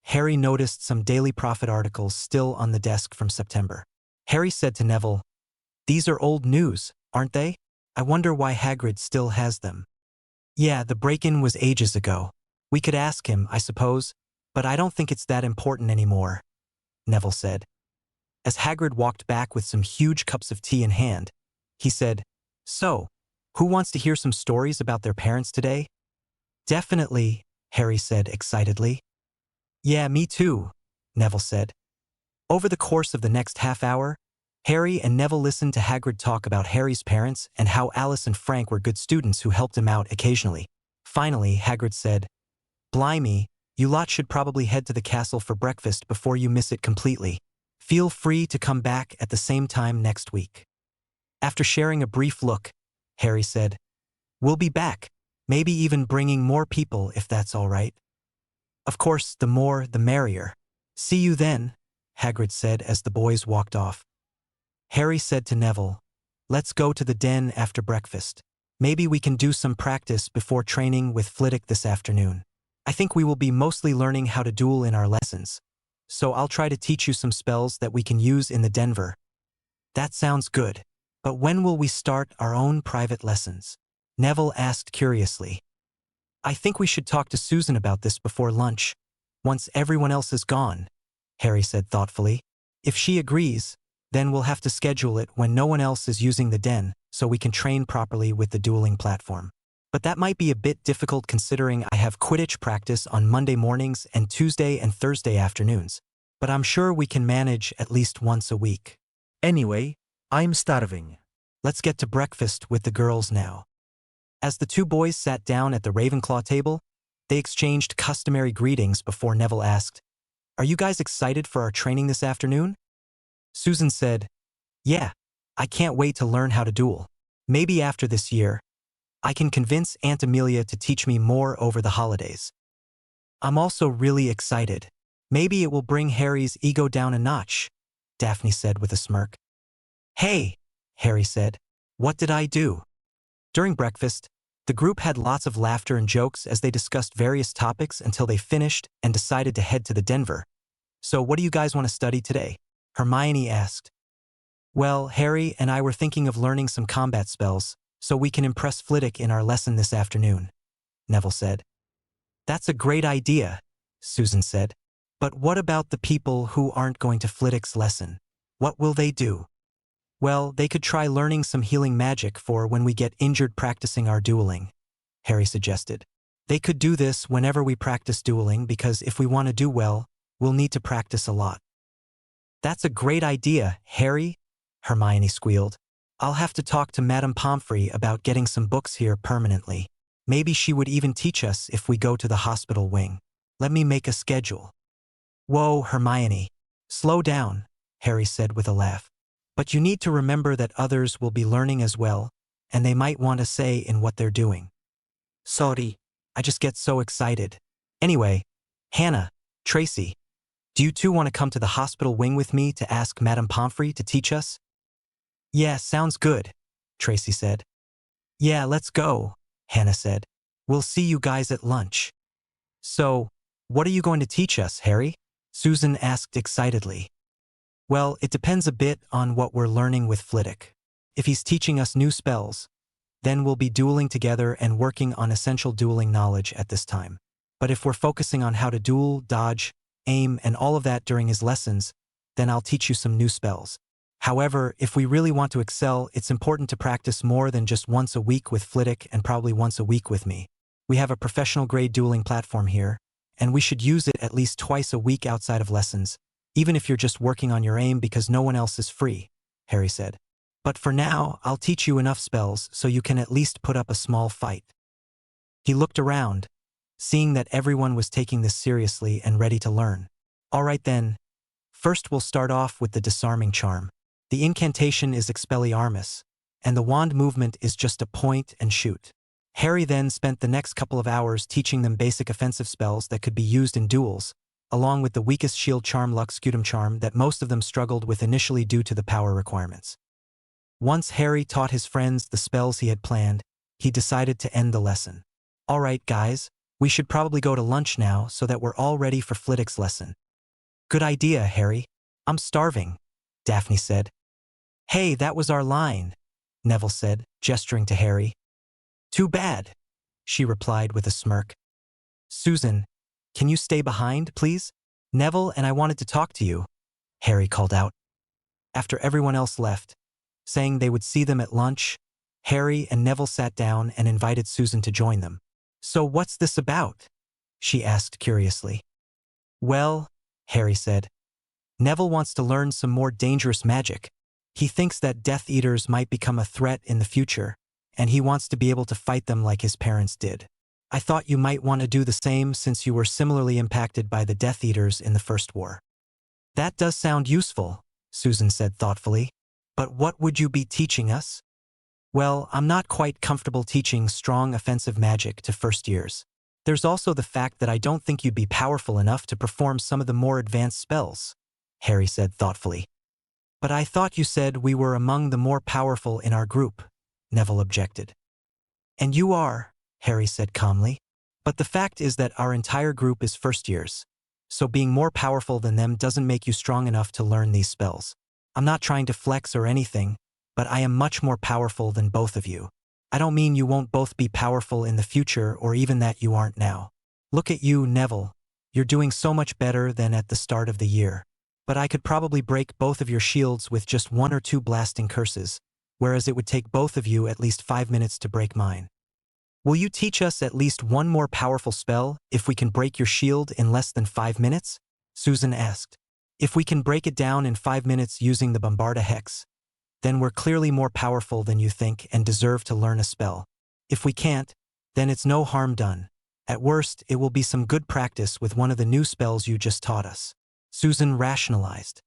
Harry noticed some Daily Prophet articles still on the desk from September. Harry said to Neville, "These are old news, aren't they? I wonder why Hagrid still has them." "Yeah, the break-in was ages ago. We could ask him, I suppose, but I don't think it's that important anymore," Neville said. As Hagrid walked back with some huge cups of tea in hand, he said, "So, who wants to hear some stories about their parents today?" "Definitely," Harry said excitedly. "Yeah, me too," Neville said. Over the course of the next half hour, Harry and Neville listened to Hagrid talk about Harry's parents and how Alice and Frank were good students who helped him out occasionally. Finally, Hagrid said, "Blimey, you lot should probably head to the castle for breakfast before you miss it completely. Feel free to come back at the same time next week." After sharing a brief look, Harry said, "We'll be back, maybe even bringing more people if that's all right." "Of course, the more, the merrier. See you then," Hagrid said as the boys walked off. Harry said to Neville, "Let's go to the den after breakfast. Maybe we can do some practice before training with Flitwick this afternoon. I think we will be mostly learning how to duel in our lessons, so I'll try to teach you some spells that we can use in the Denver." "That sounds good. But when will we start our own private lessons?" Neville asked curiously. "I think we should talk to Susan about this before lunch, once everyone else is gone," Harry said thoughtfully. "If she agrees, then we'll have to schedule it when no one else is using the den, so we can train properly with the dueling platform. But that might be a bit difficult considering I have Quidditch practice on Monday mornings and Tuesday and Thursday afternoons. But I'm sure we can manage at least once a week." Anyway, I'm starving. "Let's get to breakfast with the girls now." As the two boys sat down at the Ravenclaw table, they exchanged customary greetings before Neville asked, "Are you guys excited for our training this afternoon?" Susan said, "Yeah, I can't wait to learn how to duel. Maybe after this year, I can convince Aunt Amelia to teach me more over the holidays." "I'm also really excited. Maybe it will bring Harry's ego down a notch," Daphne said with a smirk. "Hey," Harry said, "what did I do?" During breakfast, the group had lots of laughter and jokes as they discussed various topics until they finished and decided to head to the Denver. "So what do you guys want to study today?" Hermione asked. "Well, Harry and I were thinking of learning some combat spells, so we can impress Flitwick in our lesson this afternoon," Neville said. "That's a great idea," Susan said. "But what about the people who aren't going to Flitwick's lesson? What will they do?" "Well, they could try learning some healing magic for when we get injured practicing our dueling," Harry suggested. "They could do this whenever we practice dueling because if we want to do well, we'll need to practice a lot." "That's a great idea, Harry," Hermione squealed. "I'll have to talk to Madame Pomfrey about getting some books here permanently. Maybe she would even teach us if we go to the hospital wing. Let me make a schedule." "Whoa, Hermione. Slow down," Harry said with a laugh. "But you need to remember that others will be learning as well, and they might want a say in what they're doing." "Sorry. I just get so excited. Anyway, Hannah, Tracy, do you two want to come to the hospital wing with me to ask Madame Pomfrey to teach us?" "Yeah, sounds good," Tracy said. "Yeah, let's go," Hannah said. "We'll see you guys at lunch." "So, what are you going to teach us, Harry?" Susan asked excitedly. "Well, it depends a bit on what we're learning with Flitwick. If he's teaching us new spells, then we'll be dueling together and working on essential dueling knowledge at this time. But if we're focusing on how to duel, dodge, aim, and all of that during his lessons, then I'll teach you some new spells. However, if we really want to excel, it's important to practice more than just once a week with Flitwick and probably once a week with me. We have a professional-grade dueling platform here, and we should use it at least twice a week outside of lessons, even if you're just working on your aim because no one else is free," Harry said. "But for now, I'll teach you enough spells so you can at least put up a small fight." He looked around, seeing that everyone was taking this seriously and ready to learn. "All right then. First we'll start off with the disarming charm. The incantation is Expelliarmus, and the wand movement is just a point and shoot." Harry then spent the next couple of hours teaching them basic offensive spells that could be used in duels, along with the weakest shield charm Lux Scutum charm that most of them struggled with initially due to the power requirements. Once Harry taught his friends the spells he had planned, he decided to end the lesson. "All right, guys, we should probably go to lunch now so that we're all ready for Flitwick's lesson." "Good idea, Harry. I'm starving," Daphne said. "Hey, that was our line," Neville said, gesturing to Harry. "Too bad," she replied with a smirk. "Susan, can you stay behind, please? Neville and I wanted to talk to you," Harry called out. After everyone else left, saying they would see them at lunch, Harry and Neville sat down and invited Susan to join them. "So what's this about?" she asked curiously. "Well," Harry said, "Neville wants to learn some more dangerous magic, He thinks that Death Eaters might become a threat in the future, and he wants to be able to fight them like his parents did. I thought you might want to do the same since you were similarly impacted by the Death Eaters in the First War. That does sound useful, Susan said thoughtfully. But what would you be teaching us? Well, I'm not quite comfortable teaching strong offensive magic to first years. There's also the fact that I don't think you'd be powerful enough to perform some of the more advanced spells, Harry said thoughtfully. But I thought you said we were among the more powerful in our group, Neville objected. And you are, Harry said calmly. But the fact is that our entire group is first years, so being more powerful than them doesn't make you strong enough to learn these spells. I'm not trying to flex or anything, but I am much more powerful than both of you. I don't mean you won't both be powerful in the future or even that you aren't now. Look at you, Neville. You're doing so much better than at the start of the year. But I could probably break both of your shields with just 1 or 2 blasting curses, whereas it would take both of you at least 5 minutes to break mine. Will you teach us at least one more powerful spell if we can break your shield in less than 5 minutes? Susan asked. If we can break it down in 5 minutes using the Bombarda Hex, then we're clearly more powerful than you think and deserve to learn a spell. If we can't, then it's no harm done. At worst, it will be some good practice with one of the new spells you just taught us. Susan rationalized.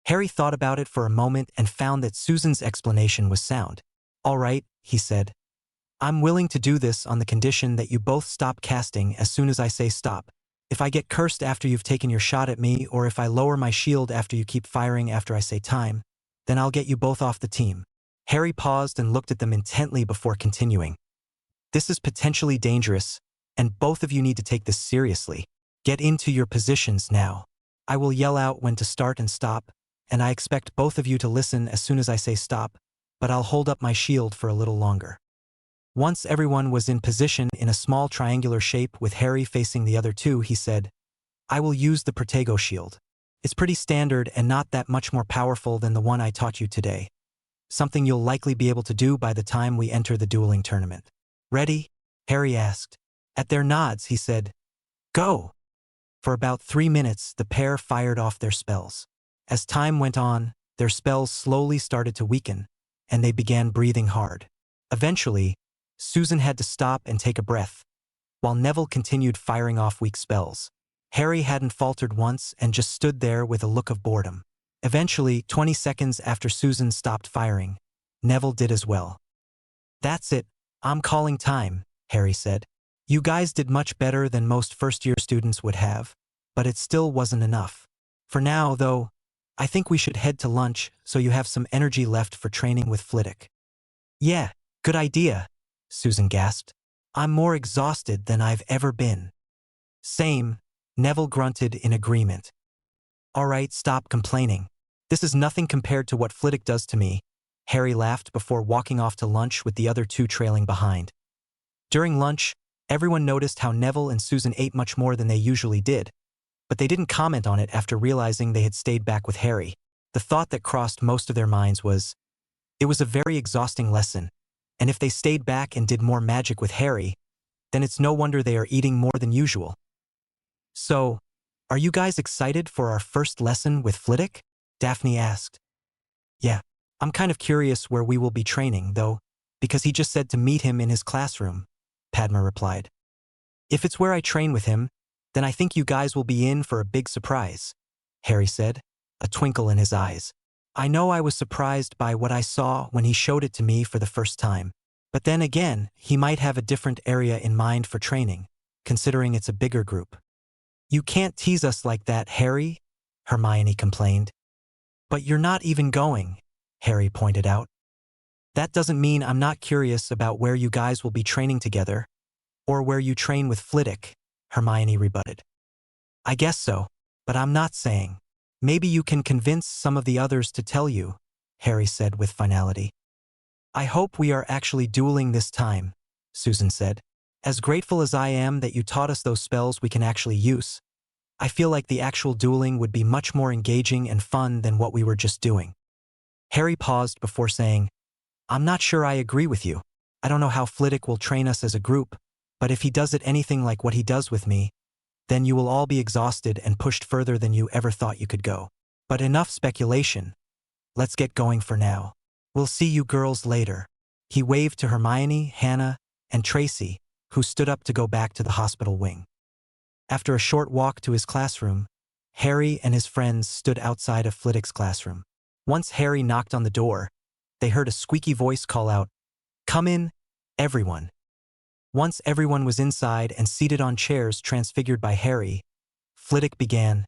Harry thought about it for a moment and found that Susan's explanation was sound. All right, he said. I'm willing to do this on the condition that you both stop casting as soon as I say stop. If I get cursed after you've taken your shot at me, or if I lower my shield after you keep firing after I say time, then I'll get you both off the team. Harry paused and looked at them intently before continuing. This is potentially dangerous, and both of you need to take this seriously. Get into your positions now. I will yell out when to start and stop, and I expect both of you to listen as soon as I say stop, but I'll hold up my shield for a little longer. Once everyone was in position in a small triangular shape with Harry facing the other two, he said, I will use the Protego shield. It's pretty standard and not that much more powerful than the one I taught you today. Something you'll likely be able to do by the time we enter the dueling tournament. Ready? Harry asked. At their nods, he said, Go! For about 3 minutes, the pair fired off their spells. As time went on, their spells slowly started to weaken, and they began breathing hard. Eventually, Susan had to stop and take a breath, while Neville continued firing off weak spells. Harry hadn't faltered once and just stood there with a look of boredom. Eventually, 20 seconds after Susan stopped firing, Neville did as well. That's it, I'm calling time, Harry said. You guys did much better than most first-year students would have, but it still wasn't enough. For now, though, I think we should head to lunch so you have some energy left for training with Flitwick. Yeah, good idea, Susan gasped. I'm more exhausted than I've ever been. Same, Neville grunted in agreement. All right, stop complaining. This is nothing compared to what Flitwick does to me, Harry laughed before walking off to lunch with the other two trailing behind. During lunch, everyone noticed how Neville and Susan ate much more than they usually did, but they didn't comment on it after realizing they had stayed back with Harry. The thought that crossed most of their minds was, it was a very exhausting lesson, and if they stayed back and did more magic with Harry, then it's no wonder they are eating more than usual. So, are you guys excited for our first lesson with Flitwick? Daphne asked. Yeah, I'm kind of curious where we will be training, though, because he just said to meet him in his classroom, Padma replied. If it's where I train with him, then I think you guys will be in for a big surprise, Harry said, a twinkle in his eyes. I know I was surprised by what I saw when he showed it to me for the first time, but then again, he might have a different area in mind for training, considering it's a bigger group. You can't tease us like that, Harry, Hermione complained. But you're not even going, Harry pointed out. That doesn't mean I'm not curious about where you guys will be training together, or where you train with Flitwick, Hermione rebutted. I guess so, but I'm not saying. Maybe you can convince some of the others to tell you, Harry said with finality. I hope we are actually dueling this time, Susan said. As grateful as I am that you taught us those spells we can actually use, I feel like the actual dueling would be much more engaging and fun than what we were just doing. Harry paused before saying, I'm not sure I agree with you. I don't know how Flitwick will train us as a group, but if he does it anything like what he does with me, then you will all be exhausted and pushed further than you ever thought you could go. But enough speculation. let's get going for now. We'll see you girls later. He waved to Hermione, Hannah, and Tracy, who stood up to go back to the hospital wing. After a short walk to his classroom, Harry and his friends stood outside of Flitwick's classroom. Once Harry knocked on the door, they heard a squeaky voice call out, "Come in, everyone." Once everyone was inside and seated on chairs transfigured by Harry, Flitwick began,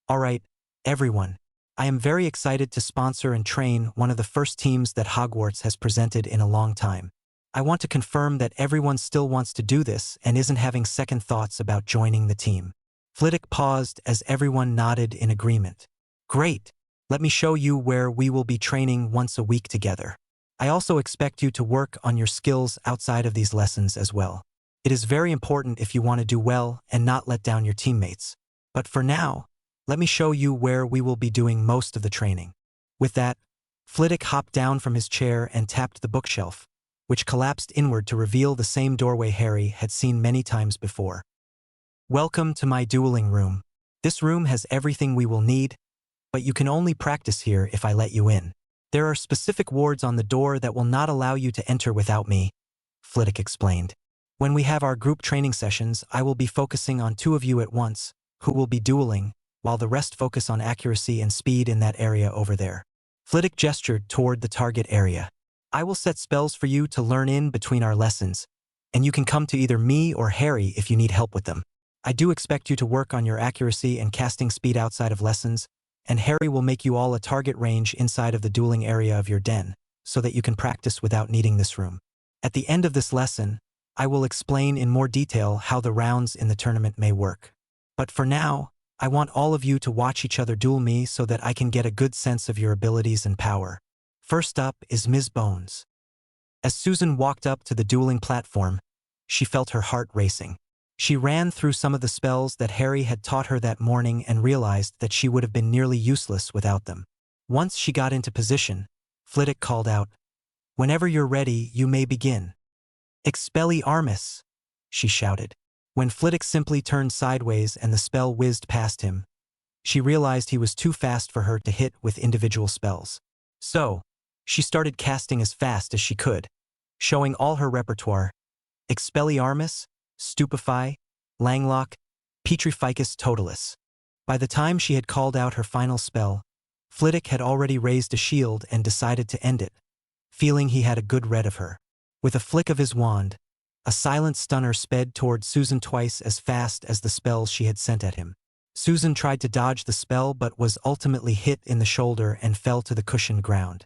"All right, everyone. I am very excited to sponsor and train one of the first teams that Hogwarts has presented in a long time. I want to confirm that everyone still wants to do this and isn't having second thoughts about joining the team." Flitwick paused as everyone nodded in agreement. "Great. Let me show you where we will be training once a week together. I also expect you to work on your skills outside of these lessons as well. It is very important if you want to do well and not let down your teammates. But for now, let me show you where we will be doing most of the training." With that, Flitwick hopped down from his chair and tapped the bookshelf, which collapsed inward to reveal the same doorway Harry had seen many times before. "Welcome to my dueling room. This room has everything we will need, but you can only practice here if I let you in. There are specific wards on the door that will not allow you to enter without me," Flitwick explained. "When we have our group training sessions, I will be focusing on 2 of you at once, who will be dueling, while the rest focus on accuracy and speed in that area over there." Flitwick gestured toward the target area. "I will set spells for you to learn in between our lessons, and you can come to either me or Harry if you need help with them. I do expect you to work on your accuracy and casting speed outside of lessons, and Harry will make you all a target range inside of the dueling area of your den, so that you can practice without needing this room. At the end of this lesson, I will explain in more detail how the rounds in the tournament may work. But for now, I want all of you to watch each other duel me so that I can get a good sense of your abilities and power. First up is Ms. Bones." As Susan walked up to the dueling platform, she felt her heart racing. She ran through some of the spells that Harry had taught her that morning and realized that she would have been nearly useless without them. Once she got into position, Flitwick called out, "Whenever you're ready, you may begin." "Expelliarmus!" she shouted. When Flitwick simply turned sideways and the spell whizzed past him, she realized he was too fast for her to hit with individual spells. So, she started casting as fast as she could, showing all her repertoire: Expelliarmus, Stupefy, Langlock, Petrificus Totalis. By the time she had called out her final spell, Flitwick had already raised a shield and decided to end it, feeling he had a good read of her. With a flick of his wand, a silent stunner sped toward Susan twice as fast as the spells she had sent at him. Susan tried to dodge the spell but was ultimately hit in the shoulder and fell to the cushioned ground.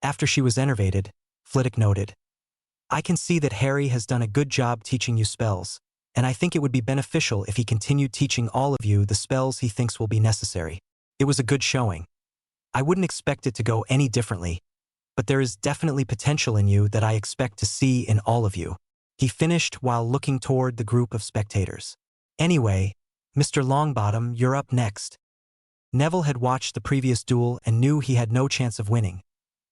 After she was enervated, Flitwick noted, "I can see that Harry has done a good job teaching you spells, and I think it would be beneficial if he continued teaching all of you the spells he thinks will be necessary. It was a good showing. I wouldn't expect it to go any differently, but there is definitely potential in you that I expect to see in all of you," he finished while looking toward the group of spectators. "Anyway, Mr. Longbottom, you're up next." Neville had watched the previous duel and knew he had no chance of winning,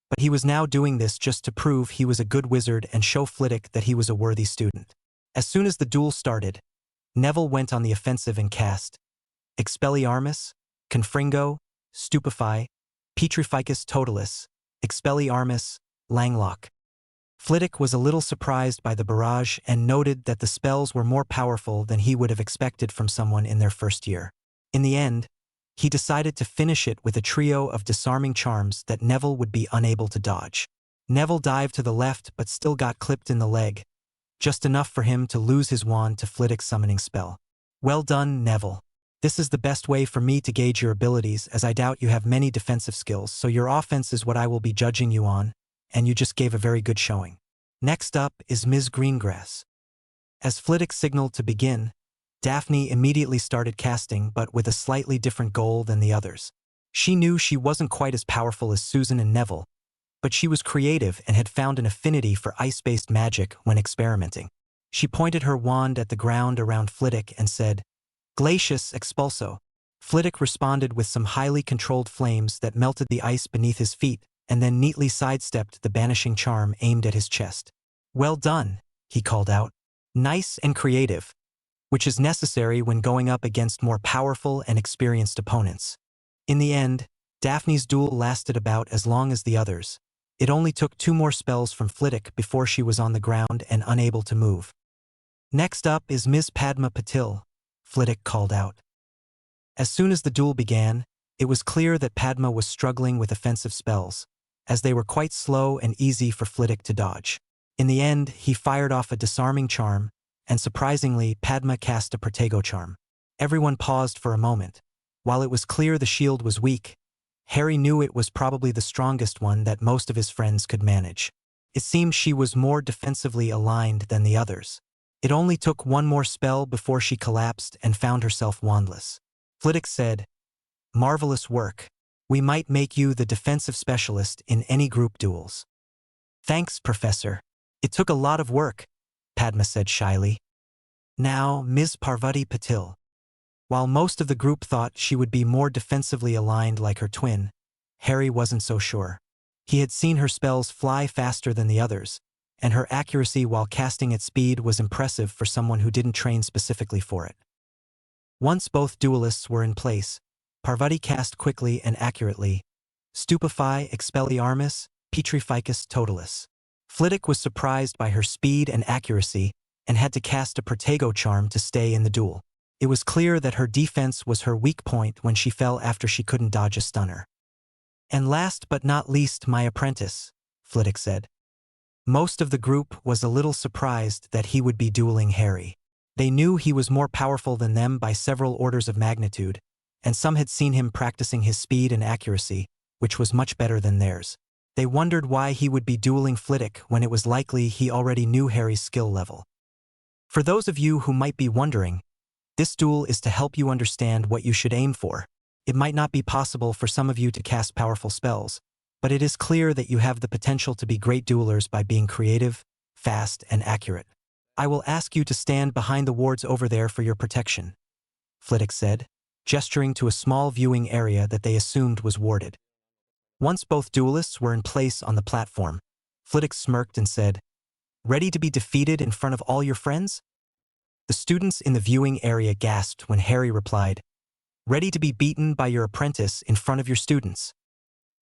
but he was now doing this just to prove he was a good wizard and show Flitwick that he was a worthy student. As soon as the duel started, Neville went on the offensive and cast Expelliarmus, Confringo, Stupefy, Petrificus Totalis, Expelliarmus, Langlock. Flitwick was a little surprised by the barrage and noted that the spells were more powerful than he would have expected from someone in their first year. In the end, he decided to finish it with a trio of disarming charms that Neville would be unable to dodge. Neville dived to the left but still got clipped in the leg, just enough for him to lose his wand to Flitwick's summoning spell. "Well done, Neville. This is the best way for me to gauge your abilities, as I doubt you have many defensive skills, so your offense is what I will be judging you on, and you just gave a very good showing." Next up is Ms. Greengrass. As Flitwick signaled to begin, Daphne immediately started casting, but with a slightly different goal than the others. She knew she wasn't quite as powerful as Susan and Neville, but she was creative and had found an affinity for ice-based magic when experimenting. She pointed her wand at the ground around Flitwick and said, "Glacius Expulso." Flitwick responded with some highly controlled flames that melted the ice beneath his feet and then neatly sidestepped the banishing charm aimed at his chest. "Well done," he called out. "Nice and creative," which is necessary when going up against more powerful and experienced opponents. In the end, Daphne's duel lasted about as long as the others. It only took 2 more spells from Flitwick before she was on the ground and unable to move. "Next up is Ms. Padma Patil," Flitwick called out. As soon as the duel began, it was clear that Padma was struggling with offensive spells, as they were quite slow and easy for Flitwick to dodge. In the end, he fired off a disarming charm, and surprisingly, Padma cast a Protego charm. Everyone paused for a moment. While it was clear the shield was weak, Harry knew it was probably the strongest one that most of his friends could manage. It seemed she was more defensively aligned than the others. It only took 1 more spell before she collapsed and found herself wandless. Flitwick said, "Marvelous work. We might make you the defensive specialist in any group duels." "Thanks, Professor. It took a lot of work," Padma said shyly. Now, Ms. Parvati Patil. While most of the group thought she would be more defensively aligned like her twin, Harry wasn't so sure. He had seen her spells fly faster than the others, and her accuracy while casting at speed was impressive for someone who didn't train specifically for it. Once both duelists were in place, Parvati cast quickly and accurately, Stupefy Expelliarmus, Petrificus Totalis. Flitwick was surprised by her speed and accuracy and had to cast a Protego charm to stay in the duel. It was clear that her defense was her weak point when she fell after she couldn't dodge a stunner. "And last but not least, my apprentice," Flitwick said. Most of the group was a little surprised that he would be dueling Harry. They knew he was more powerful than them by several orders of magnitude, and some had seen him practicing his speed and accuracy, which was much better than theirs. They wondered why he would be dueling Flitwick when it was likely he already knew Harry's skill level. For those of you who might be wondering, this duel is to help you understand what you should aim for. It might not be possible for some of you to cast powerful spells, but it is clear that you have the potential to be great duelers by being creative, fast, and accurate. I will ask you to stand behind the wards over there for your protection, Flitwick said, gesturing to a small viewing area that they assumed was warded. Once both duelists were in place on the platform, Flitwick smirked and said, "Ready to be defeated in front of all your friends?" The students in the viewing area gasped when Harry replied, "Ready to be beaten by your apprentice in front of your students."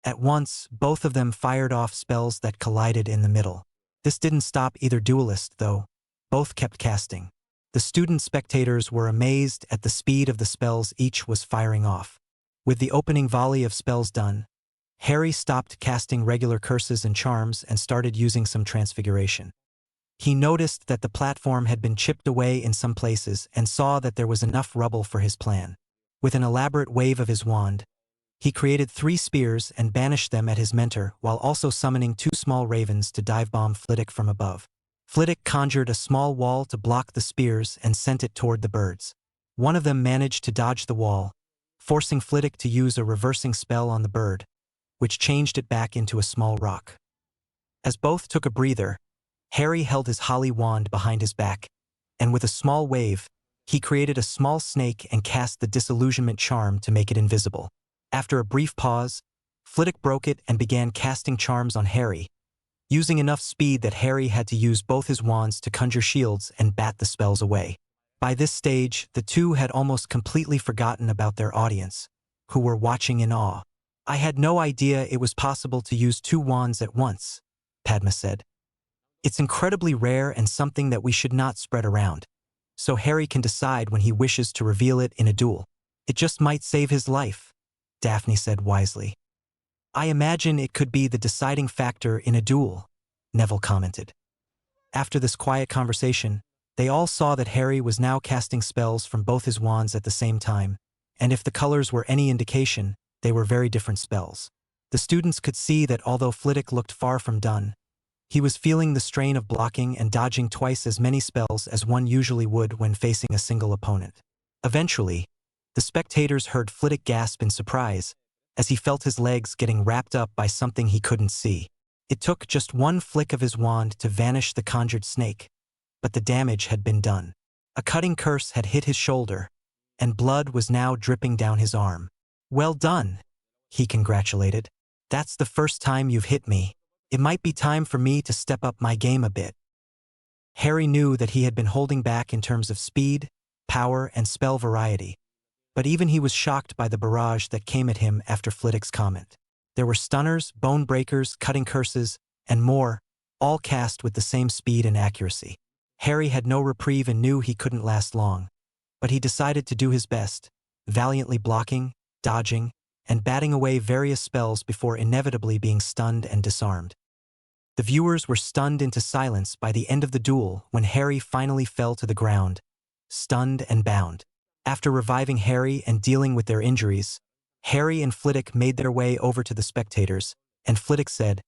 At once, both of them fired off spells that collided in the middle. This didn't stop either duelist, though. Both kept casting. The student spectators were amazed at the speed of the spells each was firing off. With the opening volley of spells done, Harry stopped casting regular curses and charms and started using some transfiguration. He noticed that the platform had been chipped away in some places and saw that there was enough rubble for his plan. With an elaborate wave of his wand, he created 3 spears and banished them at his mentor while also summoning 2 small ravens to dive-bomb Flitwick from above. Flitwick conjured a small wall to block the spears and sent it toward the birds. One of them managed to dodge the wall, forcing Flitwick to use a reversing spell on the bird, which changed it back into a small rock. As both took a breather, Harry held his holly wand behind his back, and with a small wave, he created a small snake and cast the disillusionment charm to make it invisible. After a brief pause, Flitwick broke it and began casting charms on Harry, using enough speed that Harry had to use both his wands to conjure shields and bat the spells away. By this stage, the two had almost completely forgotten about their audience, who were watching in awe. "I had no idea it was possible to use 2 wands at once," Padma said. "It's incredibly rare and something that we should not spread around, so Harry can decide when he wishes to reveal it in a duel. It just might save his life," Daphne said wisely. "I imagine it could be the deciding factor in a duel," Neville commented. After this quiet conversation, they all saw that Harry was now casting spells from both his wands at the same time, and if the colors were any indication, they were very different spells. The students could see that although Flitwick looked far from done, he was feeling the strain of blocking and dodging twice as many spells as one usually would when facing a single opponent. Eventually, the spectators heard Flitwick gasp in surprise as he felt his legs getting wrapped up by something he couldn't see. It took just one flick of his wand to vanish the conjured snake, but the damage had been done. A cutting curse had hit his shoulder, and blood was now dripping down his arm. "Well done," he congratulated. "That's the first time you've hit me. It might be time for me to step up my game a bit." Harry knew that he had been holding back in terms of speed, power, and spell variety, but even he was shocked by the barrage that came at him after Flitwick's comment. There were stunners, bone breakers, cutting curses, and more, all cast with the same speed and accuracy. Harry had no reprieve and knew he couldn't last long. But he decided to do his best, valiantly blocking, dodging, and batting away various spells before inevitably being stunned and disarmed. The viewers were stunned into silence by the end of the duel when Harry finally fell to the ground, stunned and bound. After reviving Harry and dealing with their injuries, Harry and Flitwick made their way over to the spectators, and Flitwick said,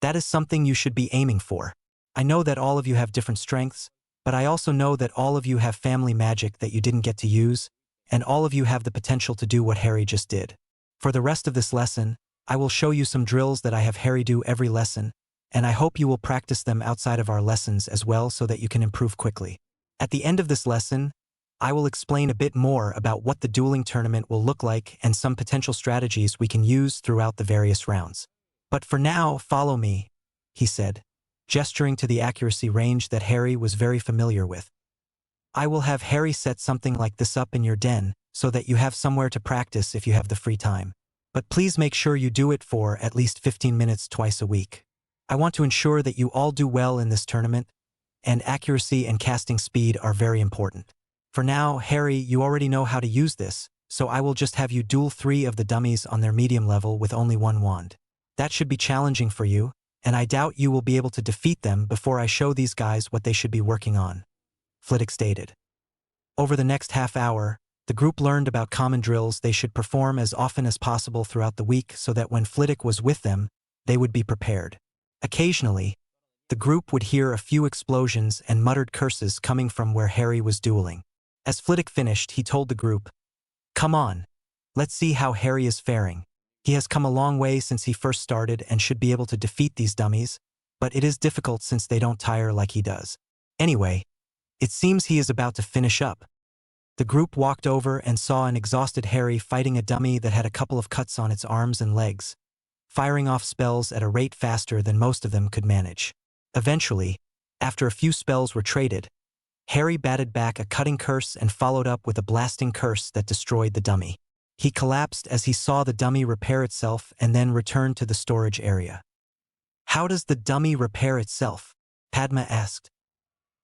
"That is something you should be aiming for. I know that all of you have different strengths, but I also know that all of you have family magic that you didn't get to use, and all of you have the potential to do what Harry just did. For the rest of this lesson, I will show you some drills that I have Harry do every lesson, and I hope you will practice them outside of our lessons as well so that you can improve quickly. At the end of this lesson, I will explain a bit more about what the dueling tournament will look like and some potential strategies we can use throughout the various rounds. But for now, follow me," he said, gesturing to the accuracy range that Harry was very familiar with. "I will have Harry set something like this up in your den so that you have somewhere to practice if you have the free time. But please make sure you do it for at least 15 minutes twice a week. I want to ensure that you all do well in this tournament, and accuracy and casting speed are very important. For now, Harry, you already know how to use this, so I will just have you duel 3 of the dummies on their medium level with only 1 wand. That should be challenging for you, and I doubt you will be able to defeat them before I show these guys what they should be working on," Flitwick stated. Over the next half hour, the group learned about common drills they should perform as often as possible throughout the week so that when Flitwick was with them, they would be prepared. Occasionally, the group would hear a few explosions and muttered curses coming from where Harry was dueling. As Flitwick finished, he told the group, "Come on, let's see how Harry is faring. He has come a long way since he first started and should be able to defeat these dummies, but it is difficult since they don't tire like he does. Anyway, it seems he is about to finish up." The group walked over and saw an exhausted Harry fighting a dummy that had a couple of cuts on its arms and legs, firing off spells at a rate faster than most of them could manage. Eventually, after a few spells were traded, Harry batted back a cutting curse and followed up with a blasting curse that destroyed the dummy. He collapsed as he saw the dummy repair itself and then returned to the storage area. "How does the dummy repair itself?" Padma asked.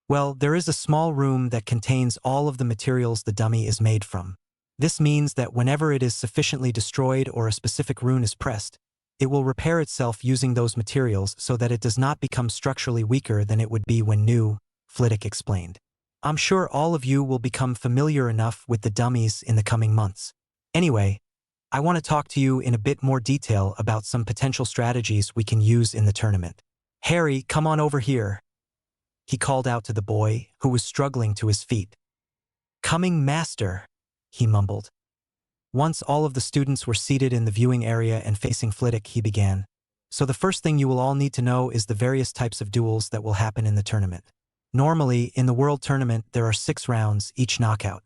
"Well, there is a small room that contains all of the materials the dummy is made from. This means that whenever it is sufficiently destroyed or a specific rune is pressed, it will repair itself using those materials so that it does not become structurally weaker than it would be when new," Flitwick explained. "I'm sure all of you will become familiar enough with the dummies in the coming months. Anyway, I want to talk to you in a bit more detail about some potential strategies we can use in the tournament. Harry, come on over here," he called out to the boy, who was struggling to his feet. "Coming, master," he mumbled. Once all of the students were seated in the viewing area and facing Flitwick, he began. "So the first thing you will all need to know is the various types of duels that will happen in the tournament. Normally, in the World Tournament, there are 6 rounds, each knockout.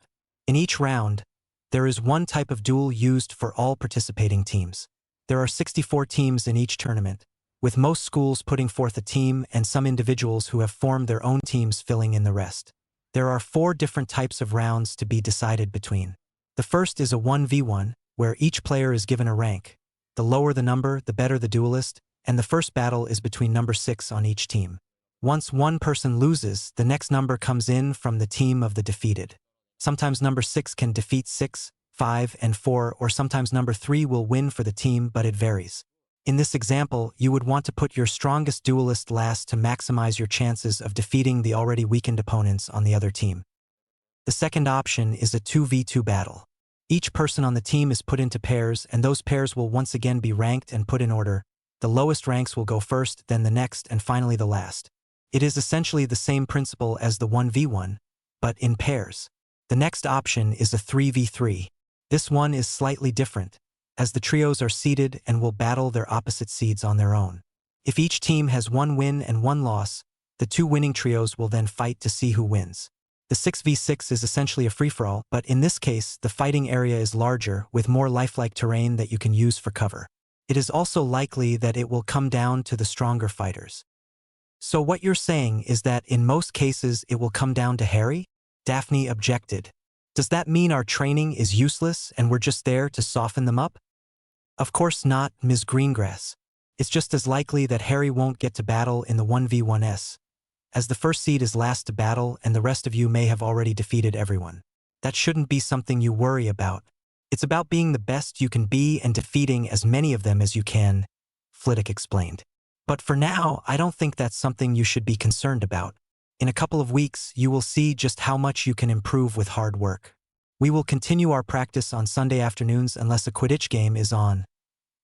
In each round, there is one type of duel used for all participating teams. There are 64 teams in each tournament, with most schools putting forth a team and some individuals who have formed their own teams filling in the rest. There are 4 different types of rounds to be decided between. The first is a 1v1, where each player is given a rank. The lower the number, the better the duelist, and the first battle is between number 6 on each team. Once one person loses, the next number comes in from the team of the defeated. Sometimes number 6 can defeat 6, 5, and 4, or sometimes number 3 will win for the team, but it varies. In this example, you would want to put your strongest duelist last to maximize your chances of defeating the already weakened opponents on the other team. The second option is a 2v2 battle. Each person on the team is put into pairs, and those pairs will once again be ranked and put in order. The lowest ranks will go first, then the next, and finally the last. It is essentially the same principle as the 1v1, but in pairs. The next option is a 3v3. This one is slightly different, as the trios are seeded and will battle their opposite seeds on their own. If each team has 1 win and 1 loss, the 2 winning trios will then fight to see who wins. The 6v6 is essentially a free-for-all, but in this case, the fighting area is larger, with more lifelike terrain that you can use for cover. It is also likely that it will come down to the stronger fighters. "So what you're saying is that in most cases it will come down to Harry?" Daphne objected. Does that mean our training is useless and we're just there to soften them up? Of course not, Ms. Greengrass. It's just as likely that Harry won't get to battle in the 1v1s, as the first seed is last to battle and the rest of you may have already defeated everyone. That shouldn't be something you worry about. It's about being the best you can be and defeating as many of them as you can, Flitwick explained. But for now, I don't think that's something you should be concerned about. In a couple of weeks, you will see just how much you can improve with hard work. We will continue our practice on Sunday afternoons unless a Quidditch game is on.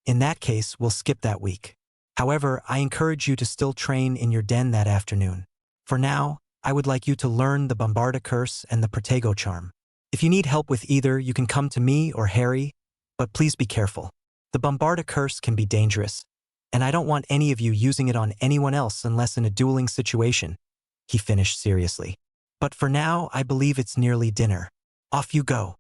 In that case, we'll skip that week. However, I encourage you to still train in your den that afternoon. For now, I would like you to learn the Bombarda Curse and the Protego Charm. If you need help with either, you can come to me or Harry, but please be careful. The Bombarda Curse can be dangerous, and I don't want any of you using it on anyone else unless in a dueling situation, he finished seriously. But for now, I believe it's nearly dinner. Off you go.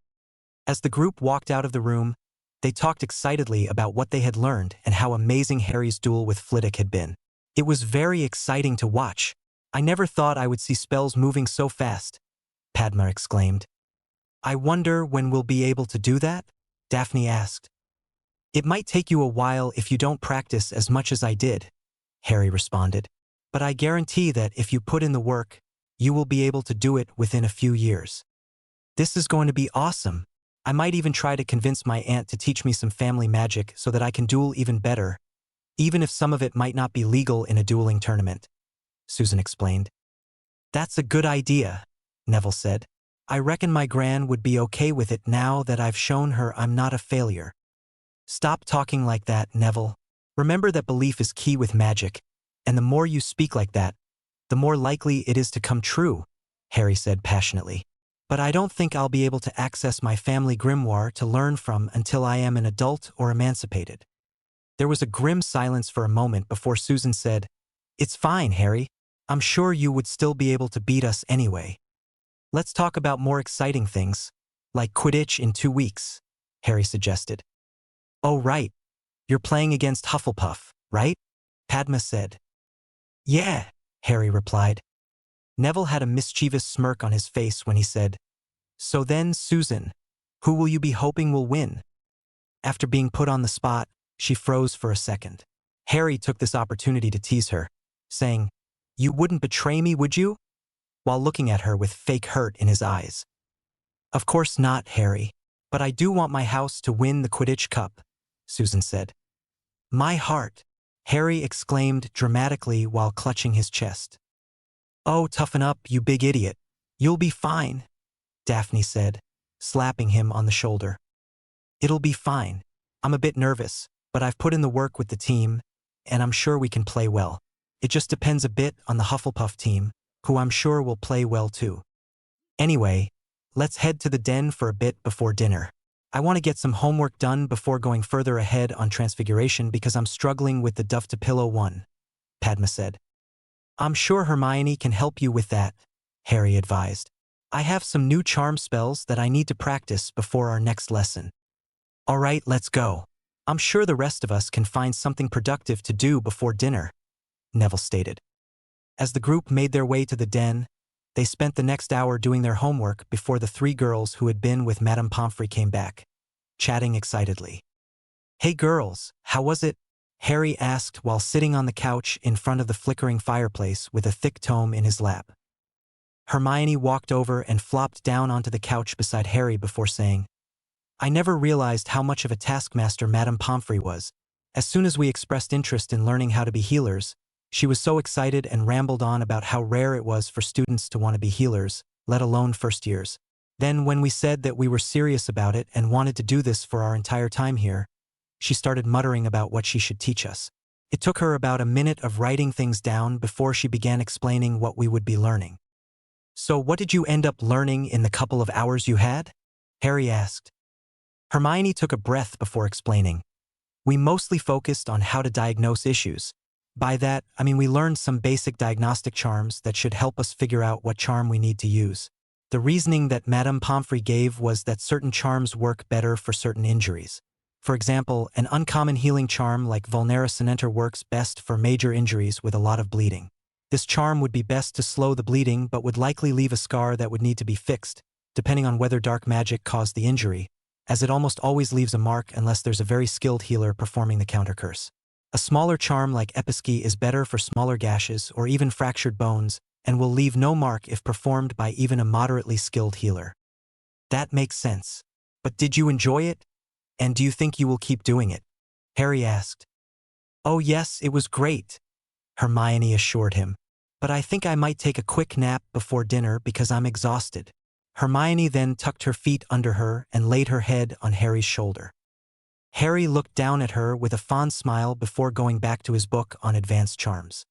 As the group walked out of the room, they talked excitedly about what they had learned and how amazing Harry's duel with Flitwick had been. It was very exciting to watch. I never thought I would see spells moving so fast, Padma exclaimed. I wonder when we'll be able to do that? Daphne asked. It might take you a while if you don't practice as much as I did, Harry responded. But I guarantee that if you put in the work, you will be able to do it within a few years. This is going to be awesome. I might even try to convince my aunt to teach me some family magic so that I can duel even better, even if some of it might not be legal in a dueling tournament, Susan explained. That's a good idea, Neville said. I reckon my gran would be okay with it now that I've shown her I'm not a failure. Stop talking like that, Neville. Remember that belief is key with magic, and the more you speak like that, the more likely it is to come true, Harry said passionately. But I don't think I'll be able to access my family grimoire to learn from until I am an adult or emancipated. There was a grim silence for a moment before Susan said, It's fine, Harry. I'm sure you would still be able to beat us anyway. Let's talk about more exciting things, like Quidditch in 2 weeks, Harry suggested. Oh right, you're playing against Hufflepuff, right? Padma said. Yeah, Harry replied. Neville had a mischievous smirk on his face when he said, So then, Susan, who will you be hoping will win? After being put on the spot, she froze for a second. Harry took this opportunity to tease her, saying, You wouldn't betray me, would you? While looking at her with fake hurt in his eyes. Of course not, Harry, but I do want my house to win the Quidditch Cup, Susan said. My heart, Harry exclaimed dramatically while clutching his chest. Oh, toughen up, you big idiot. You'll be fine, Daphne said, slapping him on the shoulder. It'll be fine. I'm a bit nervous, but I've put in the work with the team, and I'm sure we can play well. It just depends a bit on the Hufflepuff team, who I'm sure will play well too. Anyway, let's head to the den for a bit before dinner. I want to get some homework done before going further ahead on Transfiguration because I'm struggling with the Duff-to-Pillow one, Padma said. I'm sure Hermione can help you with that, Harry advised. I have some new charm spells that I need to practice before our next lesson. All right, let's go. I'm sure the rest of us can find something productive to do before dinner, Neville stated. As the group made their way to the den, they spent the next hour doing their homework before the 3 girls who had been with Madame Pomfrey came back, chatting excitedly. Hey girls, how was it? Harry asked while sitting on the couch in front of the flickering fireplace with a thick tome in his lap. Hermione walked over and flopped down onto the couch beside Harry before saying, I never realized how much of a taskmaster Madame Pomfrey was. As soon as we expressed interest in learning how to be healers, she was so excited and rambled on about how rare it was for students to want to be healers, let alone first years. Then when we said that we were serious about it and wanted to do this for our entire time here, she started muttering about what she should teach us. It took her about a minute of writing things down before she began explaining what we would be learning. So what did you end up learning in the couple of hours you had? Harry asked. Hermione took a breath before explaining. We mostly focused on how to diagnose issues. By that, I mean we learned some basic diagnostic charms that should help us figure out what charm we need to use. The reasoning that Madame Pomfrey gave was that certain charms work better for certain injuries. For example, an uncommon healing charm like Vulnera Sinenter works best for major injuries with a lot of bleeding. This charm would be best to slow the bleeding but would likely leave a scar that would need to be fixed, depending on whether dark magic caused the injury, as it almost always leaves a mark unless there's a very skilled healer performing the counter curse. A smaller charm like Episki is better for smaller gashes or even fractured bones and will leave no mark if performed by even a moderately skilled healer. That makes sense. But did you enjoy it? And do you think you will keep doing it? Harry asked. Oh yes, it was great, Hermione assured him. But I think I might take a quick nap before dinner because I'm exhausted. Hermione then tucked her feet under her and laid her head on Harry's shoulder. Harry looked down at her with a fond smile before going back to his book on advanced charms.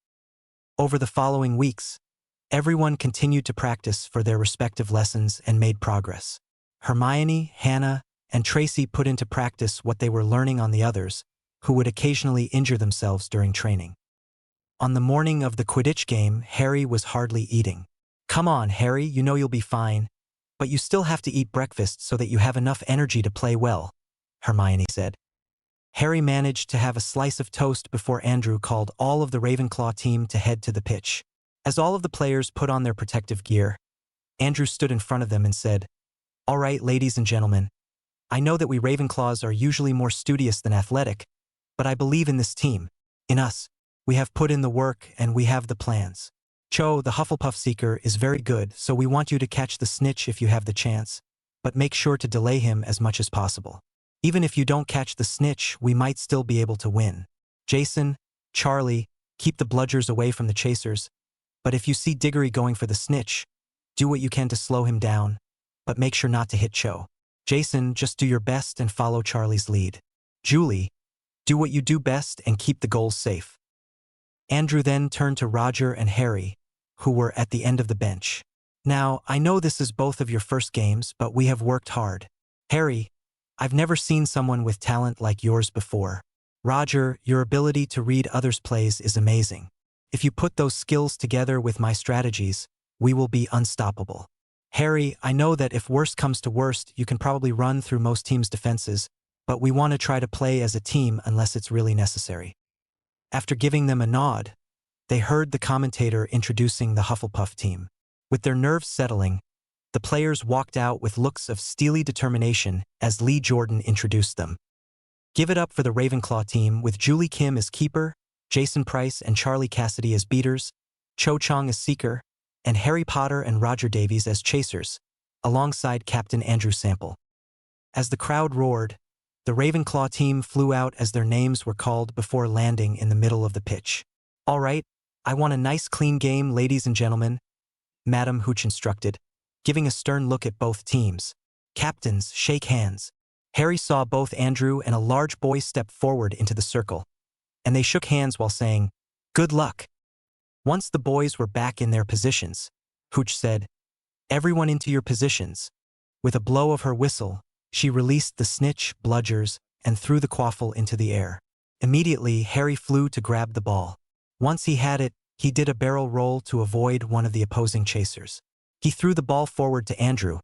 Over the following weeks, everyone continued to practice for their respective lessons and made progress. Hermione, Hannah, and Tracy put into practice what they were learning on the others, who would occasionally injure themselves during training. On the morning of the Quidditch game, Harry was hardly eating. Come on, Harry, you know you'll be fine. But you still have to eat breakfast so that you have enough energy to play well, Hermione said. Harry managed to have a slice of toast before Andrew called all of the Ravenclaw team to head to the pitch. As all of the players put on their protective gear, Andrew stood in front of them and said, All right, ladies and gentlemen, I know that we Ravenclaws are usually more studious than athletic, but I believe in this team, in us. We have put in the work and we have the plans. Cho, the Hufflepuff Seeker, is very good, so we want you to catch the snitch if you have the chance, but make sure to delay him as much as possible. Even if you don't catch the snitch, we might still be able to win. Jason, Charlie, keep the bludgers away from the chasers, but if you see Diggory going for the snitch, do what you can to slow him down, but make sure not to hit Cho. Jason, just do your best and follow Charlie's lead. Julie, do what you do best and keep the goals safe. Andrew then turned to Roger and Harry, who were at the end of the bench. Now, I know this is both of your first games, but we have worked hard. Harry, I've never seen someone with talent like yours before. Roger, your ability to read others' plays is amazing. If you put those skills together with my strategies, we will be unstoppable. Harry, I know that if worst comes to worst, you can probably run through most teams' defenses, but we want to try to play as a team unless it's really necessary. After giving them a nod, they heard the commentator introducing the Hufflepuff team. With their nerves settling, the players walked out with looks of steely determination as Lee Jordan introduced them. Give it up for the Ravenclaw team with Julie Kim as keeper, Jason Price and Charlie Cassidy as beaters, Cho Chang as seeker, and Harry Potter and Roger Davies as chasers, alongside Captain Andrew Sample. As the crowd roared, the Ravenclaw team flew out as their names were called before landing in the middle of the pitch. All right, I want a nice clean game, ladies and gentlemen, Madam Hooch instructed, giving a stern look at both teams. Captains, shake hands. Harry saw both Andrew and a large boy step forward into the circle, and they shook hands while saying, Good luck. Once the boys were back in their positions, Hooch said, Everyone into your positions. With a blow of her whistle, she released the snitch, bludgers, and threw the quaffle into the air. Immediately, Harry flew to grab the ball. Once he had it, he did a barrel roll to avoid one of the opposing chasers. He threw the ball forward to Andrew,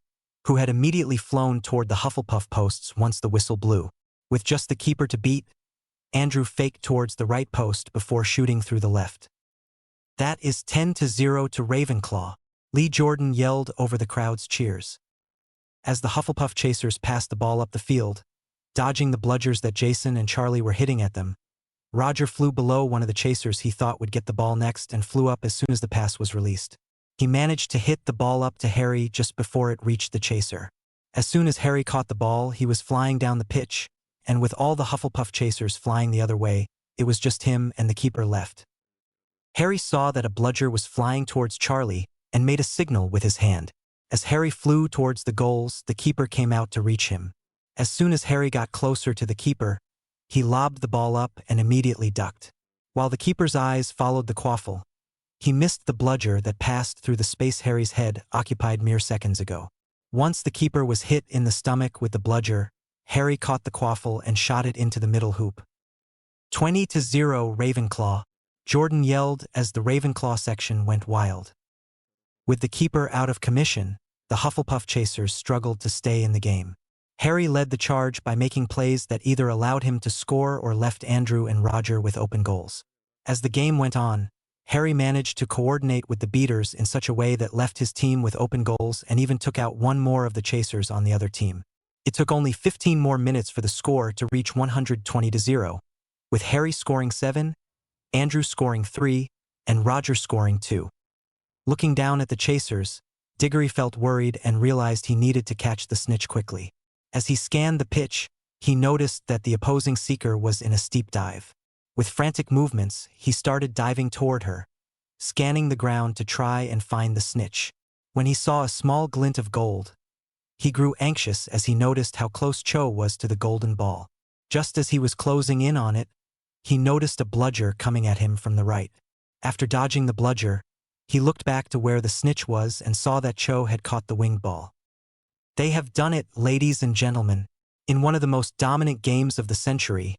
who had immediately flown toward the Hufflepuff posts once the whistle blew. With just the keeper to beat, Andrew faked towards the right post before shooting through the left. That is 10-0 to Ravenclaw, Lee Jordan yelled over the crowd's cheers. As the Hufflepuff chasers passed the ball up the field, dodging the bludgers that Jason and Charlie were hitting at them, Roger flew below one of the chasers he thought would get the ball next and flew up as soon as the pass was released. He managed to hit the ball up to Harry just before it reached the chaser. As soon as Harry caught the ball, he was flying down the pitch, and with all the Hufflepuff chasers flying the other way, it was just him and the keeper left. Harry saw that a bludger was flying towards Charlie and made a signal with his hand. As Harry flew towards the goals, the keeper came out to reach him. As soon as Harry got closer to the keeper, he lobbed the ball up and immediately ducked. While the keeper's eyes followed the quaffle, he missed the bludger that passed through the space Harry's head occupied mere seconds ago. Once the keeper was hit in the stomach with the bludger, Harry caught the quaffle and shot it into the middle hoop. 20-0 Ravenclaw, Jordan yelled as the Ravenclaw section went wild. With the keeper out of commission, the Hufflepuff chasers struggled to stay in the game. Harry led the charge by making plays that either allowed him to score or left Andrew and Roger with open goals. As the game went on, Harry managed to coordinate with the beaters in such a way that left his team with open goals and even took out one more of the chasers on the other team. It took only 15 more minutes for the score to reach 120-0, with Harry scoring 7, Andrew scoring 3, and Roger scoring 2. Looking down at the chasers, Diggory felt worried and realized he needed to catch the snitch quickly. As he scanned the pitch, he noticed that the opposing seeker was in a steep dive. With frantic movements, he started diving toward her, scanning the ground to try and find the snitch. When he saw a small glint of gold, he grew anxious as he noticed how close Cho was to the golden ball. Just as he was closing in on it, he noticed a bludger coming at him from the right. After dodging the bludger, he looked back to where the snitch was and saw that Cho had caught the winged ball. They have done it, ladies and gentlemen. In one of the most dominant games of the century,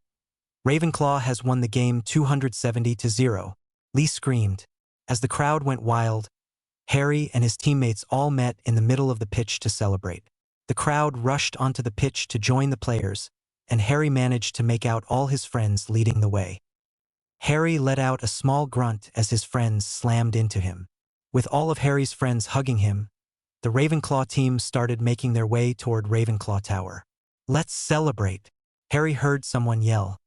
Ravenclaw has won the game 270-0. Lee screamed. As the crowd went wild, Harry and his teammates all met in the middle of the pitch to celebrate. The crowd rushed onto the pitch to join the players, and Harry managed to make out all his friends leading the way. Harry let out a small grunt as his friends slammed into him. With all of Harry's friends hugging him, the Ravenclaw team started making their way toward Ravenclaw Tower. "Let's celebrate," Harry heard someone yell.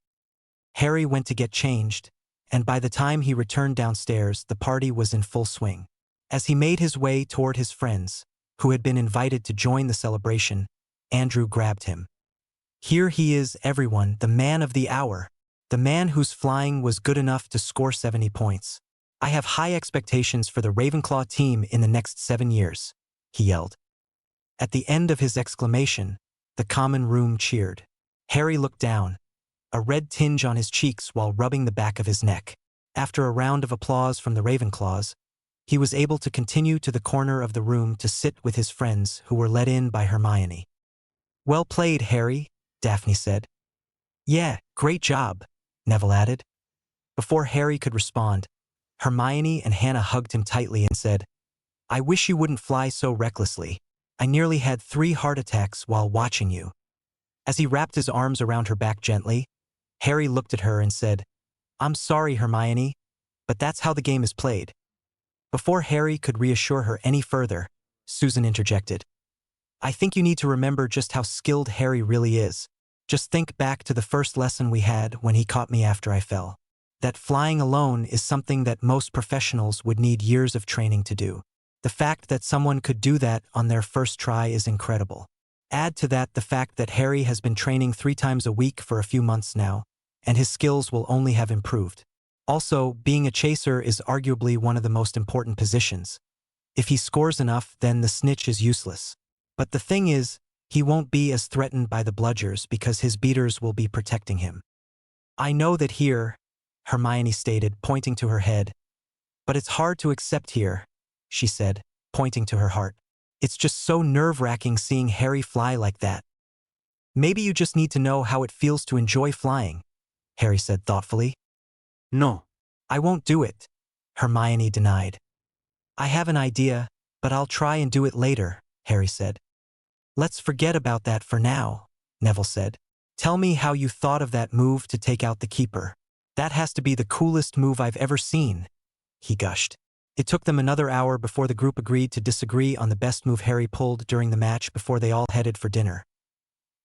Harry went to get changed, and by the time he returned downstairs, the party was in full swing. As he made his way toward his friends, who had been invited to join the celebration, Andrew grabbed him. "Here he is, everyone, the man of the hour. The man whose flying was good enough to score 70 points. I have high expectations for the Ravenclaw team in the next 7 years," he yelled. At the end of his exclamation, the common room cheered. Harry looked down, a red tinge on his cheeks while rubbing the back of his neck. After a round of applause from the Ravenclaws, he was able to continue to the corner of the room to sit with his friends who were let in by Hermione. "Well played, Harry," Daphne said. "Yeah, great job," Neville added. Before Harry could respond, Hermione and Hannah hugged him tightly and said, "I wish you wouldn't fly so recklessly. I nearly had 3 heart attacks while watching you." As he wrapped his arms around her back gently, Harry looked at her and said, "I'm sorry, Hermione, but that's how the game is played." Before Harry could reassure her any further, Susan interjected, "I think you need to remember just how skilled Harry really is. Just think back to the first lesson we had when he caught me after I fell. That flying alone is something that most professionals would need years of training to do. The fact that someone could do that on their first try is incredible. Add to that the fact that Harry has been training 3 times a week for a few months now, and his skills will only have improved. Also, being a chaser is arguably one of the most important positions. If he scores enough, then the snitch is useless. But the thing is, he won't be as threatened by the bludgers because his beaters will be protecting him." "I know that here," Hermione stated, pointing to her head. "But it's hard to accept here," she said, pointing to her heart. "It's just so nerve-wracking seeing Harry fly like that." "Maybe you just need to know how it feels to enjoy flying," Harry said thoughtfully. No. "I won't do it," Hermione denied. "I have an idea, but I'll try and do it later," Harry said. "Let's forget about that for now," Neville said. "Tell me how you thought of that move to take out the keeper. That has to be the coolest move I've ever seen," he gushed. It took them another hour before the group agreed to disagree on the best move Harry pulled during the match before they all headed for dinner.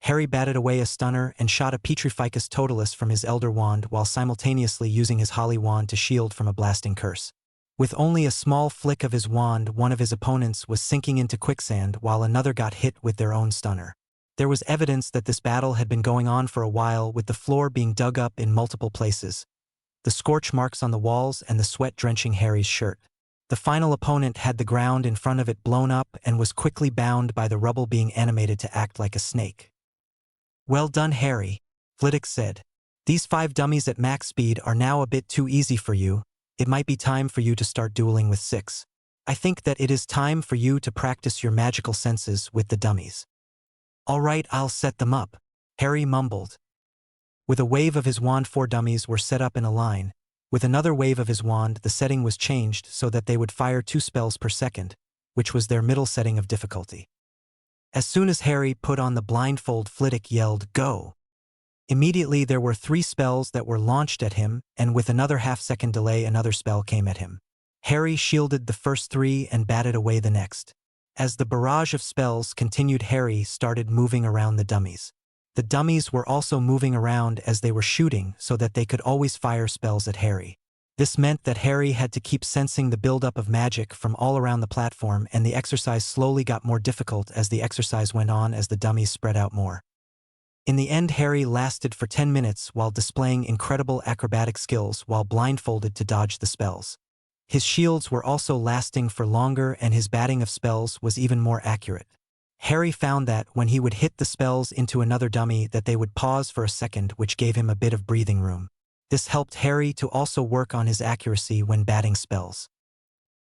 Harry batted away a stunner and shot a Petrificus Totalis from his Elder Wand while simultaneously using his Holly Wand to shield from a blasting curse. With only a small flick of his wand, one of his opponents was sinking into quicksand while another got hit with their own stunner. There was evidence that this battle had been going on for a while, with the floor being dug up in multiple places, the scorch marks on the walls and the sweat drenching Harry's shirt. The final opponent had the ground in front of it blown up and was quickly bound by the rubble, being animated to act like a snake. "Well done, Harry," Flitwick said. "These 5 dummies at max speed are now a bit too easy for you. It might be time for you to start dueling with 6. I think that it is time for you to practice your magical senses with the dummies." "All right, I'll set them up," Harry mumbled. With a wave of his wand, 4 dummies were set up in a line. With another wave of his wand, the setting was changed so that they would fire 2 spells per second, which was their middle setting of difficulty. As soon as Harry put on the blindfold, Flitwick yelled, "Go!" Immediately there were 3 spells that were launched at him, and with another half-second delay another spell came at him. Harry shielded the first 3 and batted away the next. As the barrage of spells continued, Harry started moving around the dummies. The dummies were also moving around as they were shooting so that they could always fire spells at Harry. This meant that Harry had to keep sensing the buildup of magic from all around the platform, and the exercise slowly got more difficult as the exercise went on as the dummies spread out more. In the end, Harry lasted for 10 minutes while displaying incredible acrobatic skills while blindfolded to dodge the spells. His shields were also lasting for longer, and his batting of spells was even more accurate. Harry found that when he would hit the spells into another dummy that they would pause for a second, which gave him a bit of breathing room. This helped Harry to also work on his accuracy when batting spells.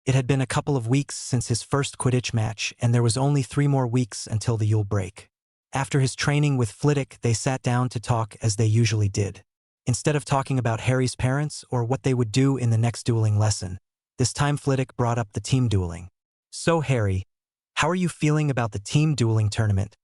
It had been a couple of weeks since his first Quidditch match, and there was only 3 more weeks until the Yule break. After his training with Flitwick, they sat down to talk as they usually did. Instead of talking about Harry's parents or what they would do in the next dueling lesson, this time Flitwick brought up the team dueling. "So Harry, how are you feeling about the team dueling tournament?"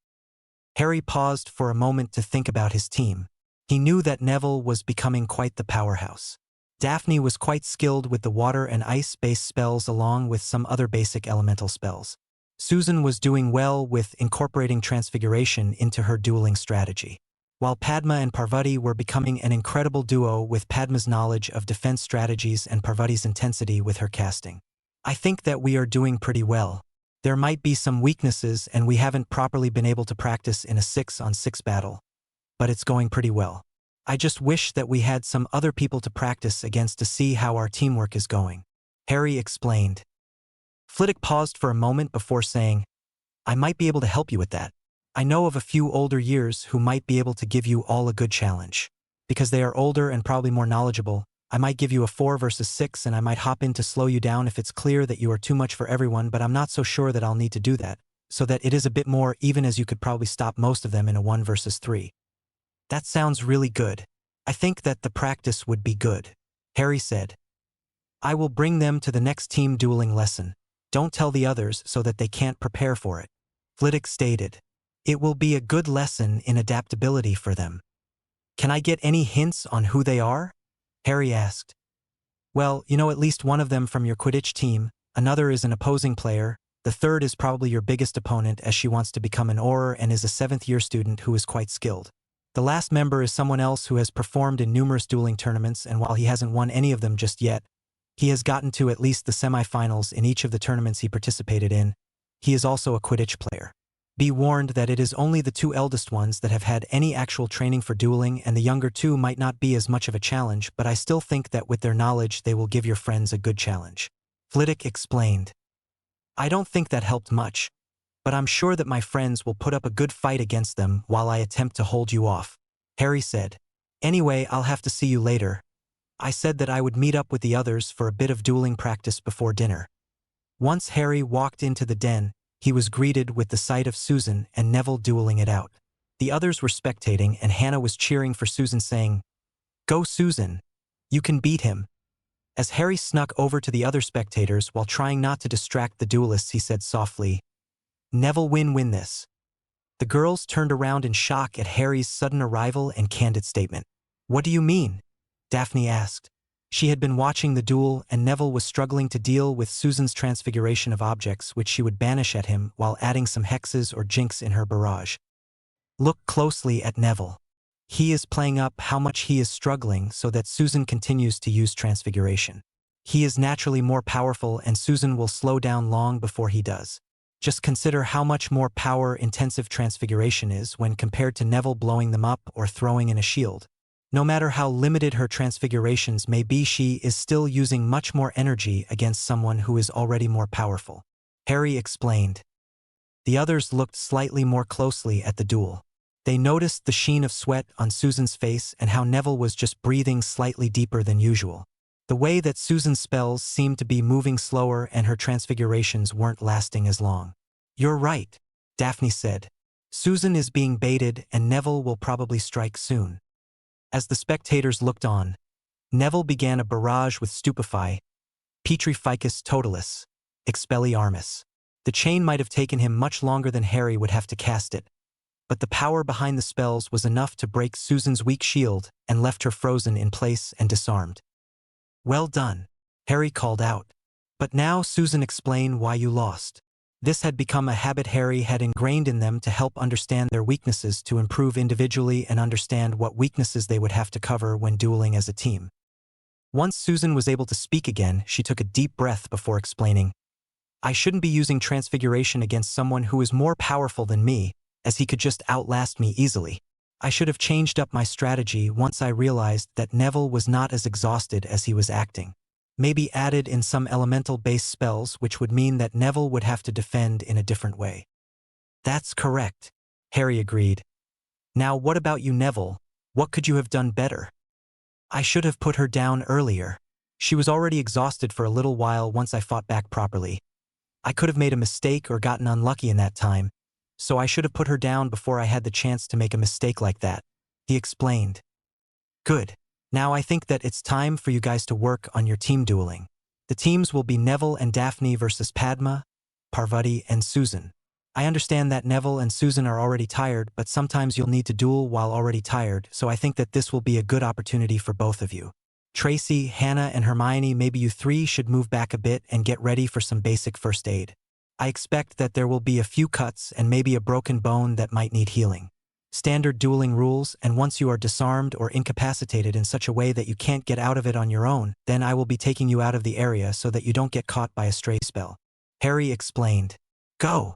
Harry paused for a moment to think about his team. He knew that Neville was becoming quite the powerhouse. Daphne was quite skilled with the water and ice-based spells along with some other basic elemental spells. Susan was doing well with incorporating transfiguration into her dueling strategy, while Padma and Parvati were becoming an incredible duo with Padma's knowledge of defense strategies and Parvati's intensity with her casting. "I think that we are doing pretty well. There might be some weaknesses and we haven't properly been able to practice in a 6-on-6 battle, but it's going pretty well. I just wish that we had some other people to practice against to see how our teamwork is going," Harry explained. Flitwick paused for a moment before saying, "I might be able to help you with that. I know of a few older years who might be able to give you all a good challenge. Because they are older and probably more knowledgeable, I might give you a 4 versus 6 and I might hop in to slow you down if it's clear that you are too much for everyone, but I'm not so sure that I'll need to do that, so that it is a bit more even, as you could probably stop most of them in a 1 versus 3. "That sounds really good. I think that the practice would be good," Harry said. "I will bring them to the next team dueling lesson. Don't tell the others so that they can't prepare for it," Flitwick stated. "It will be a good lesson in adaptability for them." "Can I get any hints on who they are?" Harry asked. "Well, you know at least one of them from your Quidditch team, another is an opposing player, the third is probably your biggest opponent as she wants to become an Auror and is a 7th-year student who is quite skilled. The last member is someone else who has performed in numerous dueling tournaments, and while he hasn't won any of them just yet, he has gotten to at least the semi-finals in each of the tournaments he participated in. He is also a Quidditch player. Be warned that it is only the 2 eldest ones that have had any actual training for dueling, and the younger 2 might not be as much of a challenge, but I still think that with their knowledge they will give your friends a good challenge," Flitwick explained. "I don't think that helped much, but I'm sure that my friends will put up a good fight against them while I attempt to hold you off," Harry said. "Anyway, I'll have to see you later. I said that I would meet up with the others for a bit of dueling practice before dinner." Once Harry walked into the den, he was greeted with the sight of Susan and Neville dueling it out. The others were spectating and Hannah was cheering for Susan, saying, "Go Susan! You can beat him." As Harry snuck over to the other spectators while trying not to distract the duelists, he said softly, "Neville win this." The girls turned around in shock at Harry's sudden arrival and candid statement. "What do you mean?" Daphne asked. She had been watching the duel, and Neville was struggling to deal with Susan's transfiguration of objects which she would banish at him while adding some hexes or jinx in her barrage. Look closely at Neville. He is playing up how much he is struggling so that Susan continues to use transfiguration. He is naturally more powerful and Susan will slow down long before he does. Just consider how much more power-intensive transfiguration is when compared to Neville blowing them up or throwing in a shield. No matter how limited her transfigurations may be, she is still using much more energy against someone who is already more powerful," Harry explained. The others looked slightly more closely at the duel. They noticed the sheen of sweat on Susan's face and how Neville was just breathing slightly deeper than usual. The way that Susan's spells seemed to be moving slower and her transfigurations weren't lasting as long. "You're right," Daphne said. "Susan is being baited and Neville will probably strike soon." As the spectators looked on, Neville began a barrage with Stupefy, Petrificus Totalis, Expelliarmus. The chain might have taken him much longer than Harry would have to cast it, but the power behind the spells was enough to break Susan's weak shield and left her frozen in place and disarmed. "Well done," Harry called out. "But now, Susan, explain why you lost." This had become a habit Harry had ingrained in them to help understand their weaknesses, to improve individually and understand what weaknesses they would have to cover when dueling as a team. Once Susan was able to speak again, she took a deep breath before explaining, "I shouldn't be using transfiguration against someone who is more powerful than me, as he could just outlast me easily. I should have changed up my strategy once I realized that Neville was not as exhausted as he was acting. Maybe added in some elemental-based spells, which would mean that Neville would have to defend in a different way." "That's correct," Harry agreed. "Now what about you, Neville? What could you have done better?" "I should have put her down earlier. She was already exhausted for a little while once I fought back properly. I could have made a mistake or gotten unlucky in that time, so I should have put her down before I had the chance to make a mistake like that," he explained. "Good. Now I think that it's time for you guys to work on your team dueling. The teams will be Neville and Daphne versus Padma, Parvati, and Susan. I understand that Neville and Susan are already tired, but sometimes you'll need to duel while already tired, so I think that this will be a good opportunity for both of you. Tracy, Hannah, and Hermione, maybe you three should move back a bit and get ready for some basic first aid. I expect that there will be a few cuts and maybe a broken bone that might need healing. Standard dueling rules, and once you are disarmed or incapacitated in such a way that you can't get out of it on your own, then I will be taking you out of the area so that you don't get caught by a stray spell," Harry explained. "Go!"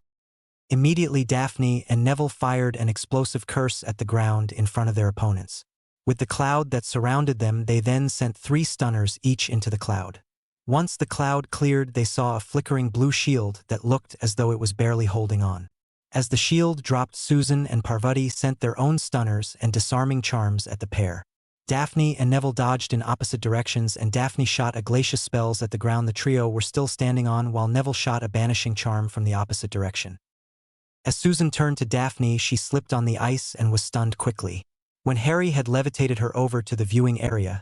Immediately, Daphne and Neville fired an explosive curse at the ground in front of their opponents. With the cloud that surrounded them, they then sent 3 stunners each into the cloud. Once the cloud cleared, they saw a flickering blue shield that looked as though it was barely holding on. As the shield dropped, Susan and Parvati sent their own stunners and disarming charms at the pair. Daphne and Neville dodged in opposite directions, and Daphne shot a glacius spells at the ground the trio were still standing on, while Neville shot a banishing charm from the opposite direction. As Susan turned to Daphne, she slipped on the ice and was stunned quickly. When Harry had levitated her over to the viewing area,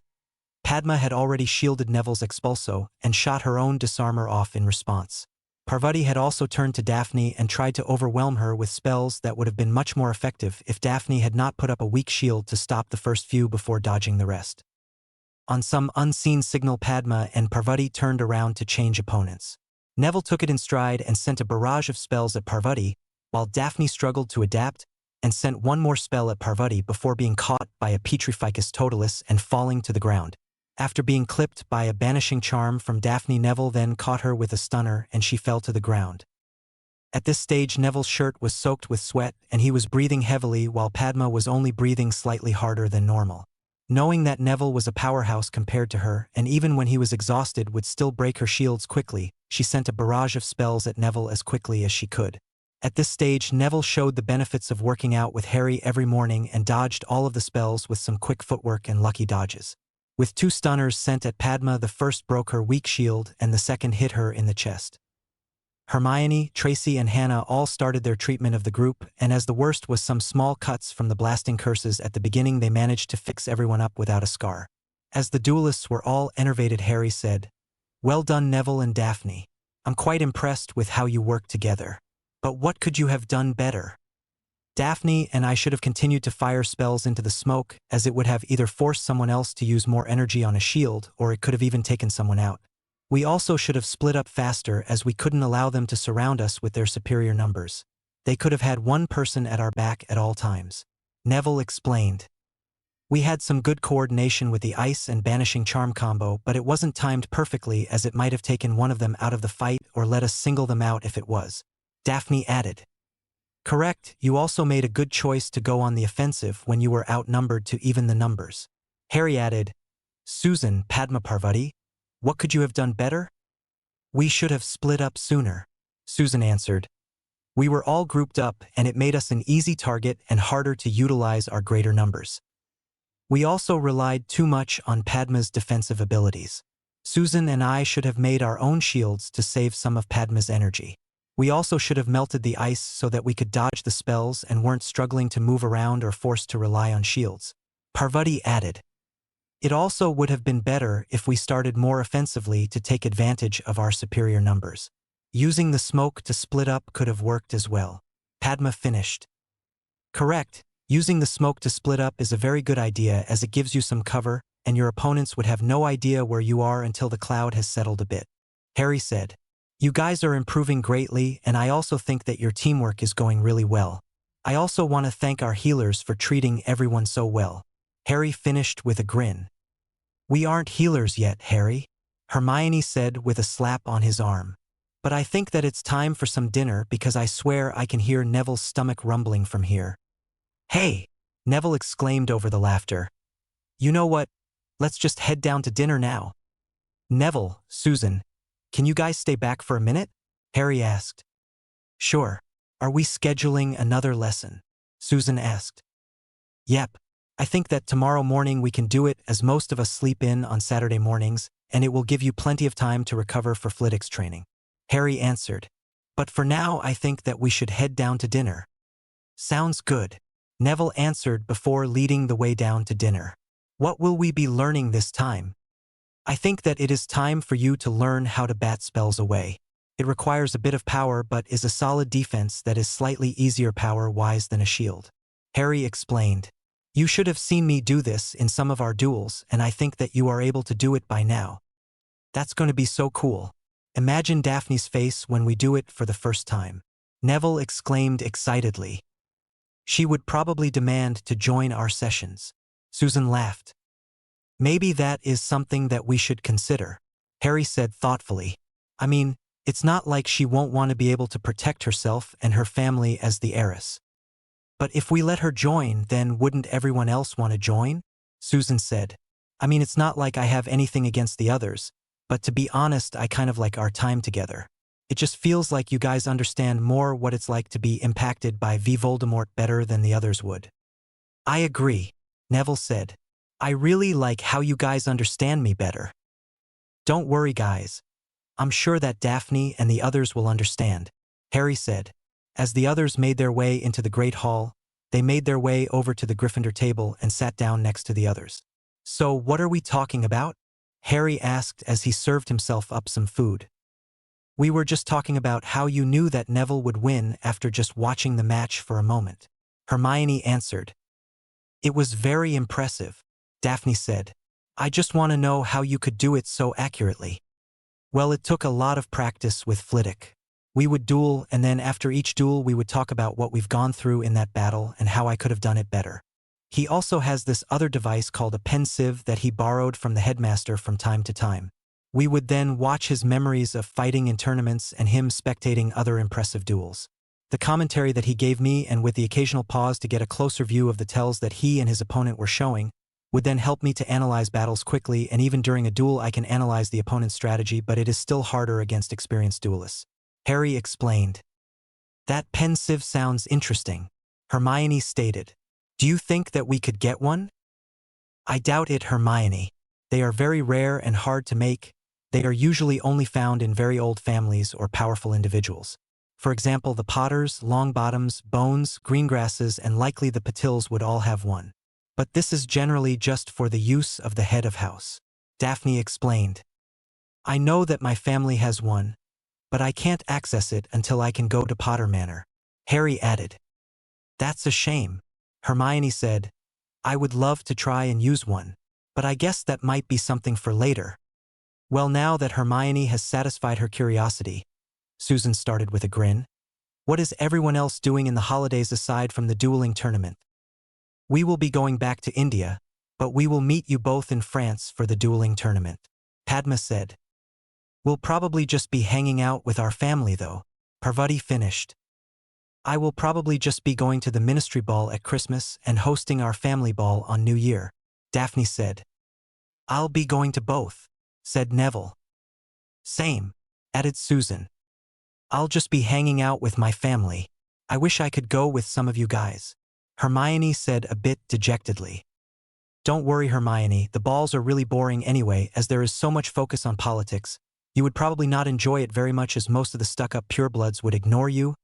Padma had already shielded Neville's expulso and shot her own disarmor off in response. Parvati had also turned to Daphne and tried to overwhelm her with spells that would have been much more effective if Daphne had not put up a weak shield to stop the first few before dodging the rest. On some unseen signal, Padma and Parvati turned around to change opponents. Neville took it in stride and sent a barrage of spells at Parvati, while Daphne struggled to adapt and sent one more spell at Parvati before being caught by a Petrificus Totalis and falling to the ground. After being clipped by a banishing charm from Daphne, Neville then caught her with a stunner and she fell to the ground. At this stage, Neville's shirt was soaked with sweat and he was breathing heavily, while Padma was only breathing slightly harder than normal. Knowing that Neville was a powerhouse compared to her, and even when he was exhausted would still break her shields quickly, she sent a barrage of spells at Neville as quickly as she could. At this stage, Neville showed the benefits of working out with Harry every morning and dodged all of the spells with some quick footwork and lucky dodges. With 2 stunners sent at Padma, the first broke her weak shield and the second hit her in the chest. Hermione, Tracy, and Hannah all started their treatment of the group, and as the worst was some small cuts from the blasting curses at the beginning, they managed to fix everyone up without a scar. As the duelists were all enervated, Harry said, "Well done, Neville and Daphne. I'm quite impressed with how you worked together. But what could you have done better? Daphne and I should have continued to fire spells into the smoke, as it would have either forced someone else to use more energy on a shield, or it could have even taken someone out. We also should have split up faster, as we couldn't allow them to surround us with their superior numbers. They could have had one person at our back at all times," Neville explained. "We had some good coordination with the ice and banishing charm combo, but it wasn't timed perfectly, as it might have taken one of them out of the fight or let us single them out if it was," Daphne added. "Correct, you also made a good choice to go on the offensive when you were outnumbered to even the numbers," Harry added. "Susan, Padma, Parvati, what could you have done better?" "We should have split up sooner," Susan answered. "We were all grouped up and it made us an easy target and harder to utilize our greater numbers. We also relied too much on Padma's defensive abilities. Susan and I should have made our own shields to save some of Padma's energy. We also should have melted the ice so that we could dodge the spells and weren't struggling to move around or forced to rely on shields," Parvati added. "It also would have been better if we started more offensively to take advantage of our superior numbers. Using the smoke to split up could have worked as well," Padma finished. Correct. Using the smoke to split up is a very good idea as it gives you some cover, and your opponents would have no idea where you are until the cloud has settled a bit. Harry said. You guys are improving greatly, and I also think that your teamwork is going really well. I also want to thank our healers for treating everyone so well. Harry finished with a grin. We aren't healers yet, Harry, Hermione said with a slap on his arm. But I think that it's time for some dinner because I swear I can hear Neville's stomach rumbling from here. Hey! Neville exclaimed over the laughter. You know what? Let's just head down to dinner now. Neville, Susan, can you guys stay back for a minute? Harry asked. Sure. Are we scheduling another lesson? Susan asked. Yep. I think that tomorrow morning we can do it as most of us sleep in on Saturday mornings, and it will give you plenty of time to recover for Flitwick's training. Harry answered. But for now I think that we should head down to dinner. Sounds good. Neville answered before leading the way down to dinner. What will we be learning this time? I think that it is time for you to learn how to bat spells away. It requires a bit of power but is a solid defense that is slightly easier power-wise than a shield. Harry explained. You should have seen me do this in some of our duels, and I think that you are able to do it by now. That's going to be so cool. Imagine Daphne's face when we do it for the first time. Neville exclaimed excitedly. She would probably demand to join our sessions. Susan laughed. Maybe that is something that we should consider, Harry said thoughtfully. I mean, it's not like she won't want to be able to protect herself and her family as the heiress. But if we let her join, then wouldn't everyone else want to join? Susan said. I mean, it's not like I have anything against the others, but to be honest, I kind of like our time together. It just feels like you guys understand more what it's like to be impacted by V. Voldemort better than the others would. I agree, Neville said. I really like how you guys understand me better. Don't worry, guys. I'm sure that Daphne and the others will understand, Harry said. As the others made their way into the Great Hall, they made their way over to the Gryffindor table and sat down next to the others. So what are we talking about? Harry asked as he served himself up some food. We were just talking about how you knew that Neville would win after just watching the match for a moment. Hermione answered. It was very impressive, Daphne said. I just want to know how you could do it so accurately. Well, it took a lot of practice with Flitwick. We would duel, and then after each duel we would talk about what we've gone through in that battle and how I could have done it better. He also has this other device called a pensieve that he borrowed from the headmaster from time to time. We would then watch his memories of fighting in tournaments and him spectating other impressive duels. The commentary that he gave me, and with the occasional pause to get a closer view of the tells that he and his opponent were showing, would then help me to analyze battles quickly, and even during a duel I can analyze the opponent's strategy, but it is still harder against experienced duelists. Harry explained. That pensieve sounds interesting, Hermione stated. Do you think that we could get one? I doubt it, Hermione. They are very rare and hard to make. They are usually only found in very old families or powerful individuals. For example, the Potters, Longbottoms, Bones, Greengrasses, and likely the Patils would all have one. But this is generally just for the use of the head of house. Daphne explained. I know that my family has one, but I can't access it until I can go to Potter Manor. Harry added. That's a shame, Hermione said. I would love to try and use one, but I guess that might be something for later. Well, now that Hermione has satisfied her curiosity, Susan started with a grin. What is everyone else doing in the holidays aside from the dueling tournament? We will be going back to India, but we will meet you both in France for the dueling tournament, Padma said. We'll probably just be hanging out with our family though, Parvati finished. I will probably just be going to the ministry ball at Christmas and hosting our family ball on New Year, Daphne said. I'll be going to both, said Neville. Same, added Susan. I'll just be hanging out with my family. I wish I could go with some of you guys, Hermione said a bit dejectedly. Don't worry, Hermione, the balls are really boring anyway as there is so much focus on politics. You would probably not enjoy it very much as most of the stuck-up purebloods would ignore you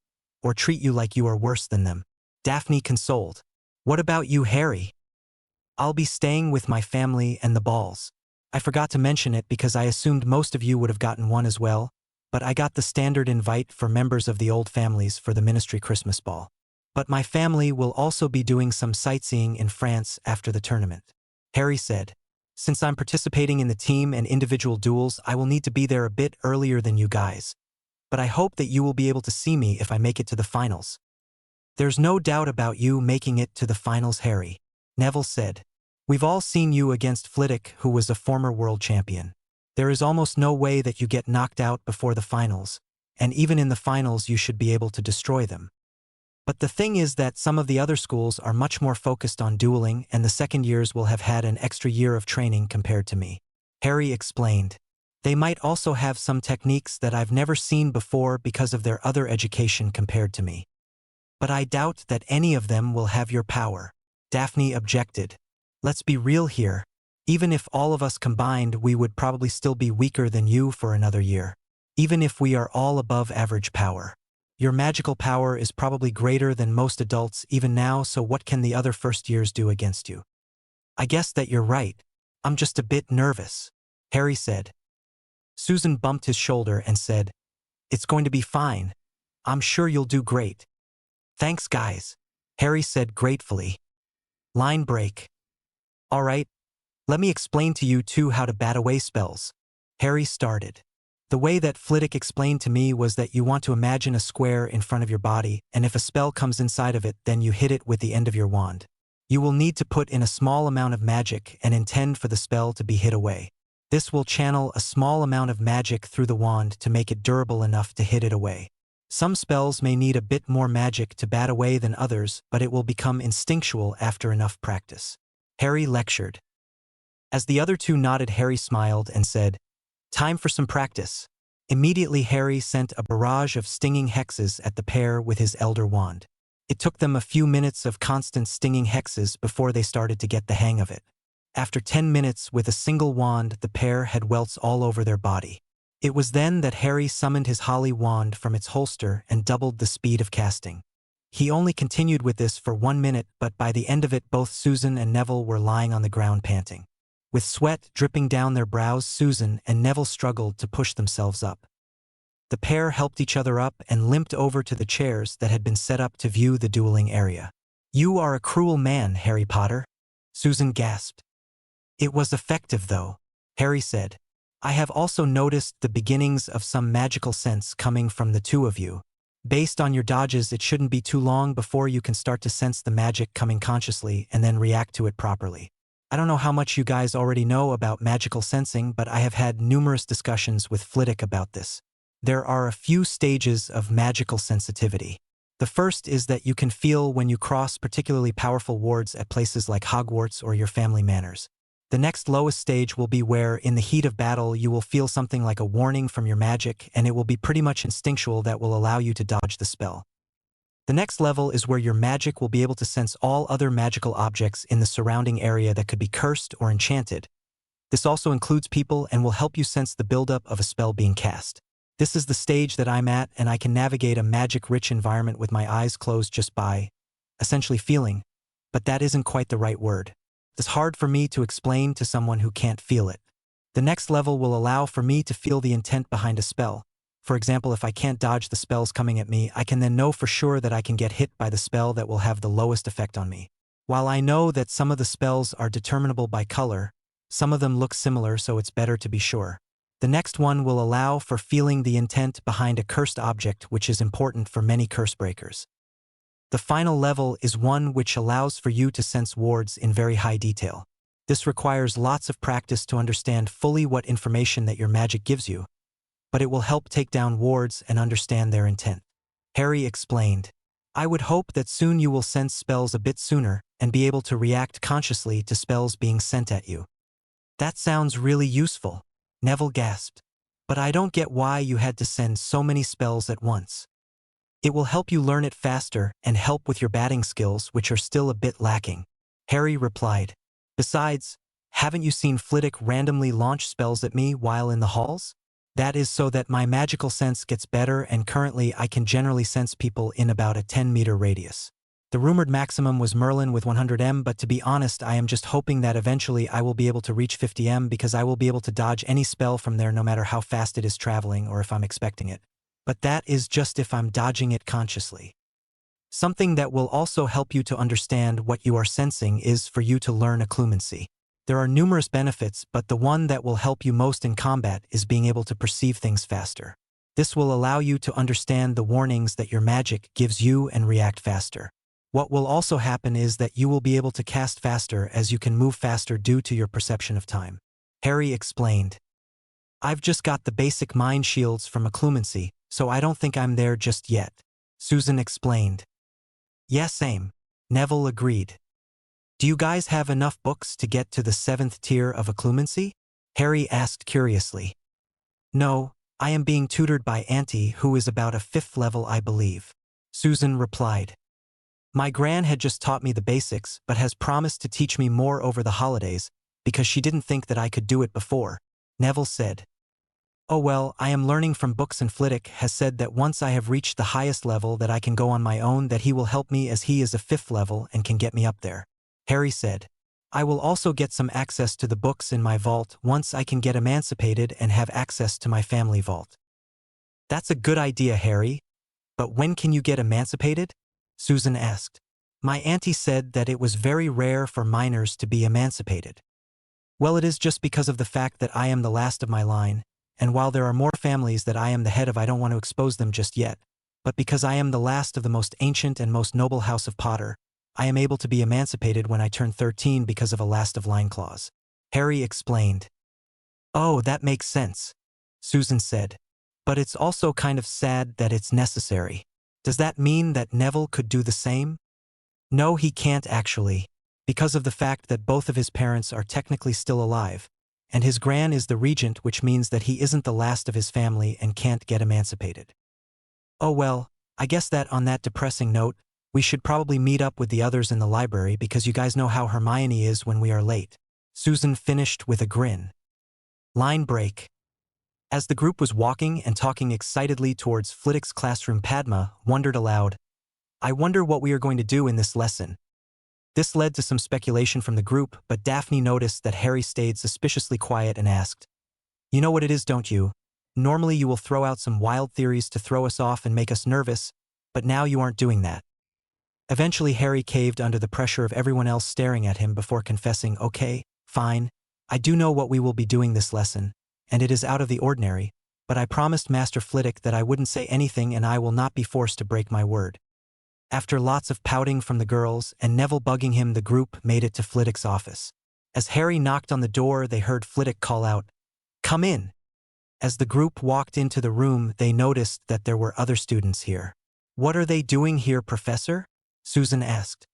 or treat you like you are worse than them. Daphne consoled. What about you, Harry? I'll be staying with my family and the balls. I forgot to mention it because I assumed most of you would have gotten one as well, but I got the standard invite for members of the old families for the ministry Christmas ball. But my family will also be doing some sightseeing in France after the tournament. Harry said, since I'm participating in the team and individual duels, I will need to be there a bit earlier than you guys. But I hope that you will be able to see me if I make it to the finals. There's no doubt about you making it to the finals, Harry, Neville said. We've all seen you against Flitwick, who was a former world champion. There is almost no way that you get knocked out before the finals, and even in the finals you should be able to destroy them. But the thing is that some of the other schools are much more focused on dueling, and the second years will have had an extra year of training compared to me. Harry explained. They might also have some techniques that I've never seen before because of their other education compared to me. But I doubt that any of them will have your power. Daphne objected. Let's be real here. Even if all of us combined, we would probably still be weaker than you for another year. Even if we are all above average power. Your magical power is probably greater than most adults even now, so what can the other first years do against you? I guess that you're right. I'm just a bit nervous, Harry said. Susan bumped his shoulder and said, It's going to be fine. I'm sure you'll do great. Thanks, guys, Harry said gratefully. Line break. All right, let me explain to you two how to bat away spells. Harry started. The way that Flitwick explained to me was that you want to imagine a square in front of your body, and if a spell comes inside of it, then you hit it with the end of your wand. You will need to put in a small amount of magic and intend for the spell to be hit away. This will channel a small amount of magic through the wand to make it durable enough to hit it away. Some spells may need a bit more magic to bat away than others, but it will become instinctual after enough practice. Harry lectured. As the other two nodded, Harry smiled and said, Time for some practice. Immediately Harry sent a barrage of stinging hexes at the pair with his Elder Wand. It took them a few minutes of constant stinging hexes before they started to get the hang of it. After 10 minutes with a single wand, the pair had welts all over their body. It was then that Harry summoned his holly wand from its holster and doubled the speed of casting. He only continued with this for 1 minute, but by the end of it both Susan and Neville were lying on the ground panting. With sweat dripping down their brows, Susan and Neville struggled to push themselves up. The pair helped each other up and limped over to the chairs that had been set up to view the dueling area. You are a cruel man, Harry Potter, Susan gasped. It was effective though, Harry said. I have also noticed the beginnings of some magical sense coming from the two of you. Based on your dodges, it shouldn't be too long before you can start to sense the magic coming consciously and then react to it properly. I don't know how much you guys already know about magical sensing, but I have had numerous discussions with Flitwick about this. There are a few stages of magical sensitivity. The first is that you can feel when you cross particularly powerful wards at places like Hogwarts or your family manors. The next lowest stage will be where, in the heat of battle, you will feel something like a warning from your magic, and it will be pretty much instinctual that will allow you to dodge the spell. The next level is where your magic will be able to sense all other magical objects in the surrounding area that could be cursed or enchanted. This also includes people and will help you sense the buildup of a spell being cast. This is the stage that I'm at, and I can navigate a magic-rich environment with my eyes closed just by, essentially feeling, but that isn't quite the right word. It's hard for me to explain to someone who can't feel it. The next level will allow for me to feel the intent behind a spell. For example, if I can't dodge the spells coming at me, I can then know for sure that I can get hit by the spell that will have the lowest effect on me. While I know that some of the spells are determinable by color, some of them look similar, so it's better to be sure. The next one will allow for feeling the intent behind a cursed object, which is important for many curse breakers. The final level is one which allows for you to sense wards in very high detail. This requires lots of practice to understand fully what information that your magic gives you, but it will help take down wards and understand their intent. Harry explained. I would hope that soon you will sense spells a bit sooner and be able to react consciously to spells being sent at you. That sounds really useful, Neville gasped. But I don't get why you had to send so many spells at once. It will help you learn it faster and help with your batting skills, which are still a bit lacking, Harry replied. Besides, haven't you seen Flitwick randomly launch spells at me while in the halls? That is so that my magical sense gets better, and currently I can generally sense people in about a 10-meter radius. The rumored maximum was Merlin with 100 m, but to be honest, I am just hoping that eventually I will be able to reach 50 m because I will be able to dodge any spell from there no matter how fast it is traveling or if I'm expecting it. But that is just if I'm dodging it consciously. Something that will also help you to understand what you are sensing is for you to learn occlumency. There are numerous benefits, but the one that will help you most in combat is being able to perceive things faster. This will allow you to understand the warnings that your magic gives you and react faster. What will also happen is that you will be able to cast faster as you can move faster due to your perception of time. Harry explained. I've just got the basic mind shields from occlumency, so I don't think I'm there just yet. Susan explained. Yeah, same. Neville agreed. Do you guys have enough books to get to the 7th tier of occlumency? Harry asked curiously. No, I am being tutored by Auntie, who is about a 5th level, I believe. Susan replied. My gran had just taught me the basics, but has promised to teach me more over the holidays, because she didn't think that I could do it before. Neville said. Oh well, I am learning from books, and Flitwick has said that once I have reached the highest level that I can go on my own, that he will help me as he is a 5th level and can get me up there. Harry said. I will also get some access to the books in my vault once I can get emancipated and have access to my family vault. That's a good idea, Harry. But when can you get emancipated? Susan asked. My auntie said that it was very rare for minors to be emancipated. Well, it is just because of the fact that I am the last of my line, and while there are more families that I am the head of, I don't want to expose them just yet, but because I am the last of the most ancient and most noble house of Potter, I am able to be emancipated when I turn 13 because of a last of line clause. Harry explained. Oh, that makes sense, Susan said. But it's also kind of sad that it's necessary. Does that mean that Neville could do the same? No, he can't actually, because of the fact that both of his parents are technically still alive, and his gran is the regent, which means that he isn't the last of his family and can't get emancipated. Oh well, I guess that on that depressing note, we should probably meet up with the others in the library because you guys know how Hermione is when we are late. Susan finished with a grin. Line break. As the group was walking and talking excitedly towards Flitwick's classroom, Padma wondered aloud, I wonder what we are going to do in this lesson. This led to some speculation from the group, but Daphne noticed that Harry stayed suspiciously quiet and asked, You know what it is, don't you? Normally you will throw out some wild theories to throw us off and make us nervous, but now you aren't doing that. Eventually Harry caved under the pressure of everyone else staring at him before confessing, Okay, fine, I do know what we will be doing this lesson, and it is out of the ordinary, but I promised Master Flitwick that I wouldn't say anything and I will not be forced to break my word. After lots of pouting from the girls and Neville bugging him, the group made it to Flitwick's office. As Harry knocked on the door, they heard Flitwick call out, Come in. As the group walked into the room, they noticed that there were other students here. What are they doing here, Professor? Susan asked.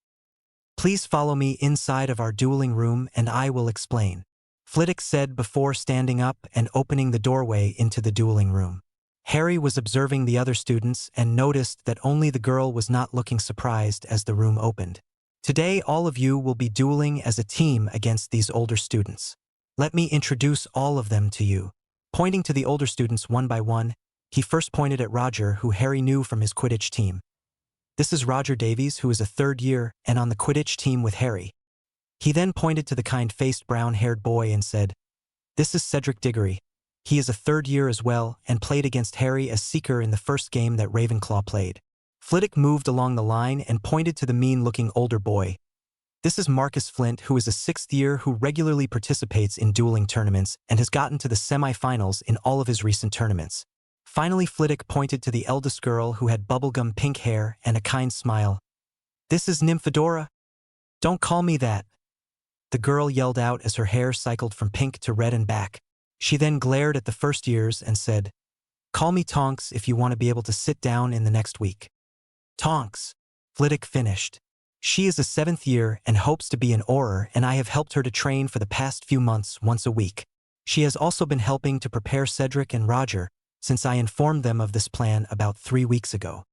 Please follow me inside of our dueling room and I will explain, Flitwick said before standing up and opening the doorway into the dueling room. Harry was observing the other students and noticed that only the girl was not looking surprised as the room opened. Today all of you will be dueling as a team against these older students. Let me introduce all of them to you. Pointing to the older students one by one, he first pointed at Roger, who Harry knew from his Quidditch team. This is Roger Davies, who is a 3rd year and on the Quidditch team with Harry. He then pointed to the kind-faced brown-haired boy and said, This is Cedric Diggory. He is a 3rd year as well and played against Harry as Seeker in the first game that Ravenclaw played. Flitwick moved along the line and pointed to the mean-looking older boy. This is Marcus Flint, who is a 6th year who regularly participates in dueling tournaments and has gotten to the semi-finals in all of his recent tournaments. Finally, Flitwick pointed to the eldest girl who had bubblegum pink hair and a kind smile. This is Nymphadora. Don't call me that. The girl yelled out as her hair cycled from pink to red and back. She then glared at the 1st years and said, Call me Tonks if you want to be able to sit down in the next week. Tonks, Flitwick finished. She is a 7th year and hopes to be an Auror, and I have helped her to train for the past few months once a week. She has also been helping to prepare Cedric and Roger, since I informed them of this plan about 3 weeks ago.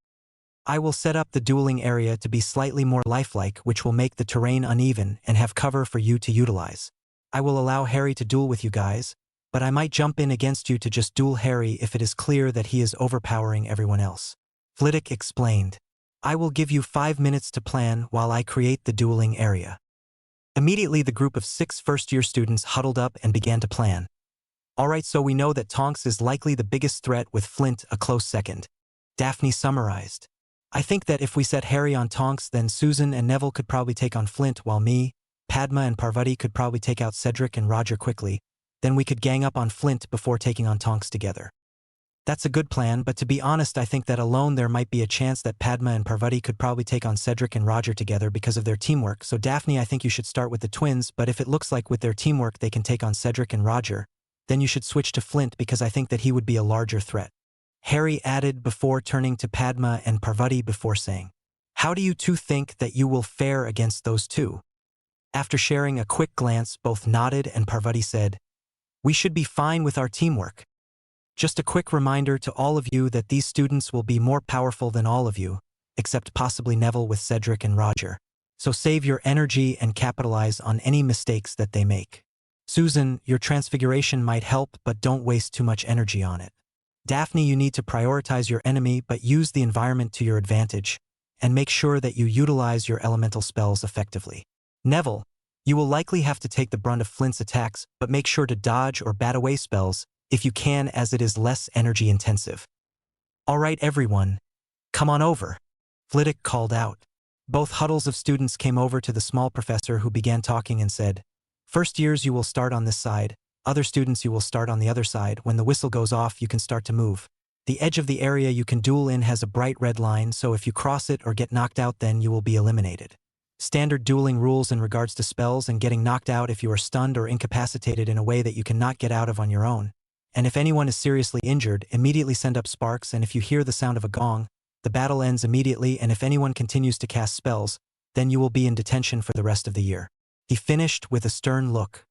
I will set up the dueling area to be slightly more lifelike, which will make the terrain uneven and have cover for you to utilize. I will allow Harry to duel with you guys, but I might jump in against you to just duel Harry if it is clear that he is overpowering everyone else. Flitwick explained. I will give you 5 minutes to plan while I create the dueling area. Immediately the group of 6 first-year students huddled up and began to plan. Alright, so we know that Tonks is likely the biggest threat with Flint a close second. Daphne summarized. I think that if we set Harry on Tonks, then Susan and Neville could probably take on Flint, while me, Padma and Parvati could probably take out Cedric and Roger quickly. Then we could gang up on Flint before taking on Tonks together. That's a good plan, but to be honest, I think that alone there might be a chance that Padma and Parvati could probably take on Cedric and Roger together because of their teamwork. So Daphne, I think you should start with the twins, but if it looks like with their teamwork they can take on Cedric and Roger, then you should switch to Flint because I think that he would be a larger threat. Harry added before turning to Padma and Parvati before saying, "How do you two think that you will fare against those two?" After sharing a quick glance, both nodded and Parvati said, "We should be fine with our teamwork. Just a quick reminder to all of you that these students will be more powerful than all of you, except possibly Neville with Cedric and Roger. So save your energy and capitalize on any mistakes that they make. Susan, your transfiguration might help, but don't waste too much energy on it. Daphne, you need to prioritize your enemy, but use the environment to your advantage, and make sure that you utilize your elemental spells effectively. Neville, you will likely have to take the brunt of Flint's attacks, but make sure to dodge or bat away spells if you can, as it is less energy intensive. All right, everyone, come on over," Flitwick called out. Both huddles of students came over to the small professor, who began talking and said, "First years you will start on this side, other students you will start on the other side. When the whistle goes off you can start to move. The edge of the area you can duel in has a bright red line, so if you cross it or get knocked out then you will be eliminated. Standard dueling rules in regards to spells and getting knocked out if you are stunned or incapacitated in a way that you cannot get out of on your own. And if anyone is seriously injured, immediately send up sparks, and if you hear the sound of a gong, the battle ends immediately, and if anyone continues to cast spells, then you will be in detention for the rest of the year." He finished with a stern look.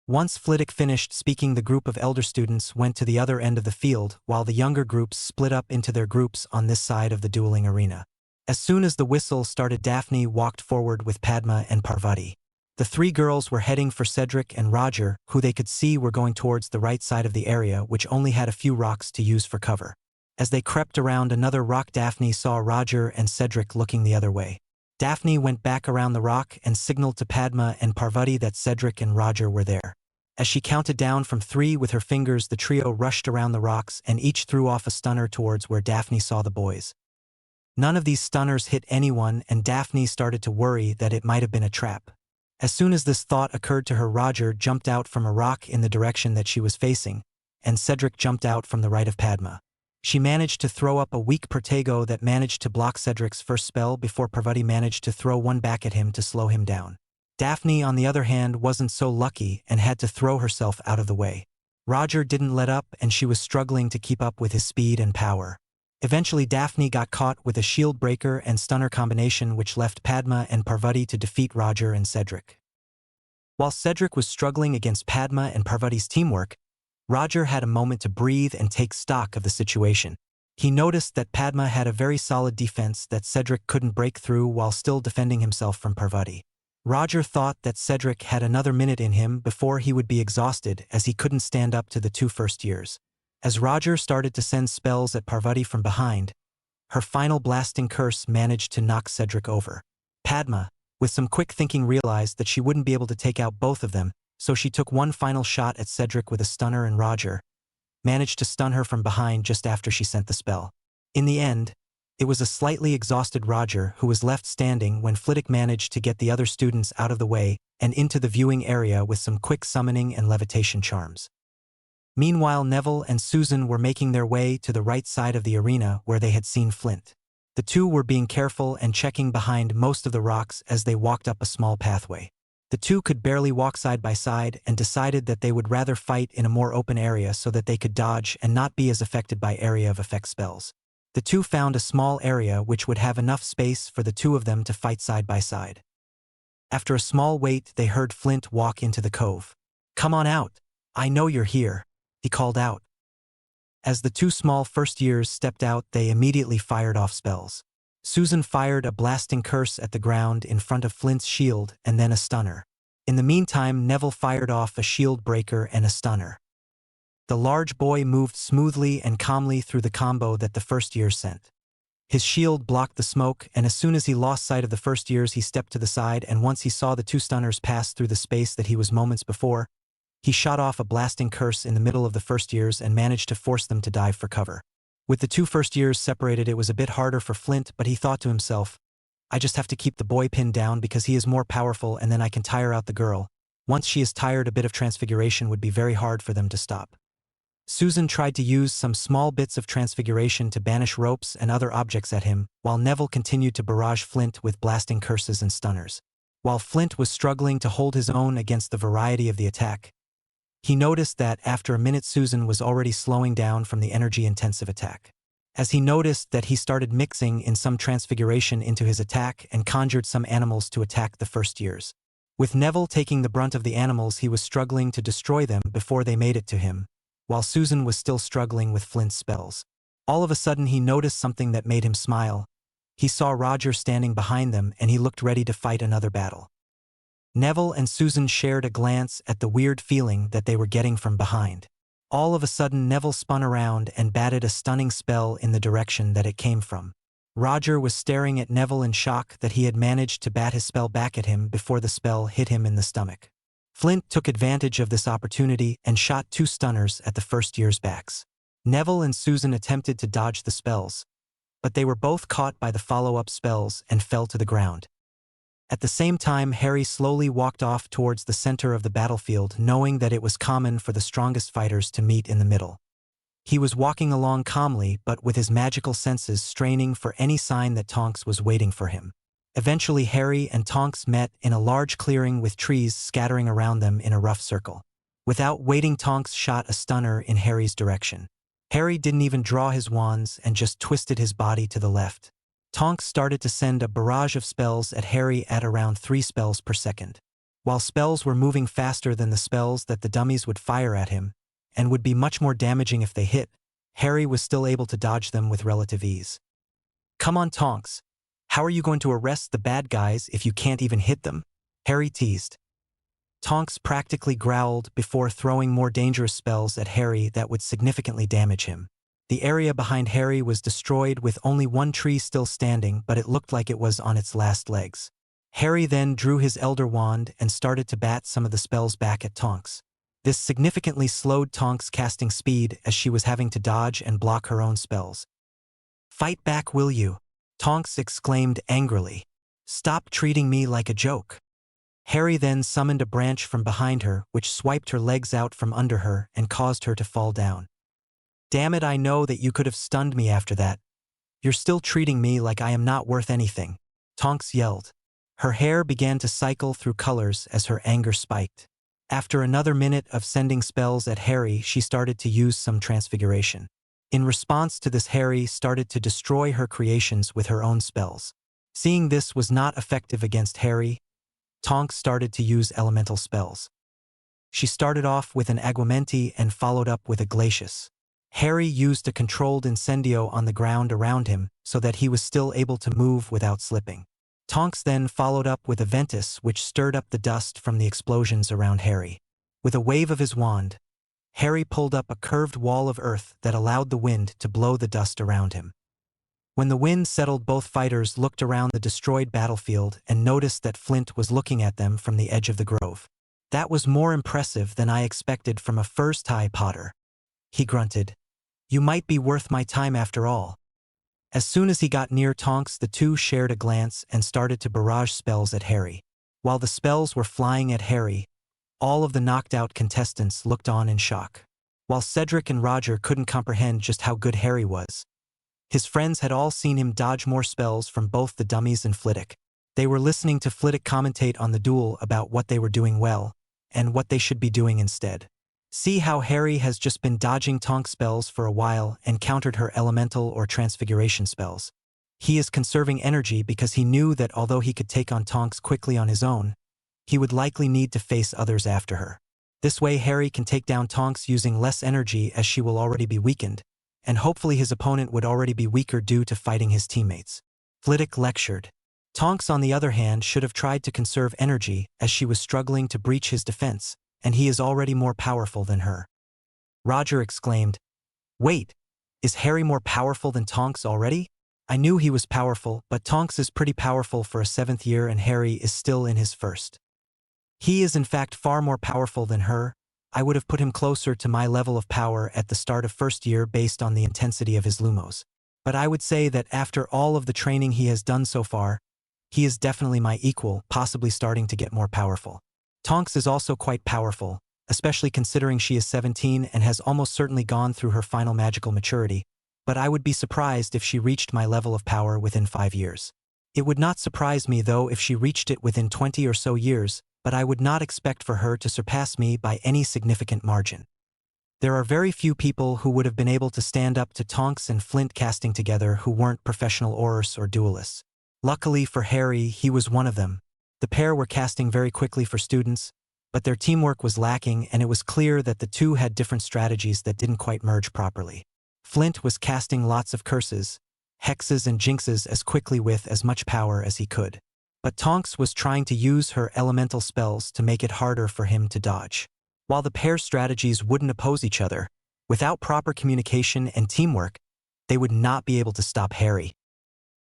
Once Flitwick finished speaking, the group of elder students went to the other end of the field, while the younger groups split up into their groups on this side of the dueling arena. As soon as the whistle started, Daphne walked forward with Padma and Parvati. The three girls were heading for Cedric and Roger, who they could see were going towards the right side of the area, which only had a few rocks to use for cover. As they crept around another rock, Daphne saw Roger and Cedric looking the other way. Daphne went back around the rock and signaled to Padma and Parvati that Cedric and Roger were there. As she counted down from 3 with her fingers, the trio rushed around the rocks and each threw off a stunner towards where Daphne saw the boys. None of these stunners hit anyone, and Daphne started to worry that it might have been a trap. As soon as this thought occurred to her, Roger jumped out from a rock in the direction that she was facing, and Cedric jumped out from the right of Padma. She managed to throw up a weak Protego that managed to block Cedric's first spell before Parvati managed to throw one back at him to slow him down. Daphne, on the other hand, wasn't so lucky and had to throw herself out of the way. Roger didn't let up, and she was struggling to keep up with his speed and power. Eventually, Daphne got caught with a shield breaker and stunner combination, which left Padma and Parvati to defeat Roger and Cedric. While Cedric was struggling against Padma and Parvati's teamwork, Roger had a moment to breathe and take stock of the situation. He noticed that Padma had a very solid defense that Cedric couldn't break through while still defending himself from Parvati. Roger thought that Cedric had another minute in him before he would be exhausted, as he couldn't stand up to the 2 first years. As Roger started to send spells at Parvati from behind, her final blasting curse managed to knock Cedric over. Padma, with some quick thinking, realized that she wouldn't be able to take out both of them, so she took one final shot at Cedric with a stunner, and Roger managed to stun her from behind just after she sent the spell. In the end, it was a slightly exhausted Roger who was left standing when Flitwick managed to get the other students out of the way and into the viewing area with some quick summoning and levitation charms. Meanwhile, Neville and Susan were making their way to the right side of the arena where they had seen Flint. The two were being careful and checking behind most of the rocks as they walked up a small pathway. The two could barely walk side by side and decided that they would rather fight in a more open area so that they could dodge and not be as affected by area of effect spells. The two found a small area which would have enough space for the two of them to fight side by side. After a small wait, they heard Flint walk into the cove. "Come on out. I know you're here," he called out. As the 2 small first years stepped out, they immediately fired off spells. Susan fired a blasting curse at the ground in front of Flint's shield and then a stunner. In the meantime, Neville fired off a shield breaker and a stunner. The large boy moved smoothly and calmly through the combo that the first year sent. His shield blocked the smoke, and as soon as he lost sight of the first years, he stepped to the side, and once he saw the 2 stunners pass through the space that he was moments before, he shot off a blasting curse in the middle of the first years and managed to force them to dive for cover. With the two first years separated, it was a bit harder for Flint, but he thought to himself, I just have to keep the boy pinned down because he is more powerful, and then I can tire out the girl. Once she is tired, a bit of transfiguration would be very hard for them to stop. Susan tried to use some small bits of transfiguration to banish ropes and other objects at him, while Neville continued to barrage Flint with blasting curses and stunners. While Flint was struggling to hold his own against the variety of the attack, he noticed that after a minute Susan was already slowing down from the energy-intensive attack. As he noticed that, he started mixing in some transfiguration into his attack and conjured some animals to attack the first years. With Neville taking the brunt of the animals, he was struggling to destroy them before they made it to him, while Susan was still struggling with Flint's spells. All of a sudden he noticed something that made him smile. He saw Roger standing behind them, and he looked ready to fight another battle. Neville and Susan shared a glance at the weird feeling that they were getting from behind. All of a sudden Neville spun around and batted a stunning spell in the direction that it came from. Roger was staring at Neville in shock that he had managed to bat his spell back at him before the spell hit him in the stomach. Flint took advantage of this opportunity and shot 2 stunners at the first year's backs. Neville and Susan attempted to dodge the spells, but they were both caught by the follow-up spells and fell to the ground. At the same time, Harry slowly walked off towards the center of the battlefield, knowing that it was common for the strongest fighters to meet in the middle. He was walking along calmly, but with his magical senses straining for any sign that Tonks was waiting for him. Eventually Harry and Tonks met in a large clearing with trees scattering around them in a rough circle. Without waiting, Tonks shot a stunner in Harry's direction. Harry didn't even draw his wands and just twisted his body to the left. Tonks started to send a barrage of spells at Harry at around 3 spells per second. While spells were moving faster than the spells that the dummies would fire at him, and would be much more damaging if they hit, Harry was still able to dodge them with relative ease. "Come on, Tonks. How are you going to arrest the bad guys if you can't even hit them?" Harry teased. Tonks practically growled before throwing more dangerous spells at Harry that would significantly damage him. The area behind Harry was destroyed with only one tree still standing, but it looked like it was on its last legs. Harry then drew his Elder Wand and started to bat some of the spells back at Tonks. This significantly slowed Tonks' casting speed as she was having to dodge and block her own spells. "Fight back, will you?" Tonks exclaimed angrily. "Stop treating me like a joke." Harry then summoned a branch from behind her, which swiped her legs out from under her and caused her to fall down. "Damn it, I know that you could have stunned me after that. You're still treating me like I am not worth anything," Tonks yelled. Her hair began to cycle through colors as her anger spiked. After another minute of sending spells at Harry, she started to use some transfiguration. In response to this, Harry started to destroy her creations with her own spells. Seeing this was not effective against Harry, Tonks started to use elemental spells. She started off with an Aguamenti and followed up with a Glacius. Harry used a controlled incendio on the ground around him so that he was still able to move without slipping. Tonks then followed up with a Ventus, which stirred up the dust from the explosions around Harry. With a wave of his wand, Harry pulled up a curved wall of earth that allowed the wind to blow the dust around him. When the wind settled, both fighters looked around the destroyed battlefield and noticed that Flint was looking at them from the edge of the grove. "That was more impressive than I expected from a first-time Potter," he grunted. "You might be worth my time after all." As soon as he got near Tonks, the two shared a glance and started to barrage spells at Harry. While the spells were flying at Harry, all of the knocked-out contestants looked on in shock. While Cedric and Roger couldn't comprehend just how good Harry was, his friends had all seen him dodge more spells from both the dummies and Flitwick. They were listening to Flitwick commentate on the duel about what they were doing well and what they should be doing instead. "See how Harry has just been dodging Tonks spells for a while and countered her elemental or transfiguration spells. He is conserving energy because he knew that although he could take on Tonks quickly on his own, he would likely need to face others after her. This way Harry can take down Tonks using less energy, as she will already be weakened, and hopefully his opponent would already be weaker due to fighting his teammates." Flitwick lectured. Tonks, on the other hand, should have tried to conserve energy as she was struggling to breach his defense, and he is already more powerful than her. Roger exclaimed, "Wait, is Harry more powerful than Tonks already? I knew he was powerful, but Tonks is pretty powerful for a 7th year and Harry is still in his 1st. He is in fact far more powerful than her, I would have put him closer to my level of power at the start of first year based on the intensity of his lumos. But I would say that after all of the training he has done so far, he is definitely my equal, possibly starting to get more powerful. Tonks is also quite powerful, especially considering she is 17 and has almost certainly gone through her final magical maturity, but I would be surprised if she reached my level of power within 5 years. It would not surprise me though if she reached it within 20 or so years, but I would not expect for her to surpass me by any significant margin. There are very few people who would have been able to stand up to Tonks and Flint casting together who weren't professional aurors or duelists. Luckily for Harry, he was one of them. The pair were casting very quickly for students, but their teamwork was lacking and it was clear that the two had different strategies that didn't quite merge properly. Flint was casting lots of curses, hexes and jinxes as quickly with as much power as he could. But Tonks was trying to use her elemental spells to make it harder for him to dodge. While the pair's strategies wouldn't oppose each other, without proper communication and teamwork, they would not be able to stop Harry.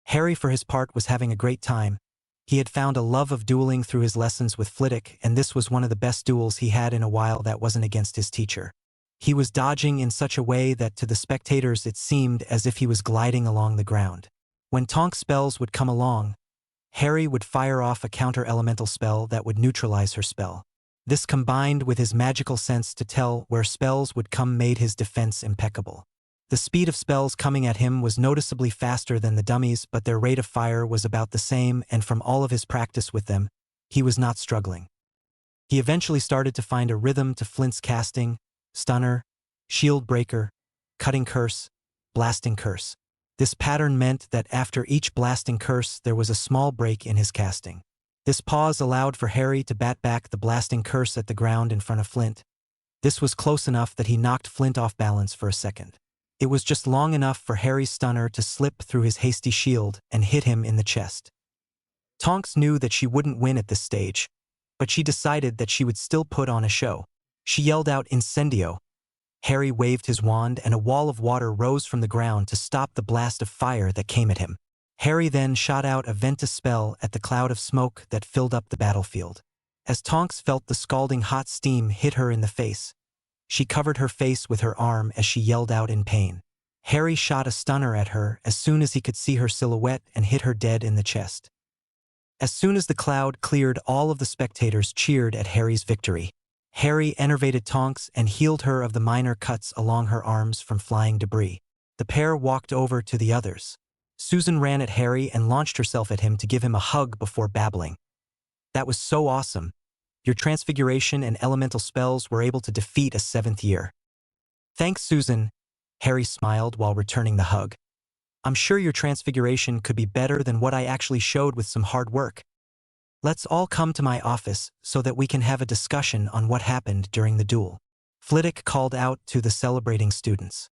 Harry, for his part, was having a great time. He had found a love of dueling through his lessons with Flitwick, and this was one of the best duels he had in a while that wasn't against his teacher. He was dodging in such a way that to the spectators it seemed as if he was gliding along the ground. When Tonk's spells would come along, Harry would fire off a counter-elemental spell that would neutralize her spell. This combined with his magical sense to tell where spells would come made his defense impeccable. The speed of spells coming at him was noticeably faster than the dummies, but their rate of fire was about the same, and from all of his practice with them, he was not struggling. He eventually started to find a rhythm to Flint's casting: stunner, shield breaker, cutting curse, blasting curse. This pattern meant that after each blasting curse there was a small break in his casting. This pause allowed for Harry to bat back the blasting curse at the ground in front of Flint. This was close enough that he knocked Flint off balance for a second. It was just long enough for Harry's stunner to slip through his hasty shield and hit him in the chest. Tonks knew that she wouldn't win at this stage, but she decided that she would still put on a show. She yelled out "Incendio." Harry waved his wand and a wall of water rose from the ground to stop the blast of fire that came at him. Harry then shot out a Ventus spell at the cloud of smoke that filled up the battlefield. As Tonks felt the scalding hot steam hit her in the face, she covered her face with her arm as she yelled out in pain. Harry shot a stunner at her as soon as he could see her silhouette and hit her dead in the chest. As soon as the cloud cleared, all of the spectators cheered at Harry's victory. Harry enervated Tonks and healed her of the minor cuts along her arms from flying debris. The pair walked over to the others. Susan ran at Harry and launched herself at him to give him a hug before babbling. "That was so awesome. Your transfiguration and elemental spells were able to defeat a 7th year." "Thanks, Susan," Harry smiled while returning the hug. "I'm sure your transfiguration could be better than what I actually showed with some hard work. Let's all come to my office so that we can have a discussion on what happened during the duel." Flitwick called out to the celebrating students.